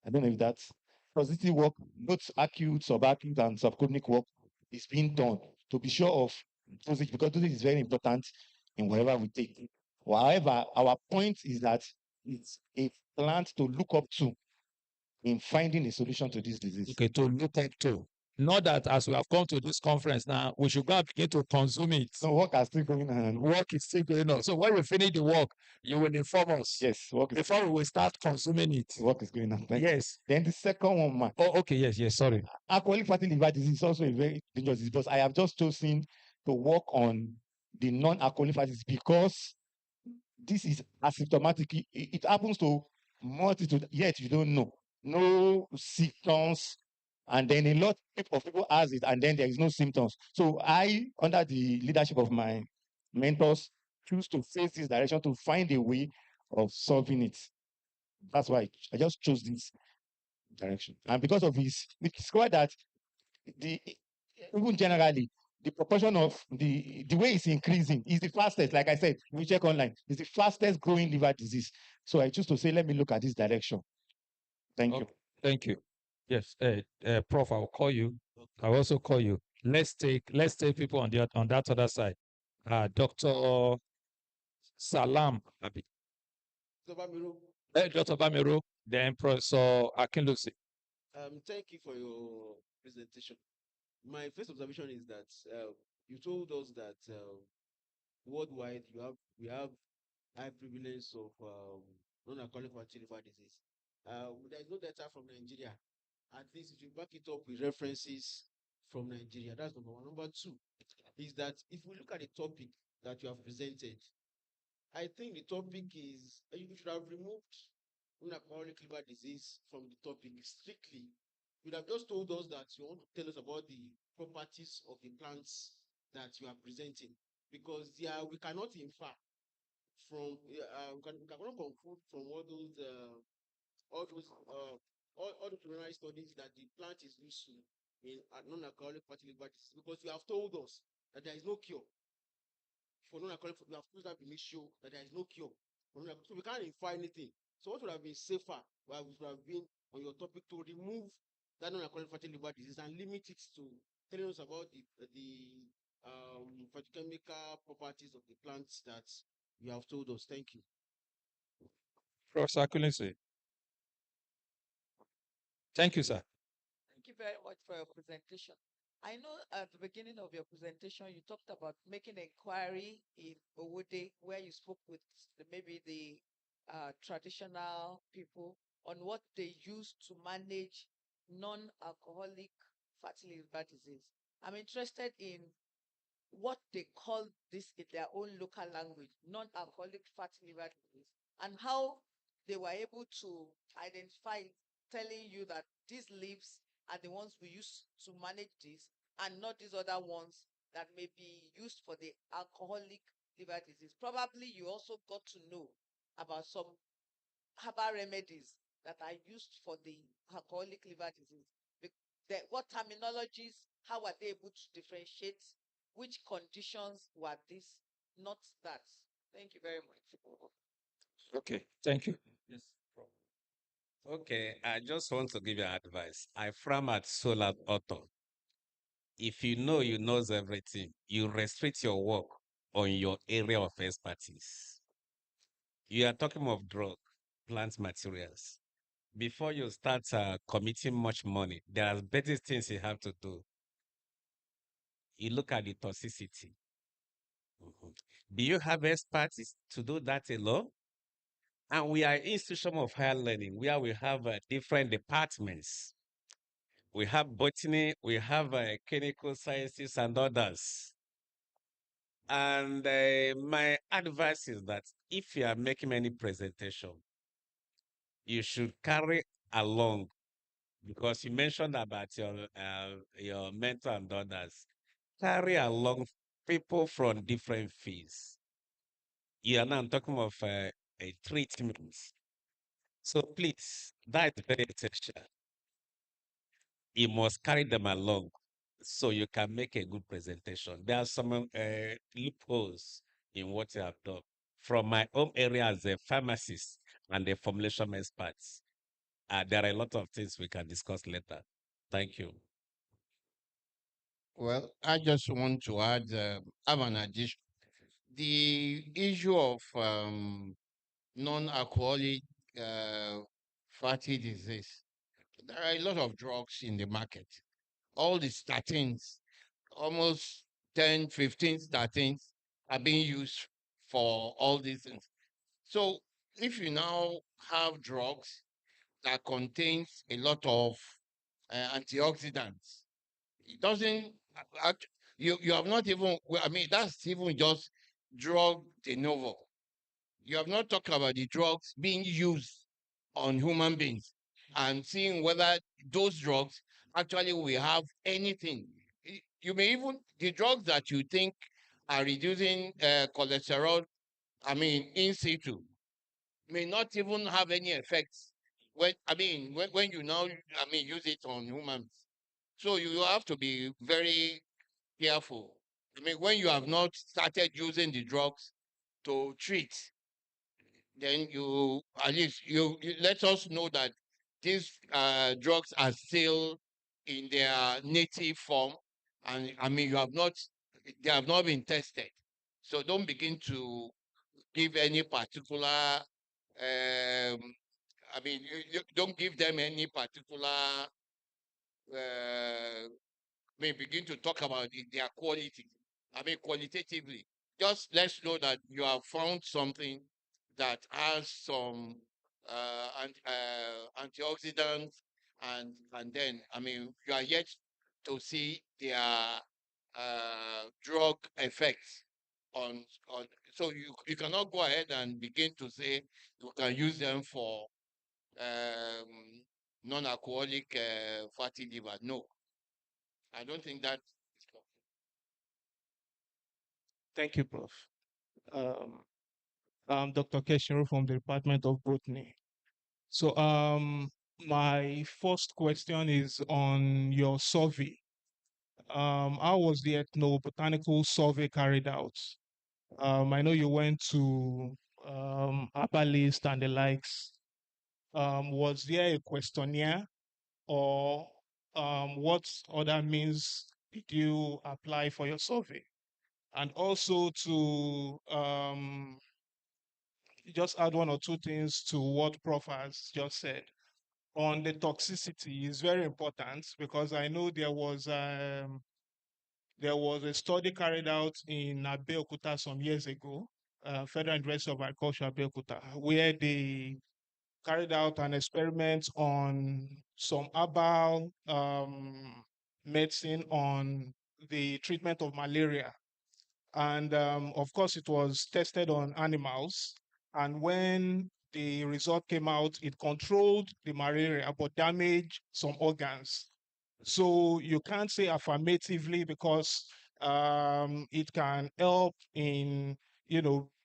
I don't know if that's toxicity work, both acute, subacute, and subclinic work is being done to be sure of dosage because dosage is very important in whatever we take. However, our point is that it's a plant to look up to in finding a solution to this disease. Okay, to look up to. Not that as we have come to this conference now, we should go and begin to consume it. So work is still going on. Work is still going on. So when we finish the work, you will inform us. Yes, work is before we will start consuming it. work is going on. Yes. Then the second one, man. Oh, okay. Yes. Sorry. Alcoholic fatty liver disease is also a very dangerous disease, but I have just chosen to work on the non-alcoholic fatty disease because this is asymptomatic. It happens to multitude, yet you don't know. No symptoms, and then a lot of people has it, and then there is no symptoms. So I, under the leadership of my mentors, choose to face this direction to find a way of solving it. That's why I just chose this direction. And because of this, we discovered that even generally, the proportion of the way it's increasing is the fastest. Like I said, we check online, it's the fastest growing liver disease. So I choose to say, let me look at this direction. Thank you. Thank you. Yes, Prof, I'll call you. I'll also call you. Let's take people on that other side. Dr. Salam Abi. Dr. Bamiru, then Professor Akinlusi. Thank you for your presentation. My first observation is that you told us that worldwide we have high prevalence of non-alcoholic fatty liver disease. There is no data from Nigeria. At least if you back it up with references from Nigeria, that's number one. Number two is that if we look at the topic that you have presented, I think the topic is you should have removed non-alcoholic liver disease from the topic strictly. You would have just told us that you want to tell us about the properties of the plants that you are presenting, because we cannot infer from we cannot conclude from all those preliminary studies that the plant is useful in non-alcoholic fatty liver disease, because you have told us that there is no cure for non-alcoholic. You have told that show that there is no cure for non-alcoholic, so we can't infer anything. So what would have been safer would have been on your topic to remove that non-alcoholic fatty liver disease and limit it to telling us about the phytochemical properties of the plants that you have told us. Thank you. Professor Akinlusi. Thank you, sir. Thank you very much for your presentation. I know at the beginning of your presentation, you talked about making inquiry in Owode, where you spoke with maybe the traditional people on what they use to manage non-alcoholic fatty liver disease. I'm interested in what they call this in their own local language, non-alcoholic fatty liver disease, and how they were able to identify, telling you that these leaves are the ones we use to manage this and not these other ones that may be used for the alcoholic liver disease. Probably you also got to know about some herbal remedies that are used for the alcoholic liver disease. What terminologies, how were they able to differentiate? Which conditions were this, not that? Thank you very much. Okay, thank you. Yes. Okay, I just want to give you advice. I from at Solar Auto. If you know knows everything, you restrict your work on your area of expertise. You are talking of drug, plant materials. Before you start committing much money, there are basic things you have to do. You look at the toxicity. Do you have expertise to do that alone? And we are institution of higher learning where we have different departments. We have botany, we have chemical sciences and others. And my advice is that if you are making any presentation, you should carry along, because you mentioned about your mentor and others. Carry along people from different fields. You are now talking of a treatment. So please, that is very essential. You must carry them along so you can make a good presentation. There are some loopholes in what you have done. From my own area as a pharmacist and a formulation expert, there are a lot of things we can discuss later. Thank you. Well, I just want to add, have an addition. The issue of non-alcoholic fatty disease. There are a lot of drugs in the market. All the statins, almost 10, 15 statins are being used for all these things. So if you now have drugs that contains a lot of antioxidants, it doesn't you have not even, well, I mean, that's even just drug de novo. You have not talked about the drugs being used on human beings and seeing whether those drugs actually will have anything. You may even, the drugs that you think are reducing cholesterol, I mean, in situ, may not even have any effects when you now, I mean, use it on humans. So you have to be very careful. I mean, when you have not started using the drugs to treat, then you at least you let us know that these drugs are still in their native form, and I mean they have not been tested. So don't begin to give any particular. I mean, you don't give them any particular. May begin to talk about their quality. I mean, qualitatively, just let's know that you have found something that has some antioxidants, and then I mean, you are yet to see their drug effects on. So you cannot go ahead and begin to say you can use them for non-alcoholic fatty liver. No, I don't think that. Thank you, Prof. I'm Dr. Keshiro from the Department of Botany. So my first question is on your survey. How was the ethnobotanical survey carried out? I know you went to Herbalist and the likes. Was there a questionnaire, or what other means did you apply for your survey? And also to just add one or two things to what Prof has just said on the toxicity is very important, because I know there was a study carried out in Abeokuta some years ago, Federal University of Agriculture, Abeokuta, where they carried out an experiment on some herbal medicine on the treatment of malaria. And of course, it was tested on animals. And when the result came out, it controlled the malaria but damaged some organs. So you can't say affirmatively, because it can help in,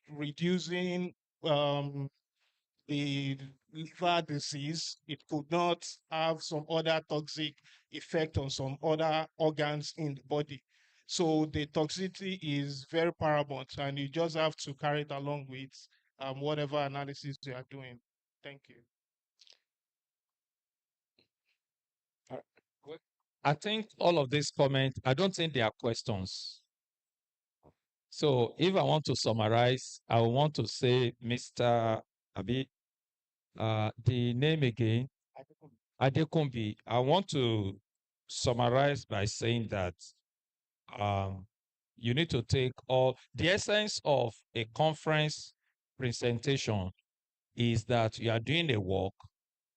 reducing the liver disease. It could not have some other toxic effect on some other organs in the body. So the toxicity is very paramount, and you just have to carry it along with whatever analysis you are doing. Thank you. I think all of these comments, I don't think they are questions. So if I want to summarize, I want to say, Mr. Abi, the name again, Adekumbi. I want to summarize by saying that you need to take all the essence of a conference presentation is that you are doing a work,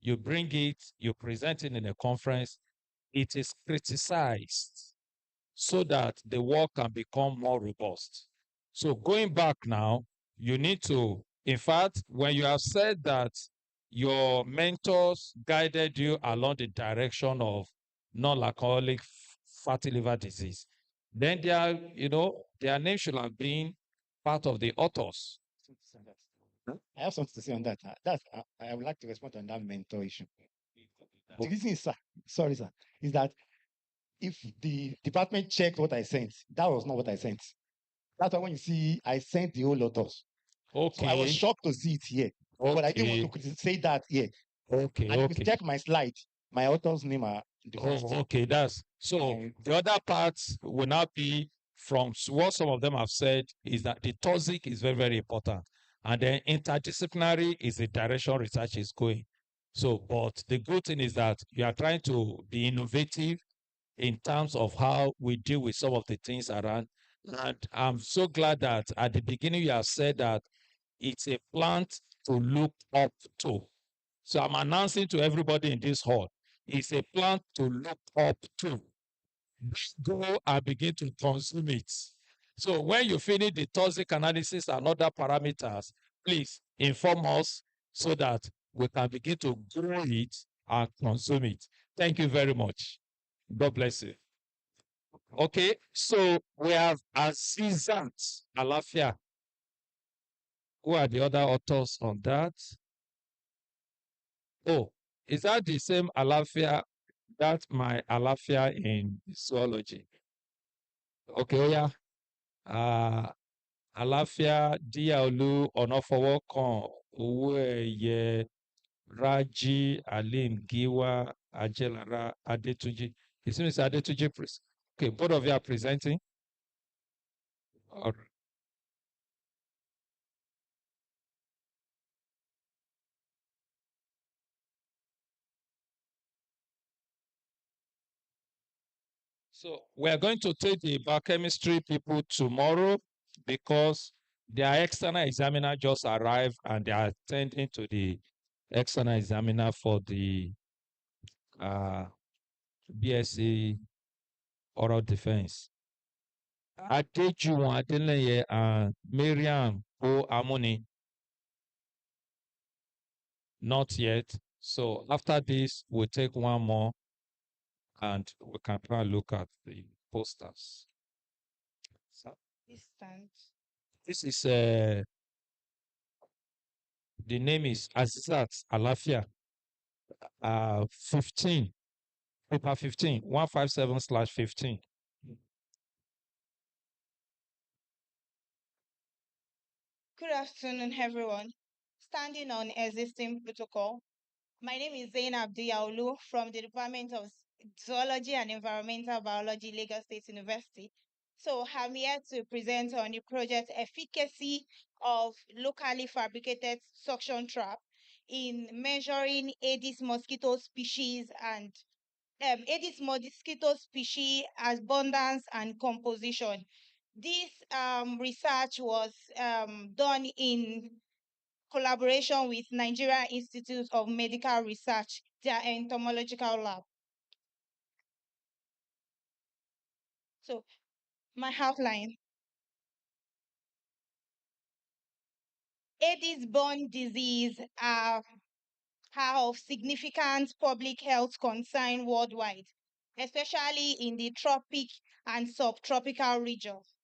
you bring it, you present it in a conference, it is criticized so that the work can become more robust. So going back now, you need to, in fact, when you have said that your mentors guided you along the direction of non-alcoholic fatty liver disease, then their name should have been part of the authors. I have something to say on that. I would like to respond on that mentor issue. The reason is, sorry, sir, is that if the department checked what I sent, that was not what I sent. That's why when you see I sent the whole authors. Okay. So I was shocked to see it here. Okay. But I didn't want to say that here. Okay. And if you check my slide, my author's name are the first. Okay, that's so. The other parts will not be from what some of them have said is that the TOSIC is very, very important. And then interdisciplinary is the direction research is going. So, but the good thing is that you are trying to be innovative in terms of how we deal with some of the things around. And I'm so glad that at the beginning you have said that it's a plant to look up to. So I'm announcing to everybody in this hall, it's a plant to look up to. Go and begin to consume it. So when you finish the toxic analysis and other parameters, please inform us so that we can begin to grow it and consume it. Thank you very much. God bless you. Okay, so we have Azizat Alafia. Who are the other authors on that? Oh, is that the same Alafia? That's my Alafia in zoology. Okay, oh yeah. Alafia Diaolu Onofowokan Owóẹ̀yẹ Raji Alim Giwa Ajelara Adetunji. It seems Adetunji. Okay, both of you are presenting. All right. So we are going to take the biochemistry people tomorrow because their external examiner just arrived and they are attending to the external examiner for the BSc oral defense. Adejuwon Adeleye and Miriam O Amoni. Not yet. So after this, we'll take one more and we can try and look at the posters. So, this is the name is Azizat Alafia. 15, paper 15, 157/15. Good afternoon, everyone. Standing on existing protocol, my name is Zainab Diaolu from the Department of Zoology and Environmental Biology, Lagos State University. So I'm here to present on the project efficacy of locally fabricated suction trap in measuring Aedes mosquito species and Aedes mosquito species abundance and composition. This research was done in collaboration with Nigeria Institute of Medical Research, their entomological lab. So, my outline. Aedes-borne disease are of significant public health concern worldwide, especially in the tropic and subtropical regions.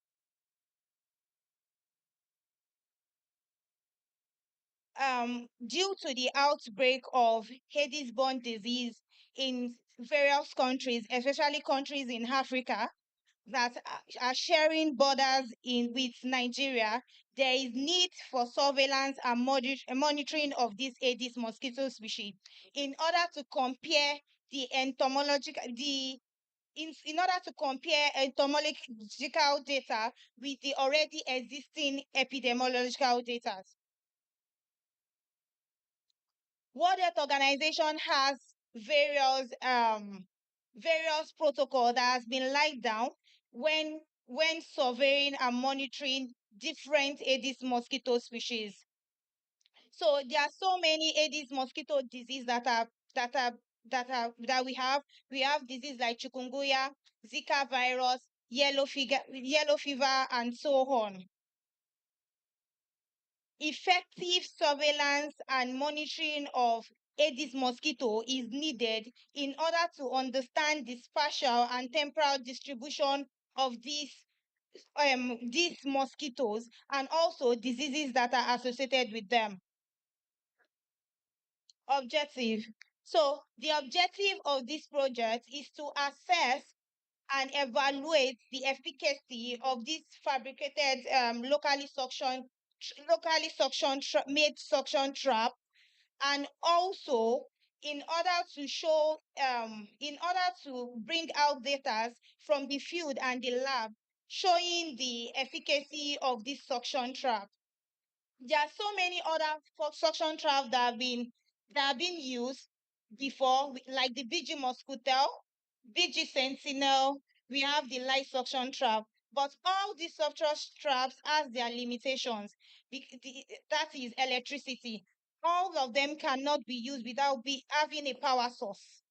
Due to the outbreak of Aedes-borne disease in various countries, especially countries in Africa that are sharing borders with Nigeria, there is need for surveillance and monitoring of this Aedes mosquito species in order to compare the in order to compare entomological data with the already existing epidemiological data. World Health Organization has various protocol that has been laid down when surveying and monitoring different Aedes mosquito species. So there are so many Aedes mosquito disease that we have. We have disease like chikungunya, Zika virus, yellow fever, and so on. Effective surveillance and monitoring of Aedes mosquito is needed in order to understand the spatial and temporal distribution of these mosquitoes and also diseases that are associated with them. Objective. So the objective of this project is to assess and evaluate the efficacy of this fabricated locally made suction trap, and also in order to bring out data from the field and the lab showing the efficacy of this suction trap. There are so many other suction traps that have been used before, like the BG Moscatel, BG Sentinel. We have the light suction trap, but all these suction traps has their limitations. That is electricity. All of them cannot be used without having a power source.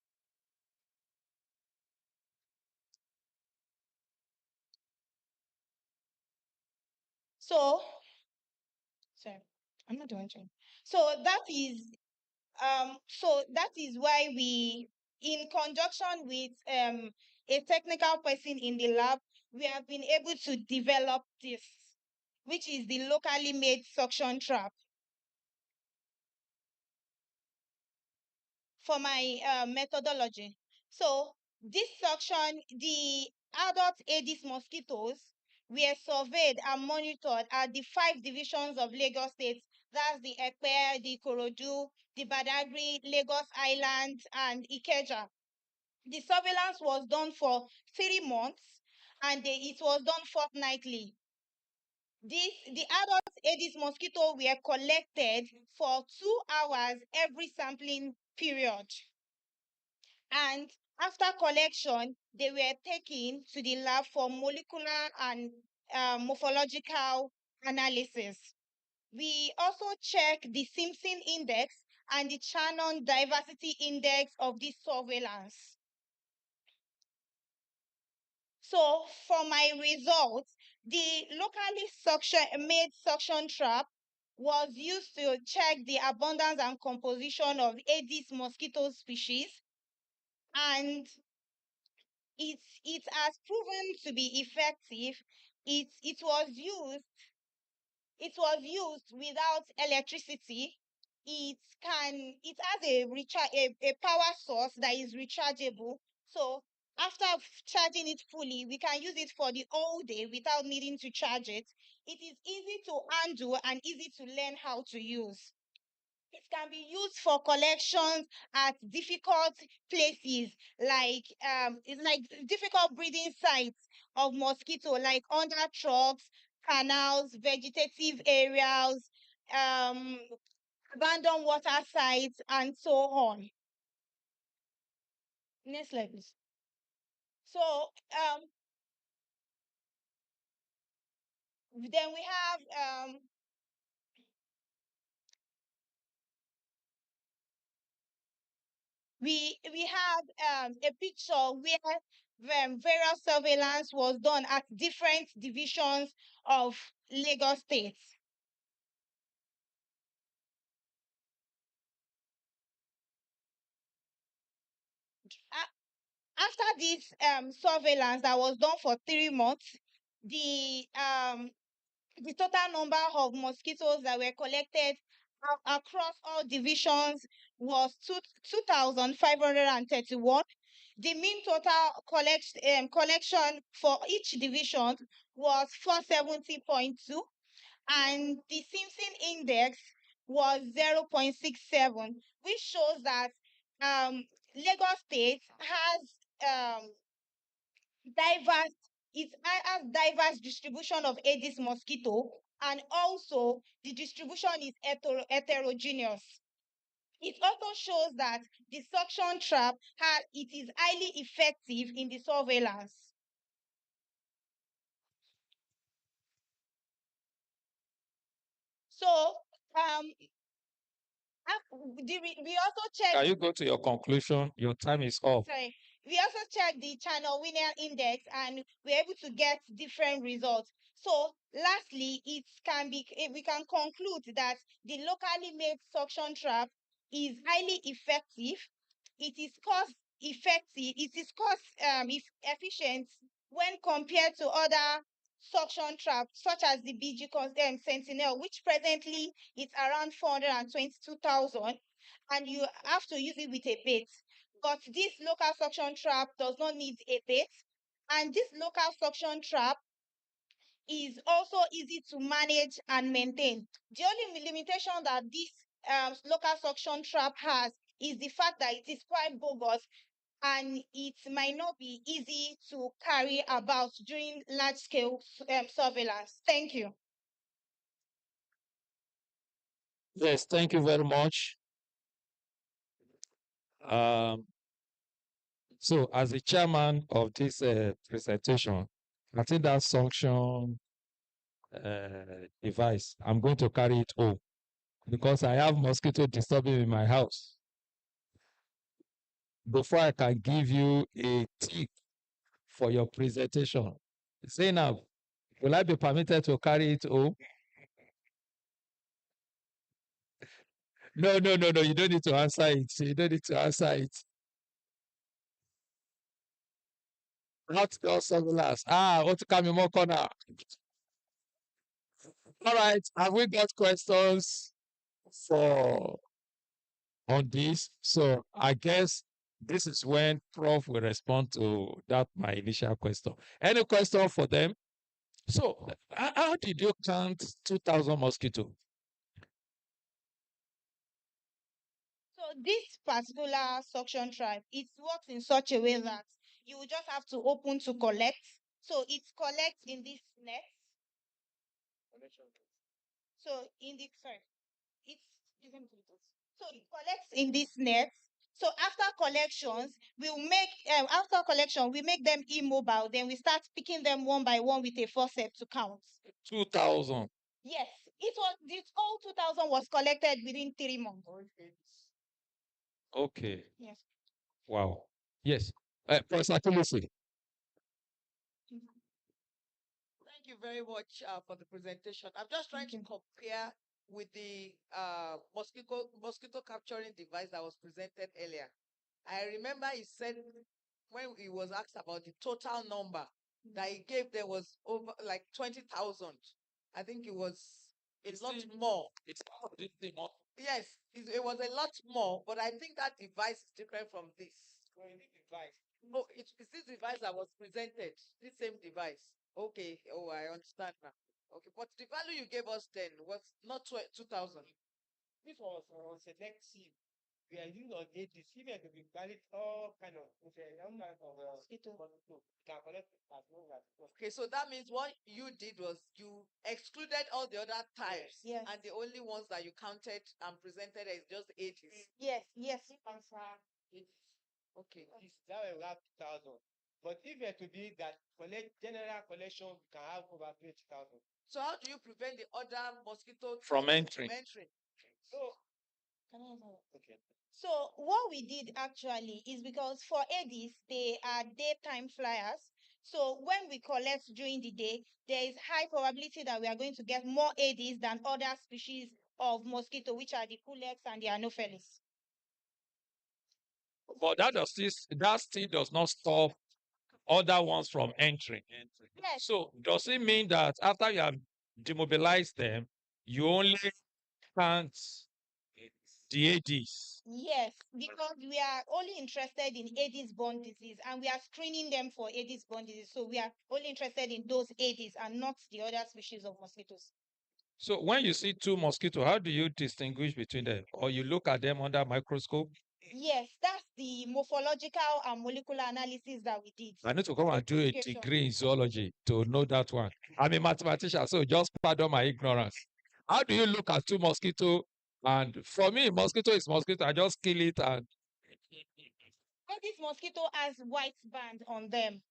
So, sorry, I'm not doing anything. So that is why we, in conjunction with a technical person in the lab, we have been able to develop this, which is the locally made suction trap. For my methodology. So this suction, the adult Aedes mosquitoes were surveyed and monitored at the 5 divisions of Lagos State. That's the Epe, the Ikorodu, the Badagry, Lagos Island, and Ikeja. The surveillance was done for 3 months, and it was done fortnightly. The adult Aedes mosquito were collected for 2 hours every sampling period. And after collection, they were taken to the lab for molecular and morphological analysis. We also check the Simpson index and the Shannon diversity index of this surveillance. So for my results, the locally made suction trap was used to check the abundance and composition of Aedes mosquito species, and it has proven to be effective. It was used without electricity. It has a power source that is rechargeable. So after charging it fully, we can use it for the whole day without needing to charge it. It is easy to handle and easy to learn how to use. It can be used for collections at difficult places, like it's like difficult breeding sites of mosquito, like under trucks, canals, vegetative areas, abandoned water sites, and so on. Next slide, please. So then we have a picture where various surveillance was done at different divisions of Lagos State. After this surveillance that was done for 3 months, the total number of mosquitoes that were collected across all divisions was 2,531. The mean total collection for each division was 470.2, and the Simpson index was 0.67, which shows that Lagos State has diverse, it has diverse distribution of Aedes mosquito, and also the distribution is heterogeneous. It also shows that the suction trap it is highly effective in the surveillance. So we also check. Can you go to your conclusion? Your time is up. Sorry. We also checked the channel winner index and we're able to get different results. So lastly, we can conclude that the locally made suction trap is highly effective. It is cost effective. It is cost efficient when compared to other suction traps such as the BG Sentinel, which presently is around 422,000, and you have to use it with a bait. But this local suction trap does not need a bait, and this local suction trap is also easy to manage and maintain. The only limitation that this local suction trap has is the fact that it is quite bogus and it might not be easy to carry about during large-scale surveillance. Thank you. Yes, thank you very much. So, as the chairman of this presentation, I think that suction device, I'm going to carry it home because I have mosquito disturbing in my house. Before I can give you a tip for your presentation, Zainab, will I be permitted to carry it home? No. You don't need to answer it. You don't need to answer it. Not your surveillance. What to come in more corner? All right. Have we got questions for on this? So I guess this is when Prof will respond to that my initial question. Any question for them? So how did you count 2,000 mosquito? So this particular suction trap, it works in such a way that you will just have to open to collect. So it collects in this net. So so it collects in this net. So after collections, we make them immobile. Then we start picking them one by one with a forceps to count. 2,000. Yes, this whole 2,000 was collected within 3 months. Okay. Yes. Wow. Yes. Professor Kumusi. Thank you very much for the presentation. I'm just trying to compare with the mosquito capturing device that was presented earlier. I remember he said when he was asked about the total number that he gave, there was over like 20,000. I think it was a lot more. Yes, it was a lot more, but I think that device is different from this. No, it's this device that was presented, this same device. Okay, I understand now. Okay, but the value you gave us then was not 2,000. This was selective. We are using on Aedes. If you can valid all kind of mosquito, can collect as long as possible. Okay, so that means what you did was you excluded all the other types, Yes. and the only ones that you counted and presented is just Aedes. Yes. Answer it. Okay, that will have 2,000. But if it to be that general collection, we can have over 20,000. So how do you prevent the other mosquito From entering? So, okay. So what we did actually is because for Aedes, they are daytime flyers. So when we collect during the day, there is high probability that we are going to get more Aedes than other species of mosquito, which are the Culex and the Anopheles. But that still does not stop other ones from entering. Yes. So does it mean that after you have demobilized them, you only count the Aedes? Yes, because we are only interested in Aedes-borne disease and we are screening them for Aedes-borne disease. So we are only interested in those Aedes and not the other species of mosquitoes. So when you see two mosquitoes, how do you distinguish between them? Or you look at them under microscope? Yes, that's the morphological and molecular analysis that we did. I need to come and do a Classification. degree in zoology to know that one. I'm a mathematician, so just pardon my ignorance. How do you look at two mosquito? And for me, mosquito is mosquito. I just kill it and But this mosquito has white band on them.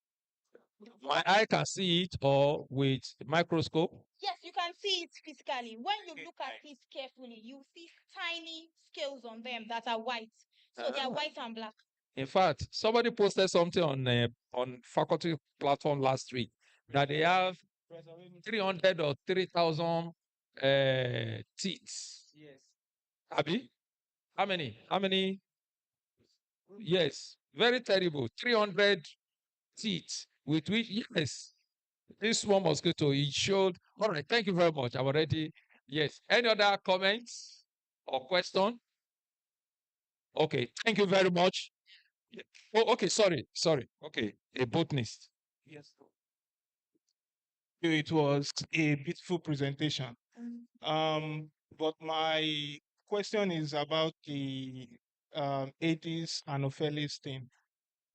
my eye can see it, or with microscope. Yes, you can see it physically. When you look at it carefully, you see tiny scales on them that are white. So they are Ah. white and black. In fact, somebody posted something on faculty platform last week that they have 300 or 3,000 teeth. Yes. Abi? How many? How many? Yes, very terrible. 300 teeth with which, yes, this small mosquito, it showed. All right, thank you very much. I'm already, yes. Any other comments or question? Okay, thank you very much. Oh, okay, sorry. Okay, a botanist. Yes. It was a beautiful presentation. But my question is about the Aedes anopheles thing.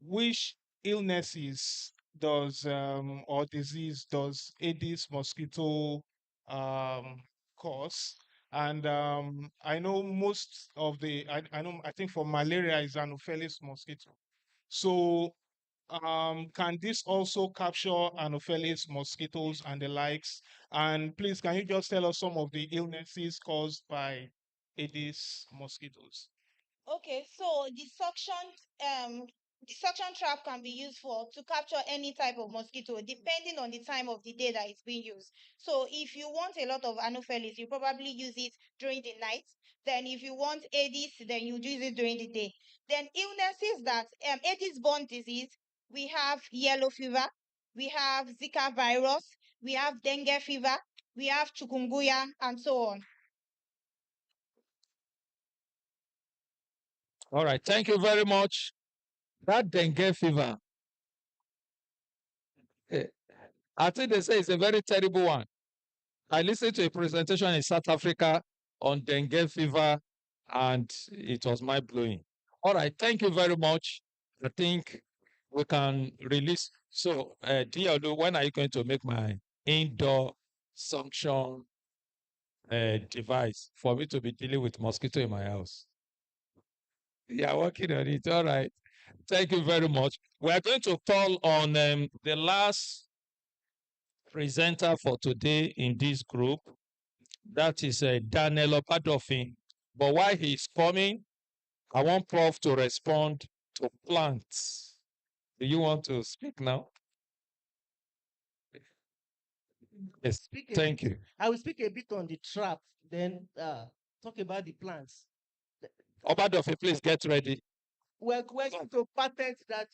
Which illnesses does or disease does Aedes mosquito cause? And I know most of the I think for malaria is Anopheles mosquito. So can this also capture Anopheles mosquitoes and the likes? And please, can you just tell us some of the illnesses caused by Aedes mosquitoes? Okay, so the suction trap can be used to capture any type of mosquito depending on the time of the day that it's being used. So if you want a lot of Anopheles, you probably use it during the night. Then if you want Aedes, then you use it during the day. Then illnesses that Aedes-borne disease, we have yellow fever, we have Zika virus, we have dengue fever, we have chikungunya, and so on. All right, thank you very much. That dengue fever, I think they say it's a very terrible one. I listened to a presentation in South Africa on dengue fever, and it was mind-blowing. All right, thank you very much. I think we can release. So, Diallo, when are you going to make my indoor suction device for me to be dealing with mosquito in my house? Yeah, working on it. All right. Thank you very much. We are going to call on the last presenter for today in this group. That is Daniel Opadofin. But while he's coming, I want Prof to respond to plants. Do you want to speak now? Yes, thank you. I will speak a bit on the trap, then talk about the plants. Opadofin, please get ready. We're going to patent that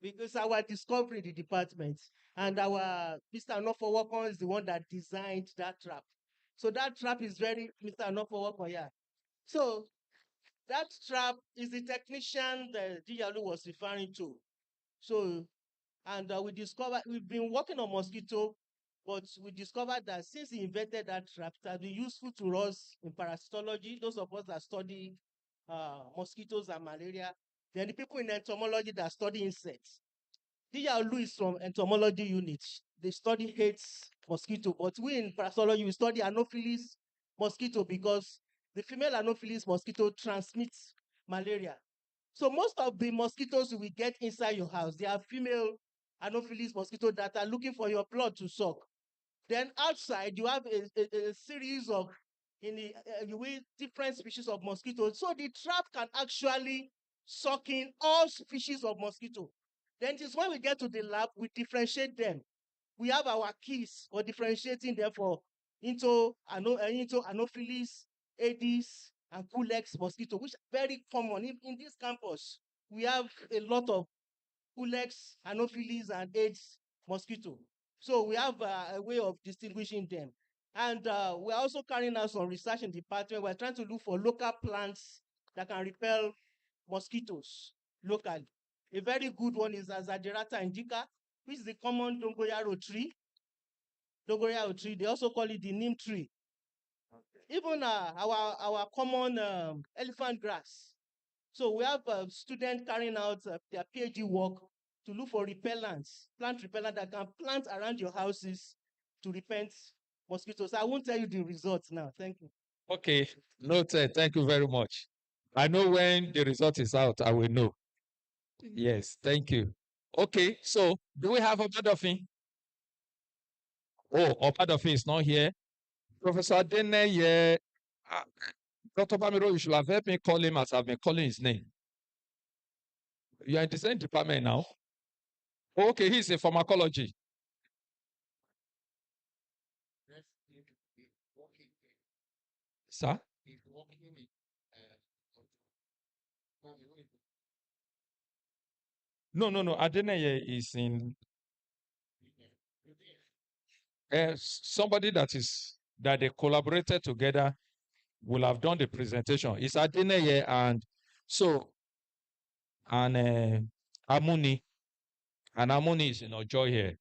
because our discovery in the department and our Mr. Anofowokon is the one that designed that trap. So that trap is very Mr. Anofowokon, yeah. So that trap is the technician that Diallo was referring to. So, and we've been working on mosquito, but we discovered that since he invented that trap, it has been useful to us in parasitology, those of us that study mosquitoes and malaria, then the people in entomology that study insects. Diallo is from entomology unit. They study hates mosquito, but we in parasitology, we study Anopheles mosquito because the female Anopheles mosquito transmits malaria. So most of the mosquitoes we get inside your house, they are female Anopheles mosquito that are looking for your blood to suck. Then outside, you have a series of different species of mosquitoes. So the trap can actually suck in all species of mosquito. Then it is when we get to the lab, we differentiate them. We have our keys for differentiating them into Anopheles, Aedes, and Culex mosquito, which are very common in this campus. We have a lot of Culex, Anopheles, and Aedes mosquito. So we have a way of distinguishing them. And we're also carrying out some research in the department. We're trying to look for local plants that can repel mosquitoes locally. A very good one is Azadirachta indica, which is the common dongoyaro tree. Dongoyaro tree, they also call it the neem tree. Even our common elephant grass. So we have students carrying out their PhD work to look for repellents, plant repellent that can plant around your houses to repel mosquitoes. I won't tell you the results now. Thank you. Okay, noted. Thank you very much. I know when the result is out, I will know. Yes, thank you. Okay, so do we have Obadofin? Oh, Obadofin is not here. Professor Adeneye, Dr. Bamiro, you should have helped me call him as I've been calling his name. You are in the same department now. Oh, okay, he's in pharmacology. Sir? No. Adeneye is in somebody that they collaborated together will have done the presentation. It's Adeneye and Amuni. And Amuni is in Ojo here.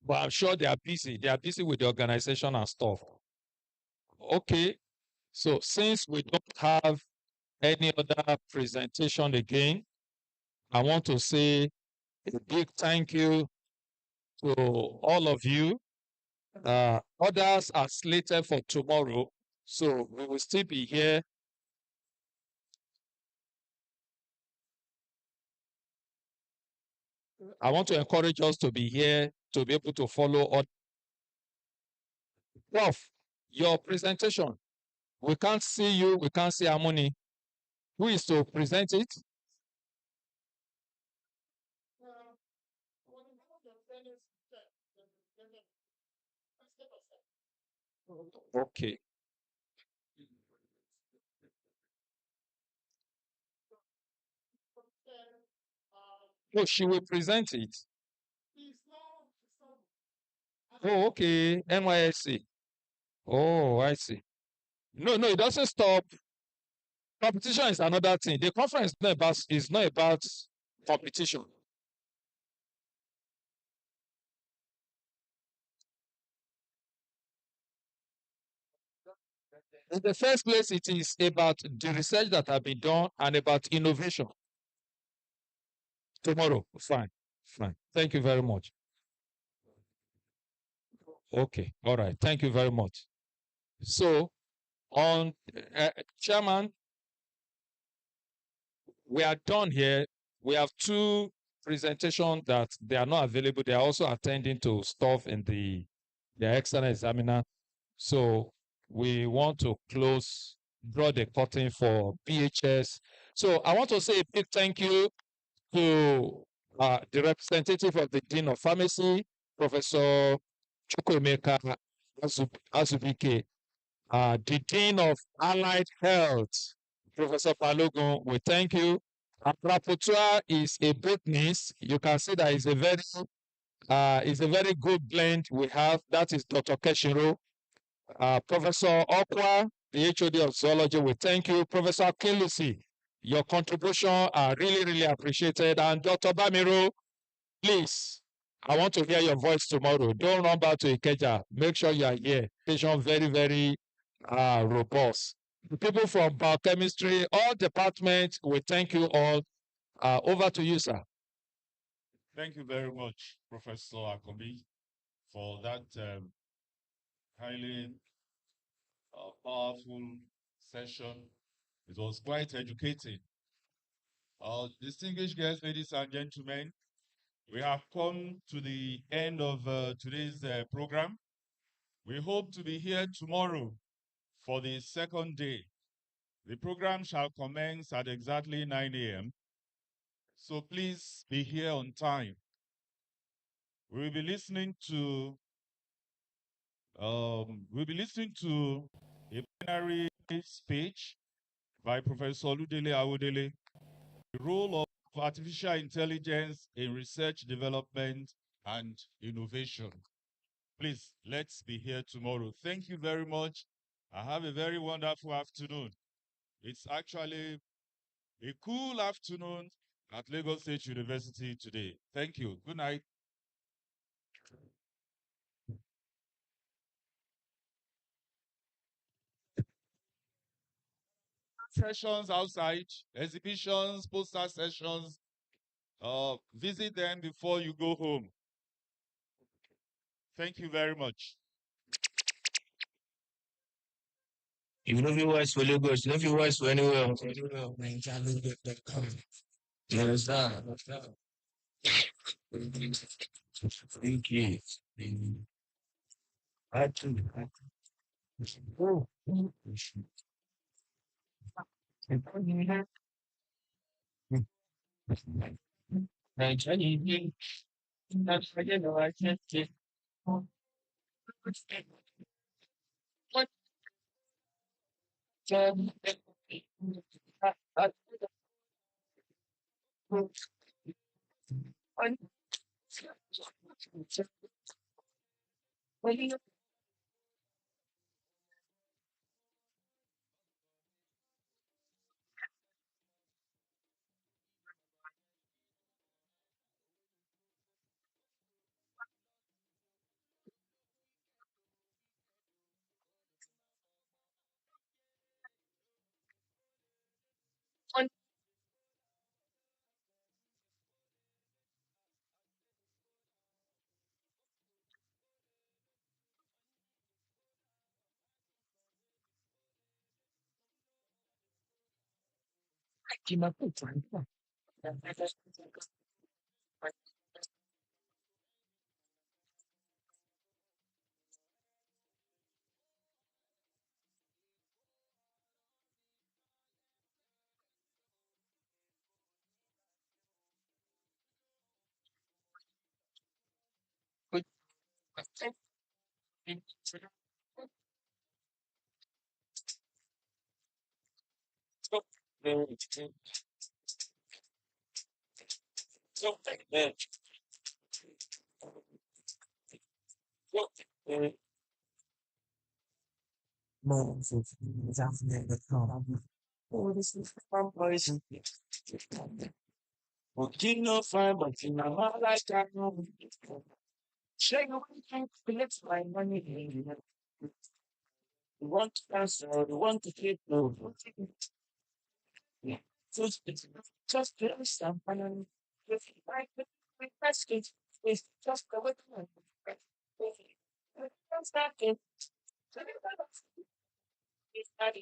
But I'm sure they are busy. They are busy with the organization and stuff. Okay. So since we don't have any other presentation again, I want to say a big thank you to all of you. Others are slated for tomorrow, so we will still be here. I want to encourage us to be here to be able to follow. Prof, your presentation. We can't see you. We can't see Harmony. Who is to present it? Okay. Oh, she will present it. Oh, okay. NYSC. Oh, I see. No, it doesn't stop. Competition is another thing. The conference is not about competition. In the first place, it is about the research that have been done and about innovation. Tomorrow, fine. Thank you very much. Okay, all right. Thank you very much. So, on Chairman, we are done here. We have two presentations that they are not available. They are also attending to stuff in the external examiner. So we want to draw the curtain for PHS. So I want to say a big thank you to the representative of the Dean of Pharmacy, Professor Chukwemeka Azubike, the Dean of Allied Health, Professor Balogun. We thank you. Our rapporteur is a Britney. You can see that it's a very good blend we have. That is Dr. Keshiro. Professor Okwa, the HOD of Zoology, we thank you. Professor Kilusi, your contribution are really, really appreciated. And Dr. Bamiro, please, I want to hear your voice tomorrow. Don't run back to Ikeja. Make sure you are here. Patient very, very robust. The people from biochemistry, all departments, we thank you all. Over to you, sir. Thank you very much, Professor Akobi, for that highly powerful session. It was quite educating. Distinguished guests, ladies and gentlemen, we have come to the end of today's program. We hope to be here tomorrow for the second day. The program shall commence at exactly 9 a.m. So please be here on time. We will be listening to a plenary speech by Professor Oludele Awodele, the role of artificial intelligence in research, development, and innovation. Please, let's be here tomorrow. Thank you very much. I have a very wonderful afternoon. It's actually a cool afternoon at Lagos State University today. Thank you. Good night. sessions outside, exhibitions, poster sessions. Visit them before you go home. Thank you very much. If you know your voice for Lagos, you know your voice for anywhere. You understand? Thank you. I too. Oh. You know fine, but you know how like that. Show you can collect my money. You want to answer, you want to keep no. Just give me some money. If you like it, we ask it. It's just go with me. Don't stop it. It's not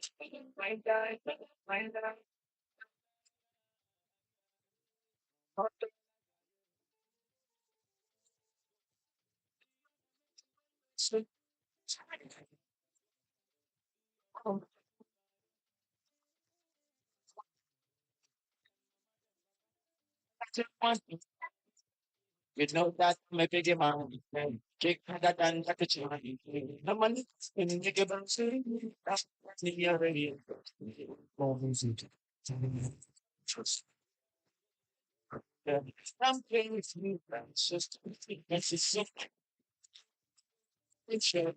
my guy, my guy. So, I just want you. You know that my big man, kick that and that it's money. The money in the give us that's the already. More music. Trust. I'm playing with you, it's just this is so it's your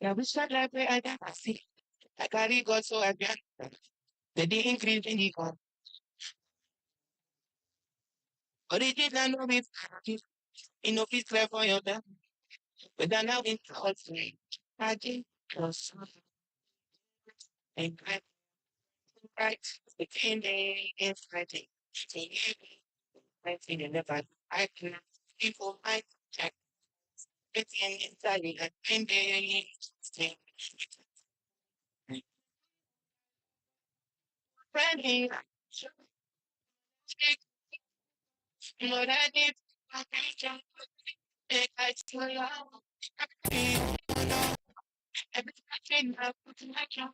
yeah, we start like I got see. I carry God so I can the day increase in the God. But it did not know it. In office clear for your back. But then now in God's name. I did close and right. The king day is fighting. I think in the back. I can people I check. It's inside me. I think they friendly. What I did, I can't I tell you everything I put in my job.